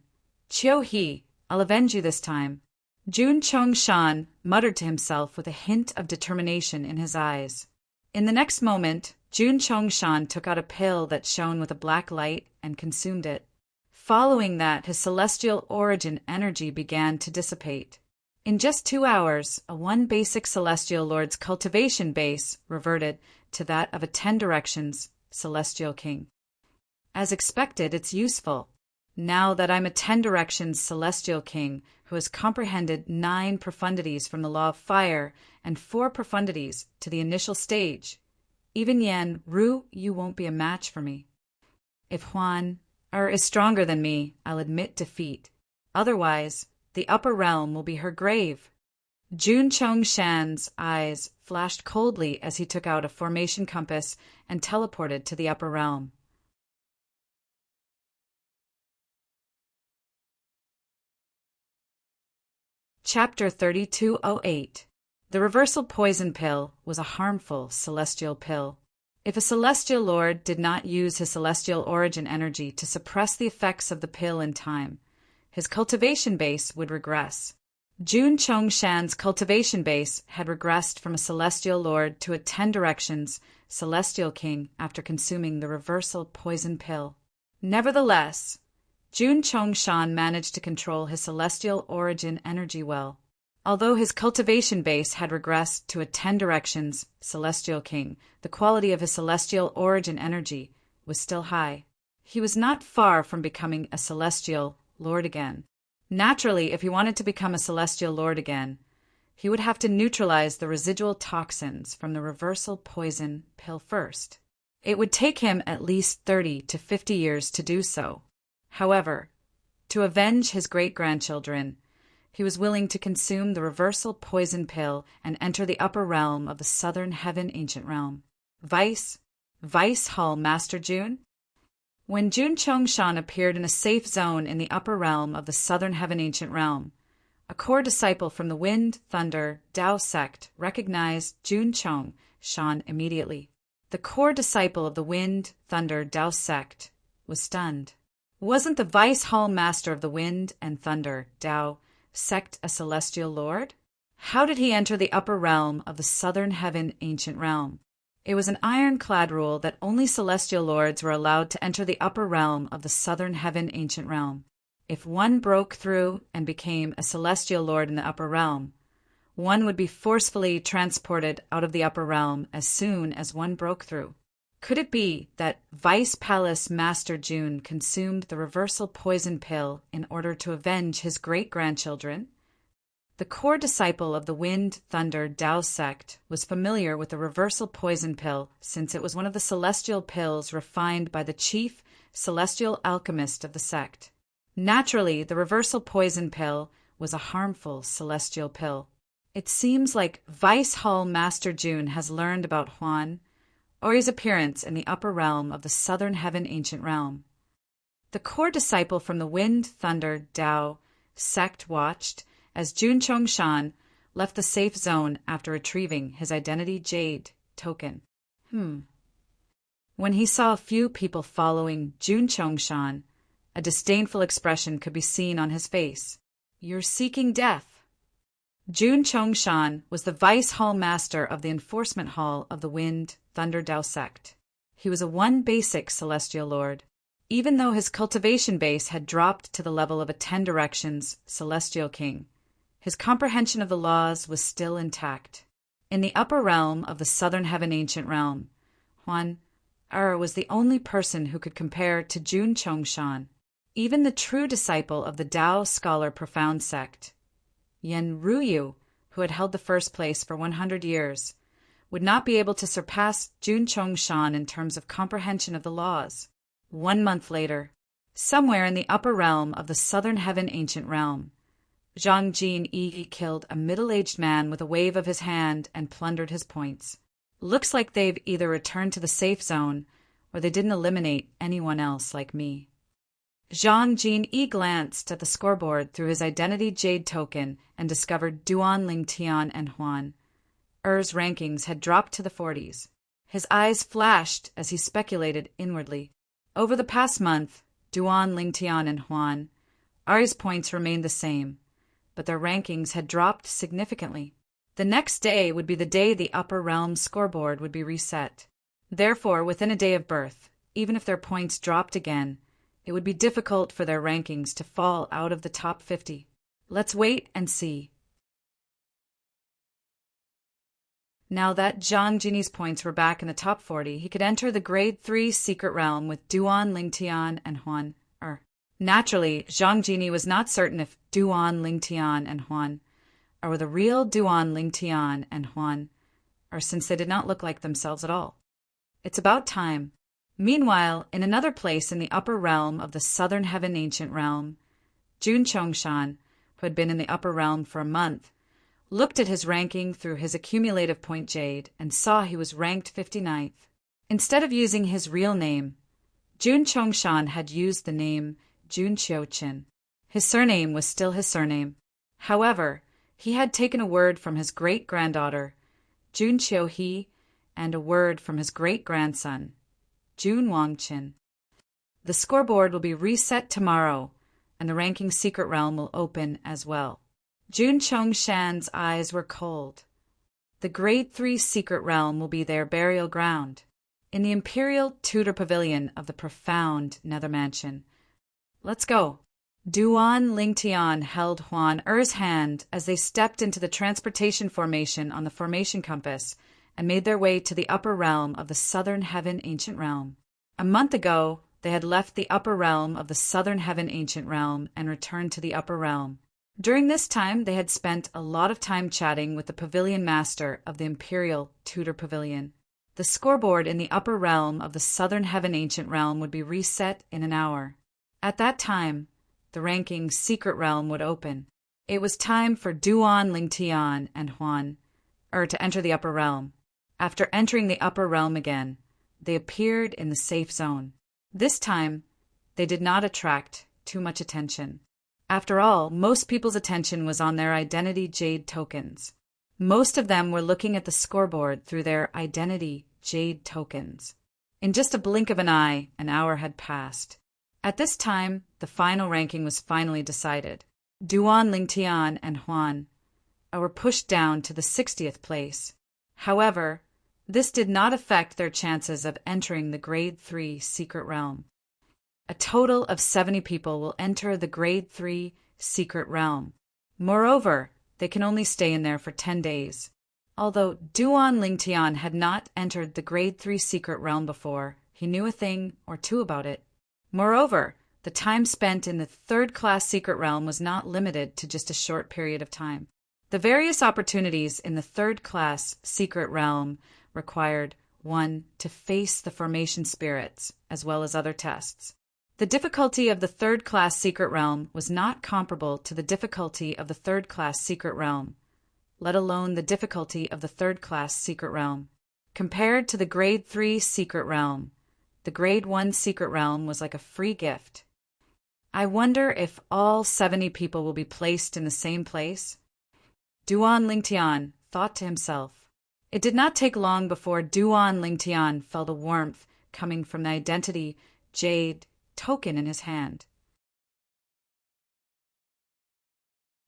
Chiu He, I'll avenge you this time. Jun Chongshan muttered to himself with a hint of determination in his eyes. In the next moment, Jun Chongshan took out a pill that shone with a black light and consumed it. Following that, his celestial origin energy began to dissipate. In just 2 hours, a 1 basic celestial lord's cultivation base reverted to that of a 10 Directions celestial king. As expected, it's useful. Now that I'm a 10 Directions celestial king who has comprehended 9 profundities from the law of fire and 4 profundities to the initial stage, even Yan Ru, you won't be a match for me. If Huan is stronger than me, I'll admit defeat. Otherwise, the upper realm will be her grave. Jun Chongshan's eyes flashed coldly as he took out a formation compass and teleported to the upper realm. Chapter 3208. The reversal poison pill was a harmful celestial pill. If a celestial lord did not use his celestial origin energy to suppress the effects of the pill in time, his cultivation base would regress. Jun Chongshan's cultivation base had regressed from a celestial lord to a 10 directions celestial king after consuming the reversal poison pill. Nevertheless, Jun Chongshan managed to control his celestial origin energy well. Although his cultivation base had regressed to a 10 directions celestial king, the quality of his celestial origin energy was still high. He was not far from becoming a celestial lord again. Naturally, if he wanted to become a celestial lord again, he would have to neutralize the residual toxins from the reversal poison pill first. It would take him at least 30 to 50 years to do so. However, to avenge his great-grandchildren, he was willing to consume the reversal poison pill and enter the upper realm of the southern heaven ancient realm. Vice Hall Master Jun? When Jun Chongshan appeared in a safe zone in the upper realm of the southern heaven ancient realm, a core disciple from the Wind, Thunder, Tao sect recognized Jun Chongshan immediately. The core disciple of the Wind, Thunder, Tao sect was stunned. Wasn't the Vice Hall Master of the Wind and Thunder, Tao sect a celestial lord? How did he enter the upper realm of the southern heaven ancient realm? It was an ironclad rule that only celestial lords were allowed to enter the upper realm of the southern heaven ancient realm. If one broke through and became a celestial lord in the upper realm, one would be forcefully transported out of the upper realm as soon as one broke through. Could it be that Vice Palace Master Jun consumed the reversal poison pill in order to avenge his great-grandchildren? The core disciple of the Wind, Thunder, Tao sect was familiar with the reversal poison pill since it was one of the celestial pills refined by the chief celestial alchemist of the sect. Naturally, the reversal poison pill was a harmful celestial pill. It seems like Vice Hall Master Jun has learned about Huan, or his appearance in the upper realm of the southern heaven ancient realm. The core disciple from the Wind, Thunder, Tao sect watched as Jun Chongshan left the safe zone after retrieving his identity jade token. When he saw a few people following Jun Chongshan, a disdainful expression could be seen on his face. "You're seeking death." Jun Chongshan was the Vice Hall Master of the Enforcement Hall of the Wind, Thunder, Tao sect. He was a one basic celestial lord. Even though his cultivation base had dropped to the level of a 10 directions celestial king, his comprehension of the laws was still intact. In the upper realm of the southern heaven ancient realm, Huan was the only person who could compare to Jun Chongshan. Even the true disciple of the Tao scholar profound sect, Yen Ruyu, who had held the first place for 100 years, would not be able to surpass Jun Chongshan in terms of comprehension of the laws. 1 month later, somewhere in the upper realm of the southern heaven ancient realm, Zhang Jin killed a middle-aged man with a wave of his hand and plundered his points. Looks like they've either returned to the safe zone or they didn't eliminate anyone else like me. Zhang Jin glanced at the scoreboard through his identity jade token and discovered Duan Lingtian and Huan Er's rankings had dropped to the 40s. His eyes flashed as he speculated inwardly. Over the past month, Duan Lingtian and Huan Er's points remained the same, but their rankings had dropped significantly. The next day would be the day the upper realm scoreboard would be reset. Therefore, within a day of birth, even if their points dropped again, it would be difficult for their rankings to fall out of the top 50. Let's wait and see. Now that Zhang Jin's points were back in the top 40, he could enter the Grade 3 secret realm with Duan Lingtian and Huan Er. Naturally, Zhang Jini was not certain if Duan Lingtian and Huan Er were the real Duan Lingtian and Huan Er, since they did not look like themselves at all. It's about time. Meanwhile, in another place in the upper realm of the southern heaven ancient realm, Jun Chongshan, who had been in the upper realm for a month, looked at his ranking through his accumulative point jade and saw he was ranked 59th. Instead of using his real name, Jun Chongshan had used the name Jun Qiuqin. His surname was still his surname. However, He had taken a word from his great-granddaughter, Jun Chio-hee, and a word from his great-grandson, Jun Wang-chin. The scoreboard will be reset tomorrow, and the ranking secret realm will open as well. Jun Chong-shan's eyes were cold. The Grade 3 secret realm will be their burial ground, in the Imperial Tudor Pavilion of the profound Nether Mansion. Let's go. Duan Lingtian held Huan Er's hand as they stepped into the transportation formation on the formation compass and made their way to the upper realm of the Southern Heaven Ancient Realm. A month ago, they had left the upper realm of the Southern Heaven Ancient Realm and returned to the upper realm. During this time, they had spent a lot of time chatting with the Pavilion Master of the Imperial Tudor Pavilion. The scoreboard in the upper realm of the Southern Heaven Ancient Realm would be reset in an hour. At that time, the ranking secret realm would open. It was time for Duan Lingtian and Huan Er to enter the upper realm. After entering the upper realm again, they appeared in the safe zone. This time, they did not attract too much attention. After all, most people's attention was on their identity jade tokens. Most of them were looking at the scoreboard through their identity jade tokens. In just a blink of an eye, an hour had passed. At this time, the final ranking was finally decided. Duan Lingtian and Huan were pushed down to the 60th place. However, this did not affect their chances of entering the Grade 3 secret realm. A total of 70 people will enter the Grade 3 secret realm. Moreover, they can only stay in there for 10 days. Although Duan Lingtian had not entered the Grade 3 secret realm before, he knew a thing or two about it. Moreover, the time spent in the third-class secret realm was not limited to just a short period of time. The various opportunities in the third-class secret realm required 1. To face the formation spirits, as well as other tests. The difficulty of the third-class secret realm was not comparable to the difficulty of the third-class secret realm, let alone the difficulty of the third-class secret realm. Compared to the Grade 3 secret realm, the Grade 1 secret realm was like a free gift. I wonder if all 70 people will be placed in the same place? Duan Lingtian thought to himself. It did not take long before Duan Lingtian felt a warmth coming from the identity jade token in his hand.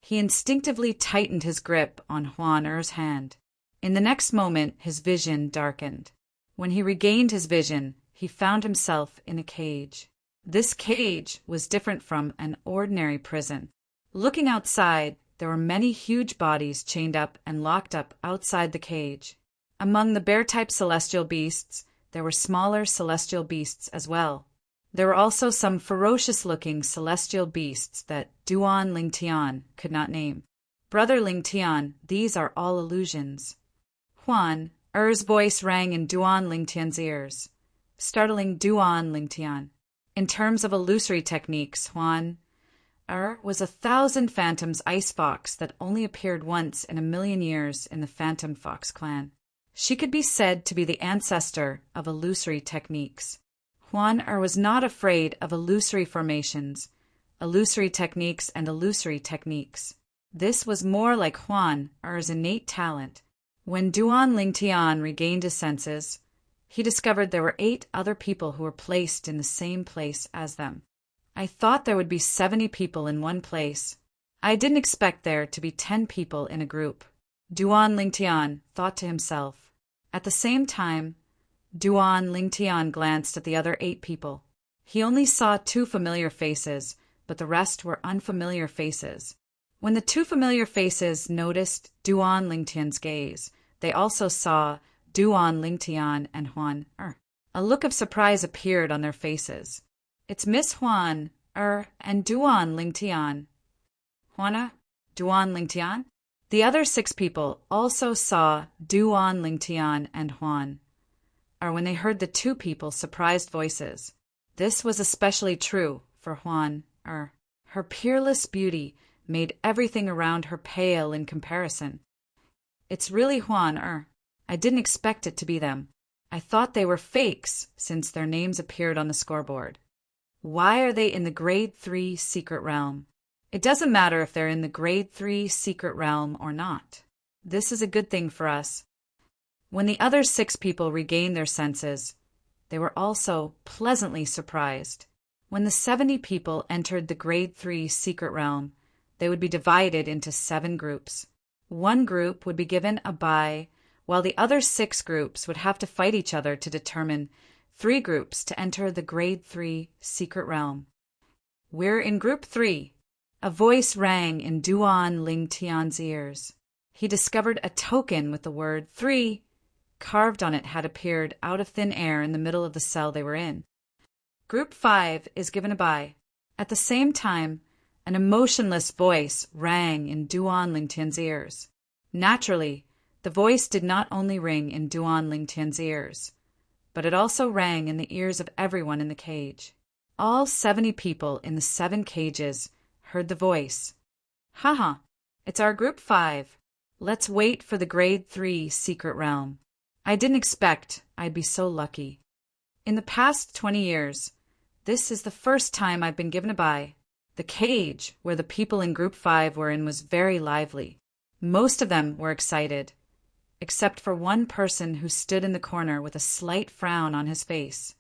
He instinctively tightened his grip on Huan Er's hand. In the next moment, his vision darkened. When he regained his vision, he found himself in a cage. This cage was different from an ordinary prison. Looking outside, there were many huge bodies chained up and locked up outside the cage. Among the bear-type celestial beasts, there were smaller celestial beasts as well. There were also some ferocious-looking celestial beasts that Duan Lingtian could not name. Brother Lingtian, these are all illusions. Huan Er's voice rang in Duan Lingtian's ears, startling Duan Lingtian. In terms of illusory techniques, Huan Er was 1,000 phantoms ice fox that only appeared once in 1,000,000 years in the Phantom Fox clan. She could be said to be the ancestor of illusory techniques. Huan Er was not afraid of illusory formations, illusory techniques, and illusory techniques. This was more like Huan Er's innate talent. When Duan Lingtian regained his senses, he discovered there were 8 other people who were placed in the same place as them. I thought there would be 70 people in one place. I didn't expect there to be 10 people in a group. Duan Lingtian thought to himself. At the same time, Duan Lingtian glanced at the other 8 people. He only saw 2 familiar faces, but the rest were unfamiliar faces. When the 2 familiar faces noticed Duan Lingtian's gaze, they also saw Duan Lingtian and Huan Er. A look of surprise appeared on their faces. It's Miss Huan Er and Duan Lingtian. Huana? Duan Lingtian? The other 6 people also saw Duan Lingtian and Huan Er when they heard the 2 people's surprised voices. This was especially true for Huan Er. Her peerless beauty made everything around her pale in comparison. It's really Huan Er. I didn't expect it to be them. I thought they were fakes since their names appeared on the scoreboard. Why are they in the Grade 3 secret realm? It doesn't matter if they're in the grade 3 secret realm or not. This is a good thing for us. When the other 6 people regained their senses, they were also pleasantly surprised. When the 70 people entered the grade 3 secret realm, they would be divided into 7 groups. One group would be given a bye, while the other 6 groups would have to fight each other to determine 3 groups to enter the grade 3 secret realm. We're in group 3. A voice rang in Duan Ling Tian's ears. He discovered a token with the word 3 carved on it had appeared out of thin air in the middle of the cell they were in. Group 5 is given a bye. At the same time, an emotionless voice rang in Duan Ling Tian's ears. Naturally, the voice did not only ring in Duan Ling Tian's ears, but it also rang in the ears of everyone in the cage. All 70 people in the 7 cages heard the voice. Haha, it's our group 5. Let's wait for the grade 3 secret realm. I didn't expect I'd be so lucky. In the past 20 years, this is the first time I've been given a bye. The cage where the people in group 5 were in was very lively. Most of them were excited, except for one person who stood in the corner with a slight frown on his face.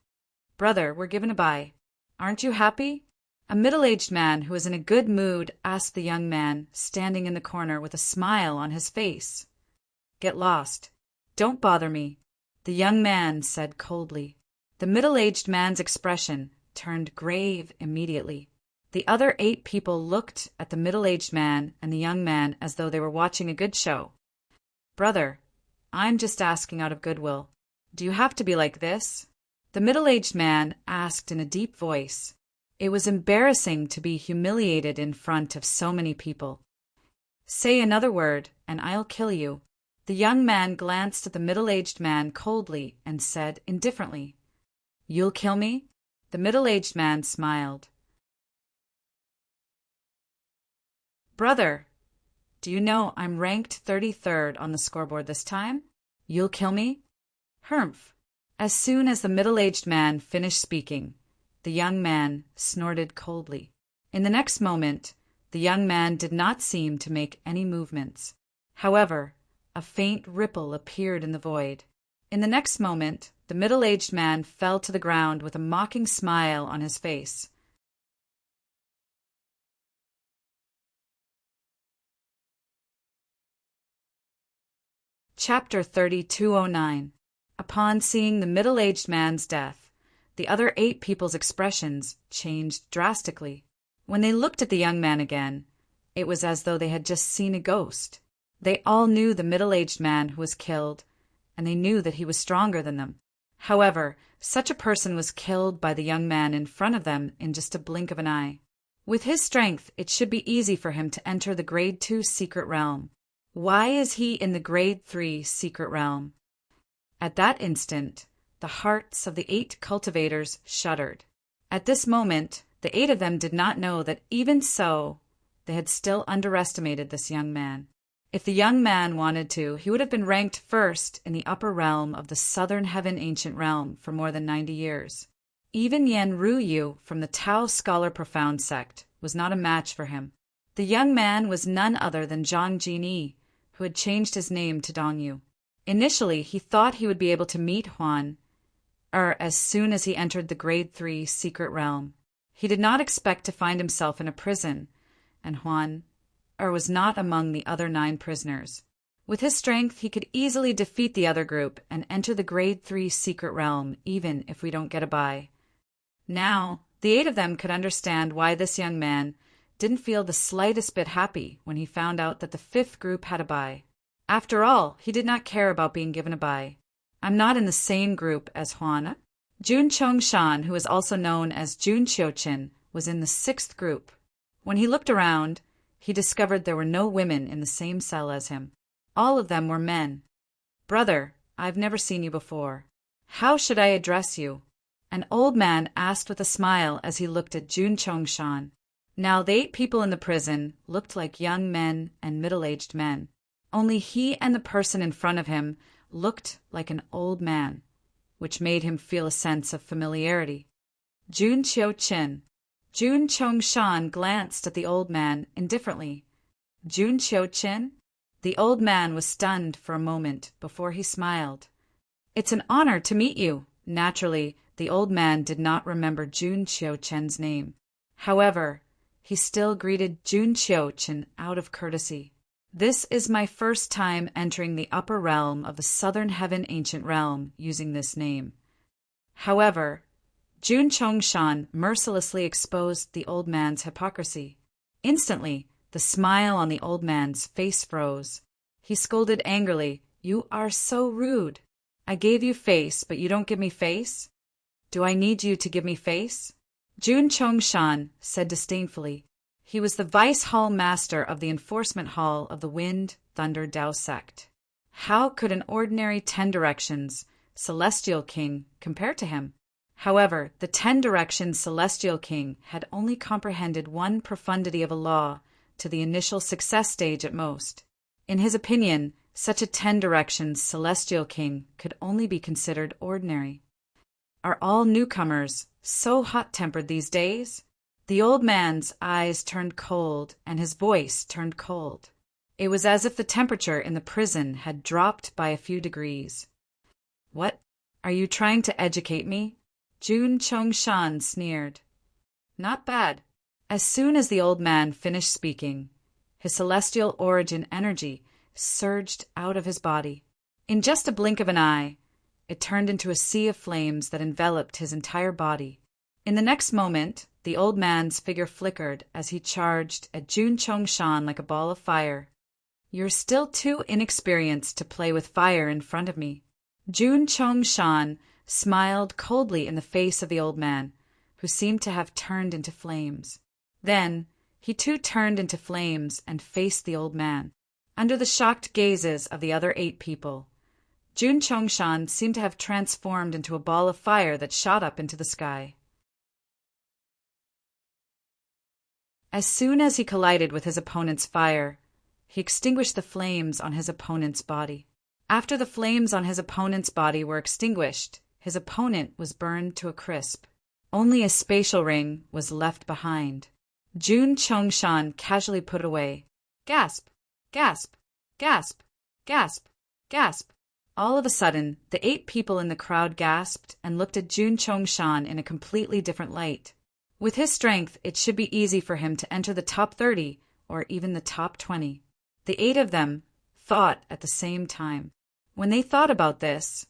Brother, we're given a bye. Aren't you happy? A middle-aged man who was in a good mood asked the young man standing in the corner with a smile on his face. Get lost. Don't bother me, the young man said coldly. The middle-aged man's expression turned grave immediately. The other 8 people looked at the middle-aged man and the young man as though they were watching a good show. Brother, I'm just asking out of goodwill. Do you have to be like this? The middle-aged man asked in a deep voice. It was embarrassing to be humiliated in front of so many people. Say another word, and I'll kill you. The young man glanced at the middle-aged man coldly and said indifferently, You'll kill me? The middle-aged man smiled. Brother, do you know I'm ranked 33rd on the scoreboard this time? You'll kill me? Humph. As soon as the middle-aged man finished speaking, the young man snorted coldly. In the next moment, the young man did not seem to make any movements. However, a faint ripple appeared in the void. In the next moment, the middle-aged man fell to the ground with a mocking smile on his face. Chapter 3209. Upon seeing the middle-aged man's death, the other 8 people's expressions changed drastically. When they looked at the young man again, it was as though they had just seen a ghost. They all knew the middle-aged man who was killed, and they knew that he was stronger than them. However, such a person was killed by the young man in front of them in just a blink of an eye. With his strength, it should be easy for him to enter the grade 2 secret realm. Why is he in the grade 3 secret realm? At that instant, the hearts of the 8 cultivators shuddered. At this moment, the 8 of them did not know that even so, they had still underestimated this young man. If the young man wanted to, he would have been ranked first in the upper realm of the Southern Heaven Ancient Realm for more than 90 years. Even Yen Ruyu from the Tao Scholar Profound sect was not a match for him. The young man was none other than Zhang Jinyi, who had changed his name to Dongyu. Initially, he thought he would be able to meet Huan as soon as he entered the grade 3 secret realm. He did not expect to find himself in a prison, and Huan was not among the other 9 prisoners. With his strength, he could easily defeat the other group and enter the grade 3 secret realm, even if we don't get a bye. Now, the 8 of them could understand why this young man didn't feel the slightest bit happy when he found out that the 5th group had a bye. After all, he did not care about being given a bye. I'm not in the same group as Huan. Jun Chongshan, who is also known as Jun Qiuqin, was in the 6th group. When he looked around, he discovered there were no women in the same cell as him. All of them were men. Brother, I've never seen you before. How should I address you? An old man asked with a smile as he looked at Jun Chongshan. Now the 8 people in the prison looked like young men and middle-aged men. Only he and the person in front of him looked like an old man, which made him feel a sense of familiarity. Jun Qiuqin. Jun Chongshan glanced at the old man indifferently. Jun Qiuqin? The old man was stunned for a moment before he smiled. It's an honor to meet you. Naturally, the old man did not remember Jun Qiuqin's name. However, he still greeted Jun Qiuqin out of courtesy. This is my first time entering the upper realm of the Southern Heaven Ancient Realm using this name. However, Jun Chongshan mercilessly exposed the old man's hypocrisy. Instantly, the smile on the old man's face froze. He scolded angrily, "You are so rude. I gave you face, but you don't give me face? Do I need you to give me face?" Jun Chongshan said disdainfully. He was the vice hall master of the enforcement hall of the Wind Thunder Dao sect. How could an ordinary 10 Directions Celestial King compare to him? However, the 10 Directions Celestial King had only comprehended one profundity of a law to the initial success stage at most. In his opinion, such a 10 Directions Celestial King could only be considered ordinary. Are all newcomers so hot-tempered these days? The old man's eyes turned cold and his voice turned cold. It was as if the temperature in the prison had dropped by a few degrees. "What? Are you trying to educate me?" Jun Chongshan sneered. "Not bad." As soon as the old man finished speaking, his celestial origin energy surged out of his body. In just a blink of an eye, it turned into a sea of flames that enveloped his entire body. In the next moment, the old man's figure flickered as he charged at Jun Chongshan like a ball of fire. "You're still too inexperienced to play with fire in front of me." Jun Chongshan smiled coldly in the face of the old man, who seemed to have turned into flames. Then, he too turned into flames and faced the old man. Under the shocked gazes of the other 8 people, Jun Chongshan seemed to have transformed into a ball of fire that shot up into the sky. As soon as he collided with his opponent's fire, he extinguished the flames on his opponent's body. After the flames on his opponent's body were extinguished, his opponent was burned to a crisp. Only a spatial ring was left behind. Jun Chongshan casually put it away. Gasp! Gasp! Gasp! Gasp! Gasp! All of a sudden, the 8 people in the crowd gasped and looked at Jun Chongshan in a completely different light. With his strength, it should be easy for him to enter the top 30 or even the top 20. The 8 of them thought at the same time. When they thought about this,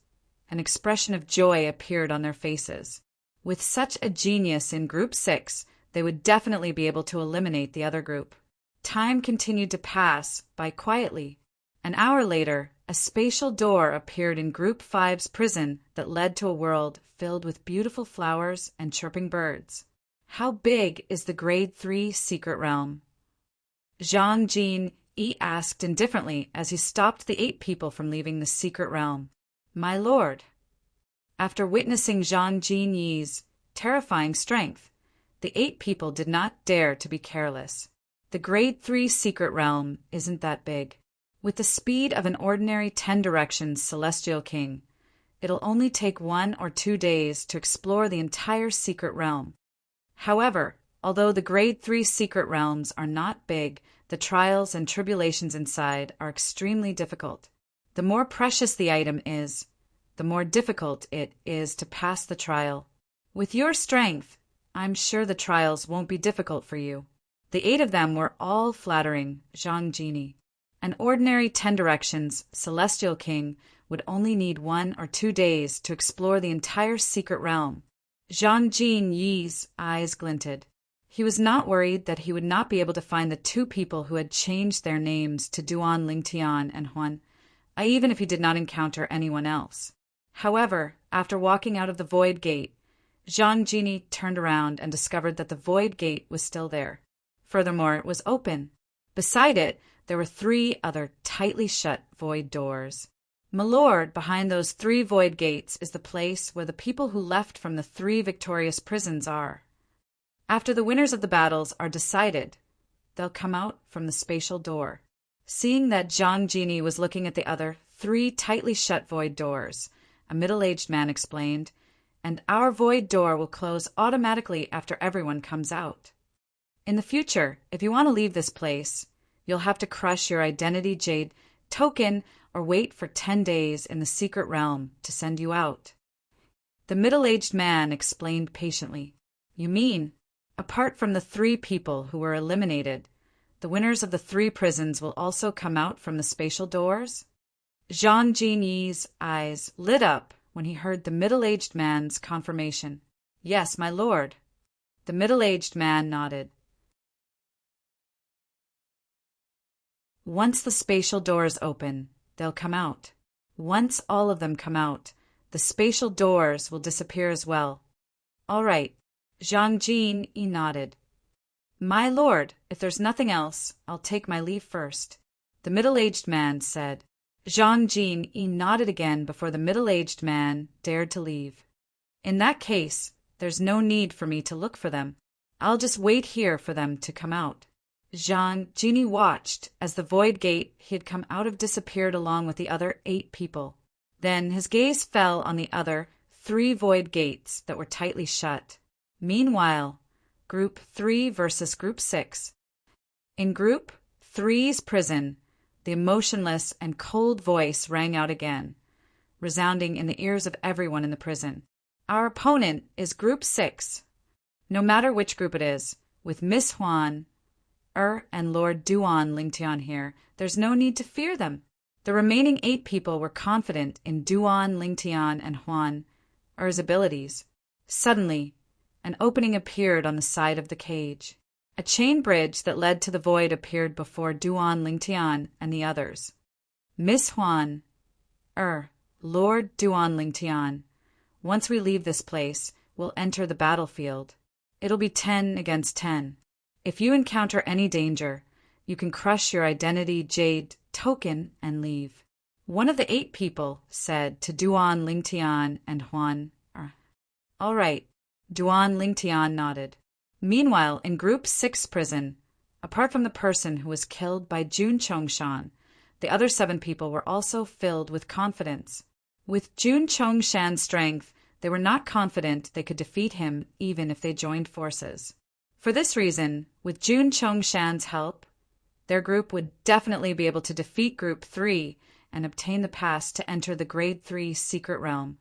an expression of joy appeared on their faces. With such a genius in Group 6, they would definitely be able to eliminate the other group. Time continued to pass by quietly. An hour later, a spatial door appeared in Group 5's prison that led to a world filled with beautiful flowers and chirping birds. How big is the Grade 3 secret realm? Zhang Jin asked indifferently as he stopped the 8 people from leaving the secret realm. "My lord." After witnessing Zhang Jin Yi's terrifying strength, the 8 people did not dare to be careless. The Grade 3 secret realm isn't that big. With the speed of an ordinary 10 Directions Celestial King, it'll only take 1 or 2 days to explore the entire secret realm. However, although the Grade 3 secret realms are not big, the trials and tribulations inside are extremely difficult. The more precious the item is, the more difficult it is to pass the trial. With your strength, I'm sure the trials won't be difficult for you. The 8 of them were all flattering Zhang Jini. An ordinary 10 Directions Celestial King would only need 1 or 2 days to explore the entire secret realm. Zhang Jin Yi's eyes glinted. He was not worried that he would not be able to find the 2 people who had changed their names to Duan Lingtian and Huan, even if he did not encounter anyone else. However, after walking out of the Void Gate, Zhang Jini turned around and discovered that the Void Gate was still there. Furthermore, it was open. Beside it, there were 3 other tightly shut void doors. Milord, behind those 3 void gates is the place where the people who left from the 3 victorious prisons are. After the winners of the battles are decided, they'll come out from the spatial door. Seeing that Zhang Jini was looking at the other 3 tightly shut void doors, a middle-aged man explained, and our void door will close automatically after everyone comes out. In the future, if you want to leave this place, you'll have to crush your identity jade token or wait for 10 days in the secret realm to send you out. The middle-aged man explained patiently. You mean, apart from the 3 people who were eliminated, the winners of the 3 prisons will also come out from the spatial doors? Zhang Jinyi's eyes lit up when he heard the middle-aged man's confirmation. Yes, my lord. The middle-aged man nodded. Once the spatial doors open, they'll come out. Once all of them come out, the spatial doors will disappear as well. All right. Zhang Jin nodded. My lord, if there's nothing else, I'll take my leave first, the middle-aged man said. Zhang Jin nodded again before the middle-aged man dared to leave. In that case, there's no need for me to look for them. I'll just wait here for them to come out. Zhang Jin watched as the void gate he had come out of disappeared along with the other 8 people. Then his gaze fell on the other 3 void gates that were tightly shut. Meanwhile, Group 3 versus Group 6. In Group 3's prison, the emotionless and cold voice rang out again, resounding in the ears of everyone in the prison. Our opponent is Group 6. No matter which group it is, with Miss Huan, and Lord Duan Lingtian here, there's no need to fear them. The remaining 8 people were confident in Duan Lingtian and Huan, abilities. Suddenly, an opening appeared on the side of the cage. A chain bridge that led to the void appeared before Duan Lingtian and the others. Miss Huan, Lord Duan Lingtian, once we leave this place, we'll enter the battlefield. It'll be 10 against 10. If you encounter any danger, you can crush your identity jade token and leave. One of the 8 people said to Duan Lingtian and Huan, All right. Duan Lingtian nodded. Meanwhile, in Group 6 prison, apart from the person who was killed by Jun Chongshan, the other 7 people were also filled with confidence. With Jun Chongshan's strength, they were not confident they could defeat him even if they joined forces. For this reason, with Jun Chongshan's help, their group would definitely be able to defeat Group 3 and obtain the pass to enter the Grade 3 secret realm.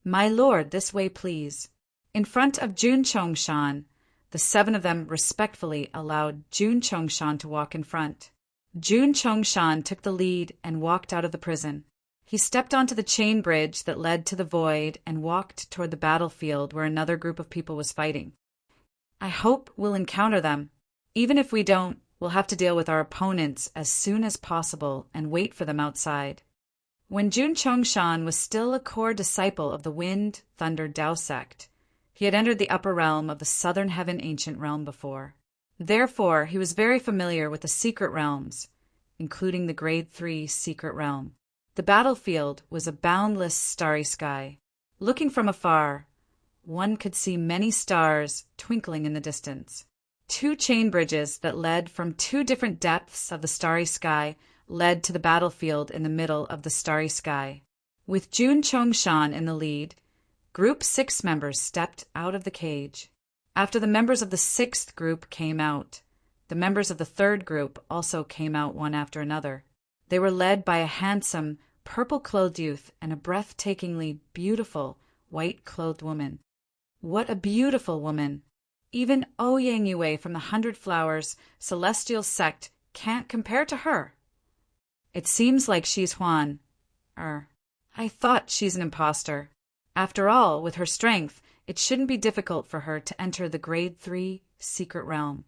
My lord, this way please. In front of Jun Chongshan, the 7 of them respectfully allowed Jun Chongshan to walk in front. Jun Chongshan took the lead and walked out of the prison. He stepped onto the chain bridge that led to the void and walked toward the battlefield where another group of people was fighting. I hope we'll encounter them. Even if we don't, we'll have to deal with our opponents as soon as possible and wait for them outside. When Jun Chongshan was still a core disciple of the Wind Thunder Dao sect, he had entered the upper realm of the Southern Heaven Ancient Realm before. Therefore, he was very familiar with the secret realms, including the Grade 3 secret realm. The battlefield was a boundless starry sky. Looking from afar, one could see many stars twinkling in the distance. 2 chain bridges that led from 2 different depths of the starry sky led to the battlefield in the middle of the starry sky. With Jun Chongshan in the lead, Group 6 members stepped out of the cage. After the members of the 6th group came out, the members of the 3rd group also came out one after another. They were led by a handsome, purple-clothed youth and a breathtakingly beautiful, white-clothed woman. What a beautiful woman! Even Ouyang Yue from the 100 Flowers Celestial Sect can't compare to her. It seems like she's Huan. I thought she's an imposter. After all, with her strength, it shouldn't be difficult for her to enter the Grade 3 secret realm.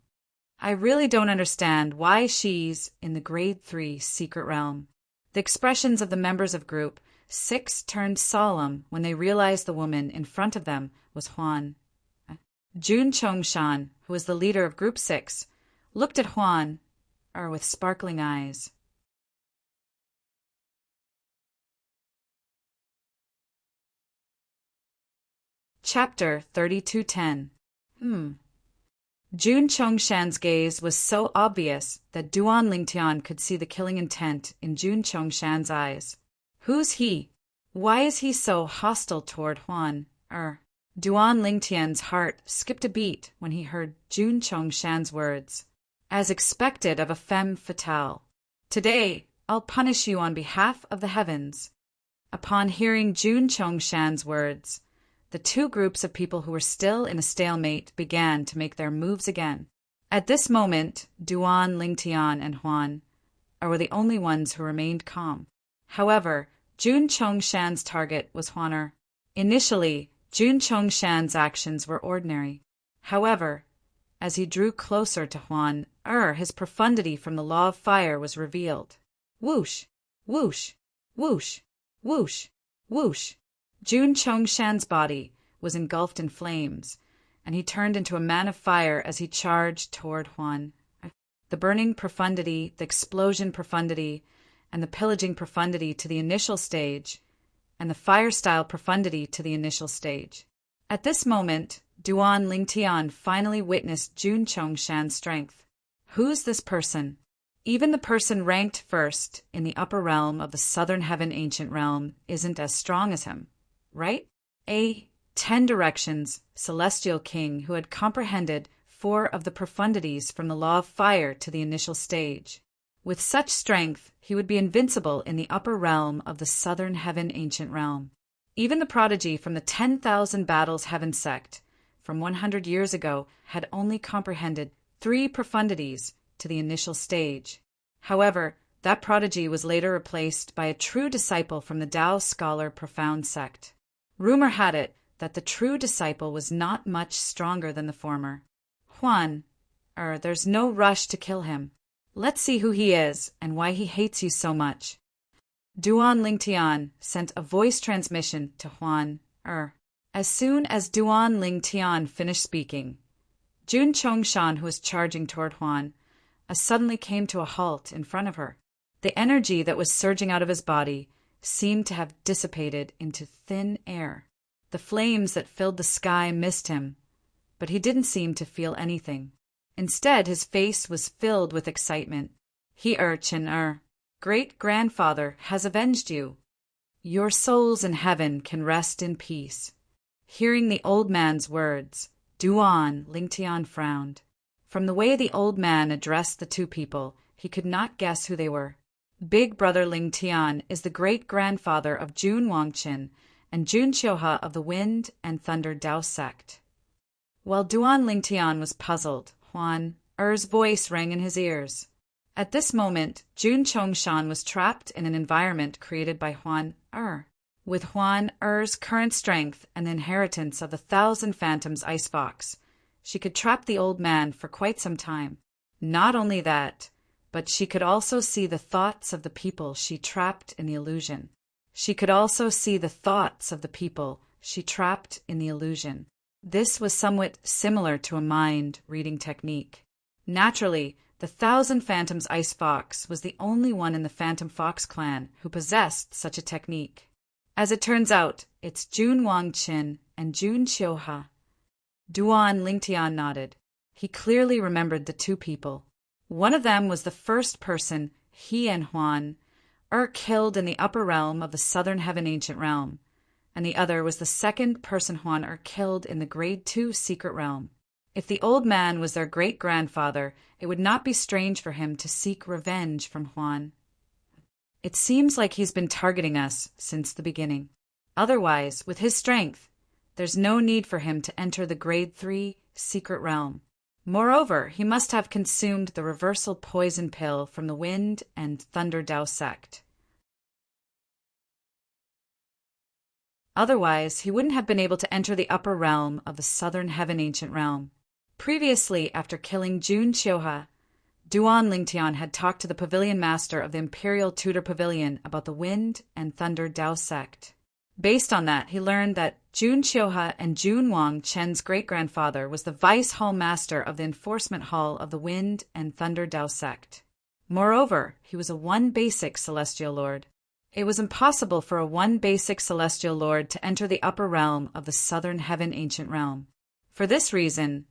I really don't understand why she's in the Grade 3 secret realm. The expressions of the members of Group 6 turned solemn when they realized the woman in front of them was Huan. Jun Chongshan, who was the leader of Group 6, looked at Huan, with sparkling eyes. Chapter 3210. Jun Chongshan's gaze was so obvious that Duan Lingtian could see the killing intent in Jun Chongshan's eyes. Who's he? Why is he so hostile toward Huan? Duan Lingtian's heart skipped a beat when he heard Jun Chongshan's words. As expected of a femme fatale. Today, I'll punish you on behalf of the heavens. Upon hearing Jun Chongshan's words, the two groups of people who were still in a stalemate began to make their moves again. At this moment, Duan Lingtian and Huan were the only ones who remained calm. However, Jun Chongshan's target was Huan. Initially, Jun Chongshan's actions were ordinary. However, as he drew closer to Huan, his profundity from the law of fire was revealed. Whoosh, whoosh, whoosh, whoosh, whoosh. Jun Chongshan's body was engulfed in flames, and he turned into a man of fire as he charged toward Huan. The burning profundity, the explosion profundity, and the pillaging profundity to the initial stage, and the fire-style profundity to the initial stage. At this moment, Duan Lingtian finally witnessed Jun Chongshan's strength. Who's this person? Even the person ranked first in the upper realm of the Southern Heaven Ancient Realm isn't as strong as him, right? 10 directions, celestial king who had comprehended 4 of the profundities from the law of fire to the initial stage. With such strength, he would be invincible in the upper realm of the Southern Heaven Ancient Realm. Even the prodigy from the 10,000 Battles Heaven sect from 100 years ago had only comprehended 3 profundities to the initial stage. However, that prodigy was later replaced by a true disciple from the Tao Scholar Profound sect. Rumor had it that the true disciple was not much stronger than the former. Huan, there's no rush to kill him. Let's see who he is and why he hates you so much. Duan Lingtian sent a voice transmission to Huan. As soon as Duan Lingtian finished speaking, Jun Chongshan, who was charging toward Huan, suddenly came to a halt in front of her. The energy that was surging out of his body seemed to have dissipated into thin air. The flames that filled the sky missed him, but he didn't seem to feel anything. Instead, his face was filled with excitement. Chen, great-grandfather has avenged you. Your souls in heaven can rest in peace. Hearing the old man's words, Duan Lingtian frowned. From the way the old man addressed the two people, he could not guess who they were. Big brother Lingtian is the great-grandfather of Jun Wangqin and Jun Qiuhe of the Wind and Thunder Dao sect. While Duan Lingtian was puzzled, Huan Er's voice rang in his ears. At this moment, Jun Chongshan was trapped in an environment created by Huan Er. With Huan Er's current strength and the inheritance of the 1,000 Phantoms Icebox, she could trap the old man for quite some time. Not only that, but she could also see the thoughts of the people she trapped in the illusion. This was somewhat similar to a mind-reading technique. Naturally, the 1,000 Phantoms Ice Fox was the only one in the Phantom Fox clan who possessed such a technique. As it turns out, it's Jun Wangqin and Jun Qiuhe. Duan Lingtian nodded. He clearly remembered the two people. One of them was the first person he and Huan killed in the upper realm of the Southern Heaven Ancient Realm, and the other was the second person Huan killed in the Grade 2 Secret Realm. If the old man was their great-grandfather, it would not be strange for him to seek revenge from Huan. It seems like he's been targeting us since the beginning. Otherwise, with his strength, there's no need for him to enter the Grade 3 Secret Realm. Moreover, he must have consumed the reversal poison pill from the Wind and Thunder Dao sect. Otherwise, he wouldn't have been able to enter the upper realm of the Southern Heaven Ancient Realm. Previously, after killing Jun Qiuhe, Duan Lingtian had talked to the Pavilion Master of the Imperial Tutor Pavilion about the Wind and Thunder Dao sect. Based on that, he learned that Jun Qiuhe and Jun Wangqin's great-grandfather was the Vice Hall Master of the Enforcement Hall of the Wind and Thunder Dao sect. Moreover, he was a 1 basic Celestial Lord. It was impossible for a 1 basic Celestial Lord to enter the upper realm of the Southern Heaven Ancient Realm. For this reason,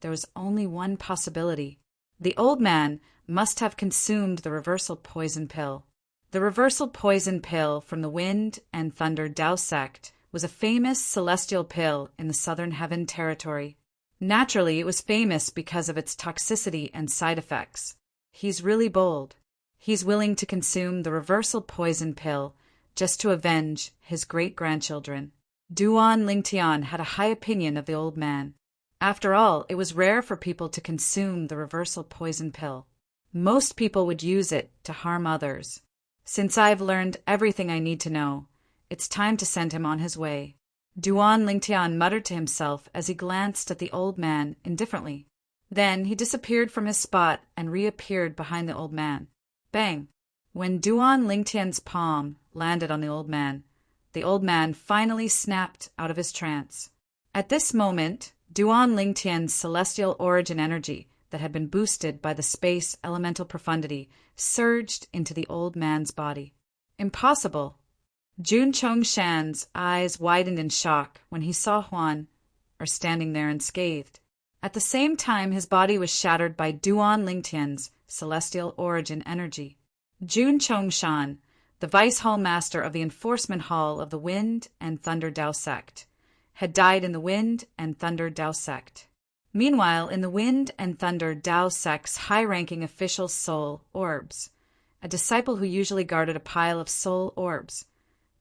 there was only one possibility. The old man must have consumed the reversal poison pill. The reversal poison pill from the Wind and Thunder Dao sect was a famous celestial pill in the Southern Heaven territory. Naturally, it was famous because of its toxicity and side effects. He's really bold. He's willing to consume the reversal poison pill just to avenge his great-grandchildren. Duan Lingtian had a high opinion of the old man. After all, it was rare for people to consume the reversal poison pill. Most people would use it to harm others. Since I've learned everything I need to know, it's time to send him on his way. Duan Lingtian muttered to himself as he glanced at the old man indifferently. Then he disappeared from his spot and reappeared behind the old man. Bang! When Duan Lingtian's palm landed on the old man finally snapped out of his trance. At this moment, Duan Lingtian's celestial origin energy that had been boosted by the space elemental profundity surged into the old man's body. Impossible! Jun Chongshan's eyes widened in shock when he saw Huan standing there unscathed. At the same time, his body was shattered by Duan Lingtian's celestial origin energy. Jun Chongshan, the Vice Hall Master of the Enforcement Hall of the Wind and Thunder Dao Sect, had died in the Wind and Thunder Dao Sect. Meanwhile, in the Wind and Thunder Dao Sect's high-ranking official soul orbs, a disciple who usually guarded a pile of soul orbs,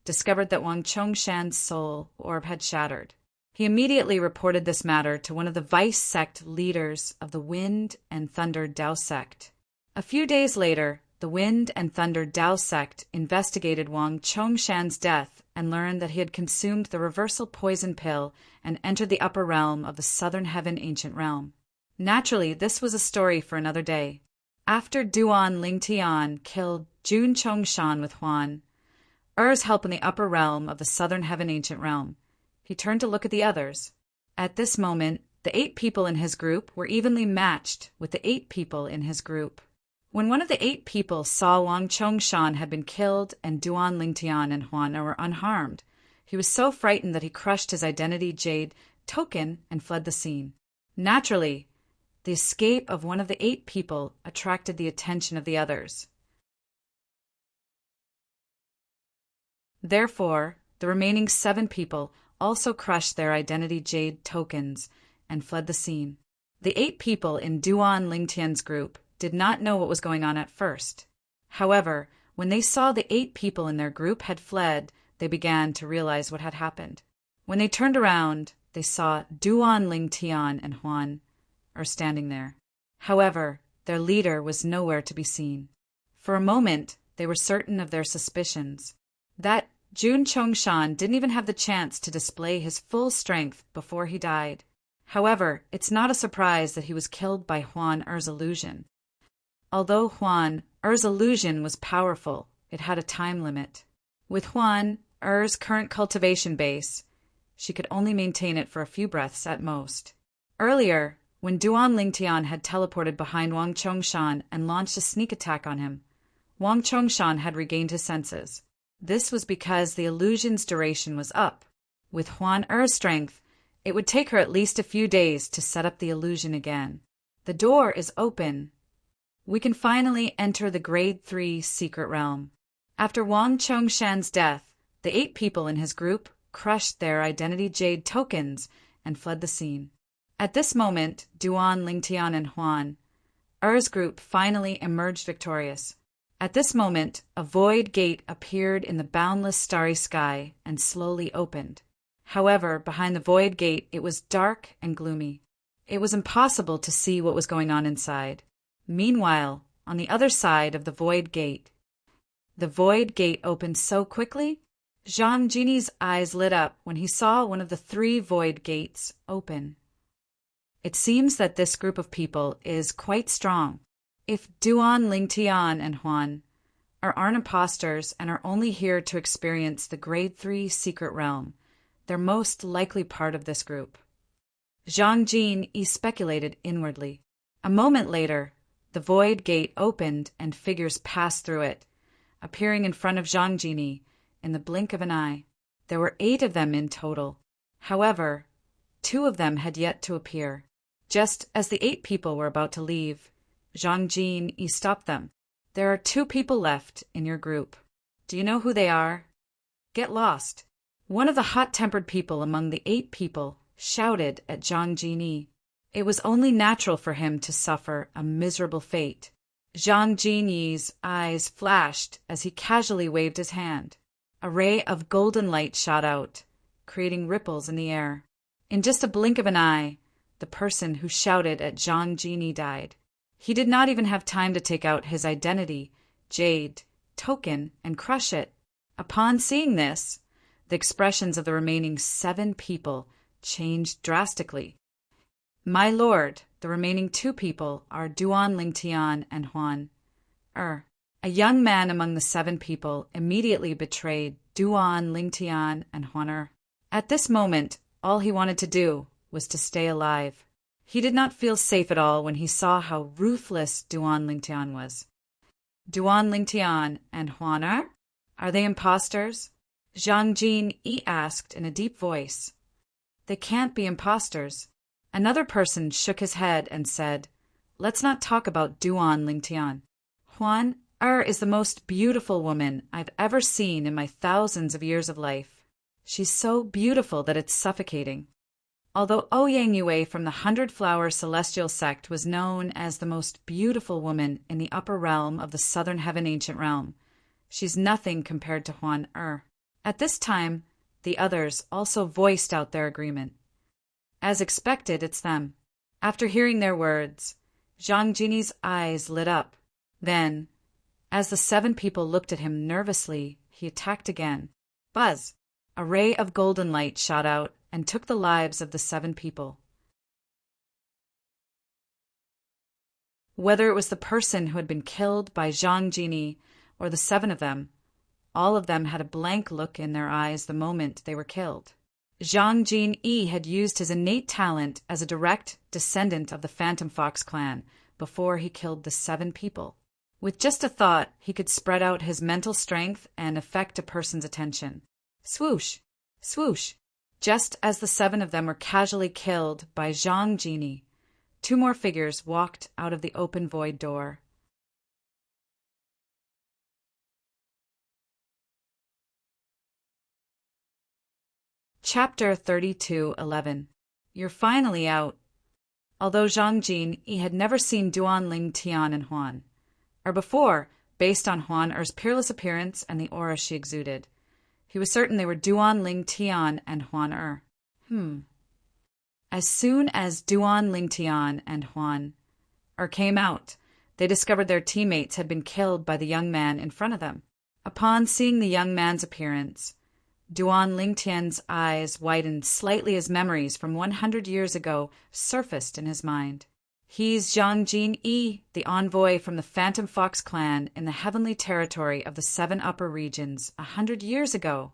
discovered that Wang Chongshan's soul orb had shattered. He immediately reported this matter to one of the vice sect leaders of the Wind and Thunder Dao Sect. A few days later, the Wind and Thunder Dao Sect investigated Wang Chongshan's death and learned that he had consumed the reversal poison pill and entered the upper realm of the Southern Heaven Ancient Realm. Naturally, this was a story for another day. After Duan Lingtian killed Jun Chongshan with Huan Er's help in the upper realm of the Southern Heaven Ancient Realm, he turned to look at the others. At this moment, the 8 people in his group were evenly matched with the 8 people in his group. When one of the 8 people saw Wang Chongshan had been killed and Duan Lingtian and Huan were unharmed, he was so frightened that he crushed his identity jade token and fled the scene. Naturally, the escape of one of the 8 people attracted the attention of the others. Therefore, the remaining 7 people also crushed their identity jade tokens and fled the scene. The 8 people in Duan Lingtian's group did not know what was going on at first. However, when they saw the 8 people in their group had fled, they began to realize what had happened. When they turned around, they saw Duan Lingtian and Huan standing there. However, their leader was nowhere to be seen. For a moment, they were certain of their suspicions. That Jun Chongshan didn't even have the chance to display his full strength before he died. However, it's not a surprise that he was killed by Huan Er's illusion. Although Huan Er's illusion was powerful, it had a time limit. With Huan Er's current cultivation base, she could only maintain it for a few breaths at most. Earlier, when Duan Lingtian had teleported behind Wang Chongshan and launched a sneak attack on him, Wang Chongshan had regained his senses. This was because the illusion's duration was up. With Huan Er's strength, it would take her at least a few days to set up the illusion again. The door is open. We can finally enter the Grade 3 Secret Realm. After Wang Chongshan's death, the 8 people in his group crushed their identity jade tokens and fled the scene. At this moment, Duan Lingtian and Huan Er's group finally emerged victorious. At this moment, a void gate appeared in the boundless starry sky and slowly opened. However, behind the void gate, it was dark and gloomy. It was impossible to see what was going on inside. Meanwhile, on the other side of the void gate opened so quickly, Zhang Jini's eyes lit up when he saw one of the 3 void gates open. It seems that this group of people is quite strong. If Duan Lingtian and Huan aren't imposters and are only here to experience the Grade 3 Secret Realm, they're most likely part of this group. Zhang Jin speculated inwardly. A moment later, the void gate opened and figures passed through it, appearing in front of Zhang Jini in the blink of an eye. There were 8 of them in total. However, 2 of them had yet to appear. Just as the 8 people were about to leave, Zhang Jin stopped them. There are 2 people left in your group. Do you know who they are? Get lost. One of the hot-tempered people among the 8 people shouted at Zhang Jinyi. It was only natural for him to suffer a miserable fate. Zhang Jinyi's eyes flashed as he casually waved his hand. A ray of golden light shot out, creating ripples in the air. In just a blink of an eye, the person who shouted at Zhang Jinyi died. He did not even have time to take out his identity, jade, token, and crush it. Upon seeing this, the expressions of the remaining 7 people changed drastically. My lord, the remaining 2 people are Duan Lingtian and Huan Er. A young man among the 7 people immediately betrayed Duan Lingtian and Huan Er. At this moment, all he wanted to do was to stay alive. He did not feel safe at all when he saw how ruthless Duan Lingtian was. Duan Lingtian and Huan Er? Are they imposters? Zhang Jinyi asked in a deep voice. They can't be imposters. Another person shook his head and said, Let's not talk about Duan Lingtian. Huan Er is the most beautiful woman I've ever seen in my thousands of years of life. She's so beautiful that it's suffocating. Although Ouyang Yue from the 100-Flower Celestial Sect was known as the most beautiful woman in the upper realm of the Southern Heaven Ancient Realm, she's nothing compared to Huan Er. At this time, the others also voiced out their agreement. As expected, it's them. After hearing their words, Zhang Jinyi's eyes lit up. Then, as the 7 people looked at him nervously, he attacked again. Buzz! A ray of golden light shot out and took the lives of the 7 people. Whether it was the person who had been killed by Zhang Jinyi or the 7 of them, all of them had a blank look in their eyes the moment they were killed. Zhang Jinyi had used his innate talent as a direct descendant of the Phantom Fox clan before he killed the 7 people. With just a thought, he could spread out his mental strength and affect a person's attention. Swoosh! Swoosh! Just as the 7 of them were casually killed by Zhang Jinyi, 2 more figures walked out of the open void door. Chapter 32:11. You're finally out. Although Zhang Jinyi had never seen Duan Lingtian and Huan Er before, based on Huan Er's peerless appearance and the aura she exuded, he was certain they were Duan Lingtian and Huan Er. As soon as Duan Lingtian and Huan Er came out, they discovered their teammates had been killed by the young man in front of them. Upon seeing the young man's appearance, Duan Lingtian's eyes widened slightly as memories from 100 years ago surfaced in his mind. He's Zhang Jinyi, the envoy from the Phantom Fox clan in the heavenly territory of the 7 upper regions 100 years ago.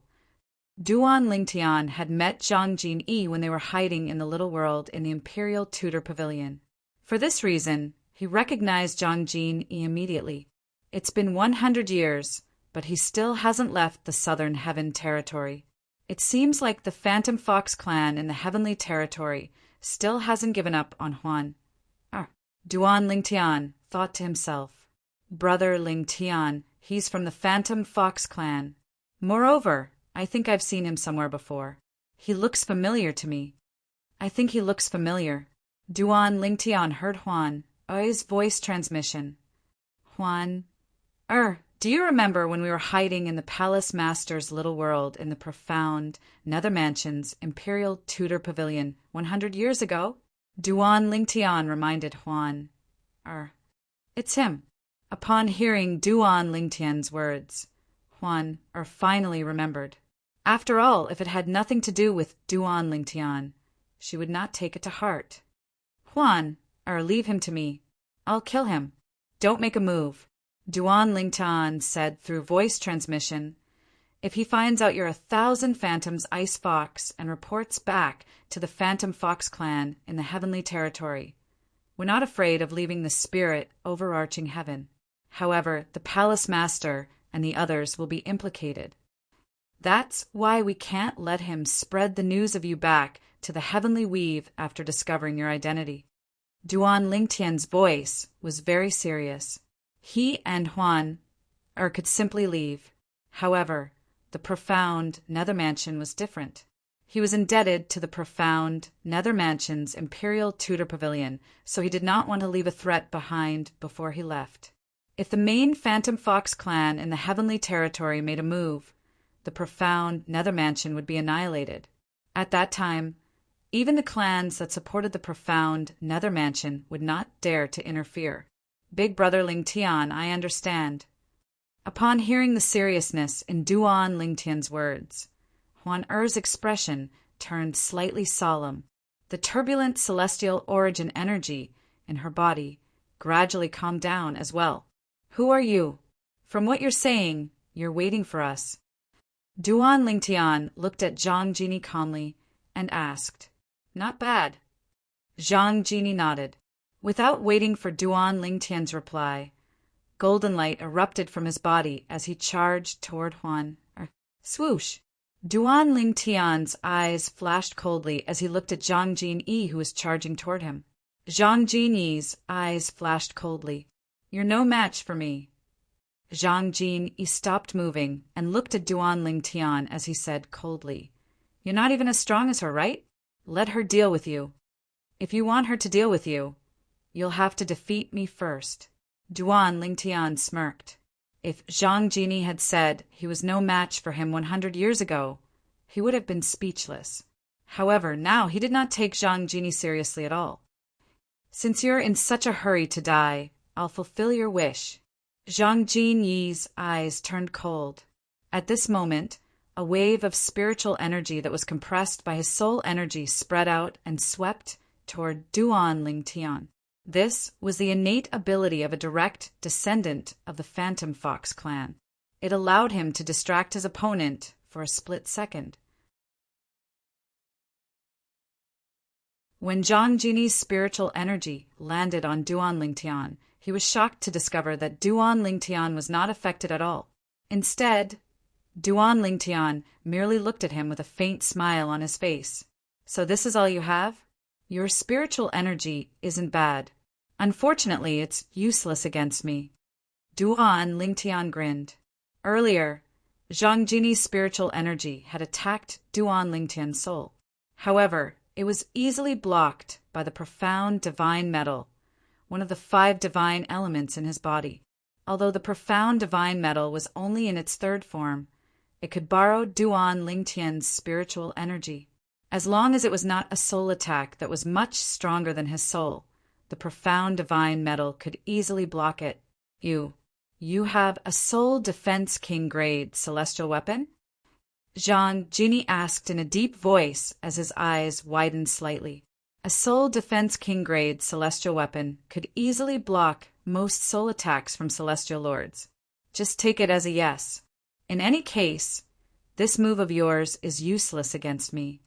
Duan Lingtian had met Zhang Jinyi when they were hiding in the little world in the Imperial Tudor Pavilion. For this reason, he recognized Zhang Jinyi immediately. It's been 100 years, but he still hasn't left the Southern Heaven territory. It seems like the Phantom Fox clan in the heavenly territory still hasn't given up on Huan Er. Duan Lingtian thought to himself, Brother Lingtian, he's from the Phantom Fox clan. Moreover, I think I've seen him somewhere before. He looks familiar to me. I think he looks familiar. Duan Lingtian heard Huan Er's voice transmission. Huan Er. Do you remember when we were hiding in the Palace Master's little world in the profound Nether Mansion's Imperial Tudor Pavilion 100 years ago? Duan Lingtian reminded Huan Er. It's him. Upon hearing Duan Lingtian's words, Huan Er finally remembered. After all, if it had nothing to do with Duan Lingtian, she would not take it to heart. Huan Er, leave him to me. I'll kill him. Don't make a move. Duan Lingtian said through voice transmission, if he finds out you're 1,000 Phantoms Ice Fox and reports back to the Phantom Fox clan in the heavenly territory, we're not afraid of leaving the spirit overarching heaven. However, the Palace Master and the others will be implicated. That's why we can't let him spread the news of you back to the heavenly weave after discovering your identity. Duan Lingtian's voice was very serious. He and Huan Er could simply leave. However, the profound nether mansion was different. He was indebted to the profound nether mansion's imperial Tudor pavilion, so he did not want to leave a threat behind before he left. If the main Phantom Fox clan in the Heavenly Territory made a move, the profound nether mansion would be annihilated. At that time, even the clans that supported the profound nether mansion would not dare to interfere. Big Brother Ling Tian, I understand. Upon hearing the seriousness in Duan Ling Tian's words, Huan Er's expression turned slightly solemn. The turbulent celestial origin energy in her body gradually calmed down as well. Who are you? From what you're saying, you're waiting for us. Duan Ling Tian looked at Zhang Jini calmly and asked, Not bad. Zhang Jini nodded. Without waiting for Duan Ling Tian's reply, golden light erupted from his body as he charged toward Huan Er. Swoosh! Duan Ling Tian's eyes flashed coldly as he looked at Zhang Jin-yi, who was charging toward him. Zhang Jin-yi's eyes flashed coldly. You're no match for me. Zhang Jin-yi stopped moving and looked at Duan Ling Tian as he said coldly, You're not even as strong as her, right? Let her deal with you. If you want her to deal with you, you'll have to defeat me first. Duan Ling Tian smirked. If Zhang Jini had said he was no match for him 100 years ago, he would have been speechless. However, now he did not take Zhang Jini seriously at all. Since you're in such a hurry to die, I'll fulfill your wish. Zhang Jin-yi's eyes turned cold. At this moment, a wave of spiritual energy that was compressed by his soul energy spread out and swept toward Duan Ling Tian. This was the innate ability of a direct descendant of the Phantom Fox clan. It allowed him to distract his opponent for a split second. When Zhang Jini's spiritual energy landed on Duan Ling Tian, he was shocked to discover that Duan Ling Tian was not affected at all. Instead, Duan Ling Tian merely looked at him with a faint smile on his face. So this is all you have? Your spiritual energy isn't bad. Unfortunately, it's useless against me. Duan Ling Tian grinned. Earlier, Zhang Jini's spiritual energy had attacked Duan Ling Tian's soul. However, it was easily blocked by the profound divine metal, one of the 5 divine elements in his body. Although the profound divine metal was only in its 3rd form, it could borrow Duan Ling Tian's spiritual energy. As long as it was not a soul attack that was much stronger than his soul, the profound divine metal could easily block it. You have a Soul Defense King grade celestial weapon? Zhang Jini asked in a deep voice as his eyes widened slightly. A Soul Defense King grade celestial weapon could easily block most soul attacks from celestial lords. Just take it as a yes. In any case, this move of yours is useless against me.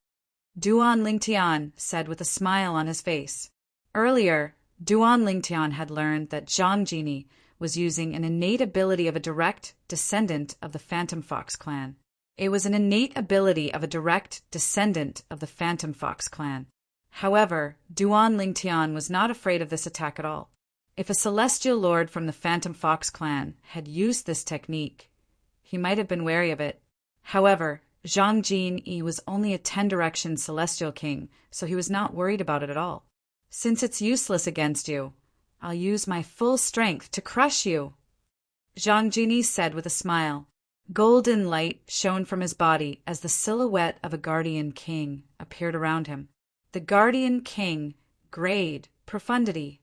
Duan Ling Tian said with a smile on his face. Earlier, Duan Ling Tian had learned that Zhang Jini was using an innate ability of a direct descendant of the Phantom Fox clan. It was an innate ability of a direct descendant of the Phantom Fox clan. However, Duan Ling Tian was not afraid of this attack at all. If a celestial lord from the Phantom Fox clan had used this technique, he might have been wary of it. However, Zhang Jin-yi was only a 10-direction celestial king, so he was not worried about it at all. Since it's useless against you, I'll use my full strength to crush you, Zhang Jini said with a smile. Golden light shone from his body as the silhouette of a guardian king appeared around him. The guardian king, grade, profundity.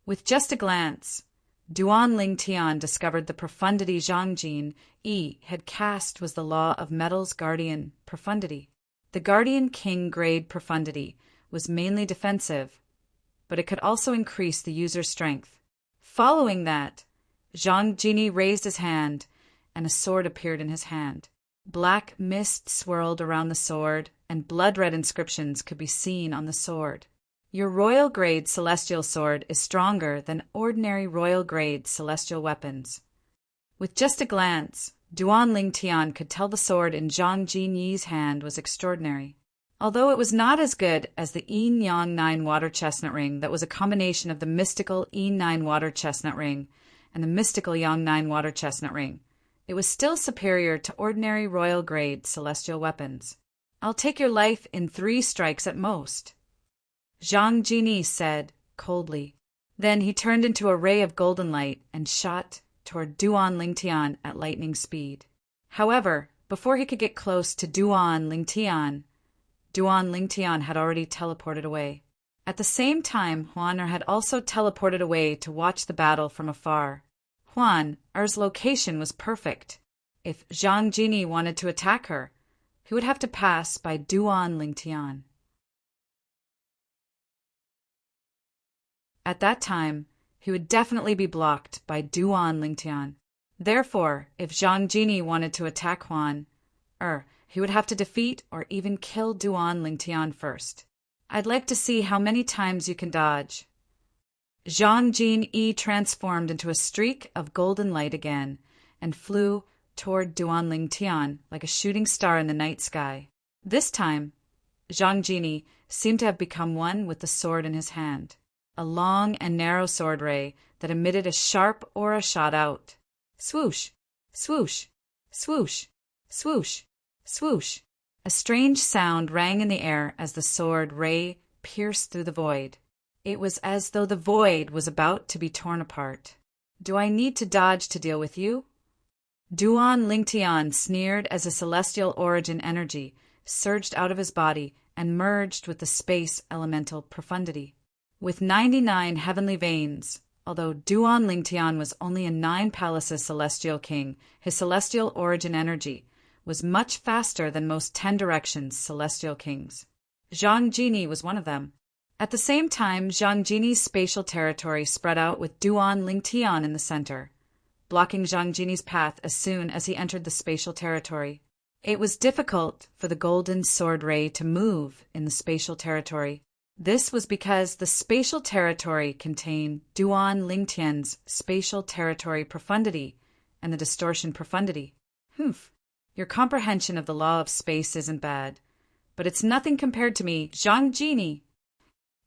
With just a glance, Duan Ling Tian discovered the profundity Zhang Jin-yi had cast was the law of metal's guardian profundity. The guardian king grade profundity was mainly defensive, but it could also increase the user's strength. Following that, Zhang Jini raised his hand, and a sword appeared in his hand. Black mist swirled around the sword, and blood-red inscriptions could be seen on the sword. Your royal grade celestial sword is stronger than ordinary royal grade celestial weapons. With just a glance, Duan Ling Tian could tell the sword in Zhang Jin-yi's hand was extraordinary. Although it was not as good as the Yin Yang 9 water chestnut ring that was a combination of the mystical Yin 9 water chestnut ring and the mystical Yang 9 water chestnut ring, it was still superior to ordinary royal-grade celestial weapons. "I'll take your life in 3 strikes at most," Zhang Jini said coldly. Then he turned into a ray of golden light and shot toward Duan Lingtian at lightning speed. However, before he could get close to Duan Lingtian had already teleported away. At the same time, Huan-Er had also teleported away to watch the battle from afar. Huan-Er's location was perfect. If Zhang Jini wanted to attack her, he would have to pass by Duan Lingtian. At that time, he would definitely be blocked by Duan Lingtian. Therefore, if Zhang Jini wanted to attack Huan-Er, he would have to defeat or even kill Duan Lingtian first. "I'd like to see how many times you can dodge." Zhang Jini transformed into a streak of golden light again and flew toward Duan Lingtian like a shooting star in the night sky. This time, Zhang Jini seemed to have become one with the sword in his hand. A long and narrow sword ray that emitted a sharp aura shot out. Swoosh, swoosh, swoosh, swoosh, swoosh. A strange sound rang in the air as the sword ray pierced through the void. It was as though the void was about to be torn apart. "Do I need to dodge to deal with you?" Duan Lingtian sneered as a celestial origin energy surged out of his body and merged with the space elemental profundity. With 99 heavenly veins, although Duan Lingtian was only a 9 palaces celestial king, his celestial origin energy was much faster than most 10 directions celestial kings. Zhang Jini was one of them. At the same time, Zhang Jini's spatial territory spread out with Duan Lingtian in the center, blocking Zhang Jini's path as soon as he entered the spatial territory. It was difficult for the golden sword ray to move in the spatial territory. This was because the spatial territory contained Duan Lingtian's spatial territory profundity and the distortion profundity. Your comprehension of the law of space isn't bad, but it's nothing compared to me, Zhang Jini.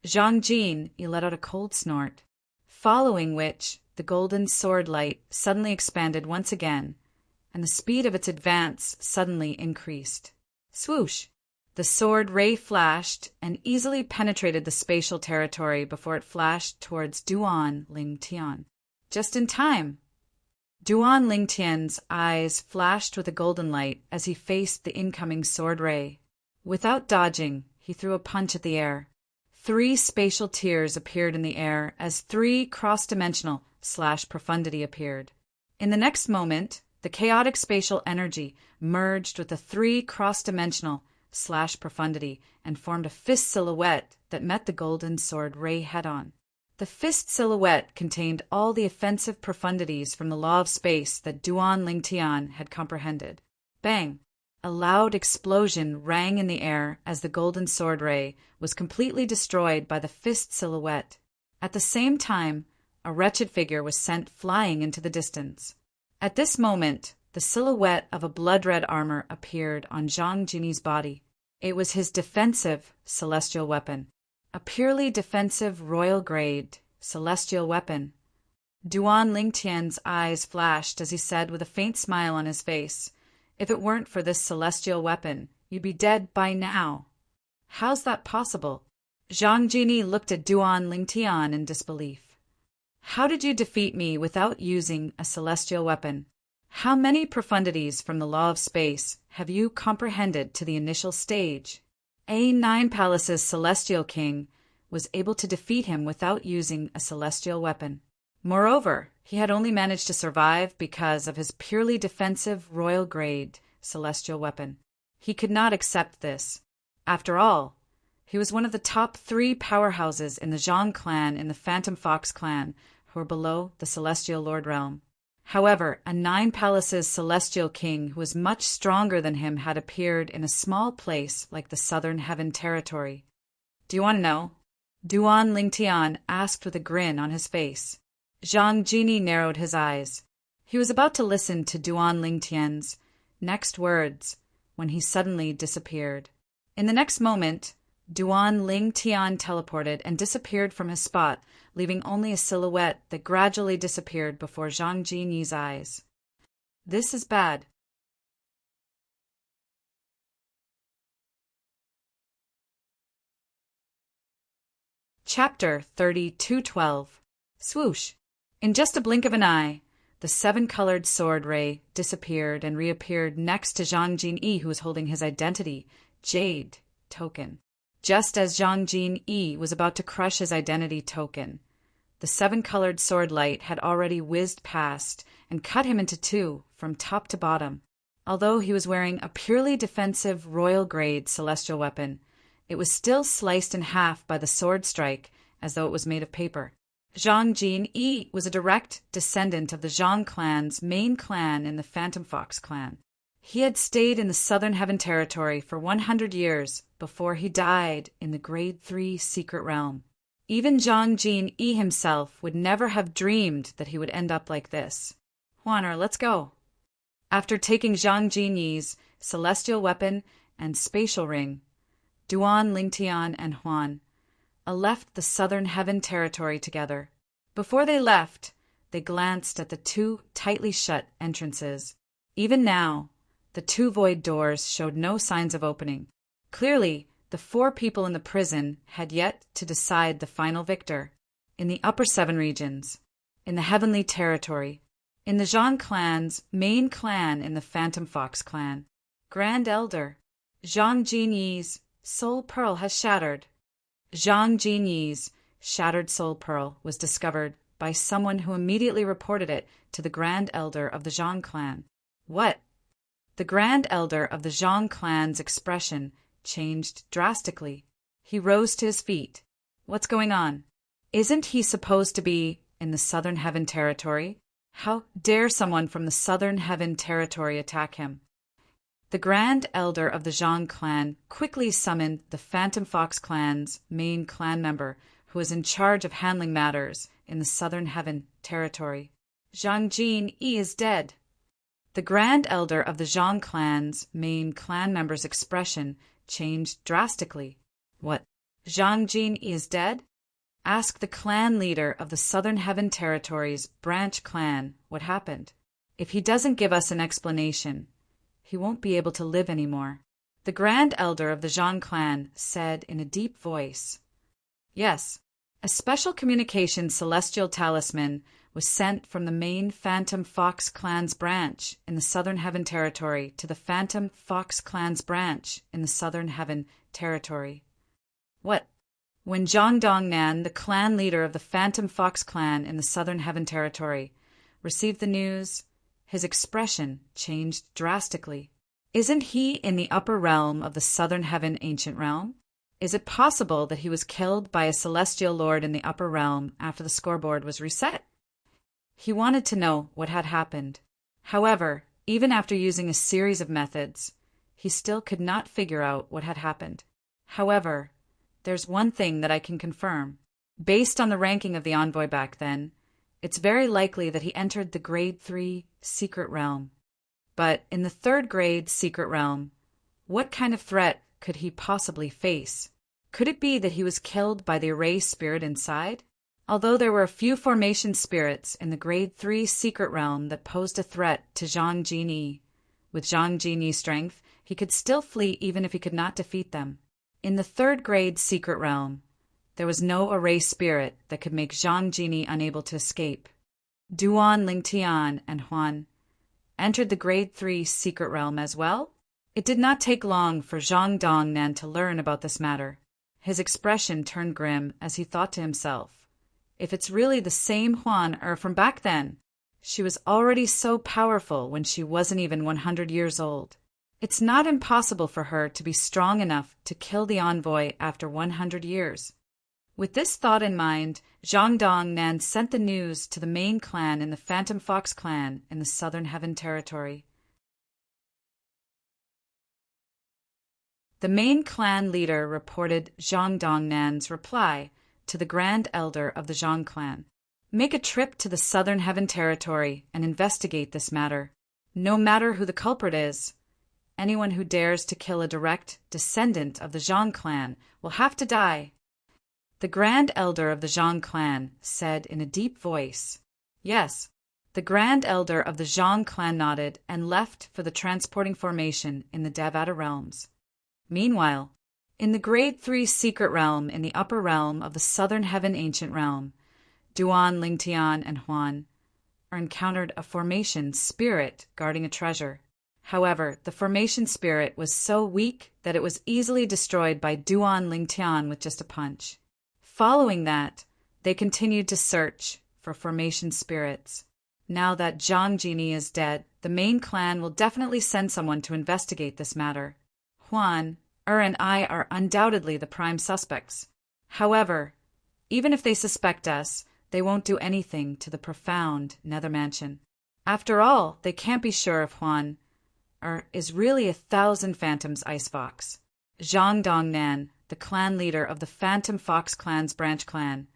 Zhang Jin let out a cold snort, following which the golden sword light suddenly expanded once again, and the speed of its advance suddenly increased. Swoosh! The sword ray flashed and easily penetrated the spatial territory before it flashed towards Duan Lingtian. Just in time! Duan Lingtian's eyes flashed with a golden light as he faced the incoming sword ray. Without dodging, he threw a punch at the air. 3 spatial tiers appeared in the air as 3 cross-dimensional / profundity appeared. In the next moment, the chaotic spatial energy merged with the 3 cross-dimensional / profundity and formed a fist silhouette that met the golden sword ray head-on. The fist silhouette contained all the offensive profundities from the law of space that Duan Lingtian had comprehended. Bang! A loud explosion rang in the air as the golden sword ray was completely destroyed by the fist silhouette. At the same time, a wretched figure was sent flying into the distance. At this moment, the silhouette of a blood-red armor appeared on Zhang Jini's body. It was his defensive celestial weapon. A purely defensive royal-grade celestial weapon. Duan Lingtian's eyes flashed as he said with a faint smile on his face, "If it weren't for this celestial weapon, you'd be dead by now." "How's that possible?" Zhang Jini looked at Duan Lingtian in disbelief. "How did you defeat me without using a celestial weapon? How many profundities from the law of space have you comprehended to the initial stage?" A 9 palaces celestial king was able to defeat him without using a celestial weapon. Moreover, he had only managed to survive because of his purely defensive royal-grade celestial weapon. He could not accept this. After all, he was one of the top 3 powerhouses in the Zhang clan and the Phantom Fox clan, who were below the Celestial Lord realm. However, a 9 palaces celestial king who was much stronger than him had appeared in a small place like the Southern Heaven territory. "Do you want to know?" Duan Lingtian asked with a grin on his face. Zhang Jini narrowed his eyes. He was about to listen to Duan Lingtian's next words when he suddenly disappeared. In the next moment, Duan Lingtian teleported and disappeared from his spot, leaving only a silhouette that gradually disappeared before Zhang Jini's eyes. This is bad. Chapter 32:12. Swoosh! In just a blink of an eye, the seven-colored sword ray disappeared and reappeared next to Zhang Jinyi, who was holding his identity jade token. Just as Zhang Jinyi was about to crush his identity token, the seven-colored sword light had already whizzed past and cut him into two from top to bottom. Although he was wearing a purely defensive royal-grade celestial weapon, it was still sliced in half by the sword strike as though it was made of paper. Zhang Jinyi was a direct descendant of the Zhang clan's main clan in the Phantom Fox clan. He had stayed in the Southern Heaven Territory for 100 years before he died in the Grade 3 Secret Realm. Even Zhang Jinyi himself would never have dreamed that he would end up like this. Huaner, let's go. After taking Zhang Jinyi's celestial weapon and spatial ring, Duan, Lingtian, and Huan left the Southern Heaven Territory together. Before they left, they glanced at the two tightly shut entrances. Even now, the two void doors showed no signs of opening. Clearly, the four people in the prison had yet to decide the final victor. In the upper seven regions, in the Heavenly Territory, in the Zhang clan's main clan in the Phantom Fox clan, Grand Elder, Zhang Jinyi's soul pearl has shattered. Zhang Jinyi's shattered soul pearl was discovered by someone who immediately reported it to the Grand Elder of the Zhang clan. What? The Grand Elder of the Zhang clan's expression changed drastically. He rose to his feet. What's going on? Isn't he supposed to be in the Southern Heaven Territory? How dare someone from the Southern Heaven Territory attack him? The Grand Elder of the Zhang clan quickly summoned the Phantom Fox clan's main clan member, who was in charge of handling matters in the Southern Heaven Territory. Zhang Jinyi is dead. The Grand Elder of the Zhang clan's main clan member's expression changed drastically. What? Zhang Jinyi is dead? Ask the clan leader of the Southern Heaven Territory's branch clan what happened. If he doesn't give us an explanation, he won't be able to live anymore. The Grand Elder of the Zhang clan said in a deep voice. Yes, a special communication celestial talisman was sent from the main Phantom Fox clan's branch in the Southern Heaven Territory to the Phantom Fox clan's branch in the Southern Heaven Territory. What? When Zhang Dongnan, the clan leader of the Phantom Fox clan in the Southern Heaven Territory, received the news, his expression changed drastically. Isn't he in the upper realm of the Southern Heaven Ancient Realm? Is it possible that he was killed by a celestial lord in the upper realm after the scoreboard was reset? He wanted to know what had happened. However, even after using a series of methods, he still could not figure out what had happened. However, there's one thing that I can confirm. Based on the ranking of the envoy back then, it's very likely that he entered the Grade 3 Secret Realm. But in the third grade Secret Realm, what kind of threat could he possibly face? Could it be that he was killed by the erased spirit inside? Although there were a few formation spirits in the Grade 3 Secret Realm that posed a threat to Zhang Jinyi, with Zhang Jinyi's strength, he could still flee even if he could not defeat them. In the third grade Secret Realm, there was no erased spirit that could make Zhang Jinyi unable to escape. Duan, Lingtian, and Huan entered the Grade 3 Secret Realm as well. It did not take long for Zhang Dongnan to learn about this matter. His expression turned grim as he thought to himself, if it's really the same Huan from back then, she was already so powerful when she wasn't even 100 years old. It's not impossible for her to be strong enough to kill the envoy after 100 years. With this thought in mind, Zhang Dongnan sent the news to the main clan in the Phantom Fox clan in the Southern Heaven Territory. The main clan leader reported Zhang Dongnan's reply to the Grand Elder of the Zhang clan. Make a trip to the Southern Heaven Territory and investigate this matter. No matter who the culprit is, anyone who dares to kill a direct descendant of the Zhang clan will have to die. The Grand Elder of the Zhang clan said in a deep voice. Yes, The Grand Elder of the Zhang clan nodded and left for the transporting formation in the Devata realms. Meanwhile, in the Grade 3 Secret Realm in the Upper Realm of the Southern Heaven Ancient Realm, Duan, Lingtian, and Huan encountered a formation spirit guarding a treasure. However, the formation spirit was so weak that it was easily destroyed by Duan Lingtian with just a punch. Following that, they continued to search for formation spirits. Now that Zhang Jini is dead, the main clan will definitely send someone to investigate this matter. Huan, and I are undoubtedly the prime suspects. However, even if they suspect us, they won't do anything to the profound Nether Mansion. After all, they can't be sure if Huan is really 1,000 Phantoms Ice Fox. Zhang Dongnan, the clan leader of the Phantom Fox clan's branch clan,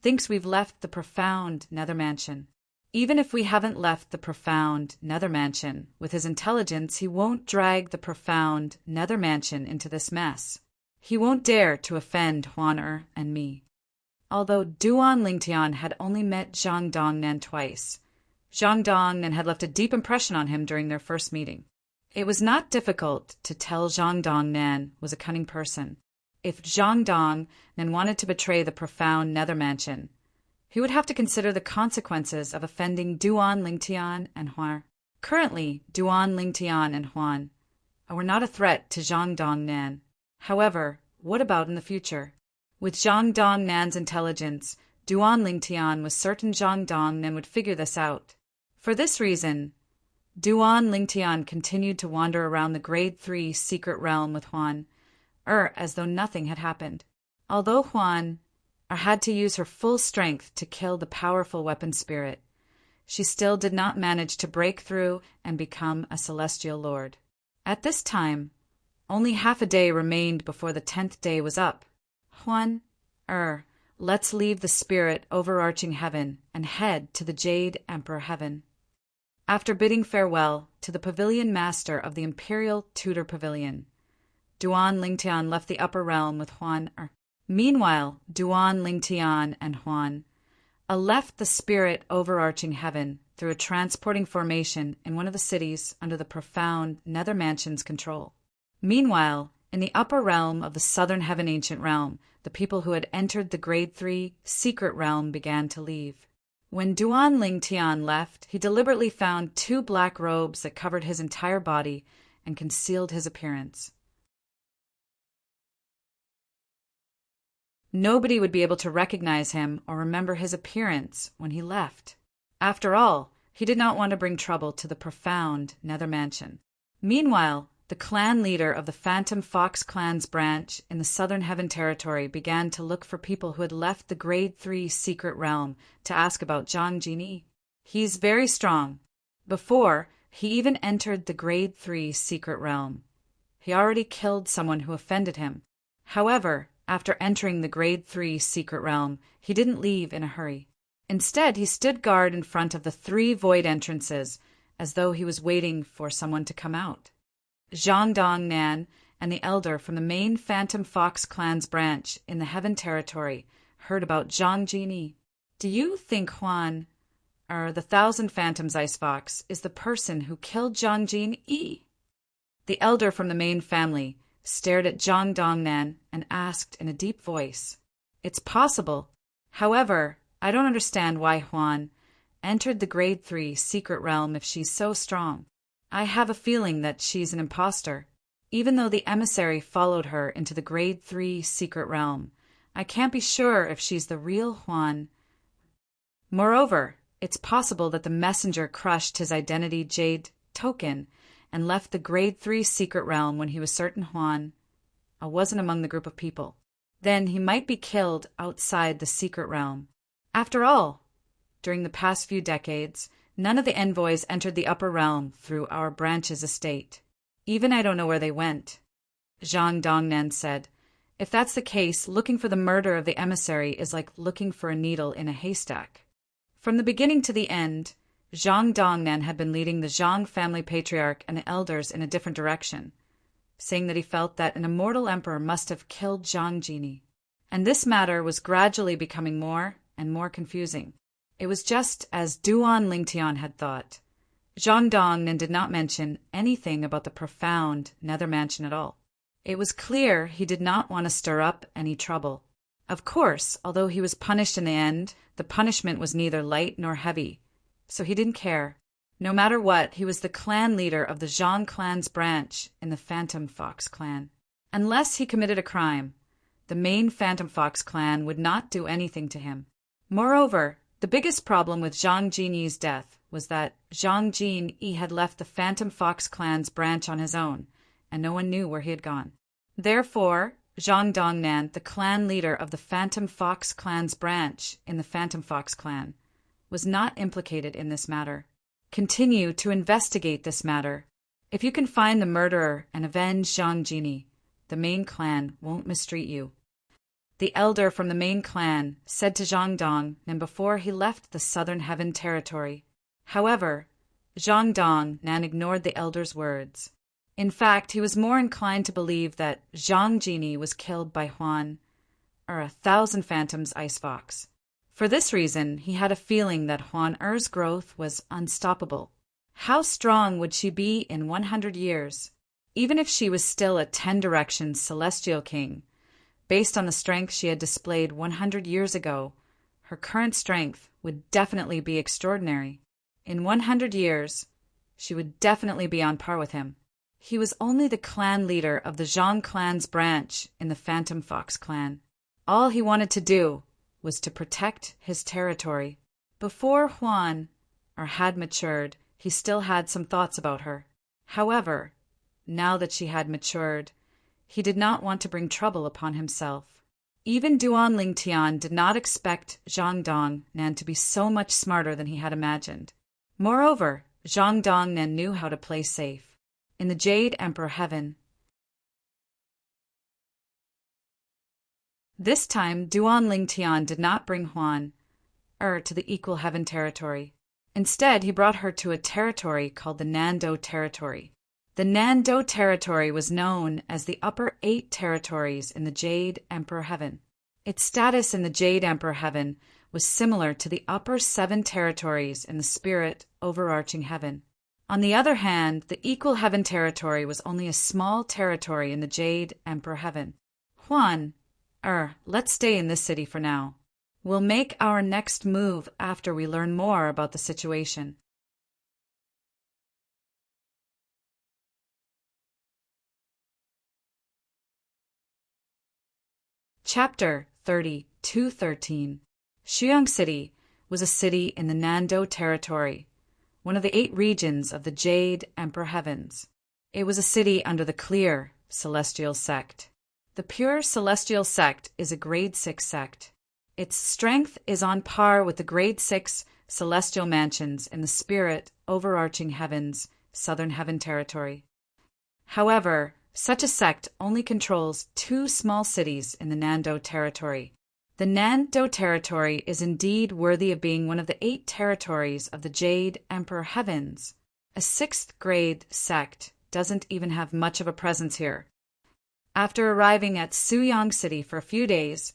thinks we've left the profound Nether Mansion. Even if we haven't left the profound Nether Mansion, with his intelligence, he won't drag the profound Nether Mansion into this mess. He won't dare to offend Huan and me. Although Duan Lingtian had only met Zhang Dongnan twice, Zhang Dongnan had left a deep impression on him during their first meeting. It was not difficult to tell Zhang Dongnan was a cunning person. If Zhang Dongnan wanted to betray the profound Nether Mansion, he would have to consider the consequences of offending Duan Lingtian and Huan. Currently, Duan Lingtian and Huan were not a threat to Zhang Dongnan. However, what about in the future? With Zhang Dongnan's intelligence, Duan Lingtian was certain Zhang Dongnan would figure this out. For this reason, Duan Lingtian continued to wander around the Grade 3 Secret Realm with Huan, as though nothing had happened. Although Huan had to use her full strength to kill the powerful weapon spirit, she still did not manage to break through and become a celestial lord. At this time, only half a day remained before the 10th day was up. Huan, let's leave the spirit overarching heaven and head to the Jade Emperor Heaven. After bidding farewell to the pavilion master of the Imperial Tudor Pavilion, Duan Lingtian left the upper realm with Huan. Meanwhile, Duan Lingtian and Huan left the spirit overarching heaven through a transporting formation in one of the cities under the profound Nether Mansion's control. Meanwhile, in the upper realm of the Southern Heaven Ancient Realm, the people who had entered the Grade 3 Secret Realm began to leave. When Duan Lingtian left, he deliberately found 2 black robes that covered his entire body and concealed his appearance. Nobody would be able to recognize him or remember his appearance when he left. After all, he did not want to bring trouble to the profound Nether Mansion. Meanwhile, the clan leader of the Phantom Fox clan's branch in the Southern Heaven Territory began to look for people who had left the Grade 3 Secret Realm to ask about Zhang Jini. He's very strong. Before he even entered the Grade 3 Secret Realm, he already killed someone who offended him. However, after entering the Grade 3 Secret Realm, he didn't leave in a hurry. Instead, he stood guard in front of the 3 void entrances, as though he was waiting for someone to come out. Zhang Dongnan and the elder from the main Phantom Fox clan's branch in the Heaven Territory heard about Zhang Jini. Do you think Huan, the 1,000 Phantoms Ice Fox, is the person who killed Zhang Jini? The elder from the main family stared at Zhang Dongnan and asked in a deep voice, "It's possible. However, I don't understand why Huan entered the Grade 3 Secret Realm if she's so strong. I have a feeling that she's an imposter. Even though the emissary followed her into the Grade 3 Secret Realm, I can't be sure if she's the real Huan. Moreover, it's possible that the messenger crushed his identity jade token and left the Grade 3 Secret Realm when he was certain Huan wasn't among the group of people. Then he might be killed outside the Secret Realm. After all, during the past few decades, none of the envoys entered the upper realm through our branch's estate. Even I don't know where they went." Zhang Dongnan said, "If that's the case, looking for the murder of the emissary is like looking for a needle in a haystack." From the beginning to the end, Zhang Dongnan had been leading the Zhang family patriarch and the elders in a different direction, saying that he felt that an immortal emperor must have killed Zhang Jini. And this matter was gradually becoming more and more confusing. It was just as Duan Lingtian had thought. Zhang Dongnan did not mention anything about the profound nether mansion at all. It was clear he did not want to stir up any trouble. Of course, although he was punished in the end, the punishment was neither light nor heavy, so he didn't care. No matter what, he was the clan leader of the Zhang clan's branch in the Phantom Fox clan. Unless he committed a crime, the main Phantom Fox clan would not do anything to him. Moreover, the biggest problem with Zhang Jinyi's death was that Zhang Jinyi had left the Phantom Fox clan's branch on his own, and no one knew where he had gone. Therefore, Zhang Dongnan, the clan leader of the Phantom Fox clan's branch in the Phantom Fox clan, was not implicated in this matter. Continue to investigate this matter. If you can find the murderer and avenge Zhang Jinyi, the main clan won't mistreat you. The elder from the main clan said to Zhang Dongnan before he left the Southern Heaven territory. However, Zhang Dongnan ignored the elder's words. In fact, he was more inclined to believe that Zhang Jinyi was killed by Huan, or 1,000 Phantoms Ice Fox. For this reason, he had a feeling that Huan Er's growth was unstoppable. How strong would she be in 100 years? Even if she was still a 10 Directions Celestial King, based on the strength she had displayed 100 years ago, her current strength would definitely be extraordinary. In 100 years, she would definitely be on par with him. He was only the clan leader of the Zhang clan's branch in the Phantom Fox clan. All he wanted to do was to protect his territory. Before Huan had matured, he still had some thoughts about her. However, now that she had matured, he did not want to bring trouble upon himself. Even Duan Lingtian did not expect Zhang Dongnan to be so much smarter than he had imagined. Moreover, Zhang Dongnan knew how to play safe. In the Jade Emperor Heaven, this time Duan Lingtian did not bring Huan to the Equal Heaven territory. Instead, he brought her to a territory called the Nando territory. The Nando territory was known as the Upper 8 territories in the Jade Emperor Heaven. Its status in the Jade Emperor Heaven was similar to the Upper 7 territories in the Spirit Overarching Heaven. On the other hand, the Equal Heaven territory was only a small territory in the Jade Emperor Heaven. Huan, let's stay in this city for now. We'll make our next move after we learn more about the situation. Chapter 30-13. Shuyang City was a city in the Nando territory, one of the 8 regions of the Jade Emperor Heavens. It was a city under the clear celestial sect. The pure celestial sect is a grade 6 sect. Its strength is on par with the grade 6 celestial mansions in the Spirit Overarching Heavens, Southern Heaven territory. However, such a sect only controls 2 small cities in the Nando territory. The Nando territory is indeed worthy of being one of the 8 territories of the Jade Emperor Heavens. A 6th grade sect doesn't even have much of a presence here. After arriving at Suyang City for a few days,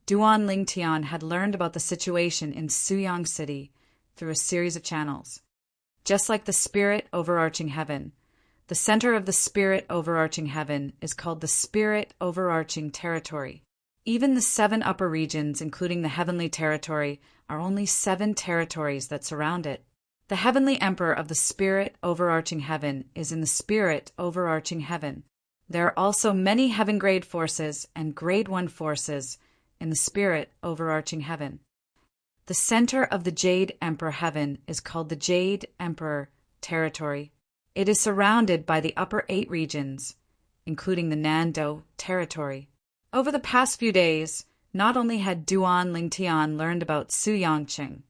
Duan Lingtian had learned about the situation in Suyang City through a series of channels. Just like the Spirit Overarching Heaven, the center of the Spirit Overarching Heaven is called the Spirit Overarching Territory. Even the 7 upper regions, including the Heavenly Territory, are only 7 territories that surround it. The Heavenly Emperor of the Spirit Overarching Heaven is in the Spirit Overarching Heaven. There are also many Heaven Grade forces and Grade 1 forces in the Spirit Overarching Heaven. The center of the Jade Emperor Heaven is called the Jade Emperor Territory. It is surrounded by the upper 8 regions, including the Nando territory. Over the past few days, not only had Duan Lingtian learned about Suyangqing,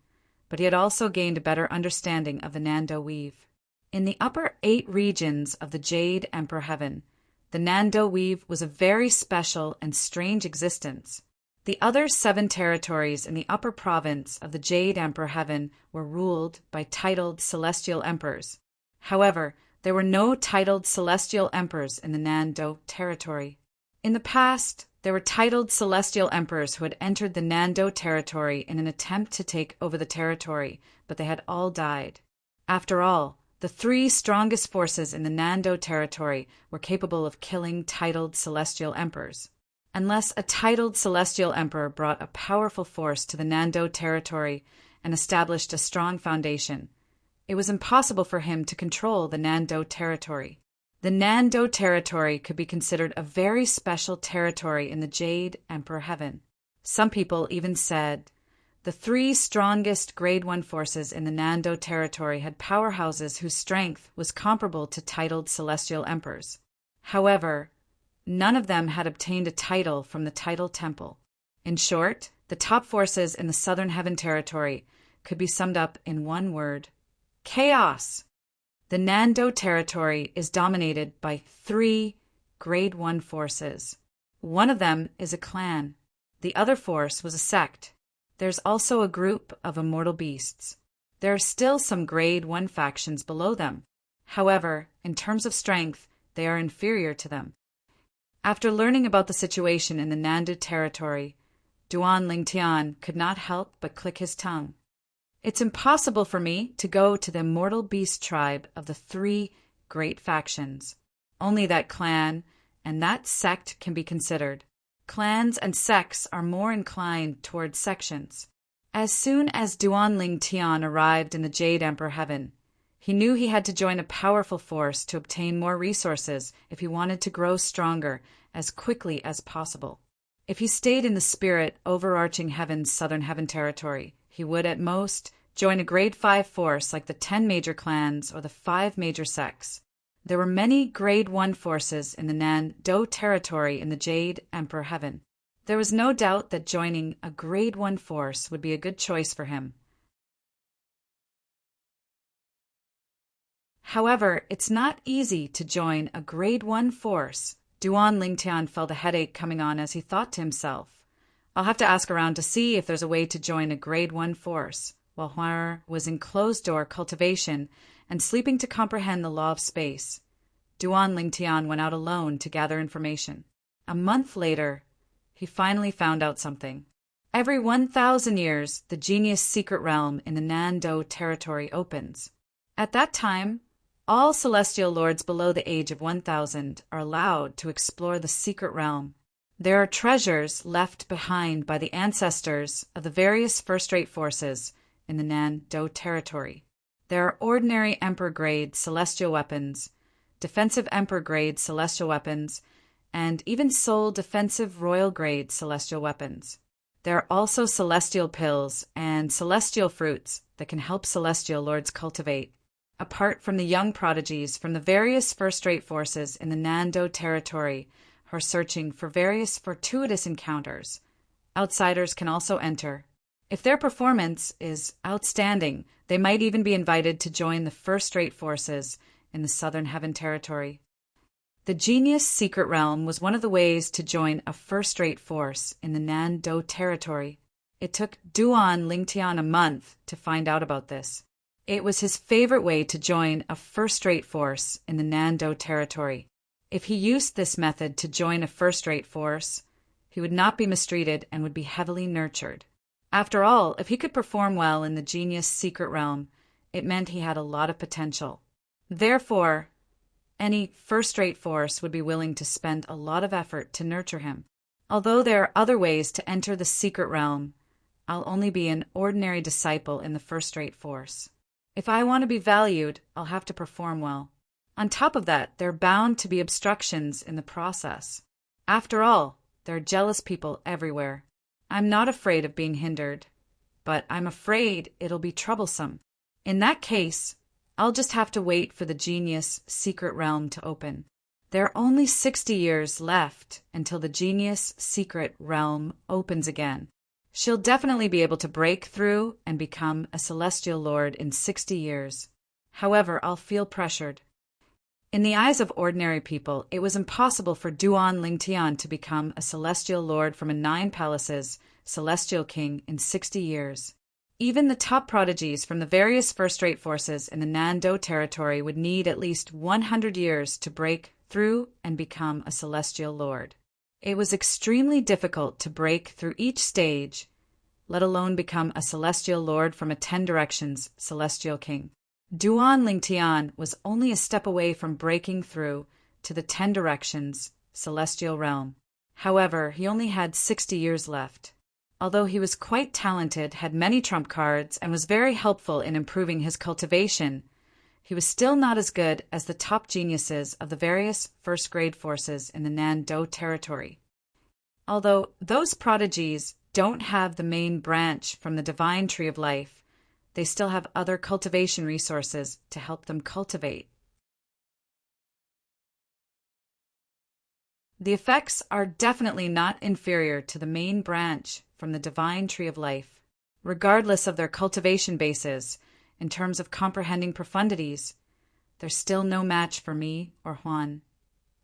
but he had also gained a better understanding of the Nando weave. In the upper 8 regions of the Jade Emperor Heaven, the Nando weave was a very special and strange existence. The other 7 territories in the upper province of the Jade Emperor Heaven were ruled by titled celestial emperors. However, there were no titled celestial emperors in the Nando territory. In the past, There were titled celestial emperors who had entered the Nando territory in an attempt to take over the territory, but they had all died. After all, the three strongest forces in the Nando territory were capable of killing titled celestial emperors. Unless a titled celestial emperor brought a powerful force to the Nando territory and established a strong foundation, it was impossible for him to control the Nando territory. The Nando territory could be considered a very special territory in the Jade Emperor Heaven. Some people even said the three strongest Grade 1 forces in the Nando territory had powerhouses whose strength was comparable to titled celestial emperors. However, none of them had obtained a title from the title temple. In short, the top forces in the Southern Heaven territory could be summed up in one word: chaos. The Nando territory is dominated by three Grade 1 forces. One of them is a clan. The other force was a sect. There's also a group of immortal beasts. There are still some Grade 1 factions below them. However, in terms of strength, they are inferior to them. After learning about the situation in the Nando territory, Duan Lingtian could not help but click his tongue. It's impossible for me to go to the immortal beast tribe of the three great factions. Only that clan and that sect can be considered. Clans and sects are more inclined toward sections. As soon as Duan Lingtian arrived in the Jade Emperor Heaven, he knew he had to join a powerful force to obtain more resources if he wanted to grow stronger as quickly as possible. If he stayed in the spirit overarching Heaven's Southern Heaven territory, he would, at most, join a Grade 5 force like the 10 major clans or the 5 major sects. There were many Grade 1 forces in the Nando territory in the Jade Emperor Heaven. There was no doubt that joining a Grade 1 force would be a good choice for him. However, it's not easy to join a Grade 1 force. Duan Lingtian felt a headache coming on as he thought to himself, I'll have to ask around to see if there's a way to join a Grade 1 force. While Huar was in closed-door cultivation and sleeping to comprehend the law of space, Duan Lingtian went out alone to gather information. A month later, he finally found out something. Every 1,000 years, the genius secret realm in the Nando territory opens. At that time, all celestial lords below the age of 1,000 are allowed to explore the secret realm. There are treasures left behind by the ancestors of the various first-rate forces in the Nando territory. There are ordinary Emperor-grade celestial weapons, defensive Emperor-grade celestial weapons, and even soul defensive royal-grade celestial weapons. There are also celestial pills and celestial fruits that can help celestial lords cultivate. Apart from the young prodigies from the various first-rate forces in the Nando territory who are searching for various fortuitous encounters, outsiders can also enter. If their performance is outstanding, they might even be invited to join the first-rate forces in the Southern Heaven territory. The Genius Secret Realm was one of the ways to join a first-rate force in the Nando territory. It took Duan Lingtian a month to find out about this. It was his favorite way to join a first-rate force in the Nando territory. If he used this method to join a first-rate force, he would not be mistreated and would be heavily nurtured. After all, if he could perform well in the Genius Secret Realm, it meant he had a lot of potential. Therefore, any first-rate force would be willing to spend a lot of effort to nurture him. Although there are other ways to enter the Secret Realm, I'll only be an ordinary disciple in the first-rate force. If I want to be valued, I'll have to perform well. On top of that, there are bound to be obstructions in the process. After all, there are jealous people everywhere. I'm not afraid of being hindered, but I'm afraid it'll be troublesome. In that case, I'll just have to wait for the Genius Secret Realm to open. There are only 60 years left until the Genius Secret Realm opens again. She'll definitely be able to break through and become a celestial lord in 60 years. However, I'll feel pressured. In the eyes of ordinary people, it was impossible for Duan Lingtian to become a celestial lord from a 9 palaces celestial king in 60 years. Even the top prodigies from the various first-rate forces in the Nando territory would need at least 100 years to break through and become a celestial lord. It was extremely difficult to break through each stage, let alone become a celestial lord from a 10 directions celestial king. Duan Lingtian was only a step away from breaking through to the 10 directions celestial realm. However, he only had 60 years left. Although he was quite talented, had many trump cards, and was very helpful in improving his cultivation, he was still not as good as the top geniuses of the various first-grade forces in the Nan-do territory. Although those prodigies don't have the main branch from the divine tree of life, they still have other cultivation resources to help them cultivate. The effects are definitely not inferior to the main branch from the divine tree of life, regardless of their cultivation bases. In terms of comprehending profundities, there's still no match for me or Huan.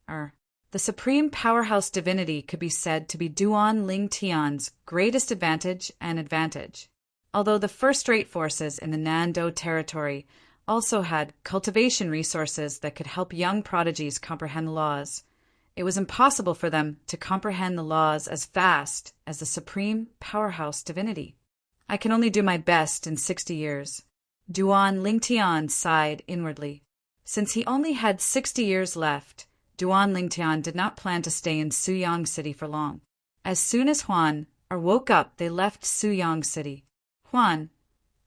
The supreme powerhouse divinity could be said to be Duan Lingtian's greatest advantage and advantage. Although the first-rate forces in the Nan-do territory also had cultivation resources that could help young prodigies comprehend the laws, it was impossible for them to comprehend the laws as fast as the supreme powerhouse divinity. I can only do my best in 60 years. Duan Lingtian sighed inwardly. Since he only had 60 years left, Duan Lingtian did not plan to stay in Suyang City for long. As soon as Huan woke up, they left Suyang City. Huan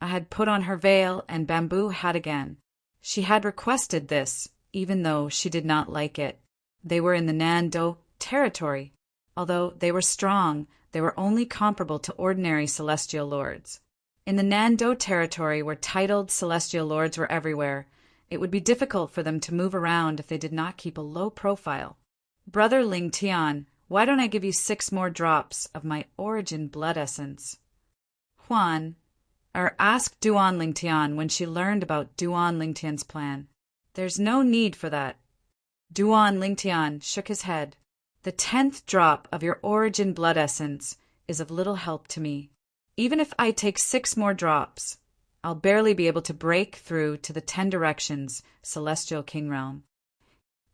had put on her veil and bamboo hat again. She had requested this, even though she did not like it. They were in the Nan-do territory. Although they were strong, they were only comparable to ordinary celestial lords. In the Nan-do territory, where titled celestial lords were everywhere, it would be difficult for them to move around if they did not keep a low profile. Brother Lingtian, why don't I give you 6 more drops of my origin blood essence? Huan asked Duan Lingtian when she learned about Duan Lingtian's plan. There's no need for that. Duan Lingtian shook his head. The 10th drop of your origin blood essence is of little help to me. Even if I take 6 more drops, I'll barely be able to break through to the 10 directions celestial king realm.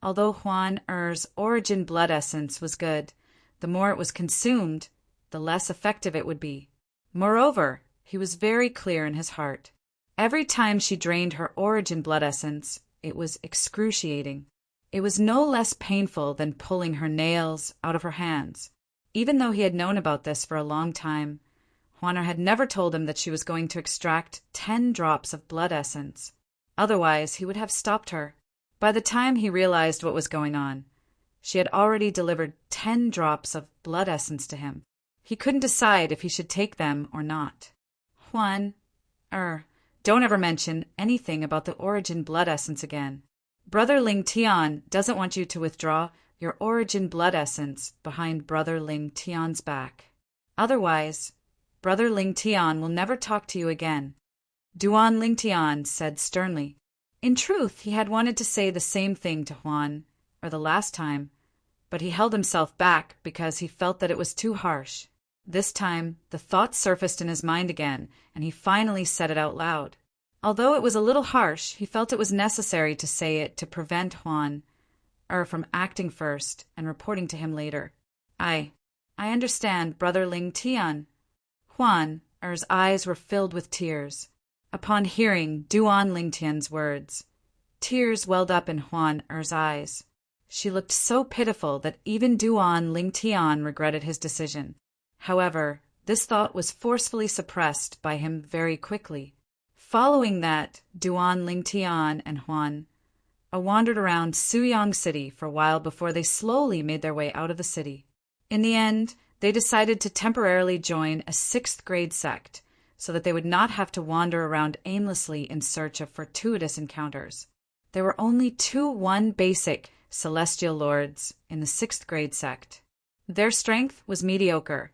Although Huan Er's origin blood essence was good, the more it was consumed, the less effective it would be. Moreover, he was very clear in his heart. Every time she drained her origin blood essence, it was excruciating. It was no less painful than pulling her nails out of her hands. Even though he had known about this for a long time, Huaner had never told him that she was going to extract 10 drops of blood essence. Otherwise, he would have stopped her. By the time he realized what was going on, she had already delivered 10 drops of blood essence to him. He couldn't decide if he should take them or not. Huan, don't ever mention anything about the origin blood essence again. Brother Lingtian doesn't want you to withdraw your origin blood essence behind Brother Lingtian's back. Otherwise, Brother Lingtian will never talk to you again. Duan Lingtian said sternly. In truth, he had wanted to say the same thing to Huan, the last time, but he held himself back because he felt that it was too harsh. This time, the thought surfaced in his mind again, and he finally said it out loud. Although it was a little harsh, he felt it was necessary to say it to prevent Huan from acting first and reporting to him later. I understand, Brother Lingtian. Huan's eyes were filled with tears. Upon hearing Duan Lingtian's words, tears welled up in Huan's eyes. She looked so pitiful that even Duan Lingtian regretted his decision. However, this thought was forcefully suppressed by him very quickly. Following that, Duan Lingtian and Huan wandered around Suyang City for a while before they slowly made their way out of the city. In the end, they decided to temporarily join a 6th-grade sect so that they would not have to wander around aimlessly in search of fortuitous encounters. There were only 2 basic celestial lords in the 6th-grade sect. Their strength was mediocre,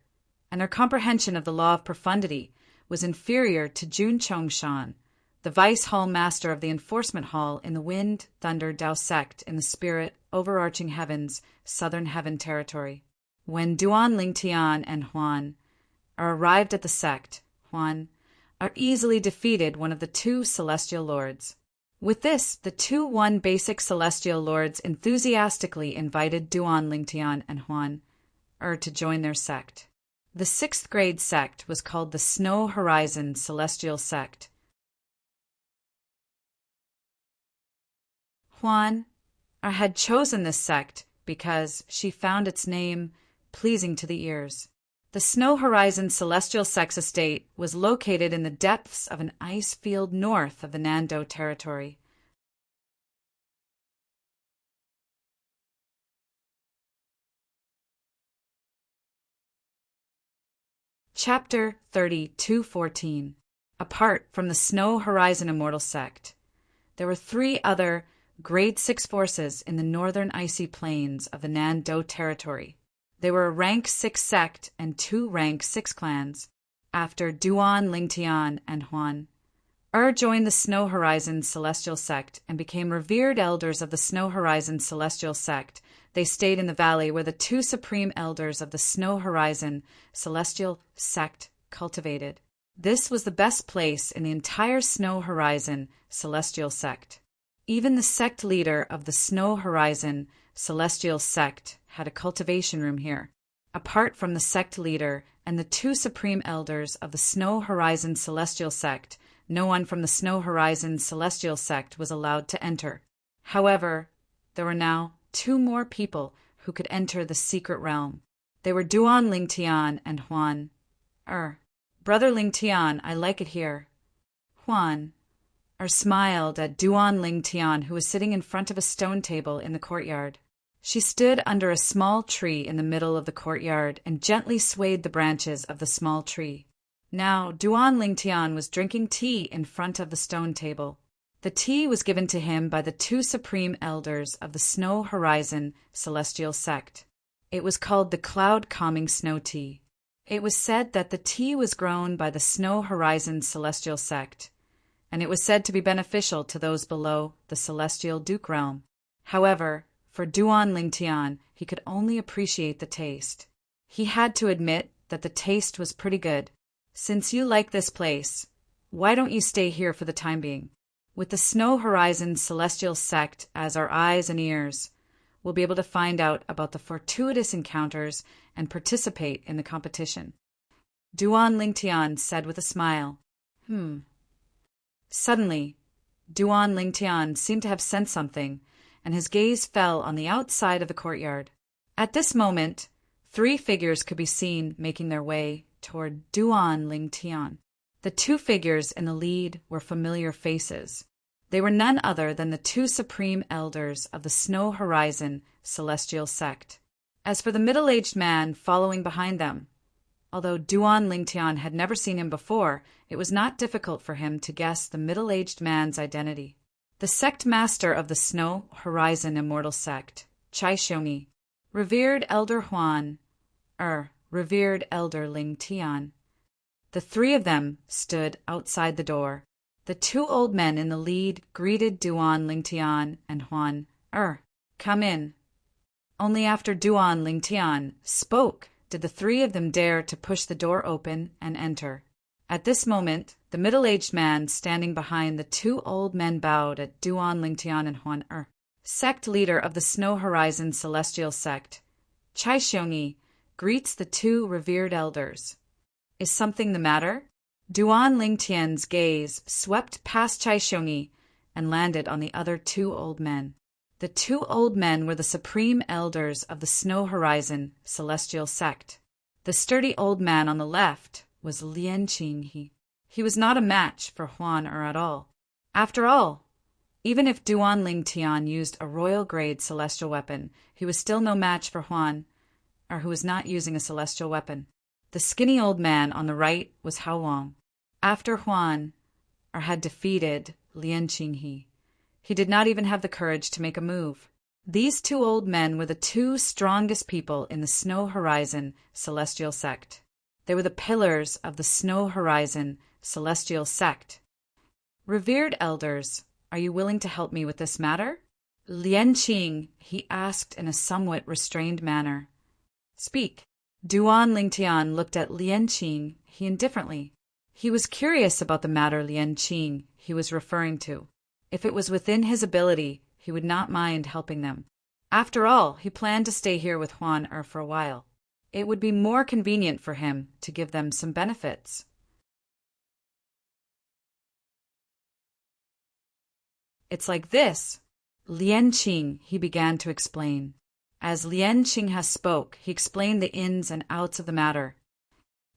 and their comprehension of the law of profundity was inferior to Jun Chongshan, the vice hall master of the enforcement hall in the Wind, Thunder, Tao sect in the spirit, overarching heavens, southern heaven territory. When Duan Lingtian and Huan arrived at the sect, Huan easily defeated one of the 2 celestial lords. With this, the 2 basic celestial lords enthusiastically invited Duan Lingtian and Huan to join their sect. The sixth grade sect was called the Snow Horizon Celestial Sect. Huan had chosen this sect because she found its name pleasing to the ears. The Snow Horizon Celestial Sect's estate was located in the depths of an ice field north of the Nando territory. Chapter 32:14. Apart from the Snow Horizon Immortal Sect, there were 3 other Grade 6 forces in the northern icy plains of the Nando territory. They were a rank 6 sect and 2 rank 6 clans. After Duan, Lingtian, and Huan, joined the Snow Horizon Celestial Sect and became revered elders of the Snow Horizon Celestial Sect. They stayed in the valley where the 2 supreme elders of the Snow Horizon Celestial Sect cultivated. This was the best place in the entire Snow Horizon Celestial Sect. Even the sect leader of the Snow Horizon Celestial Sect had a cultivation room here. Apart from the sect leader and the 2 supreme elders of the Snow Horizon Celestial Sect, no one from the Snow Horizon Celestial Sect was allowed to enter. However, there were now 2 more people who could enter the secret realm. They were Duan Lingtian and Huan. Brother Lingtian, I like it here. Huan smiled at Duan Lingtian, who was sitting in front of a stone table in the courtyard. She stood under a small tree in the middle of the courtyard and gently swayed the branches of the small tree. Now, Duan Lingtian was drinking tea in front of the stone table. The tea was given to him by the 2 supreme elders of the Snow Horizon Celestial Sect. It was called the Cloud Calming Snow Tea. It was said that the tea was grown by the Snow Horizon Celestial Sect, and it was said to be beneficial to those below the Celestial Duke Realm. However, for Duan Lingtian, he could only appreciate the taste. He had to admit that the taste was pretty good. Since you like this place, why don't you stay here for the time being? With the Snow Horizon Celestial Sect as our eyes and ears, we'll be able to find out about the fortuitous encounters and participate in the competition. Duan Lingtian said with a smile. Suddenly, Duan Lingtian seemed to have sensed something, and his gaze fell on the outside of the courtyard. At this moment, 3 figures could be seen making their way toward Duan Lingtian. The 2 figures in the lead were familiar faces. They were none other than the 2 supreme elders of the Snow Horizon Celestial Sect. As for the middle-aged man following behind them, although Duan Lingtian had never seen him before, it was not difficult for him to guess the middle-aged man's identity. The sect master of the Snow Horizon Immortal Sect, Chai Shongi, revered Elder Huan, revered Elder Lingtian. The 3 of them stood outside the door. The 2 old men in the lead greeted Duan Lingtian and Huan. Come in. Only after Duan Lingtian spoke did the 3 of them dare to push the door open and enter. At this moment, the middle-aged man standing behind the 2 old men bowed at Duan Lingtian and Huan. Sect leader of the Snow Horizon Celestial Sect, Chai Shongi, greets the 2 revered elders. Is something the matter? Duan Lingtian's gaze swept past Chai Shongi and landed on the other 2 old men. The 2 old men were the supreme elders of the Snow Horizon Celestial Sect. The sturdy old man on the left was Lianqing. He was not a match for Huan at all. After all, even if Duan Lingtian used a royal-grade celestial weapon, he was still no match for Huan, who was not using a celestial weapon. The skinny old man on the right was Hao Wang. After Huan had defeated Lianqing, he did not even have the courage to make a move. These 2 old men were the 2 strongest people in the Snow Horizon Celestial Sect. They were the pillars of the Snow Horizon Celestial Sect. Revered elders, are you willing to help me with this matter? Lianqing, he asked in a somewhat restrained manner. Speak. Duan Lingtian looked at Lianqing indifferently. He was curious about the matter Lianqing he was referring to. If it was within his ability, he would not mind helping them. After all, he planned to stay here with Huan for a while. it would be more convenient for him to give them some benefits. It's like this. Lian Qing, he began to explain. As Lian Qinghe spoke, he explained the ins and outs of the matter.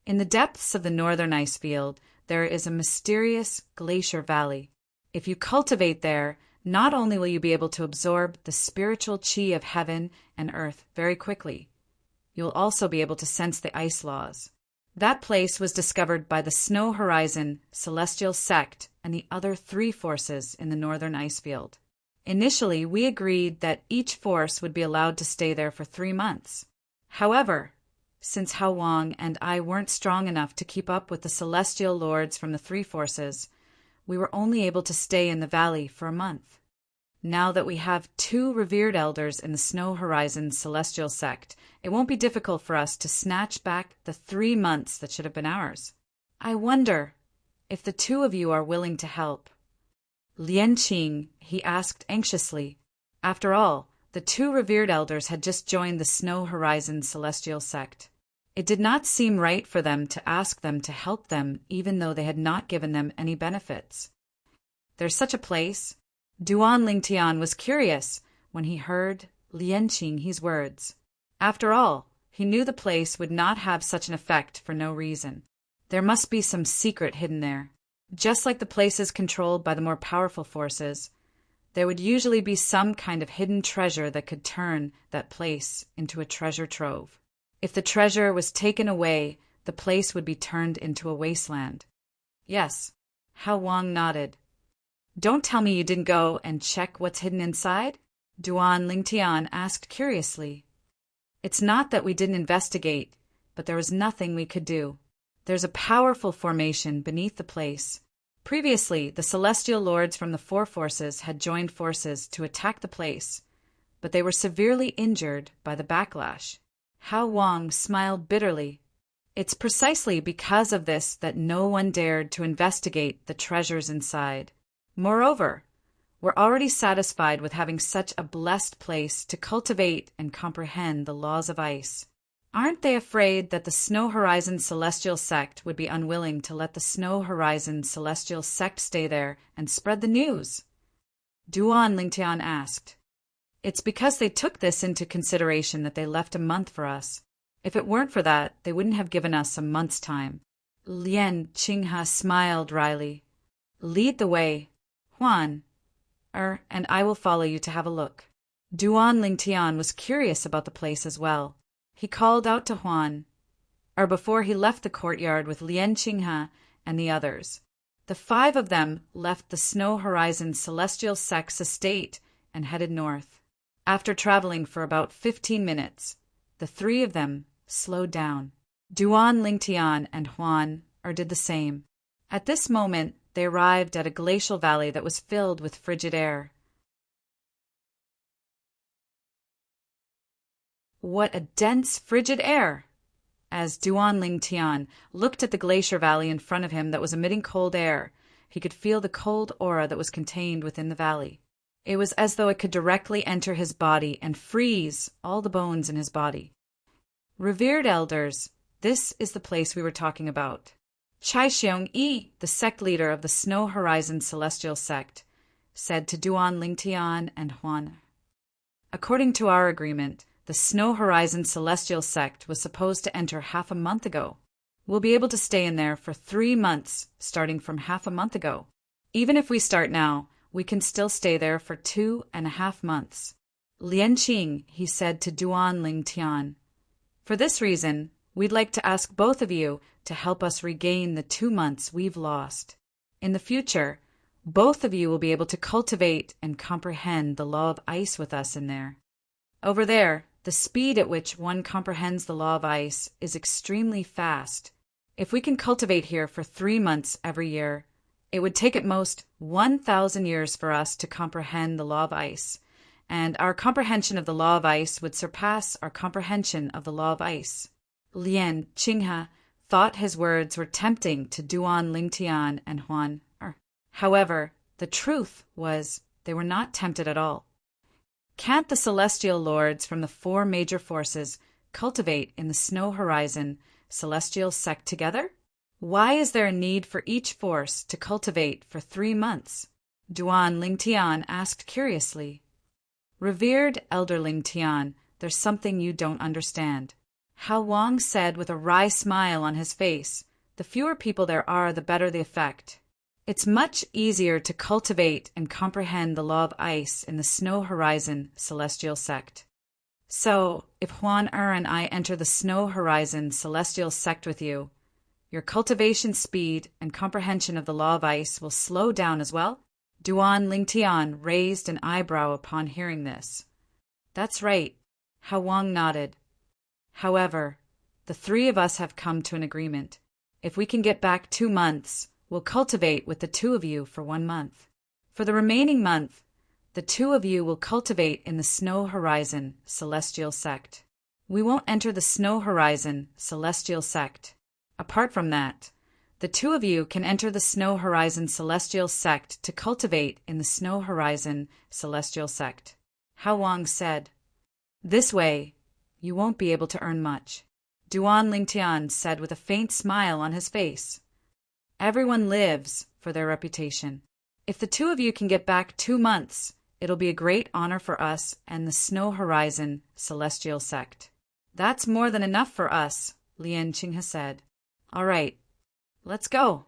In the depths of the northern ice field, there is a mysterious glacier valley. If you cultivate there, not only will you be able to absorb the spiritual qi of heaven and earth very quickly, you will also be able to sense the ice laws. That place was discovered by the Snow Horizon Celestial Sect and the other 3 forces in the northern ice field. Initially, we agreed that each force would be allowed to stay there for 3 months. However, since Hao Wang and I weren't strong enough to keep up with the celestial lords from the 3 forces, we were only able to stay in the valley for a month. Now that we have 2 revered elders in the Snow Horizon Celestial Sect, it won't be difficult for us to snatch back the 3 months that should have been ours. I wonder if the 2 of you are willing to help. Lian Qing, he asked anxiously. After all, the 2 revered elders had just joined the Snow Horizon Celestial Sect. It did not seem right for them to ask them to help them even though they had not given them any benefits. There's such a place? Duan Lingtian was curious when he heard Lian Qinghe's words. After all, he knew the place would not have such an effect for no reason. There must be some secret hidden there. Just like the places controlled by the more powerful forces, there would usually be some kind of hidden treasure that could turn that place into a treasure trove. If the treasure was taken away, the place would be turned into a wasteland. Yes, Hao Wang nodded. Don't tell me you didn't go and check what's hidden inside? Duan Lingtian asked curiously. It's not that we didn't investigate, but there was nothing we could do. There's a powerful formation beneath the place. Previously, the celestial lords from the 4 forces had joined forces to attack the place, but they were severely injured by the backlash. Hao Wang smiled bitterly. It's precisely because of this that no one dared to investigate the treasures inside. Moreover, we're already satisfied with having such a blessed place to cultivate and comprehend the laws of ice. Aren't they afraid that the Snow Horizon Celestial Sect would be unwilling to let the Snow Horizon Celestial Sect stay there and spread the news? Duan Lingtian asked. It's because they took this into consideration that they left a month for us. If it weren't for that, they wouldn't have given us a month's time. Lian Qinghe smiled wryly. Lead the way, Huan, and I will follow you to have a look. Duan Lingtian was curious about the place as well. He called out to Huan, before he left the courtyard with Lian Qinghe and the others. The 5 of them left the Snow Horizon Celestial Sect's estate and headed north. After traveling for about 15 minutes, the 3 of them slowed down. Duan Lingtian and Huan did the same. At this moment, they arrived at a glacial valley that was filled with frigid air. What a dense, frigid air! As Duan Lingtian looked at the glacier valley in front of him that was emitting cold air, he could feel the cold aura that was contained within the valley. It was as though it could directly enter his body and freeze all the bones in his body. Revered elders, this is the place we were talking about. Chai Xiong-yi, the sect leader of the Snow Horizon Celestial Sect, said to Duan Lingtian and Huan. According to our agreement, the Snow Horizon Celestial Sect was supposed to enter half a month ago. We'll be able to stay in there for 3 months, starting from half a month ago. Even if we start now, we can still stay there for 2.5 months. Lian Qing, he said to Duan Lingtian. For this reason, we'd like to ask both of you to help us regain the 2 months we've lost. In the future, both of you will be able to cultivate and comprehend the law of ice with us in there. Over there, the speed at which one comprehends the law of ice is extremely fast. If we can cultivate here for 3 months every year, it would take at most 1,000 years for us to comprehend the law of ice, and our comprehension of the law of ice would surpass our comprehension of the law of ice. Lian Qinghe thought his words were tempting to Duan Lingtian and Huan. However, the truth was they were not tempted at all. Can't the celestial lords from the 4 major forces cultivate in the snow horizon celestial sect together? Why is there a need for each force to cultivate for 3 months? Duan Lingtian asked curiously. Revered Elder Lingtian, there's something you don't understand. Hao Wang said with a wry smile on his face. The fewer people there are, the better the effect. It's much easier to cultivate and comprehend the law of ice in the snow horizon celestial sect. So, if Huan and I enter the snow horizon celestial sect with you, your cultivation speed and comprehension of the law of ice will slow down as well? Duan Lingtian raised an eyebrow upon hearing this. That's right, Hao Wang nodded. However, the 3 of us have come to an agreement. If we can get back 2 months, we'll cultivate with the 2 of you for 1 month. For the remaining month, the 2 of you will cultivate in the snow horizon celestial sect. We won't enter the snow horizon celestial sect. Apart from that, the 2 of you can enter the snow horizon celestial sect to cultivate in the snow horizon celestial sect. Hao Wang said. This way, you won't be able to earn much. Duan Lingtian said with a faint smile on his face. Everyone lives for their reputation. If the 2 of you can get back 2 months, it'll be a great honor for us and the Snow Horizon Celestial Sect. That's more than enough for us, Lian Qinghe said. All right, let's go.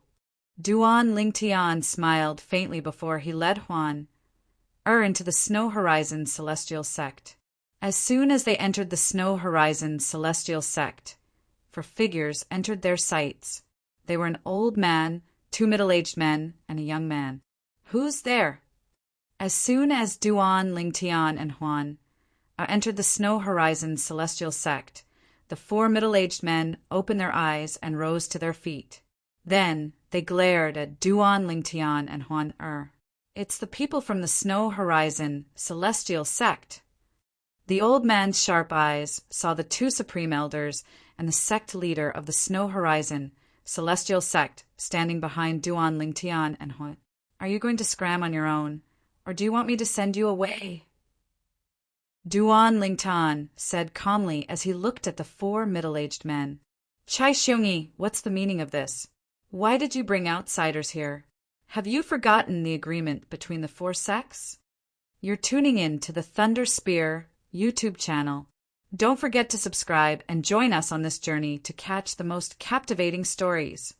Duan Lingtian smiled faintly before he led Huan into the Snow Horizon Celestial Sect. As soon as they entered the Snow Horizon Celestial Sect, 4 figures entered their sights. They were an old man, 2 middle-aged men, and a young man. Who's there? As soon as Duan Lingtian and Huan entered the Snow Horizon Celestial Sect, the 4 middle-aged men opened their eyes and rose to their feet. Then they glared at Duan Lingtian and Huan. It's the people from the Snow Horizon Celestial Sect. The old man's sharp eyes saw the 2 supreme elders and the sect leader of the Snow Horizon Celestial Sect standing behind Duan Lingtian and Huan. Are you going to scram on your own, or do you want me to send you away? Duan Lingtian said calmly as he looked at the 4 middle-aged men. Chai Xiongyi, what's the meaning of this? Why did you bring outsiders here? Have you forgotten the agreement between the 4 sects? You're tuning in to the Thunder Spear YouTube channel. Don't forget to subscribe and join us on this journey to catch the most captivating stories.